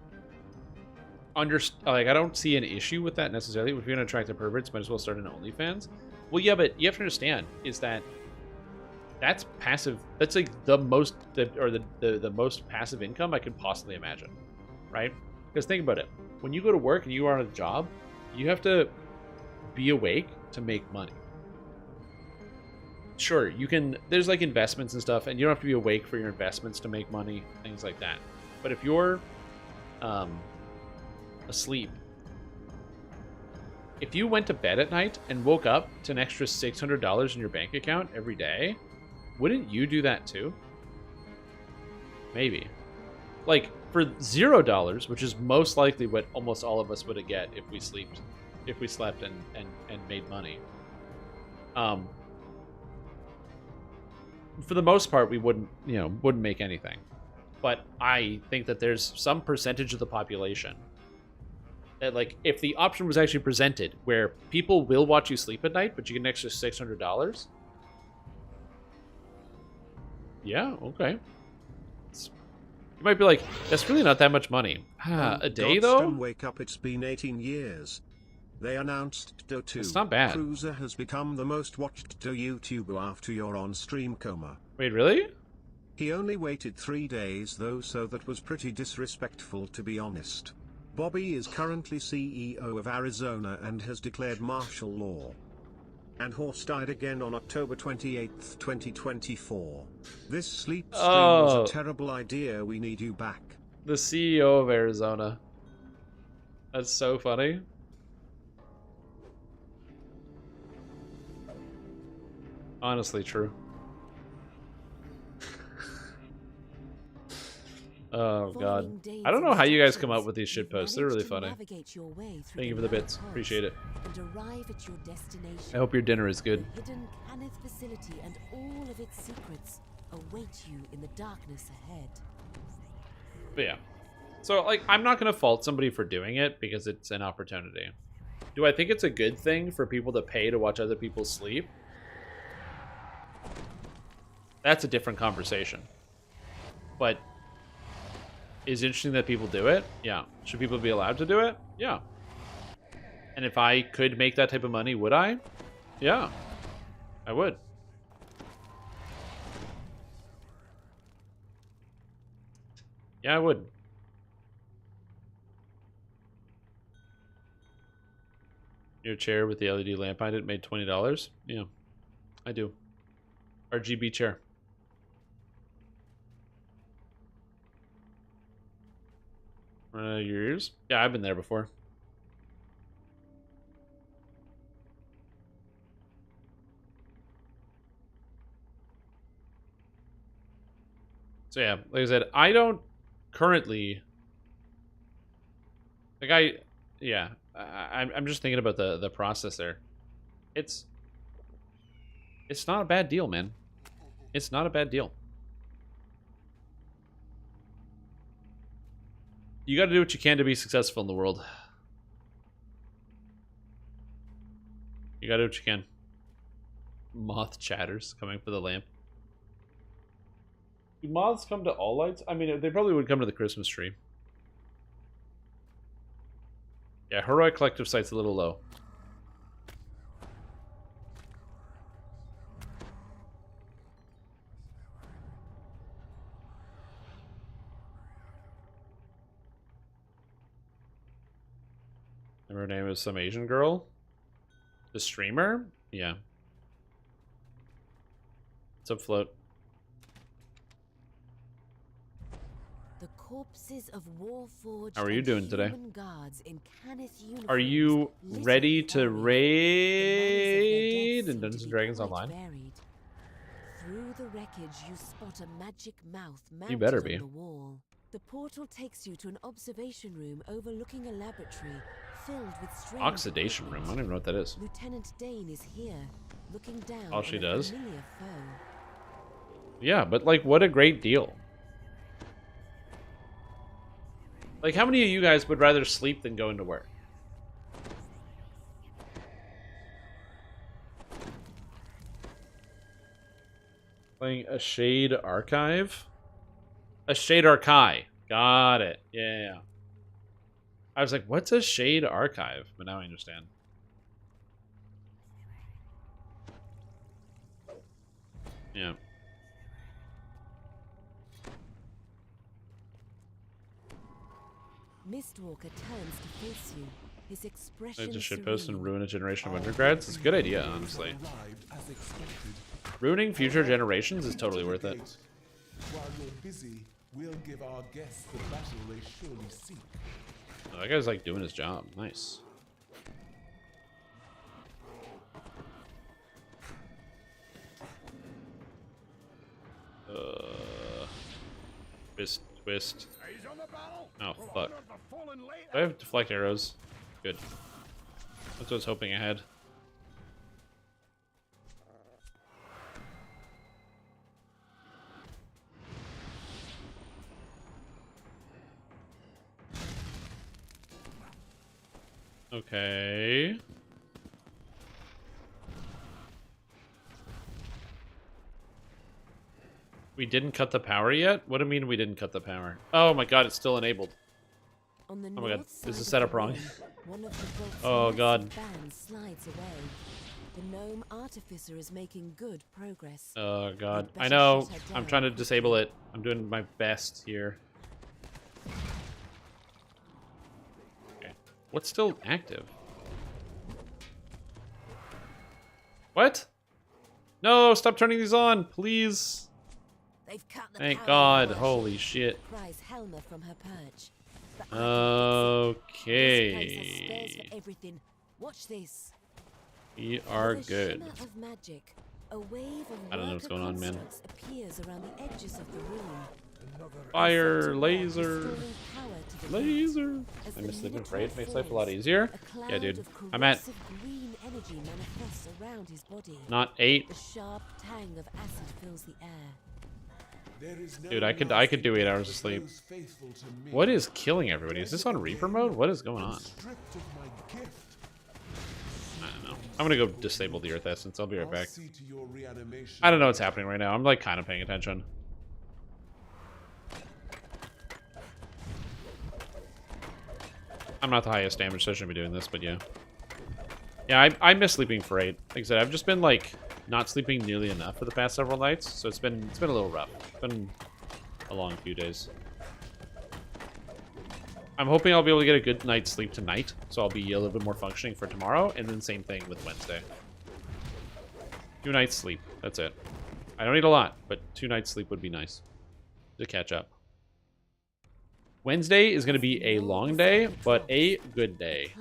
S1: I don't see an issue with that necessarily. If you're going to attract the perverts, might as well start an OnlyFans. Well, yeah, but you have to understand is that that's passive. That's like the most passive income I could possibly imagine, right? Because think about it. When you go to work and you are on a job, you have to be awake to make money. Sure, you can. There's like investments and stuff, and you don't have to be awake for your investments to make money, things like that. But if you're asleep, if you went to bed at night and woke up to an extra $600 in your bank account every day, wouldn't you do that too? Maybe. Like, for $0, which is most likely what almost all of us would get if we slept and made money. For the most part, we wouldn't make anything. But I think that there's some percentage of the population that, like, if the option was actually presented where people will watch you sleep at night, but you get an extra $600, yeah, okay. You might be like, that's really not that much money. A day, though?
S2: Wake up, it's been 18 years. They announced Doe 2.
S1: It's not bad.
S2: Cruiser has become the most watched Doe YouTuber after your on-stream coma.
S1: Wait, really?
S2: He only waited 3 days though, so that was pretty disrespectful, to be honest. Bobby is currently CEO of Arizona and has declared martial law. And Horse died again on October 28th, 2024. This sleep stream was a terrible idea. We need you back.
S1: The CEO of Arizona. That's so funny. Honestly true. Oh god. I don't know how you guys come up with these shit posts. They're really funny. Thank you for the bits. Appreciate it. I hope your dinner is good.
S11: The hidden Cannith facility and all of its secrets await you in the darkness ahead.
S1: But yeah. So, like, I'm not going to fault somebody for doing it because it's an opportunity. Do I think it's a good thing for people to pay to watch other people sleep? That's a different conversation. But is it interesting that people do it? Yeah. Should people be allowed to do it? Yeah. And if I could make that type of money, would I? Yeah. I would. Yeah, I would. Your chair with the LED lamp behind it made $20? Yeah, I do. RGB chair. Your ears? Yeah, I've been there before. So yeah, like I said, I don't currently like I'm just thinking about the process there. It's not a bad deal, man. It's not a bad deal. You got to do what you can to be successful in the world. You got to do what you can. Moth chatters coming for the lamp. Do moths come to all lights? I mean, they probably would come to the Christmas tree. Yeah, Heroic Collective site's a little low. And her name is some Asian girl? The streamer? Yeah. What's up, Float?
S11: The corpses of Warforged.
S1: How are you doing today?
S11: Guards in Cannith uniforms.
S1: Are you ready to raid in Dungeons & Dragons Online?
S11: Buried. Through the wreckage, you spot a magic mouth mounted
S1: You better be.
S11: on the wall. The portal takes you to an observation room overlooking a laboratory filled with strange
S1: Oxidation room? I don't even know what that is.
S11: Lieutenant Dane is here, looking down.
S1: All she
S11: on
S1: does?
S11: A familiar foe.
S1: Yeah, but like, what a great deal. Like, how many of you guys would rather sleep than go into work? Playing a Shade Archive? A Shade Archive. Got it. Yeah. I was like, what's a Shade Archive? But now I understand. Yeah.
S11: Mistwalker turns to face you. His expression
S1: Like, just shitpost and
S11: serene.
S1: ruin a generation of undergrads? It's a good idea, honestly. Ruining future generations is totally worth it.
S15: While you're busy, we'll give our guests the battle they surely seek.
S1: Oh, that guy's like doing his job. Nice. Twist. Oh, fuck. Do I have deflect arrows? Good. That's what I was hoping I had. Okay. We didn't cut the power yet? What do you mean we didn't cut the power? Oh my god, it's still enabled.
S11: On the
S1: Oh my god,
S11: north
S1: is the
S11: side
S1: setup
S11: of the
S1: wrong?
S11: room, one of the bolts
S1: Oh god.
S11: band slides away. The gnome artificer is making good progress.
S1: Oh god.
S11: You'd
S1: I
S11: better
S1: know.
S11: shut her
S1: I'm
S11: down
S1: trying to
S11: quickly.
S1: disable it. I'm doing my best here. Okay. What's still active? What? No, stop turning these on, please.
S11: They've cut the
S1: Thank
S11: power
S1: God.
S11: cord.
S1: Holy shit.
S11: Cries Helma from her perch. But I can fix it. This place has spares
S1: Okay.
S11: for everything. Watch this.
S1: We are
S11: With a
S1: good.
S11: shimmer of magic, a wave of
S1: I don't know what's
S11: worker
S1: going on, man.
S11: constructs appears around the edges of the room.
S1: Fire, laser,
S11: Restoring power to the
S1: laser.
S11: As
S1: I
S11: the
S1: miss sleeping
S11: Minotaur
S1: freight. Makes life a lot
S11: falls,
S1: easier.
S11: a cloud
S1: Yeah, dude.
S11: of
S1: I'm at
S11: corrosive green energy manifests around his body.
S1: not 8.
S11: The sharp tang of acid fills the air.
S1: Dude, I could do 8 hours of sleep. What is killing everybody? Is this on Reaper mode? What is going on? I don't know. I'm gonna go disable the Earth Essence. I'll be right
S15: I'll
S1: back.
S15: see to your reanimation.
S1: I don't know what's happening right now. I'm like kind of paying attention. I'm not the highest damage, so I shouldn't be doing this, but yeah. Yeah, I miss sleeping for 8. Like I said, I've just been like not sleeping nearly enough for the past several nights, so it's been a little rough. It's been a long few days. I'm hoping I'll be able to get a good night's sleep tonight, so I'll be a little bit more functioning for tomorrow, and then same thing with Wednesday. 2 nights sleep, that's it. I don't need a lot, but 2 nights sleep would be nice to catch up. Wednesday is going to be a long day, but a good day.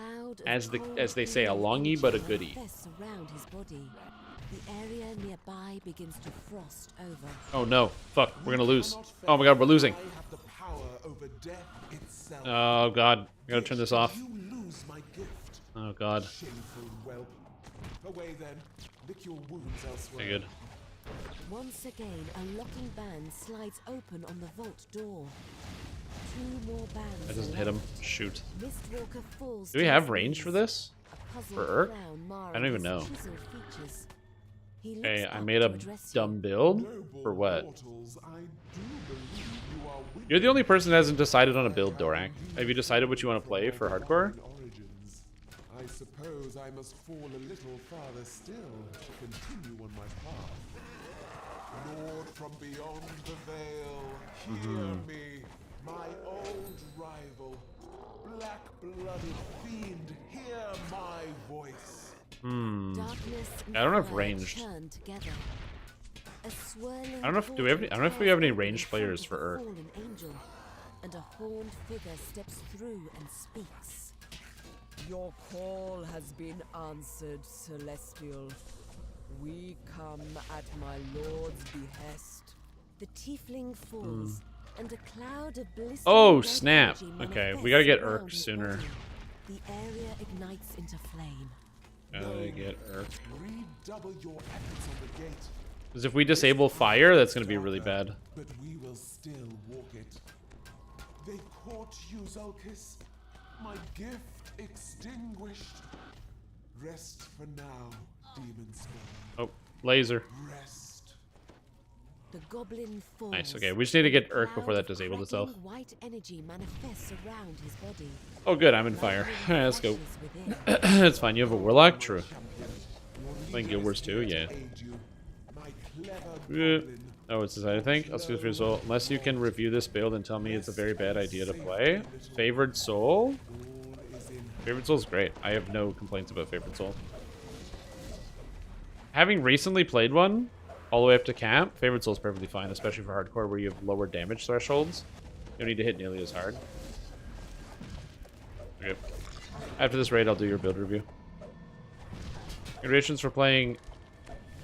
S1: As they say, a longie, but a goodie.
S11: Surround his body. The area nearby begins to frost over.
S1: Oh no, fuck, we're gonna lose. Oh my god, we're losing.
S15: I have the power over death itself.
S1: Oh god, I gotta turn this off.
S15: You lose my gift.
S1: Oh god.
S15: Shameful whelp. Away then. Lick your wounds elsewhere.
S1: Okay, good.
S11: Once again, a locking band slides open on the vault door. 2 more bands.
S1: That doesn't hit him. Shoot.
S11: Mistwalker falls.
S1: Do we have range for this? For Urk?
S11: I
S1: I don't even know.
S11: Features.
S1: Okay, I made a dumb build? For what? You're the only person that hasn't decided on a build, Dorak. Have you decided what you want to play for hardcore?
S15: I suppose I must fall a little farther still to continue on my path. Lord from beyond the veil, hear me, my old rival. Black-blooded fiend, hear my voice.
S1: I don't have ranged. I don't know if I don't know if we have any ranged players for Urk.
S11: And a horned figure steps through and speaks.
S14: Your call has been answered, Celestial. We come at my lord's behest.
S11: The tiefling falls, and a cloud of blistering
S1: Oh
S11: red
S1: snap!
S11: energy
S1: Okay, we
S11: manifests
S1: gotta get
S11: around
S1: Urk
S11: his
S1: sooner.
S11: body. The area ignites into flame.
S1: Gotta get Urk.
S15: Redouble your efforts on the gate.
S1: Because if we disable fire, that's gonna be really bad.
S15: But we will still walk it. They caught you, Zulkis. My gift extinguished. Rest for now, demon spawn.
S1: Oh, laser.
S15: Rest.
S11: The goblin falls.
S1: Nice. Okay, we just need to get Urk before that disabled itself.
S11: White energy manifests around his body.
S1: Oh, good. I'm in fire. Alright, let's go. It's fine. You have a warlock, true. Playing Guild Wars 2, yeah. Oh, it's decided. I think. I'll skip result. Unless you can review this build and tell me it's a very bad idea to play. Favored Soul? Favored Soul's great. I have no complaints about Favored Soul. Having recently played one, all the way up to camp, Favored Soul's perfectly fine, especially for hardcore where you have lower damage thresholds. You don't need to hit nearly as hard. Okay. After this raid, I'll do your build review. Congratulations for playing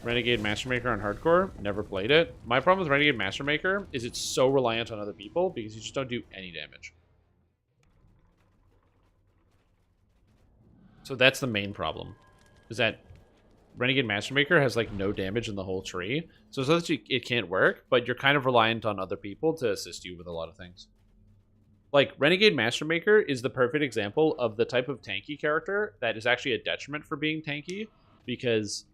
S1: Renegade Mastermaker on hardcore. Never played it. My problem with Renegade Mastermaker is it's so reliant on other people because you just don't do any damage. So that's the main problem. Is that Renegade Mastermaker has like no damage in the whole tree. So it's not that it can't work, but you're kind of reliant on other people to assist you with a lot of things. Like, Renegade Mastermaker is the perfect example of the type of tanky character that is actually a detriment for being tanky, because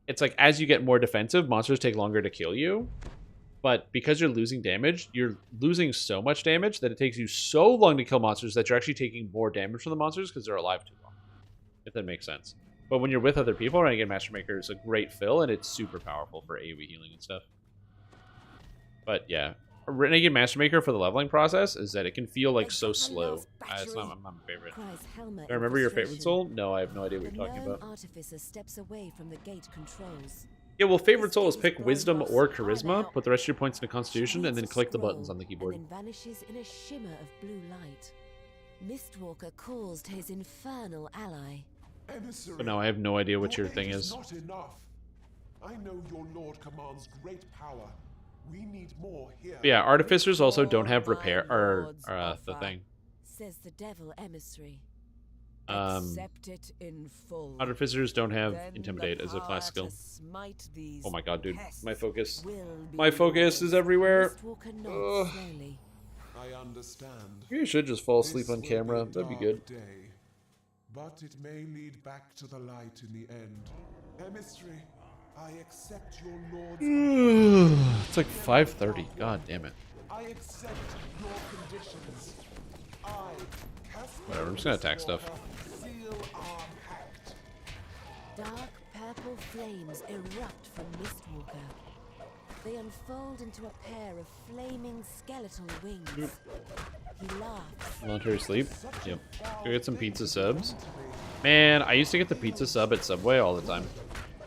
S1: it's like as you get more defensive, monsters take longer to kill you. But because you're losing damage, you're losing so much damage that it takes you so long to kill monsters that you're actually taking more damage from the monsters because they're alive too long. If that makes sense. But when you're with other people, Renegade Mastermaker is a great fill, and it's super powerful for AoE healing and stuff. But yeah. Renegade Mastermaker for the leveling process is that it can feel like so slow. It's not my favorite. Do I remember your favorite soul? No, I have no idea what you're talking about.
S11: Artificer steps away from the gate controls.
S1: Yeah, well, favorite soul is pick Wisdom or Charisma, put the rest of your points into Constitution, and then click the buttons on the keyboard.
S11: And then vanishes in a shimmer of blue light. Mistwalker calls to his infernal ally.
S1: But no, I have no idea what your thing is.
S15: Not enough. I know your lord commands great power. We need more here.
S1: But yeah, artificers also don't have repair or the thing.
S11: Says the devil emissary.
S14: Accept it in full.
S1: Artificers don't have
S14: Then
S1: intimidate
S14: the
S1: as a
S14: power
S1: class
S14: to
S1: skill.
S14: smite these
S1: Oh my god, dude, my focus.
S14: be
S1: My focus is everywhere.
S11: Mistwalker nods
S1: Ugh.
S11: slowly.
S15: I understand.
S1: You should just fall asleep on camera. That'd be good.
S15: Day. but it may lead back to the light in the end. Emissary, I accept your lord's...
S1: It's like 5:30. God damn it.
S15: I accept your conditions.
S1: Whatever, I'm just gonna attack stuff.
S15: Seal our pact.
S11: Dark purple flames erupt from Mistwalker. They unfold into a pair of flaming skeletal wings. He laughs.
S1: Voluntary sleep? Yep. Go get some pizza subs. Man, I used to get the pizza sub at Subway all the time.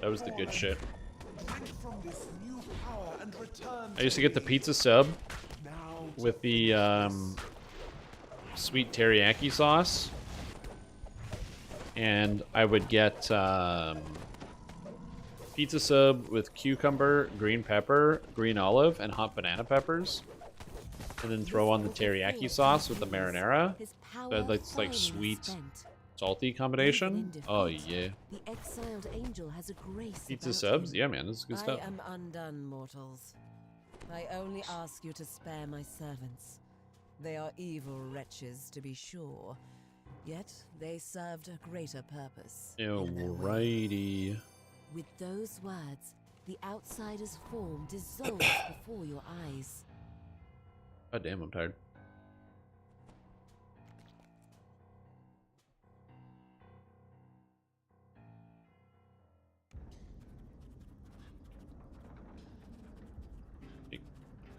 S1: That was the good shit. I used to get the pizza sub with the sweet teriyaki sauce. And I would get pizza sub with cucumber, green pepper, green olive, and hot banana peppers. And then throw on the teriyaki sauce with the marinara. That's like sweet, salty combination. Oh yeah.
S11: The exiled angel has a grace
S1: Pizza
S11: about
S1: subs?
S11: him.
S1: Yeah, man, this is good stuff.
S14: I am undone, mortals. I only ask you to spare my servants. They are evil wretches, to be sure. Yet they served a greater purpose.
S1: Alrighty.
S11: With those words, the outsider's form dissolves before your eyes.
S1: God damn, I'm tired.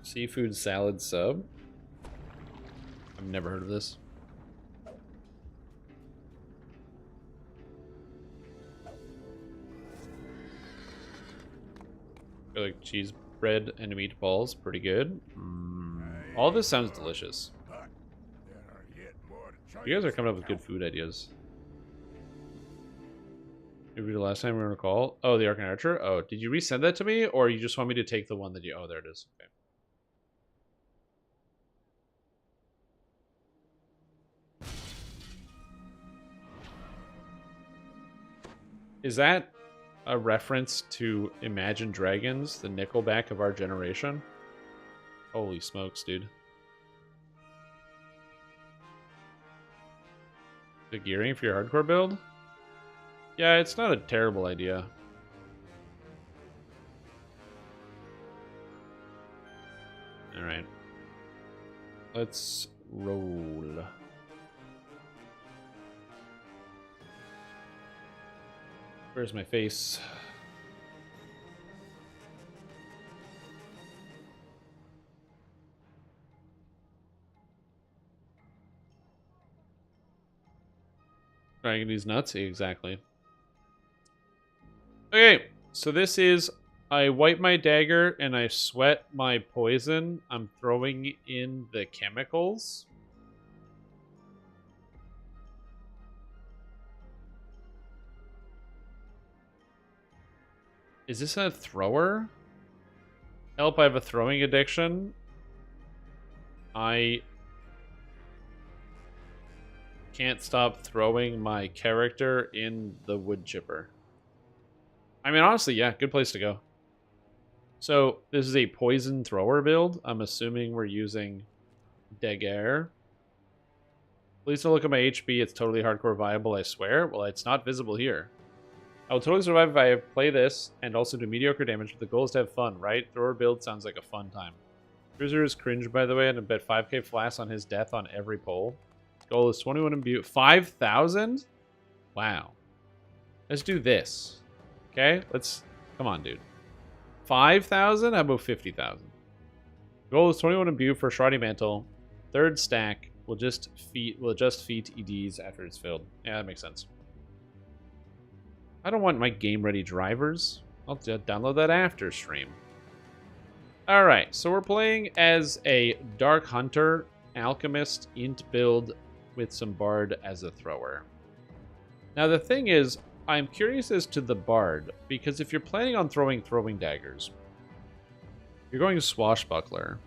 S1: Seafood salad sub. I've never heard of this. Like cheese bread and meatballs, pretty good. All this sounds delicious. You guys are coming up with good food ideas. Maybe the last time we recall. Oh, the Arcane Archer. Oh, did you resend that to me, or you just want me to take the one that you? Oh, there it is. Okay. Is that a reference to Imagine Dragons, the Nickelback of our generation? Holy smokes, dude. The gearing for your hardcore build? Yeah, it's not a terrible idea. Alright. Let's roll. Where's my face? Dragging these nuts? Exactly. Okay, so this is... I wipe my dagger and I sweat my poison. I'm throwing in the chemicals. Is this a thrower? Help, I have a throwing addiction. I can't stop throwing my character in the wood chipper. I mean, honestly, yeah, good place to go. So, this is a poison thrower build. I'm assuming we're using dagger. Please don't look at my HP. It's totally hardcore viable, I swear. Well, it's not visible here. I will totally survive if I play this and also do mediocre damage, but the goal is to have fun, right? Thrower build sounds like a fun time. Cruiser is cringe, by the way, and I bet 5k flash on his death on every poll. Goal is 21 imbue. 5,000? Wow. Let's do this. Okay? Let's... Come on, dude. 5,000? How about 50,000? Goal is 21 imbue for Shradi Mantle. Third stack. We'll just feat EDs after it's filled. Yeah, that makes sense. I don't want my game-ready drivers. I'll download that after stream. Alright, so we're playing as a Dark Hunter, Alchemist, Int build with some Bard as a thrower. Now the thing is, I'm curious as to the Bard, because if you're planning on throwing daggers, you're going to Swashbuckler.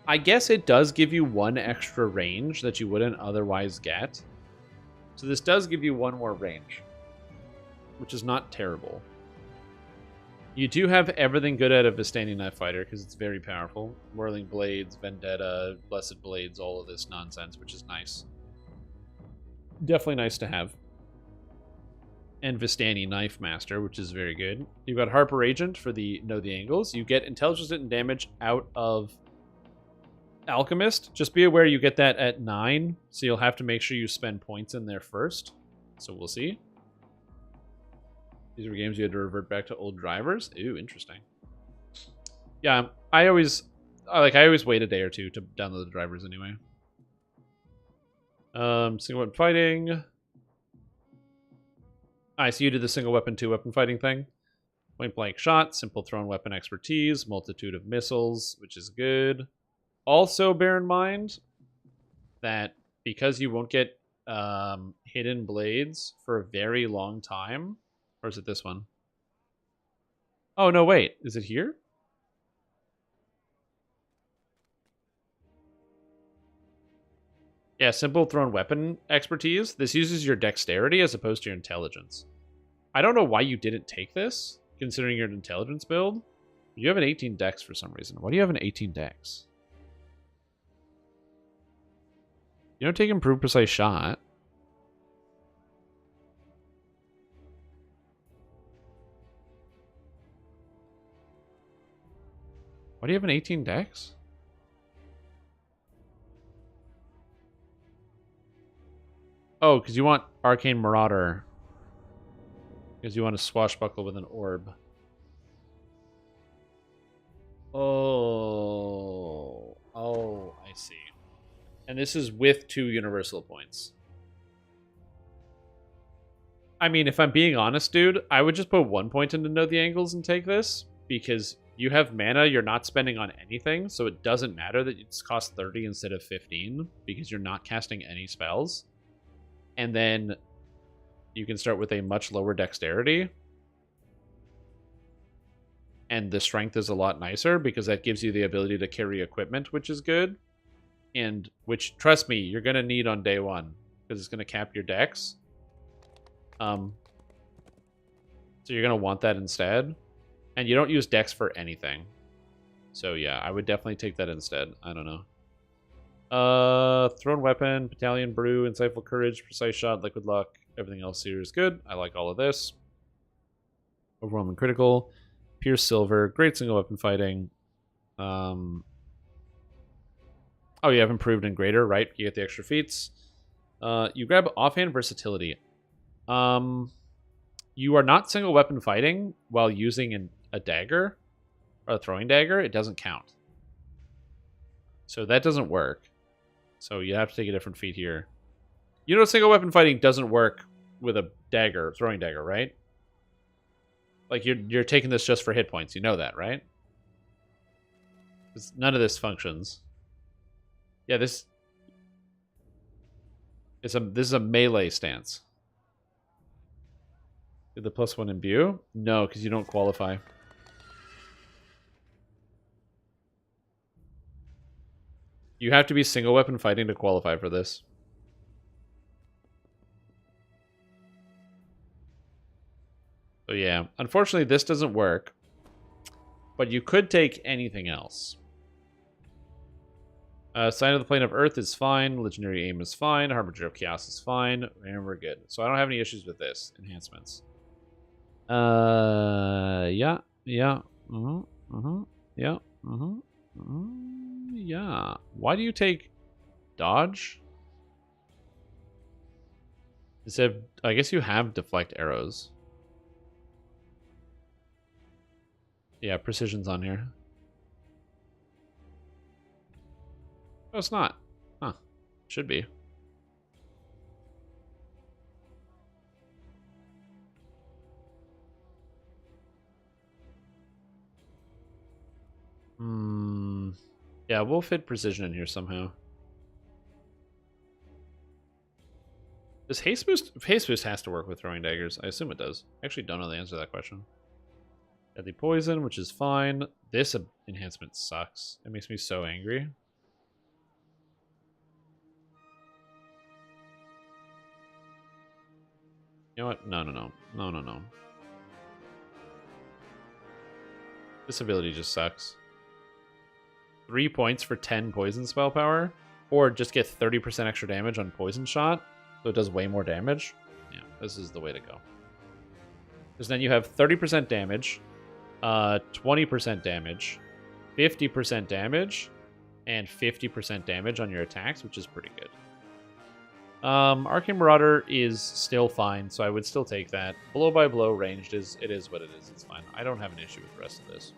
S1: I guess it does give you one extra range that you wouldn't otherwise get. So this does give you one more range, which is not terrible. You do have everything good out of Vistani Knife Fighter because it's very powerful. Whirling Blades, Vendetta, Blessed Blades, all of this nonsense, which is nice. Definitely nice to have. And Vistani Knife Master, which is very good. You've got Harper Agent for the Know the Angles. You get Intelligence and Damage out of Alchemist. Just be aware you get that at 9, so you'll have to make sure you spend points in there first. So we'll see. These were games you had to revert back to old drivers. Ooh, interesting. Yeah, I always wait a day or two to download the drivers anyway. Single weapon fighting. I see you did the single weapon, 2-weapon fighting thing. Point blank shot, simple thrown weapon expertise, multitude of missiles, which is good. Also, bear in mind that because you won't get hidden blades for a very long time, or is it this one? Oh no, wait, is it here? Yeah, simple thrown weapon expertise. This uses your dexterity as opposed to your intelligence. I don't know why you didn't take this, considering you're an intelligence build. You have an 18 dex for some reason. Why do you have an 18 dex? You don't take improved precise shot. Why do you have an 18 dex? Oh, because you want Arcane Marauder. Because you want to swashbuckle with an orb. Oh. Oh, I see. And this is with 2 universal points. I mean, if I'm being honest, dude, I would just put 1 point into Know the Angles and take this. Because you have mana you're not spending on anything. So it doesn't matter that it's cost 30 instead of 15. Because you're not casting any spells. And then you can start with a much lower dexterity. And the strength is a lot nicer because that gives you the ability to carry equipment, which is good. And which, trust me, you're going to need on day 1 because it's going to cap your dex. So you're going to want that instead. And you don't use dex for anything. So yeah, I would definitely take that instead. I don't know. Thrown weapon, battalion brew, insightful courage, precise shot, liquid luck. Everything else here is good. I like all of this. Overwhelming critical, pierce silver, great single weapon fighting. Oh, you have improved and greater, right? You get the extra feats. You grab offhand versatility. You are not single weapon fighting while using a dagger or a throwing dagger. It doesn't count. So that doesn't work. So you have to take a different feat here. You know, single weapon fighting doesn't work with a dagger, throwing dagger, right? Like you're taking this just for hit points. You know that, right? None of this functions. Yeah, this is a melee stance. Did the +1 imbue? No, because you don't qualify. You have to be single weapon fighting to qualify for this. So yeah, unfortunately this doesn't work. But you could take anything else. Sign of the Plane of Earth is fine. Legendary Aim is fine. Harbinger of Chaos is fine. And we're good. So I don't have any issues with this. Enhancements. Yeah. Yeah. Yeah. Yeah. Why do you take dodge? Instead, I guess you have deflect arrows. Yeah, precision's on here. Oh, it's not. Huh. Should be. Yeah, we'll fit precision in here somehow. Does haste boost? Haste boost has to work with throwing daggers. I assume it does. I actually don't know the answer to that question. Deadly poison, which is fine. This enhancement sucks. It makes me so angry. You know what? No. This ability just sucks. 3 points for 10 poison spell power, or just get 30% extra damage on poison shot, so it does way more damage. Yeah, this is the way to go. Because then you have 30% damage, 20% damage, 50% damage, and 50% damage on your attacks, which is pretty good. Arcane Marauder is still fine, so I would still take that. Blow by blow ranged is what it is. It's fine. I don't have an issue with the rest of this.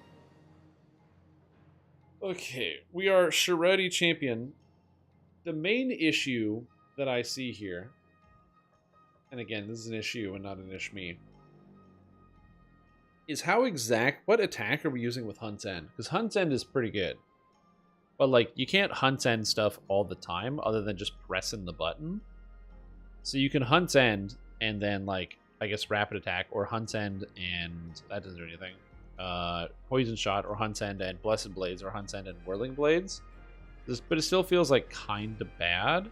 S1: Okay, we are Shireti champion. The main issue that I see here, and again, this is an issue and not an ish-me, is what attack are we using with Hunt's End? Because Hunt's End is pretty good. But, like, you can't Hunt's End stuff all the time other than just pressing the button. So you can Hunt's End and then, like, I guess Rapid Attack, or Hunt's End and that doesn't do anything. Poison Shot, or Hunt's End and Blessed Blades, or Hunt's End and Whirling Blades. But it still feels, like, kind of bad.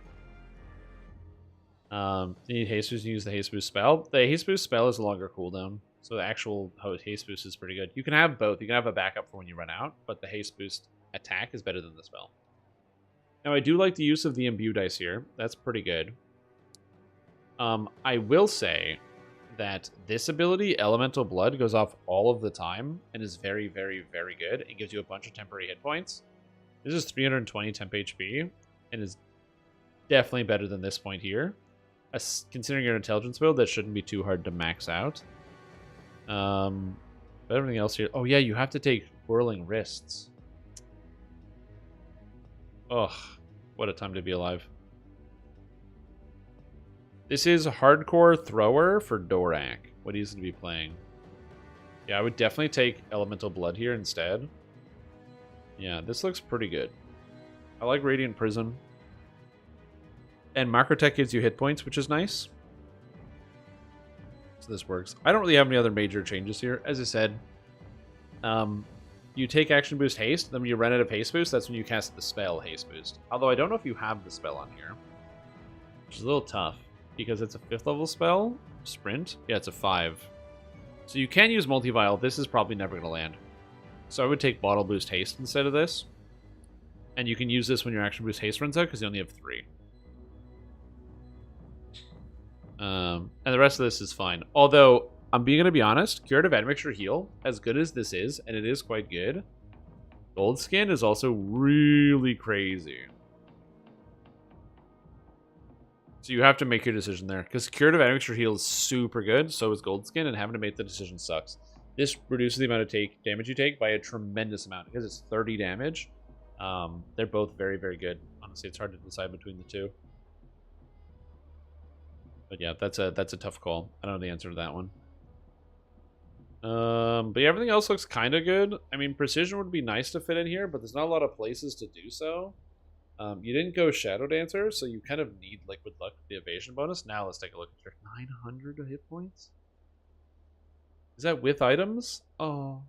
S1: You need Haste Boost, you use the Haste Boost spell. The Haste Boost spell is a longer cooldown, so the actual Haste Boost is pretty good. You can have both. You can have a backup for when you run out, but the Haste Boost attack is better than the spell. Now, I do like the use of the Imbue dice here. That's pretty good. I will say that this ability, Elemental Blood, goes off all of the time and is very, very, very good. It gives you a bunch of temporary hit points. This is 320 temp HP and is definitely better than this point here. Considering your intelligence build, that shouldn't be too hard to max out. But everything else here... Oh, yeah, you have to take Whirling Wrists. Ugh, what a time to be alive. This is Hardcore Thrower for Dorak. What he's going to be playing. Yeah, I would definitely take Elemental Blood here instead. Yeah, this looks pretty good. I like Radiant Prison. And Macrotech gives you hit points, which is nice. So this works. I don't really have any other major changes here. As I said, you take Action Boost Haste, then when you run out of Haste Boost, that's when you cast the spell Haste Boost. Although I don't know if you have the spell on here. Which is a little tough, because it's a 5th level spell. Sprint? Yeah, it's a 5. So you can use Multi-Vial. This is probably never going to land. So I would take Bottle Boost Haste instead of this. And you can use this when your Action Boost Haste runs out, because you only have 3. And the rest of this is fine. Although, I'm going to be honest, Curative Admixture Heal, as good as this is, and it is quite good, Gold Skin is also really crazy. So you have to make your decision there. Because Curative Admixture Heal is super good, so is Gold Skin, and having to make the decision sucks. This reduces the amount of damage you take by a tremendous amount, because it's 30 damage. They're both very, very good. Honestly, it's hard to decide between the two. But yeah, that's a tough call. I don't know the answer to that one. But yeah, everything else looks kind of good. I mean, Precision would be nice to fit in here, but there's not a lot of places to do so. You didn't go Shadow Dancer, so you kind of need Liquid Luck for the evasion bonus. Now let's take a look at your 900 hit points. Is that with items? Oh.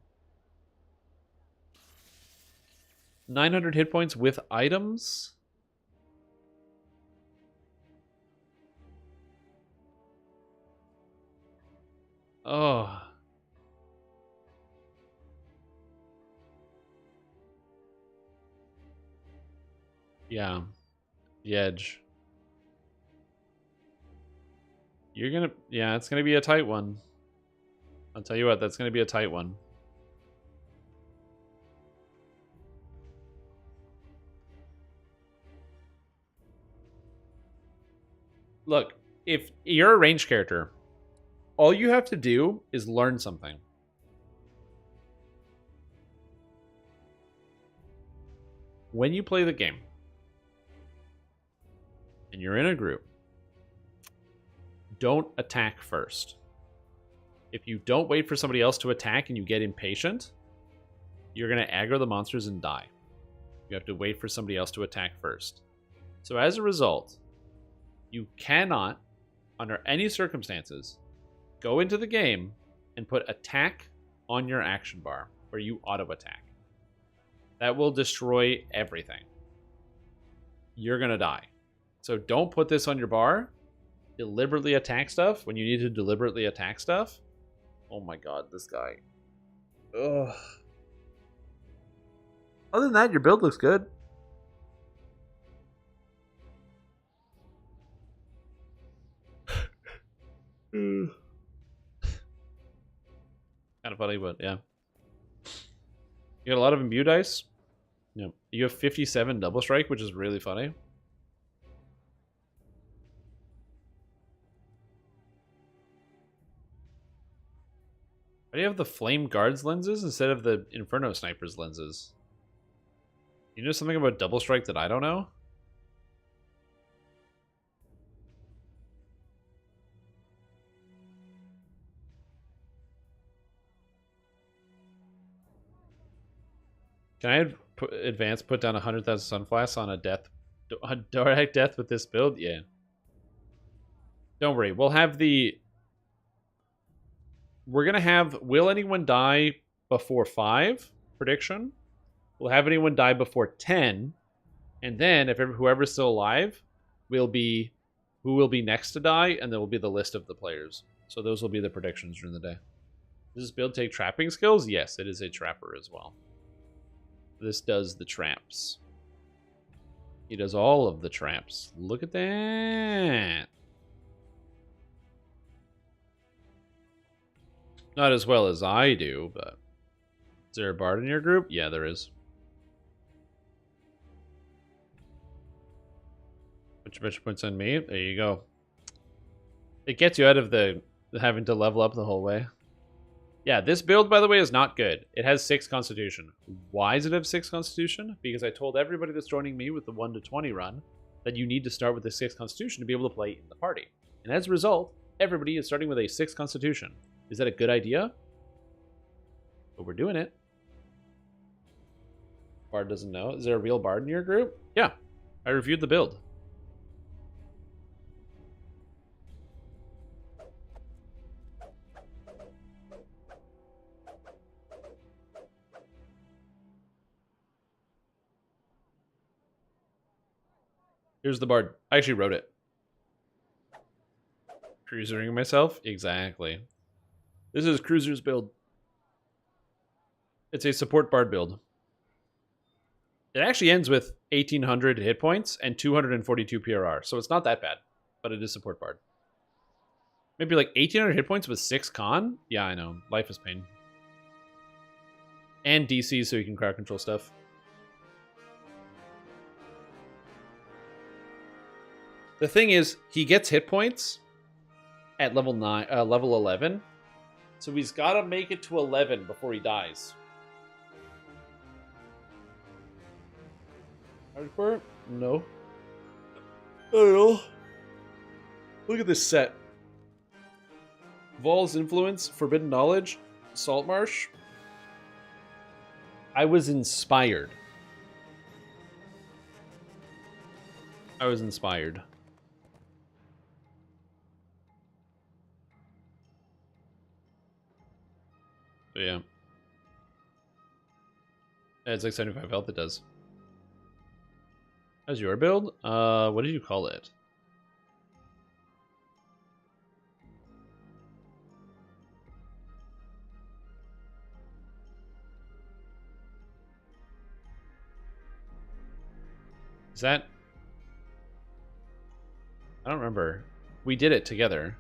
S1: 900 hit points with items? Oh. Yeah. The Edge. You're gonna... Yeah, it's gonna be a tight one. I'll tell you what, that's gonna be a tight one. Look, if you're a ranged character, all you have to do is learn something. When you play the game, and you're in a group, don't attack first. If you don't wait for somebody else to attack and you get impatient, you're going to aggro the monsters and die. You have to wait for somebody else to attack first. So as a result, you cannot, under any circumstances, go into the game and put attack on your action bar where you auto attack. That will destroy everything. You're going to die. So don't put this on your bar. Deliberately attack stuff when you need to deliberately attack stuff. Oh my god, this guy. Ugh. Other than that, your build looks good. Kind of funny, but yeah. You got a lot of imbue dice. Yeah. You have 57 double strike, which is really funny. Why do you have the Flame Guards lenses instead of the Inferno Snipers lenses? You know something about double strike that I don't know? Can I put down 100,000 Sunflash on a direct death with this build? Yeah. Don't worry. We'll have the... We're going to have Will Anyone Die Before 5 prediction. We'll have anyone die before 10. And then, if whoever's still alive, will be who will be next to die, and there will be the list of the players. So those will be the predictions during the day. Does this build take trapping skills? Yes, it is a trapper as well. This does the traps. He does all of the traps. Look at that. Not as well as I do, but... Is there a bard in your group? Yeah, there is. Put your points on me. There you go. It gets you out of the having to level up the whole way. Yeah, this build, by the way, is not good. It has 6 Constitution. Why does it have 6 Constitution? Because I told everybody that's joining me with the 1 to 20 run that you need to start with a 6 Constitution to be able to play in the party. And as a result, everybody is starting with a 6 Constitution. Is that a good idea? But we're doing it. Bard doesn't know. Is there a real bard in your group? Yeah, I reviewed the build. Here's the bard. I actually wrote it. Cruisering myself? Exactly. This is Cruiser's build. It's a support bard build. It actually ends with 1,800 hit points and 242 PRR, so it's not that bad, but it is support bard. Maybe like 1,800 hit points with 6 con? Yeah, I know. Life is pain. And DC so you can crowd control stuff. The thing is, he gets hit points at level 11, so he's got to make it to 11 before he dies. Hardcore? No. I don't know. Look at this set. Vol's Influence, Forbidden Knowledge, Saltmarsh. I was inspired. I was inspired. So yeah. It's like 75 health it does. How's your build? What did you call it? Is that... I don't remember. We did it together.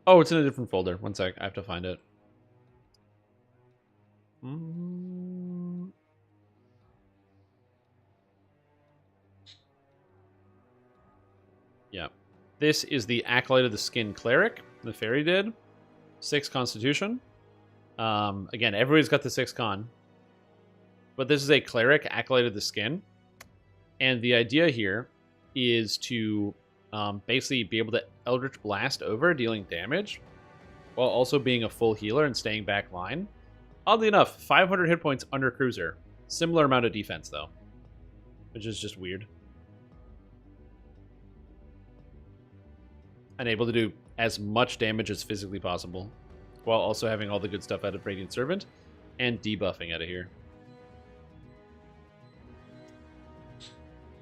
S1: Oh, it's in a different folder. One sec. I have to find it. Yeah. This is the Acolyte of the Skin Cleric. The fairy did. 6 Constitution. Again, everybody's got the 6 Con. But this is a Cleric, Acolyte of the Skin. And the idea here is to basically be able to Eldritch Blast over, dealing damage, while also being a full healer and staying back line. Oddly enough, 500 hit points under Cruiser. Similar amount of defense, though. Which is just weird. And able to do as much damage as physically possible, while also having all the good stuff out of Radiant Servant, and debuffing out of here.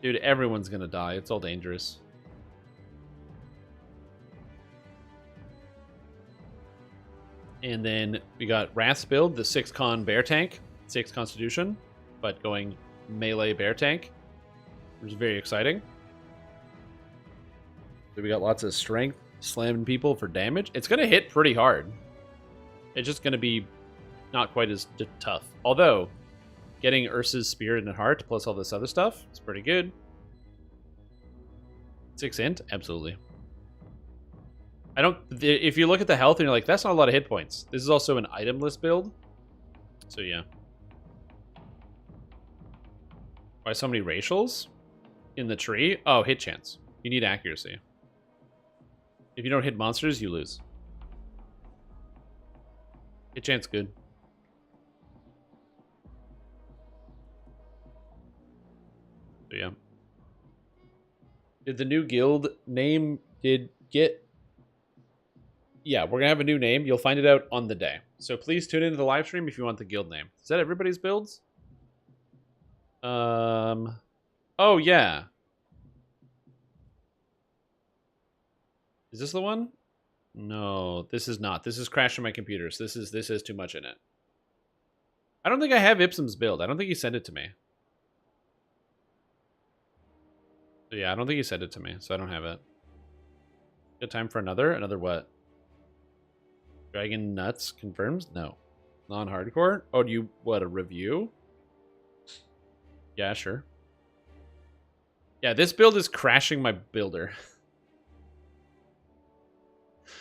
S1: Dude, everyone's gonna die. It's all dangerous. And then we got Wrath's build, the 6 con bear tank, 6 constitution, but going melee bear tank, which is very exciting. So we got lots of strength, slamming people for damage. It's going to hit pretty hard. It's just going to be not quite as tough. Although, getting Ursa's Spirit and Heart plus all this other stuff is pretty good. 6 int? Absolutely. I don't... If you look at the health and you're like, that's not a lot of hit points. This is also an itemless build. So yeah. Why so many racials in the tree? Oh, hit chance. You need accuracy. If you don't hit monsters, you lose. Hit chance good. So yeah. Did the new guild name get... Yeah, we're gonna have a new name. You'll find it out on the day. So please tune into the live stream if you want the guild name. Is that everybody's builds? Oh yeah. Is this the one? No, this is not. This is crashing my computer. So this has too much in it. I don't think I have Ipsum's build. I don't think he sent it to me. So yeah, I don't think he sent it to me, so I don't have it. Good time for another? Another what? Dragon Nuts confirms? No. Non-hardcore? Oh, do you... What, a review? Yeah, sure. Yeah, this build is crashing my builder.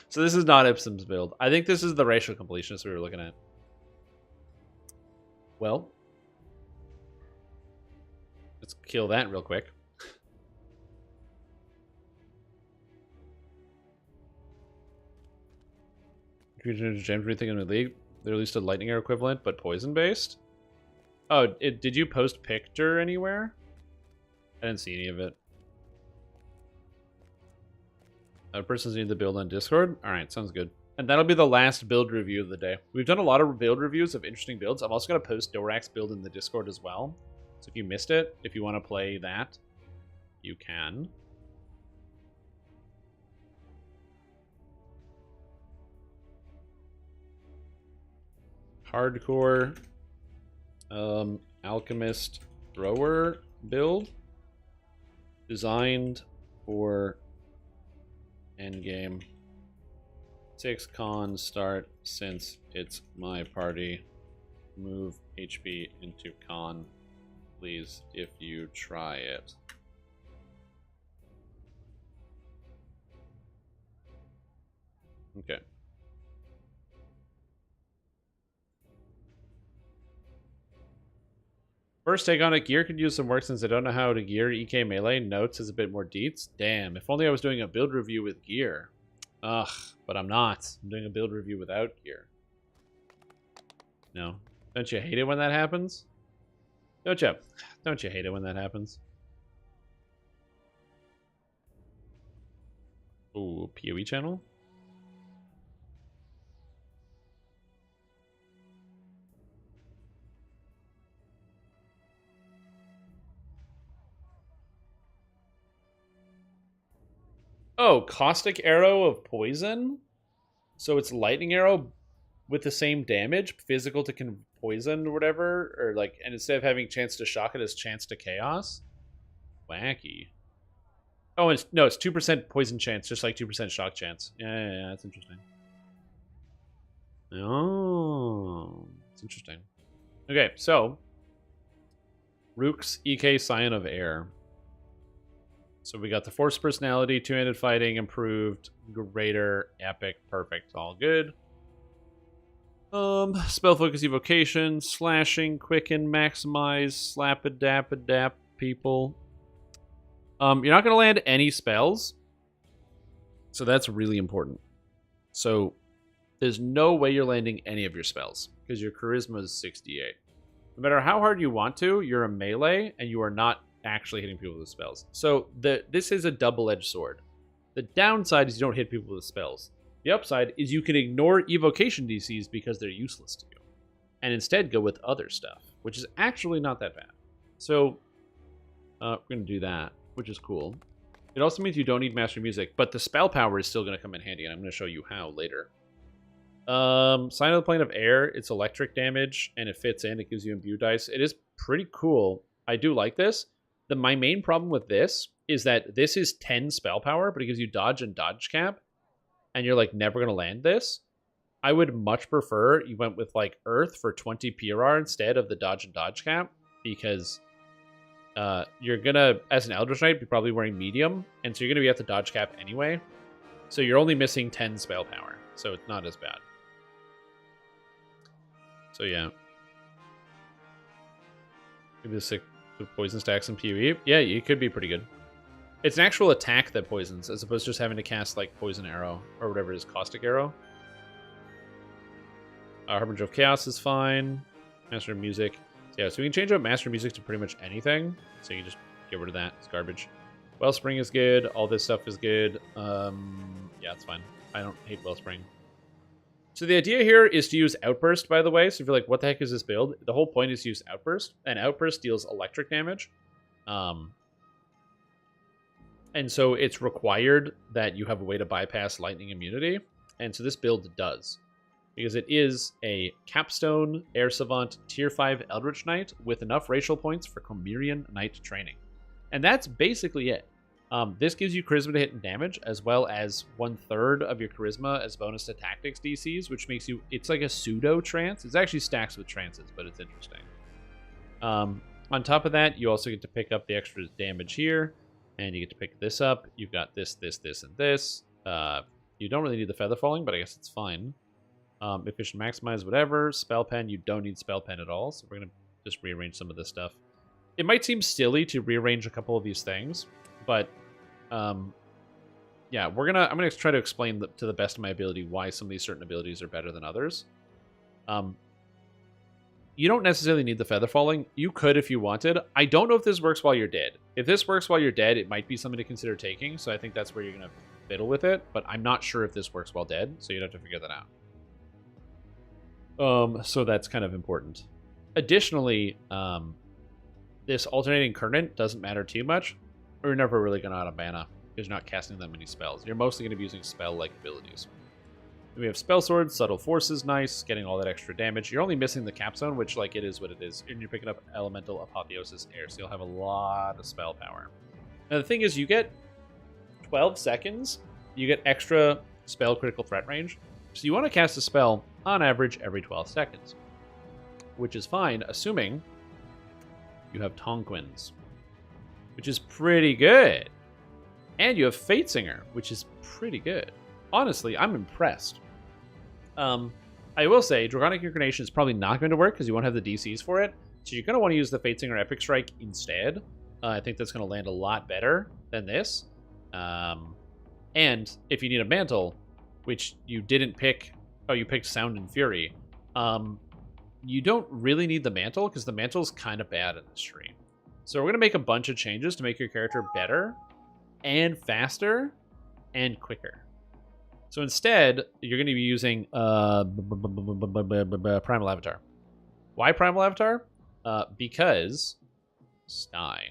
S1: So this is not Ipsum's build. I think this is the racial completionist we were looking at. Well. Let's kill that real quick. Gems, anything in the league? They released a lightning arrow equivalent, but poison based. Oh, did you post picture anywhere? I didn't see any of it. A person's need the build on Discord. All right, sounds good. And that'll be the last build review of the day. We've done a lot of build reviews of interesting builds. I'm also gonna post Dorak's build in the Discord as well. So if you missed it, if you want to play that, you can. Hardcore alchemist thrower build designed for endgame. 6 con start since it's my party. Move HP into con, please, if you try it. Okay. First take on it, gear could use some work since I don't know how to gear EK melee. Notes is a bit more deets. Damn, if only I was doing a build review with gear. Ugh, but I'm not. I'm doing a build review without gear. No. Don't you hate it when that happens? Don't you? Don't you hate it when that happens? Ooh, PoE channel? Oh, caustic arrow of poison? So it's lightning arrow with the same damage, physical to poison or whatever, or like, and instead of having chance to shock it, it's chance to chaos? Wacky. Oh, it's, no, it's 2% poison chance, just like 2% shock chance. Yeah, that's interesting. Oh, it's interesting. Okay, so Rook's EK Scion of Air. So we got the Force Personality, two-handed fighting, improved, greater, epic, perfect, all good. Spell focus, evocation, slashing, quicken, maximize, slap-a-dap-a-dap people. You're not going to land any spells, so that's really important. So there's no way you're landing any of your spells because your charisma is 68. No matter how hard you want to, you're a melee and you are not actually hitting people with spells. So this is a double-edged sword. The downside is you don't hit people with spells. The upside is you can ignore evocation DCs because they're useless to you, and instead go with other stuff, which is actually not that bad. So we're going to do that, which is cool. It also means you don't need master music, but the spell power is still going to come in handy, and I'm going to show you how later. Sign of the Plane of Air, it's electric damage, and it fits in. It gives you imbue dice. It is pretty cool. I do like this. My main problem with this is that this is 10 spell power, but it gives you dodge and dodge cap, and you're like never going to land this. I would much prefer you went with like Earth for 20 PRR instead of the dodge and dodge cap, because you're going to, as an Eldritch Knight, be probably wearing medium, and so you're going to be at the dodge cap anyway. So you're only missing 10 spell power, so it's not as bad. So yeah. Maybe the 6 poison stacks in PoE. Yeah, you could be pretty good. It's an actual attack that poisons, as opposed to just having to cast like Poison Arrow, or whatever it is, Caustic Arrow. Harbinger of Chaos is fine. Master of Music. Yeah, so we can change up Master of Music to pretty much anything. So you can just get rid of that. It's garbage. Wellspring is good. All this stuff is good. Yeah, it's fine. I don't hate Wellspring. So the idea here is to use Outburst, by the way. So if you're like, what the heck is this build? The whole point is to use Outburst. And Outburst deals electric damage. And so it's required that you have a way to bypass lightning immunity. And so this build does. Because it is a Capstone Air Savant Tier 5 Eldritch Knight with enough racial points for Chimerian Knight training. And that's basically it. This gives you charisma to hit and damage, as well as 1/3 of your charisma as bonus to tactics DCs, which makes you, it's like a pseudo trance. It's actually stacks with trances, but it's interesting. On top of that, you also get to pick up the extra damage here, and you get to pick this up. You've got this, this, this, and this. You don't really need the Feather Falling, but I guess it's fine. Efficient Maximize, whatever. Spell Pen, you don't need Spell Pen at all, so we're going to just rearrange some of this stuff. It might seem silly to rearrange a couple of these things, but yeah, I'm gonna try to explain to the best of my ability why some of these certain abilities are better than others. You don't necessarily need the Feather Falling. You could if you wanted. I don't know if this works while you're dead. If this works while you're dead, it might be something to consider taking, so I think that's where you're gonna fiddle with it, but I'm not sure if this works while dead, so you'd have to figure that out. So that's kind of important. Additionally, this alternating current doesn't matter too much. You're never really going to out of mana because you're not casting that many spells. You're mostly going to be using spell-like abilities. Then we have Spell Sword, Subtle Force is nice, getting all that extra damage. You're only missing the Capstone, which like it is what it is, and you're picking up Elemental Apotheosis Air, so you'll have a lot of spell power. Now the thing is, you get 12 seconds, you get extra spell critical threat range, so you want to cast a spell on average every 12 seconds, which is fine, assuming you have Tonquins, which is pretty good. And you have Fatesinger, which is pretty good. Honestly, I'm impressed. I will say, Draconic Incarnation is probably not going to work because you won't have the DCs for it. So you're going to want to use the Fatesinger Epic Strike instead. I think that's going to land a lot better than this. And if you need a Mantle, which you didn't pick... Oh, you picked Sound and Fury. You don't really need the Mantle because the Mantle's kind of bad in this tree. So we're going to make a bunch of changes to make your character better and faster and quicker. So instead, you're going to be using Primal Avatar. Why Primal Avatar? Because Sky.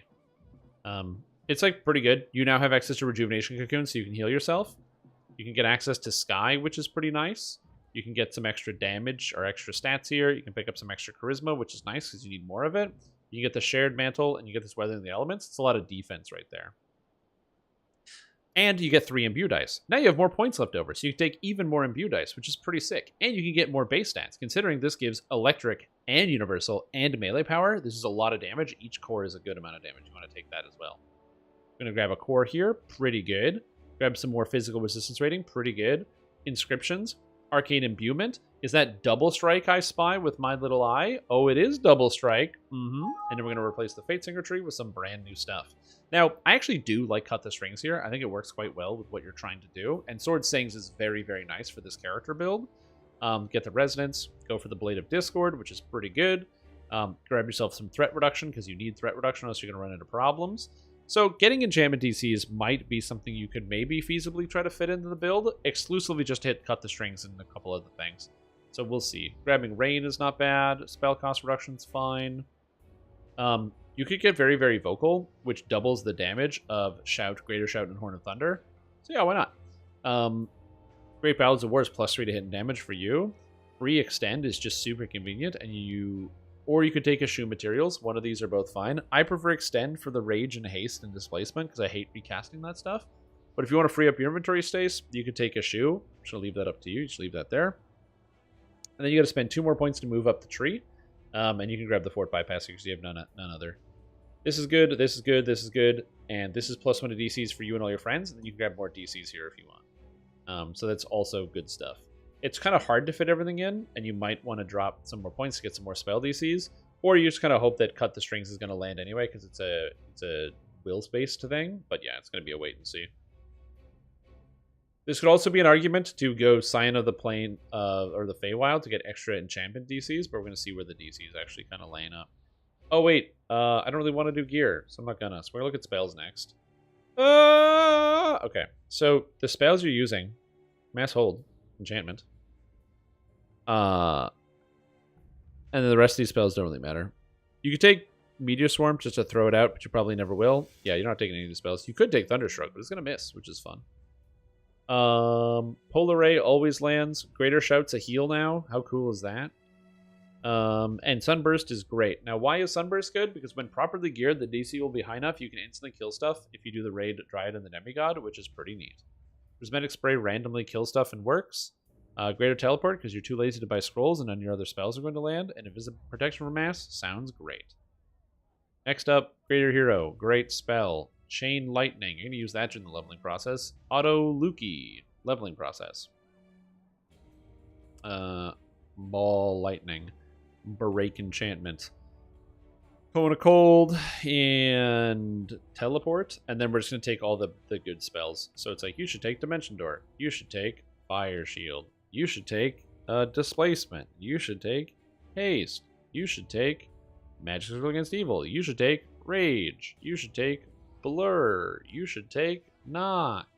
S1: It's like pretty good. You now have access to Rejuvenation Cocoon, so you can heal yourself. You can get access to Sky, which is pretty nice. You can get some extra damage or extra stats here. You can pick up some extra Charisma, which is nice because you need more of it. You get the Shared Mantle, and you get this Weathering the Elements. It's a lot of defense right there. And you get 3 Imbue Dice. Now you have more points left over, so you can take even more Imbue Dice, which is pretty sick. And you can get more base stats, considering this gives Electric and Universal and Melee power. This is a lot of damage. Each core is a good amount of damage. You want to take that as well. I'm going to grab a core here. Pretty good. Grab some more physical resistance rating. Pretty good. Inscriptions. Arcane Imbuement. Is that Double Strike I spy with my little eye? Oh, it is Double Strike. And then we're going to replace the Fatesinger tree with some brand new stuff. Now, I actually do like Cut the Strings here. I think it works quite well with what you're trying to do. And Sword Sings is very, very nice for this character build. Get the Resonance. Go for the Blade of Discord, which is pretty good. Grab yourself some threat reduction because you need threat reduction, or else you're going to run into problems. So getting enchantment DCs might be something you could maybe feasibly try to fit into the build. Exclusively just hit Cut the Strings and a couple other things. So we'll see. Grabbing Rain is not bad. Spell cost reduction's fine. You could get very, very vocal, which doubles the damage of Shout, Greater Shout, and Horn of Thunder. So yeah, why not? We're Great Ballads of War is +3 to hit and damage for you. Free Extend is just super convenient, and or you could take Eschew Materials. One of these are both fine. I prefer Extend for the Rage and Haste and Displacement because I hate recasting that stuff. But if you want to free up your inventory space, you could take Eschew. I'm just going to leave that up to you. Just leave that there. And then you got to spend 2 more points to move up the tree. And you can grab the Fort Bypass because you have none other. This is good, this is good, this is good. And this is +1 to DCs for you and all your friends. And then you can grab more DCs here if you want. So that's also good stuff. It's kind of hard to fit everything in, and you might want to drop some more points to get some more spell DCs, or you just kind of hope that Cut the Strings is going to land anyway because it's a wills-based thing. But yeah, it's going to be a wait and see. This could also be an argument to go Scion of the Plane or the Feywild to get extra enchantment DCs, but we're going to see where the DCs actually kind of line up. Oh wait, I don't really want to do gear, so I'm not gonna. So we're going to look at spells next. Okay, so the spells you're using, Mass Hold, enchantment. And then the rest of these spells don't really matter. You could take Meteor Swarm just to throw it out, but you probably never will. Yeah, you're not taking any of the spells. You could take Thunderstruck, but it's going to miss, which is fun. Polar Ray always lands. Greater Shout's a heal now. How cool is that? And Sunburst is great. Now, why is Sunburst good? Because when properly geared, the DC will be high enough you can instantly kill stuff if you do the Raid, Dryad, and the Demigod, which is pretty neat. Prismatic Spray randomly kills stuff and works. Greater Teleport, because you're too lazy to buy scrolls and none of your other spells are going to land. And Invisible Protection from Mass sounds great. Next up, Greater Hero. Great spell. Chain Lightning. You're going to use that during the leveling process. Auto Lukey. Leveling process. Ball Lightning. Break Enchantment. Cone of Cold. And Teleport. And then we're just going to take all the good spells. So it's like, you should take Dimension Door. You should take Fire Shield. You should take Displacement. You should take Haste. You should take Magic Circle Against Evil. You should take Rage. You should take Blur. You should take Knock.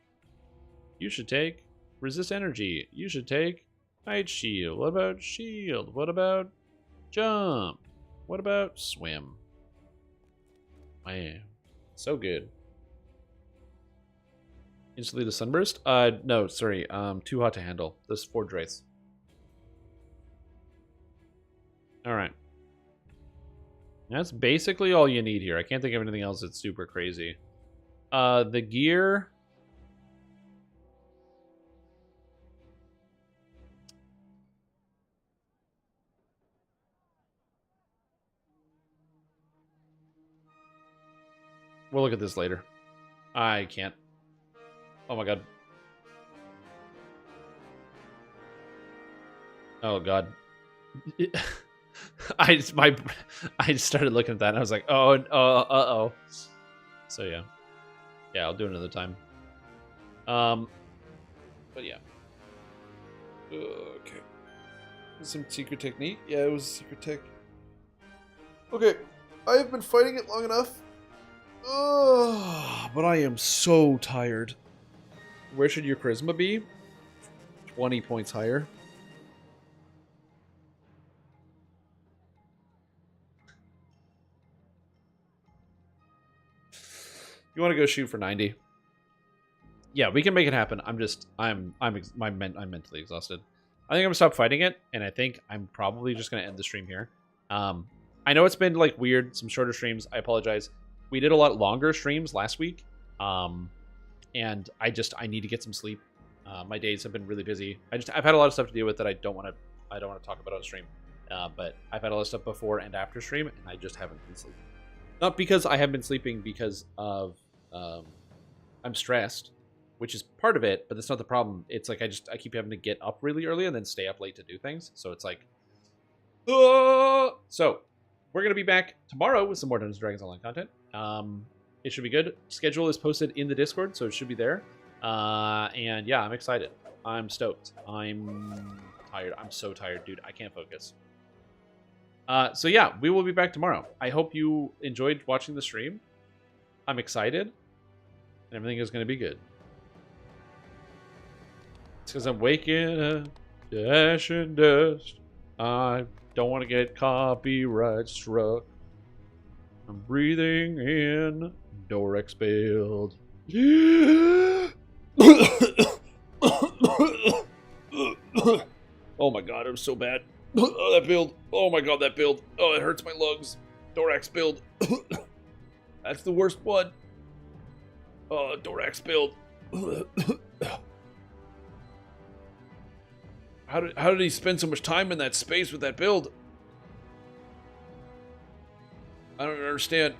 S1: You should take Resist Energy. You should take Night Shield. What about Shield? What about Jump? What about Swim? Man, so good. Instantly the Sunburst? No, sorry. Too hot to handle. This Forge Wraiths. Alright. That's basically all you need here. I can't think of anything else that's super crazy. The gear... We'll look at this later. I can't. Oh my god. Oh god. I just started looking at that and I was like, oh, uh-oh. So yeah. Yeah, I'll do it another time. But yeah. Okay. Some secret technique? Yeah, it was a secret tech. Okay. I have been fighting it long enough. But I am so tired. Where should your charisma be? 20 points higher. You want to go shoot for 90? Yeah, we can make it happen. I'm mentally exhausted. I think I'm gonna stop fighting it, and I think I'm probably just gonna end the stream here. I know it's been like weird, some shorter streams. I apologize. We did a lot longer streams last week, and I need to get some sleep. My days have been really busy. I've had a lot of stuff to deal with that I don't want to talk about on stream. But I've had a lot of stuff before and after stream, and I just haven't been sleeping. Not because I haven't been sleeping, because of I'm stressed, which is part of it, but that's not the problem. It's like I keep having to get up really early and then stay up late to do things. So it's like, so we're gonna be back tomorrow with some more Dungeons & Dragons Online content. It should be good. Schedule is posted in the Discord, so it should be there. And yeah, I'm excited. I'm stoked. I'm tired. I'm so tired, dude. I can't focus. So yeah, we will be back tomorrow. I hope you enjoyed watching the stream. I'm excited. And everything is going to be good. It's because I'm waking up to ash and dust. I don't want to get copyright struck. I'm breathing in. Door expelled.
S12: hurts so bad. Oh, that build. Oh my god, that build. Oh, it hurts my lungs. Dorax build. That's the worst one. Oh, Dorax build. How did he spend so much time in that space with that build? I don't understand.